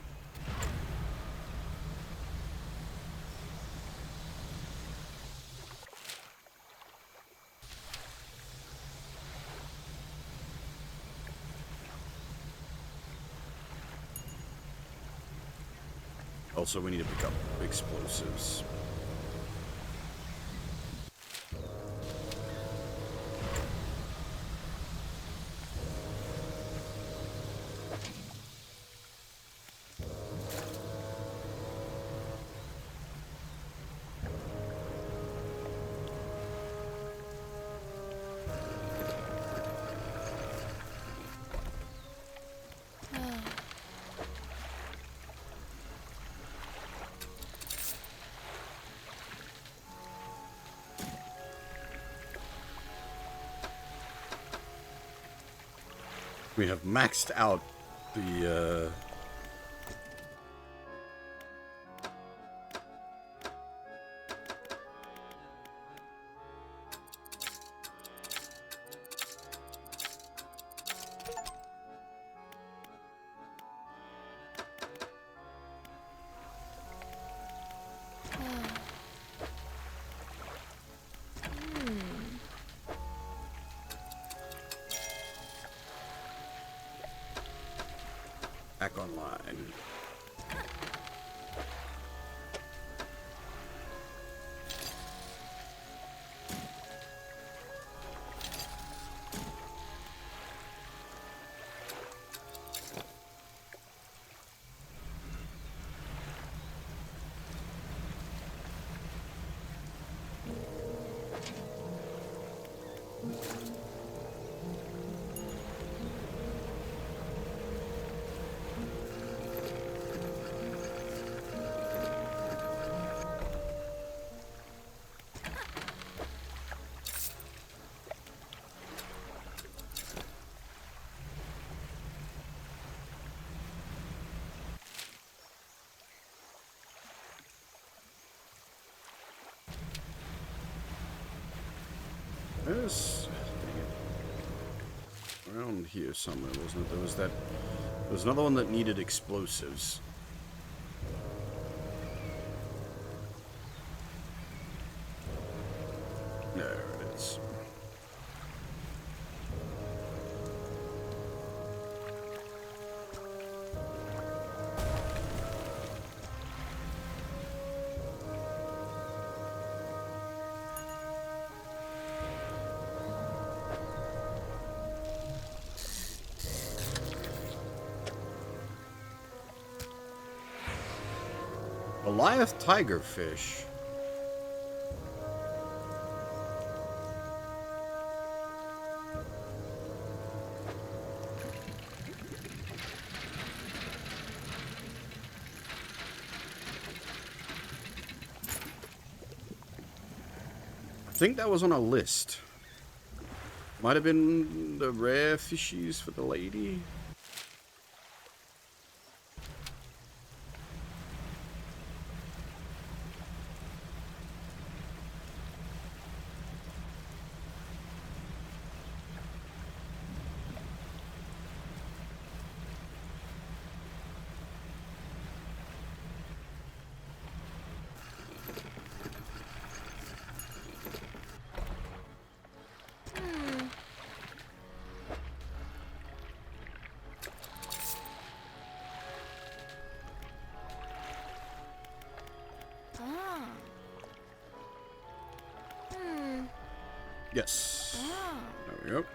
Also, we need to pick up explosives. We have maxed out the, back online. There's around here somewhere, wasn't it? There was another one that needed explosives. There it is. Goliath tigerfish. I think that was on a list. Might have been the rare fishies for the lady. Yes. There we go.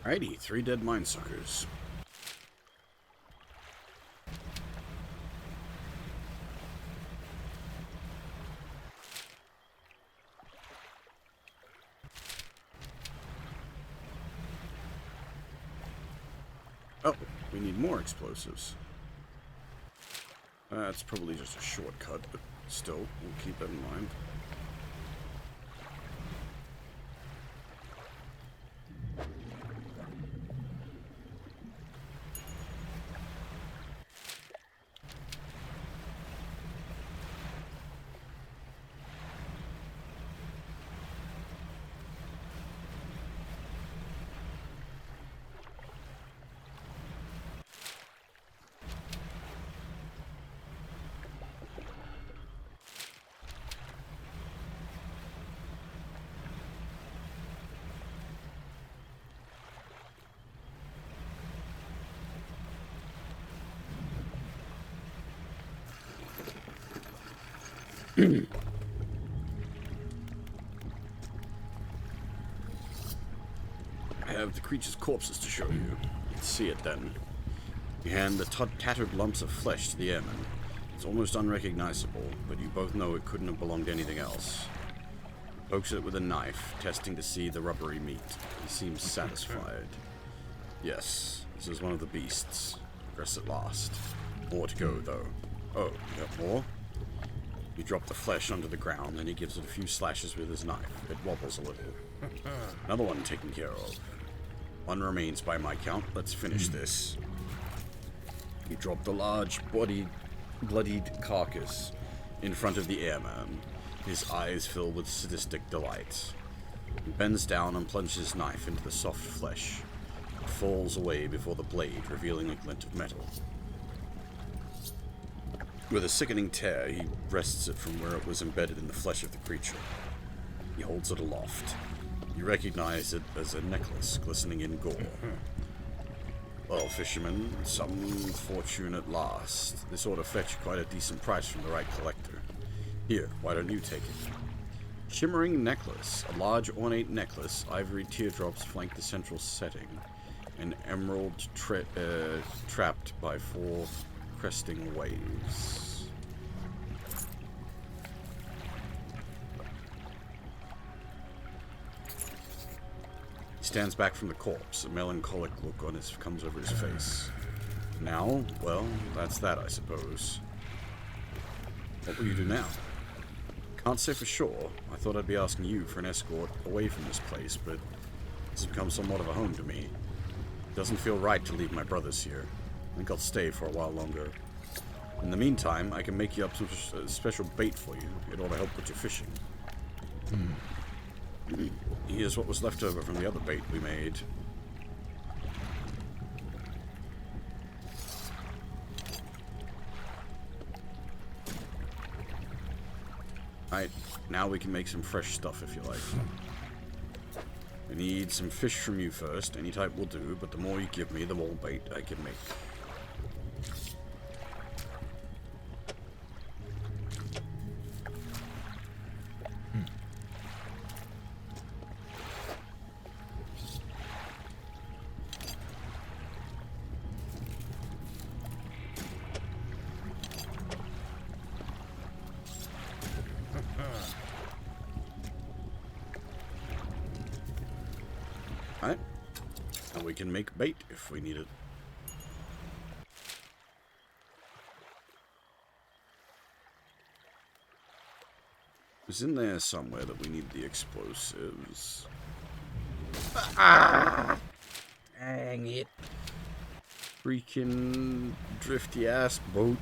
Alrighty, 3 dead mine suckers. Oh, we need more explosives. That's probably just a shortcut, but still, we'll keep that in mind. I have the creature's corpses to show you. Let's see it then. You hand the tattered lumps of flesh to the airman. It's almost unrecognizable, but you both know it couldn't have belonged to anything else. He pokes it with a knife, testing to see the rubbery meat. He seems satisfied. Yes, this is one of the beasts. Rest at last. More to go, though. Oh, you got more? You drop the flesh onto the ground, and he gives it a few slashes with his knife. It wobbles a little. Another one taken care of. One remains by my count. Let's finish this. You drop the large, bloodied carcass in front of the airman. His eyes fill with sadistic delight. He bends down and plunges his knife into the soft flesh. It falls away before the blade, revealing a glint of metal. With a sickening tear, he wrests it from where it was embedded in the flesh of the creature. He holds it aloft. You recognize it as a necklace glistening in gore. Well, fisherman, some fortune at last. This ought to fetch quite a decent price from the right collector. Here, why don't you take it? Shimmering necklace. A large ornate necklace, ivory teardrops flank the central setting. An emerald trapped by 4 cresting waves. He stands back from the corpse. A melancholic look comes over his face. Now, well, that's that, I suppose. What will you do now? Can't say for sure. I thought I'd be asking you for an escort away from this place, but this has become somewhat of a home to me. It doesn't feel right to leave my brothers here. I think I'll stay for a while longer. In the meantime, I can make you up some special bait for you. It ought to help with your fishing. Here's what was left over from the other bait we made. Alright, now we can make some fresh stuff if you like. I need some fish from you first. Any type will do, but the more you give me, the more bait I can make. Alright. And we can make bait if we need it. It was in there somewhere that we need the explosives. Ah! Dang it. Freaking drifty ass boat.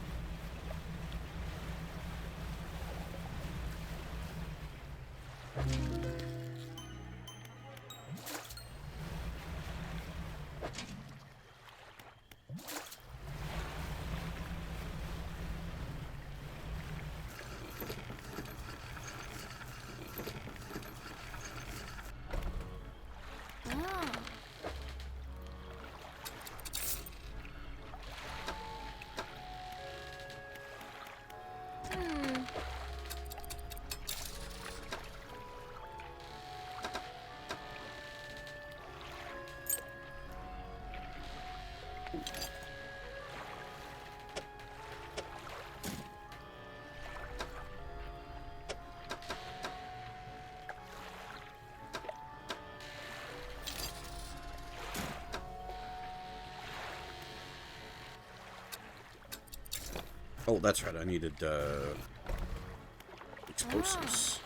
Oh, that's right. I needed explosives.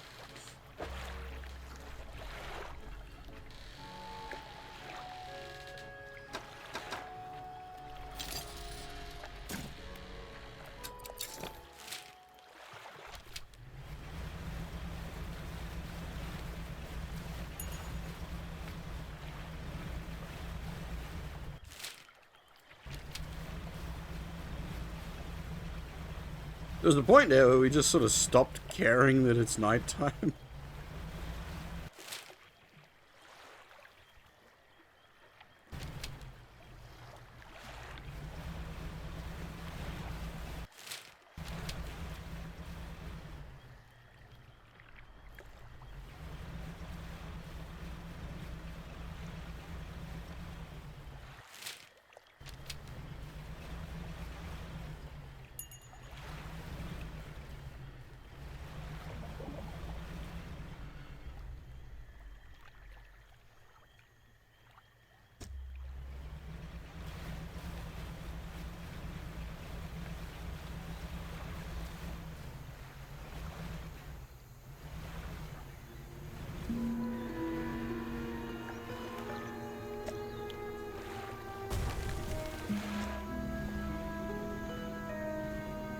There's a point there where we just sort of stopped caring that it's nighttime.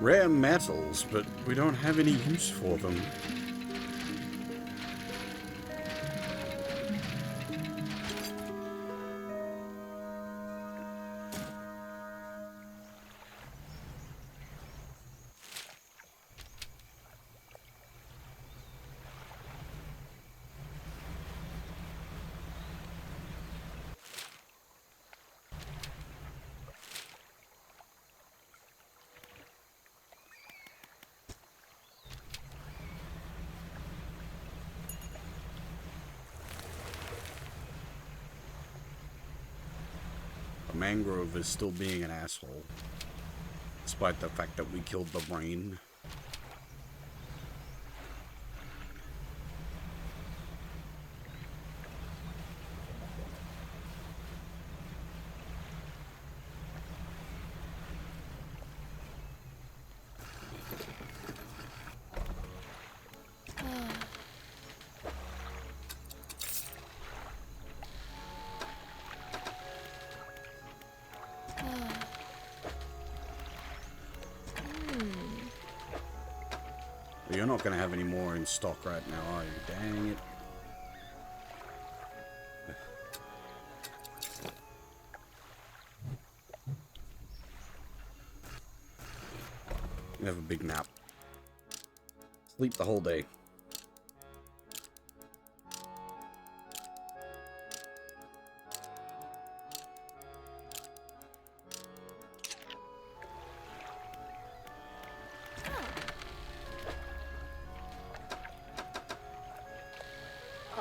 Rare metals, but we don't have any use for them. Mangrove is still being an asshole, despite the fact that we killed the brain. You're not going to have any more in stock right now, are you? Dang it. You have a big nap. Sleep the whole day.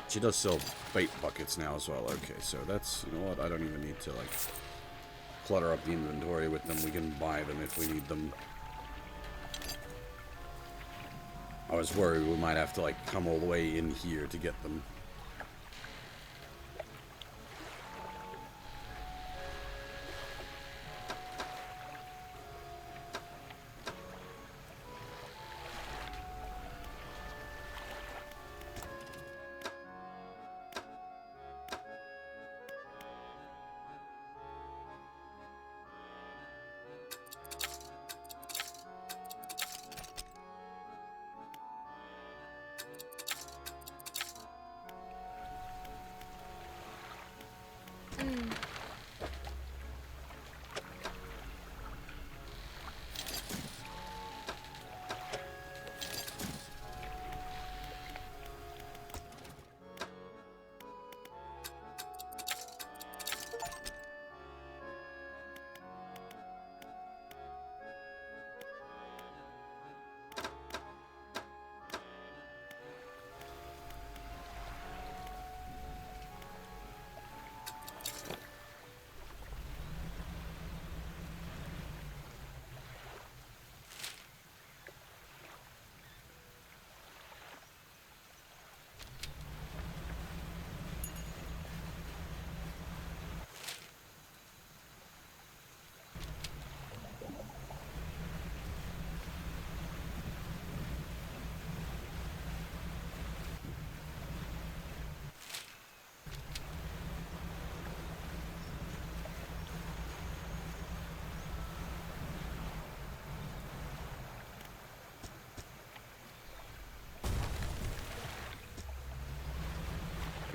She does sell bait buckets now as well. Okay, so that's, you know what, I don't even need to, like, clutter up the inventory with them. We can buy them if we need them. I was worried we might have to, like, come all the way in here to get them.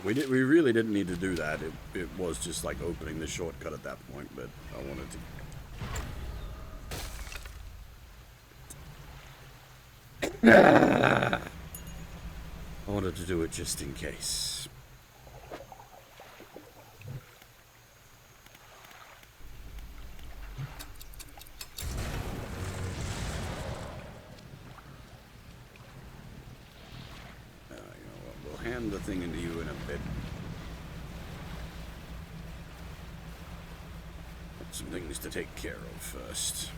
We really didn't need to do that. It was just like opening the shortcut at that point, but I wanted to... I wanted to do it just in case. You know what, we'll hand the thing into you in a bit. Some things to take care of first.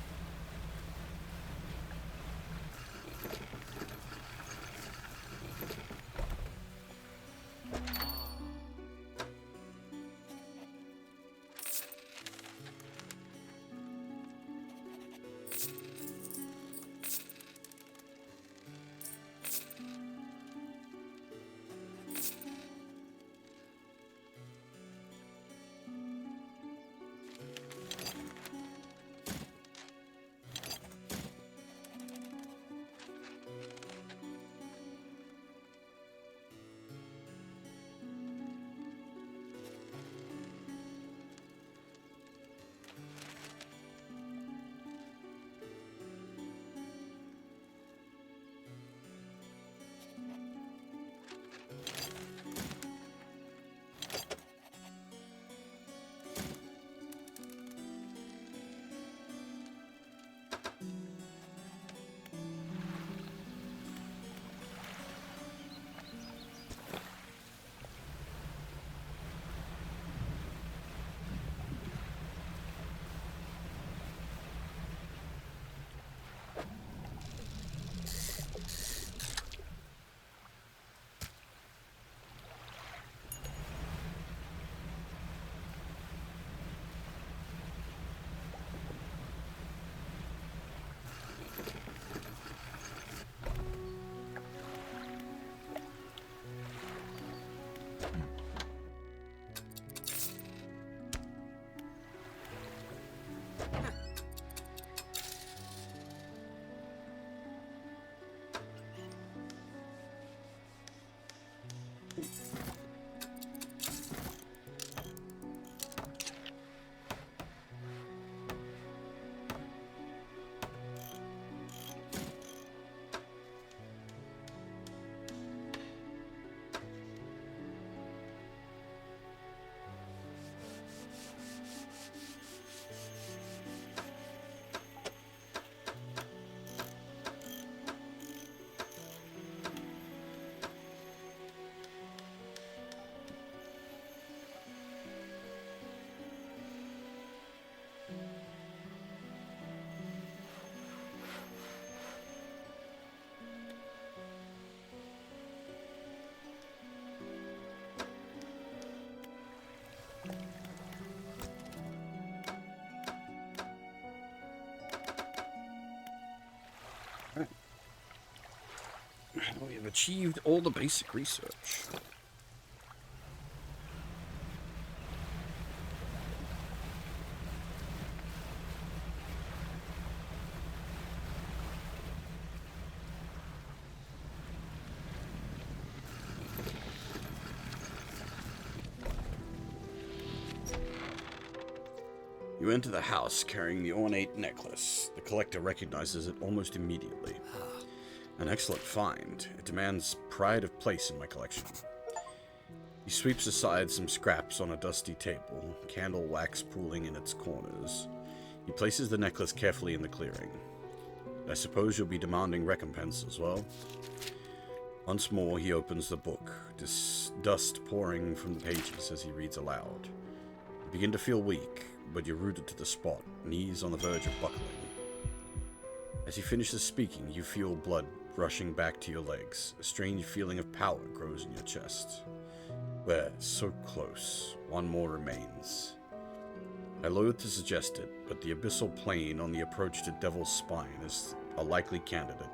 We have achieved all the basic research. You enter the house carrying the ornate necklace. The collector recognizes it almost immediately. An excellent find. It demands pride of place in my collection. He sweeps aside some scraps on a dusty table, candle wax pooling in its corners. He places the necklace carefully in the clearing. I suppose you'll be demanding recompense as well. Once more, he opens the book, dust pouring from the pages as he reads aloud. You begin to feel weak, but you're rooted to the spot, knees on the verge of buckling. As he finishes speaking, you feel blood rushing back to your legs. A strange feeling of power grows in your chest. We're so close. One more remains. I loathe to suggest it, but the abyssal plane on the approach to Devil's Spine is a likely candidate.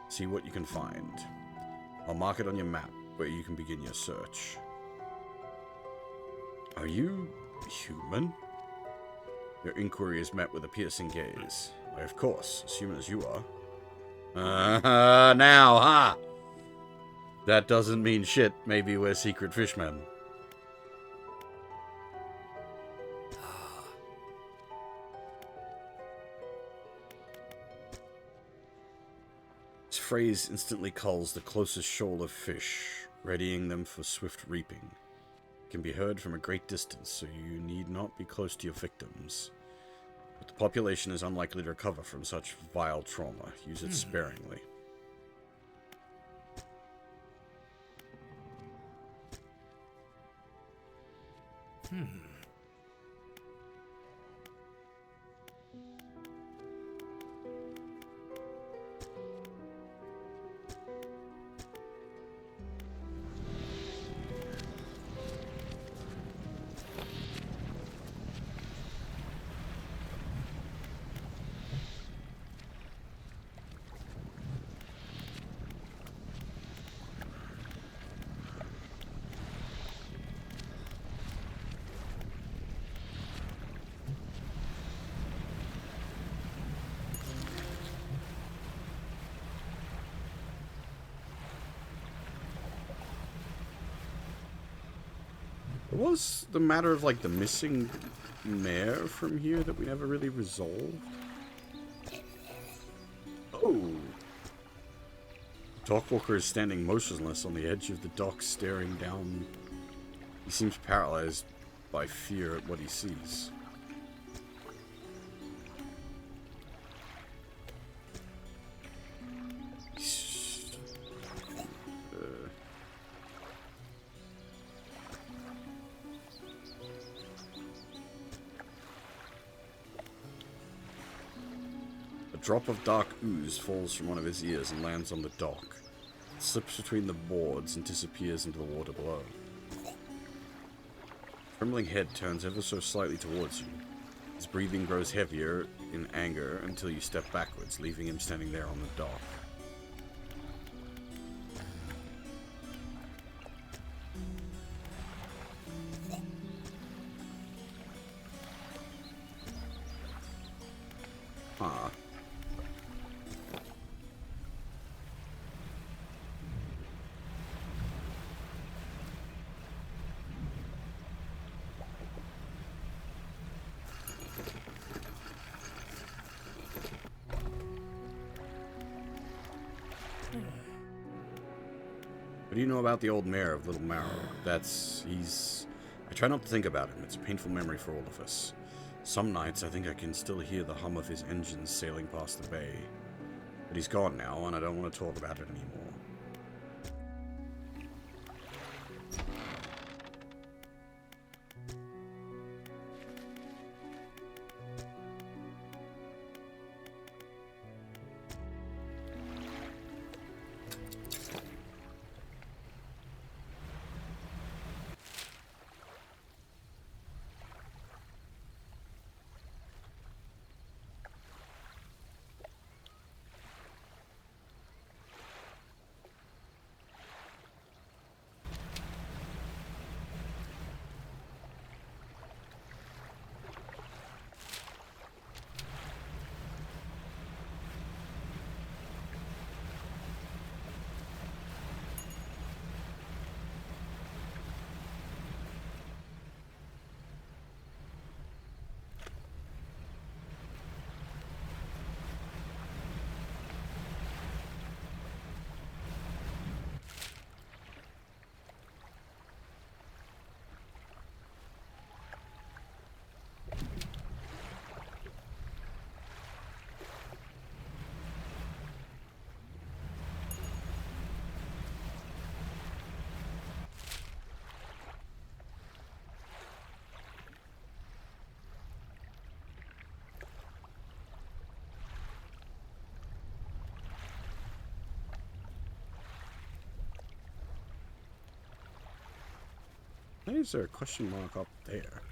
See what you can find. I'll mark it on your map where you can begin your search. Are you human? Your inquiry is met with a piercing gaze. Why, of course, as human as you are. Now, huh? That doesn't mean shit. Maybe we're secret fishmen. This phrase instantly culls the closest shoal of fish, readying them for swift reaping. It can be heard from a great distance, so you need not be close to your victims. But the population is unlikely to recover from such vile trauma. Use it sparingly. What was the matter of, like, the missing mare from here that we never really resolved? Oh! Dockwalker is standing motionless on the edge of the dock, staring down. He seems paralyzed by fear at what he sees. A drop of dark ooze falls from one of his ears and lands on the dock. It slips between the boards and disappears into the water below. The trembling head turns ever so slightly towards you. His breathing grows heavier in anger until you step backwards, leaving him standing there on the dock. Huh. What do you know about the old mayor of Little Marrow? I try not to think about him. It's a painful memory for all of us. Some nights I think I can still hear the hum of his engines sailing past the bay. But he's gone now, and I don't want to talk about it anymore. Why is there a question mark up there?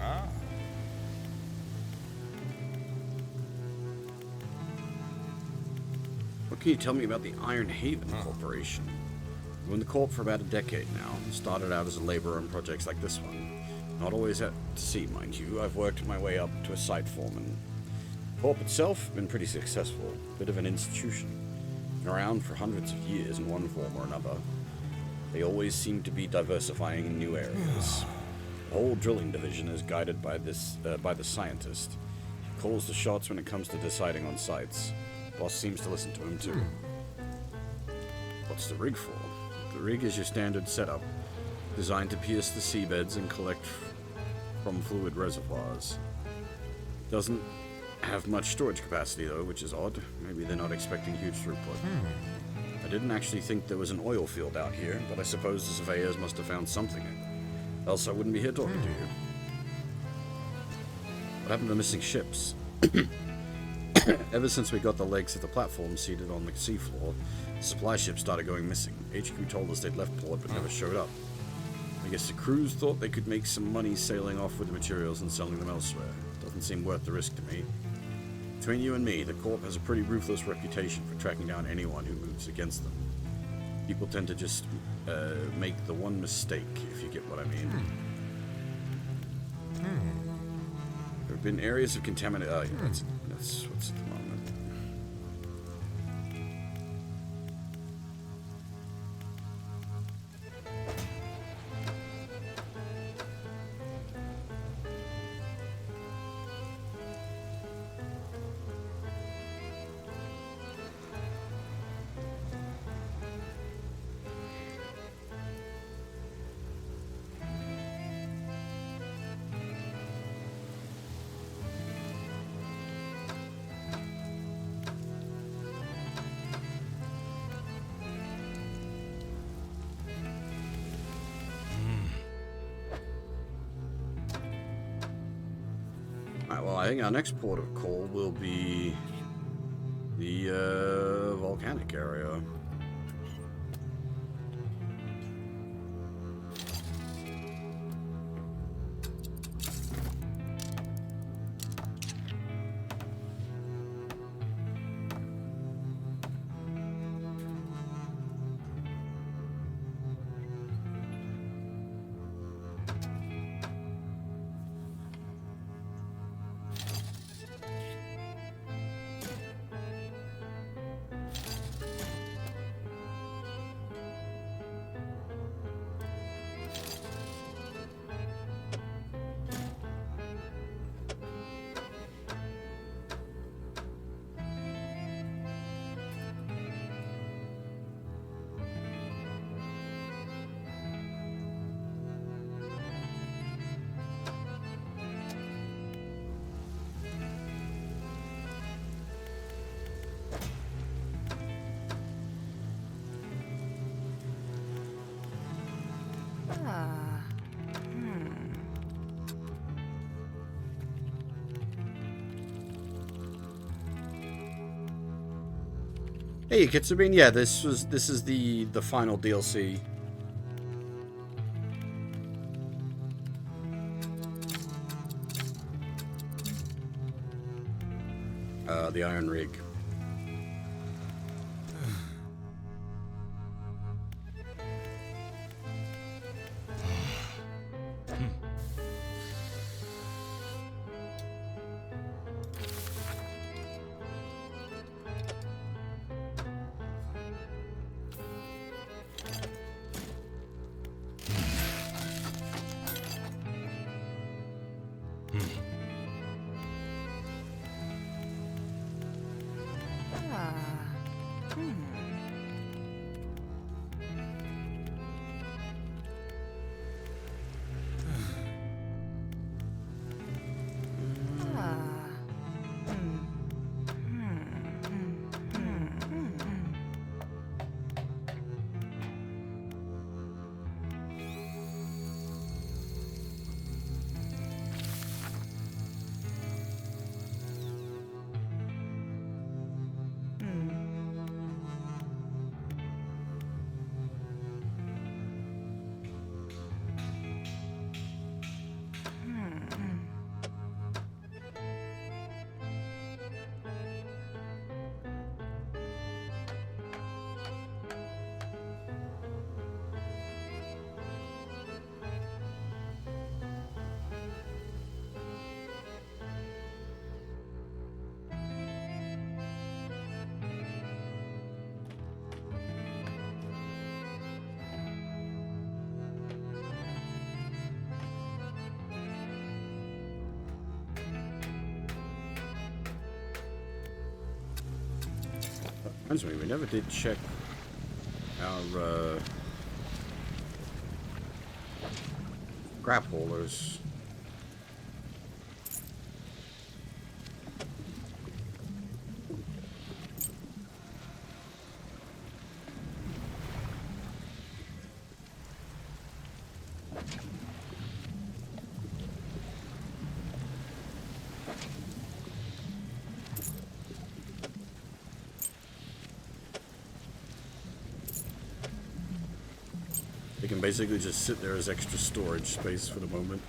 Ah. What can you tell me about the Iron Haven Corporation? I've been in the Corp for about a decade now. Started out as a laborer on projects like this one. Not always at sea, mind you. I've worked my way up to a site foreman. Corp itself, been pretty successful. Bit of an institution. Been around for hundreds of years in one form or another. They always seem to be diversifying in new areas. The whole drilling division is guided by the scientist. He calls the shots when it comes to deciding on sites. Boss seems to listen to him too. What's the rig for? The rig is your standard setup, designed to pierce the seabeds and collect from fluid reservoirs. Doesn't have much storage capacity though, which is odd. Maybe they're not expecting huge throughput. I didn't actually think there was an oil field out here, but I suppose the surveyors must have found something. Else I wouldn't be here talking to you. What happened to the missing ships? Ever since we got the legs of the platform seated on the seafloor, the supply ships started going missing. HQ told us they'd left port but never showed up. I guess the crews thought they could make some money sailing off with the materials and selling them elsewhere. Doesn't seem worth the risk to me. Between you and me, the Corp has a pretty ruthless reputation for tracking down anyone who moves against them. People tend to just make the one mistake, if you get what I mean. There have been areas of contamination. Oh, yeah, that's what's at the moment. Alright, well, I think our next port of call will be the volcanic area. Hey, Kitsubin, yeah, this is the final DLC. The Iron Rig. Reminds me, we never did check our grab haulers. They can basically just sit there as extra storage space for the moment.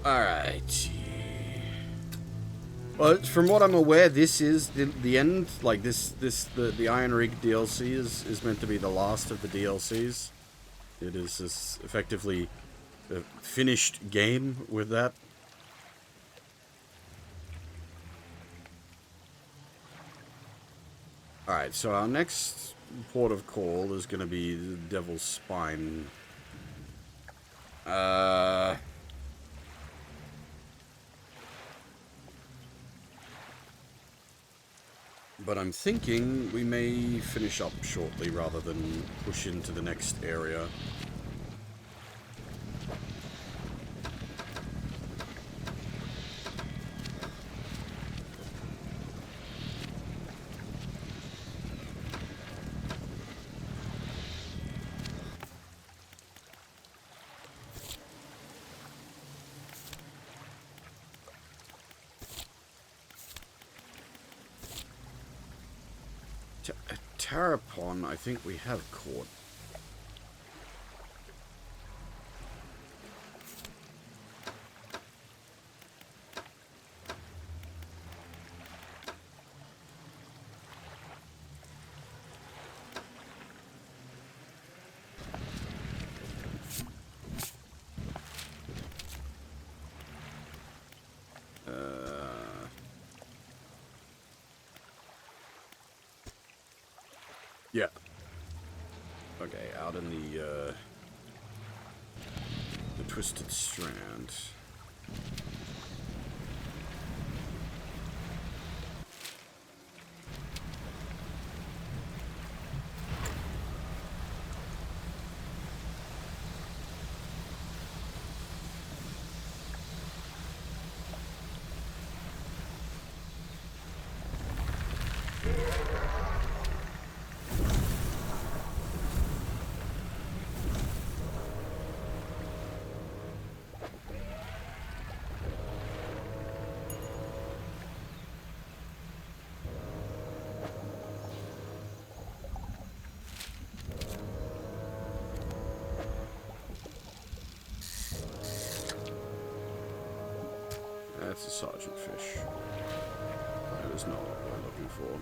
Alright. Well, from what I'm aware, this is the end. Like the Iron Rig DLC is meant to be the last of the DLCs. It is this effectively a finished game with that. Alright, so our next port of call is going to be the Devil's Spine. But I'm thinking we may finish up shortly rather than push into the next area. Terrapon, I think we have caught. Yeah. Okay, out in the Twisted Strand. That's a sergeant fish. That is not what we're looking for.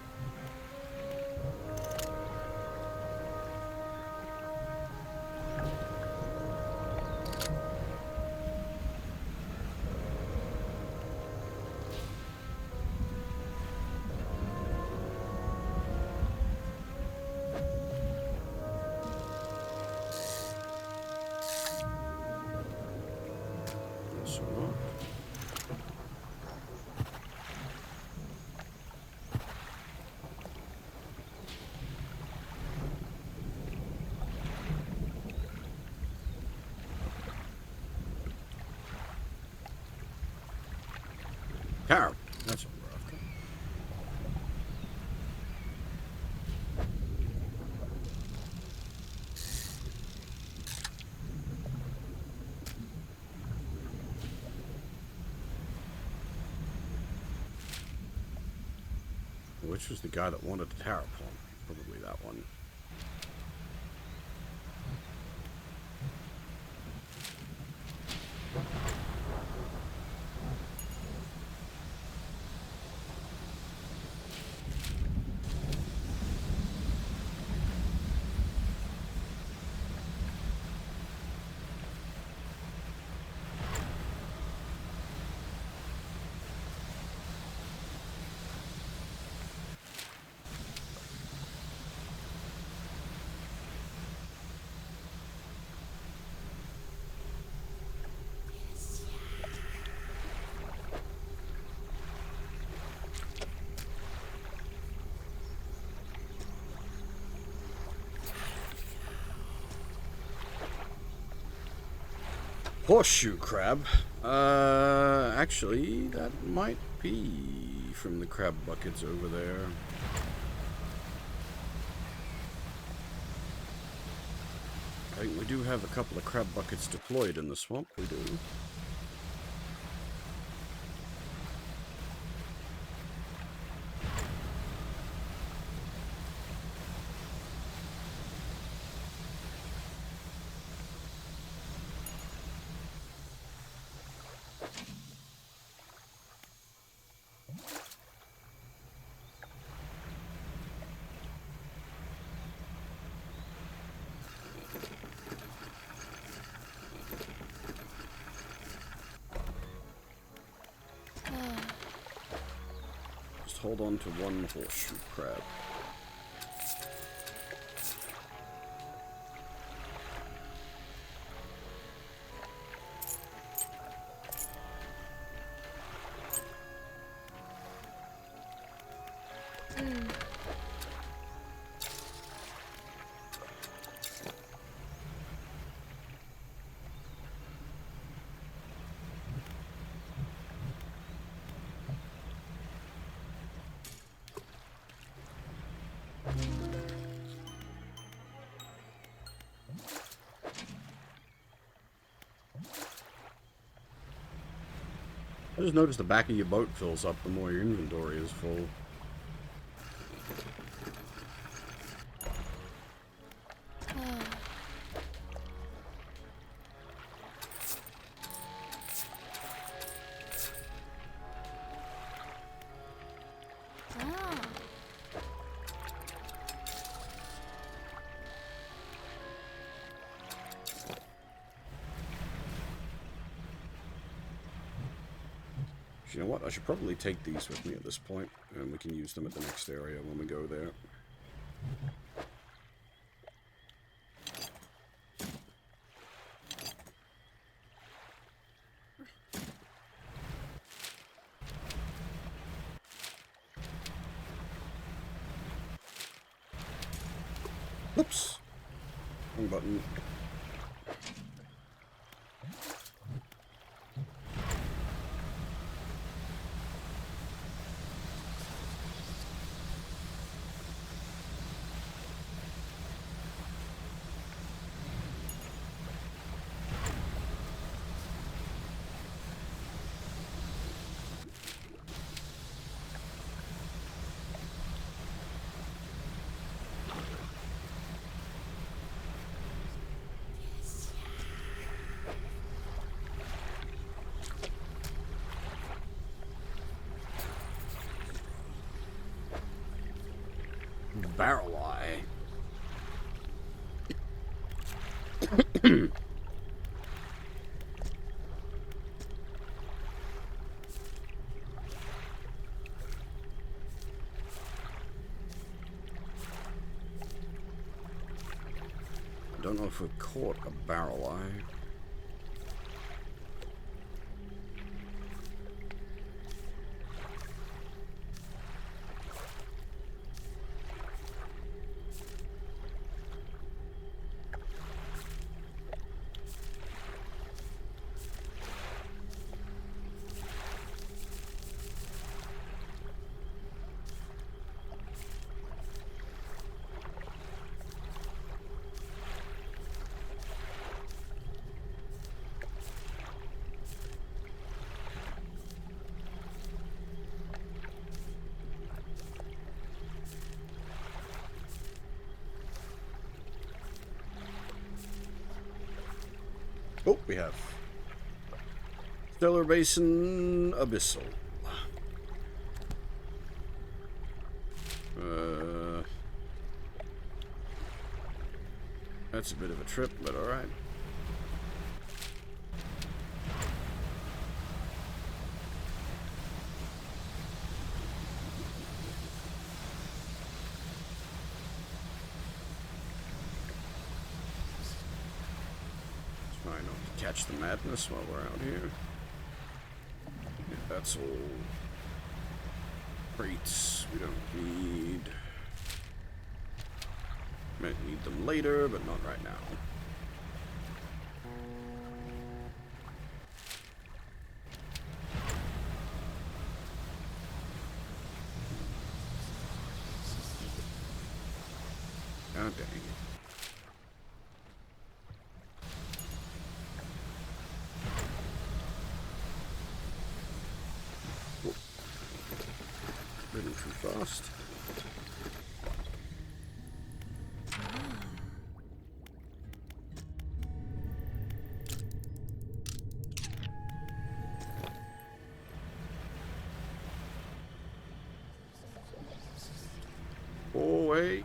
So what? Carol. That's what we're after. Which was the guy that wanted the terrapon? Probably that one. Horseshoe crab. Actually, that might be from the crab buckets over there. I think we do have a couple of crab buckets deployed in the swamp. We do. hold on to one horseshoe crab. I just noticed the back of your boat fills up the more your inventory is full. You know what? I should probably take these with me at this point, and we can use them at the next area when we go there. Oops! Wrong button. Barrel eye. I don't know if we've caught a barrel eye. Oh, we have Stellar Basin Abyssal. That's a bit of a trip, but alright. Try not to catch the madness while we're out here. Yeah, that's all crates we don't need. Might need them later, but not right now. God dang it. Whoa. Moving too fast. Oh, wait.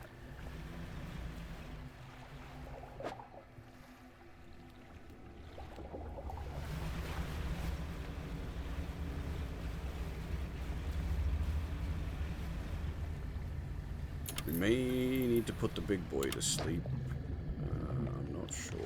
may need to put the big boy to sleep. I'm not sure.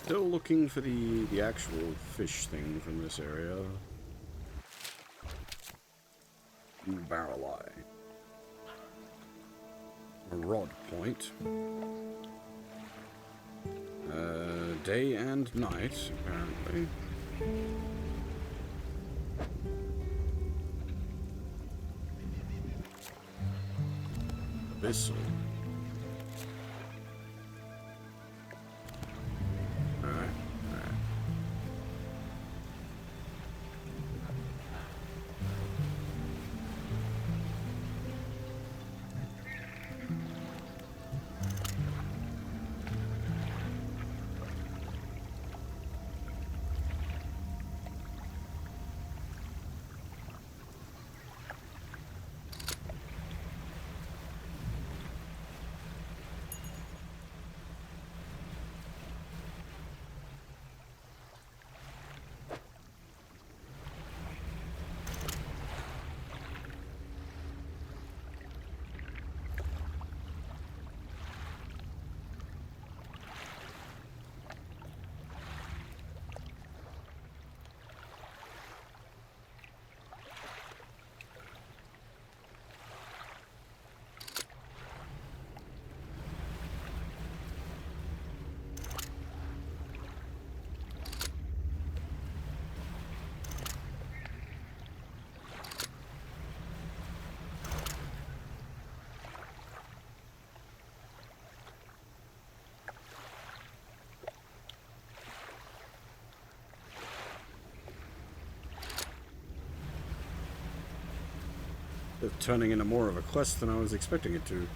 Still looking for the actual fish thing from this area. Barrel eye. A rod point. Day and night, apparently. Abyssal. Alright. It's turning into more of a quest than I was expecting it to.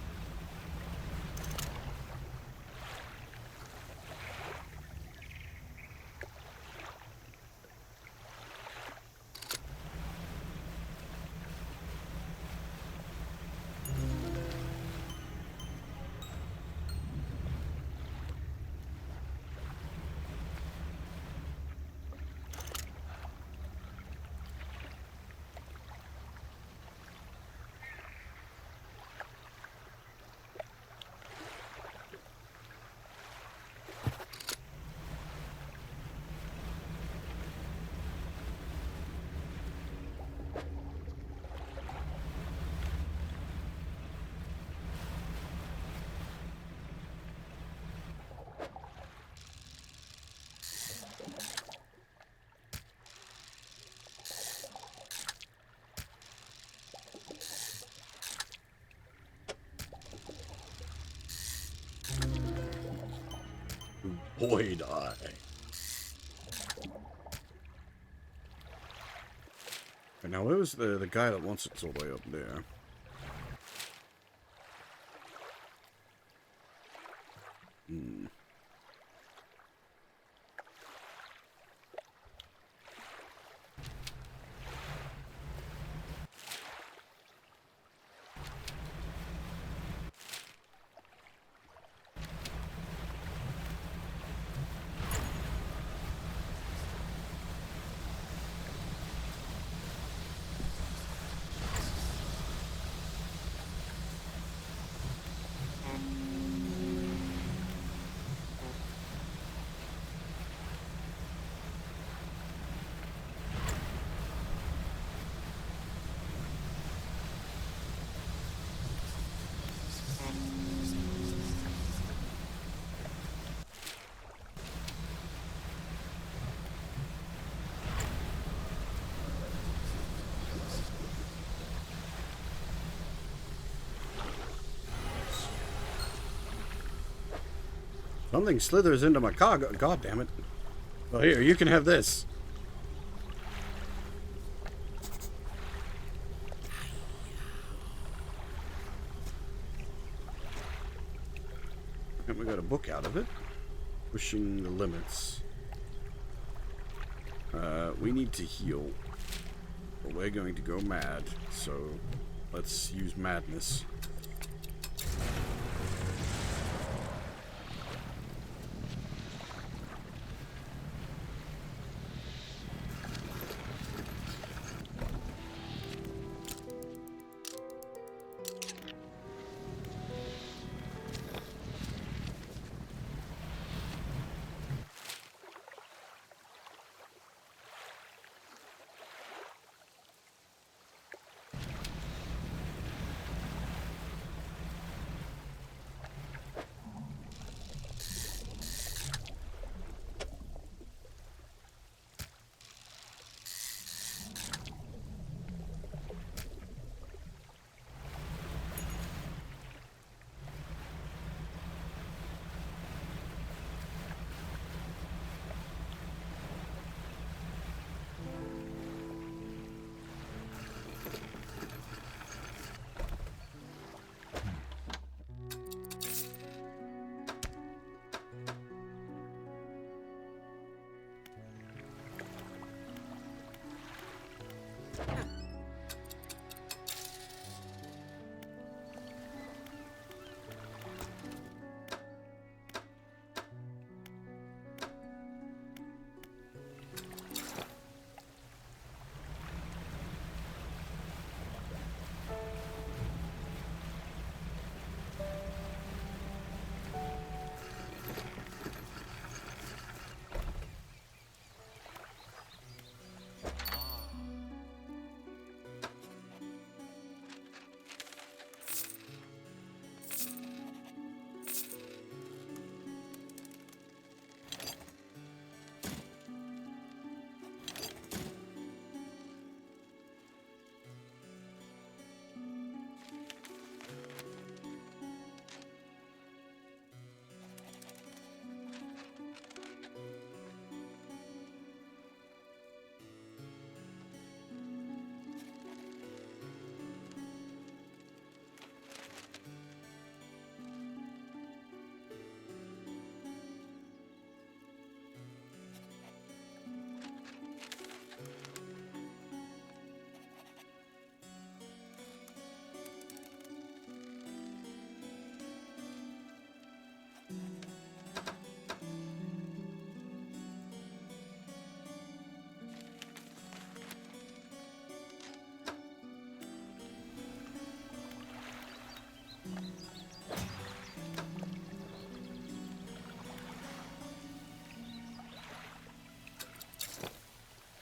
Void Eye. And now, where was the guy that wants it's all the way up there? Something slithers into my car. God damn it. Well, here, you can have this. And we got a book out of it. Pushing the limits. We need to heal. But we're going to go mad. So, let's use madness.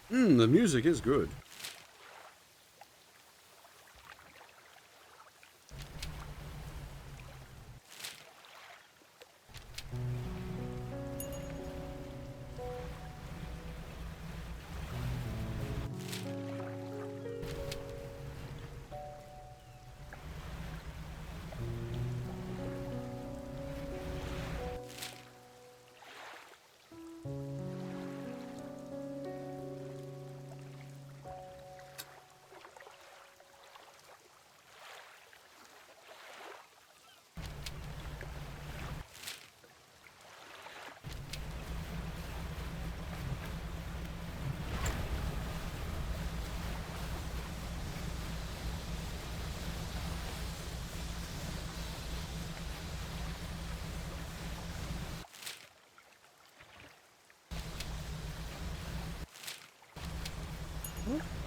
The music is good.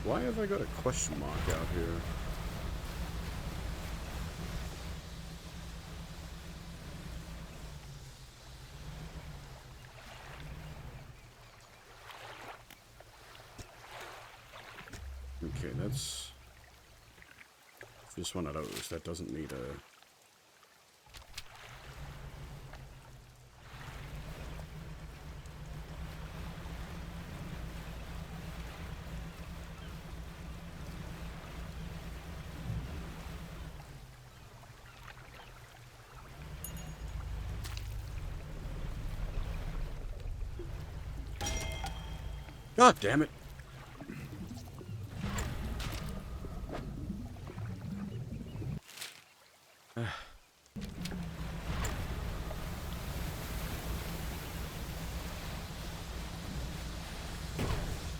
Why have I got a question mark out here? Okay, that's just one of those. That doesn't need a... God damn it.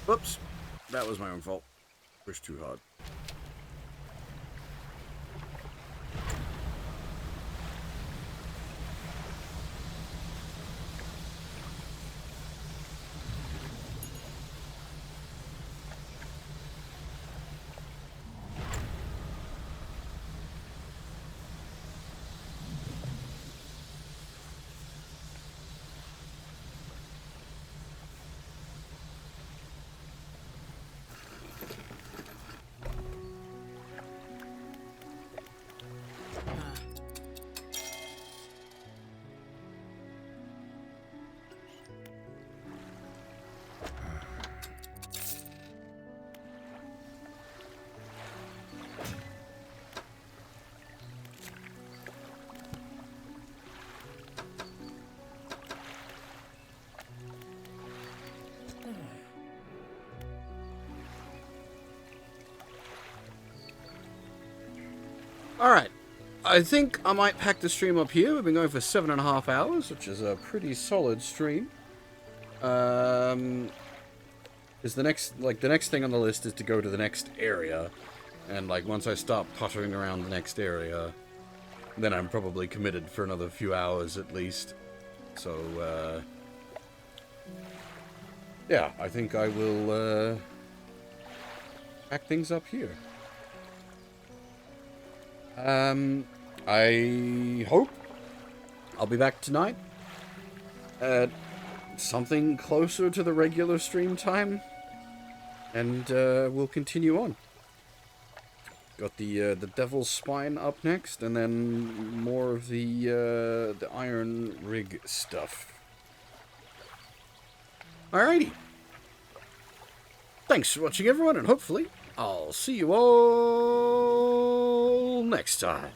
Whoops. That was my own fault. Pushed too hard. Alright, I think I might pack the stream up here. We've been going for 7.5 hours, which is a pretty solid stream. Is the next thing on the list is to go to the next area. And, like, once I stop pottering around the next area, then I'm probably committed for another few hours at least. So, yeah, I think I will, pack things up here. I hope I'll be back tonight at something closer to the regular stream time, and we'll continue on. Got the Devil's Spine up next, and then more of the Iron Rig stuff. Alrighty. Thanks for watching, everyone, and hopefully I'll see you all next time.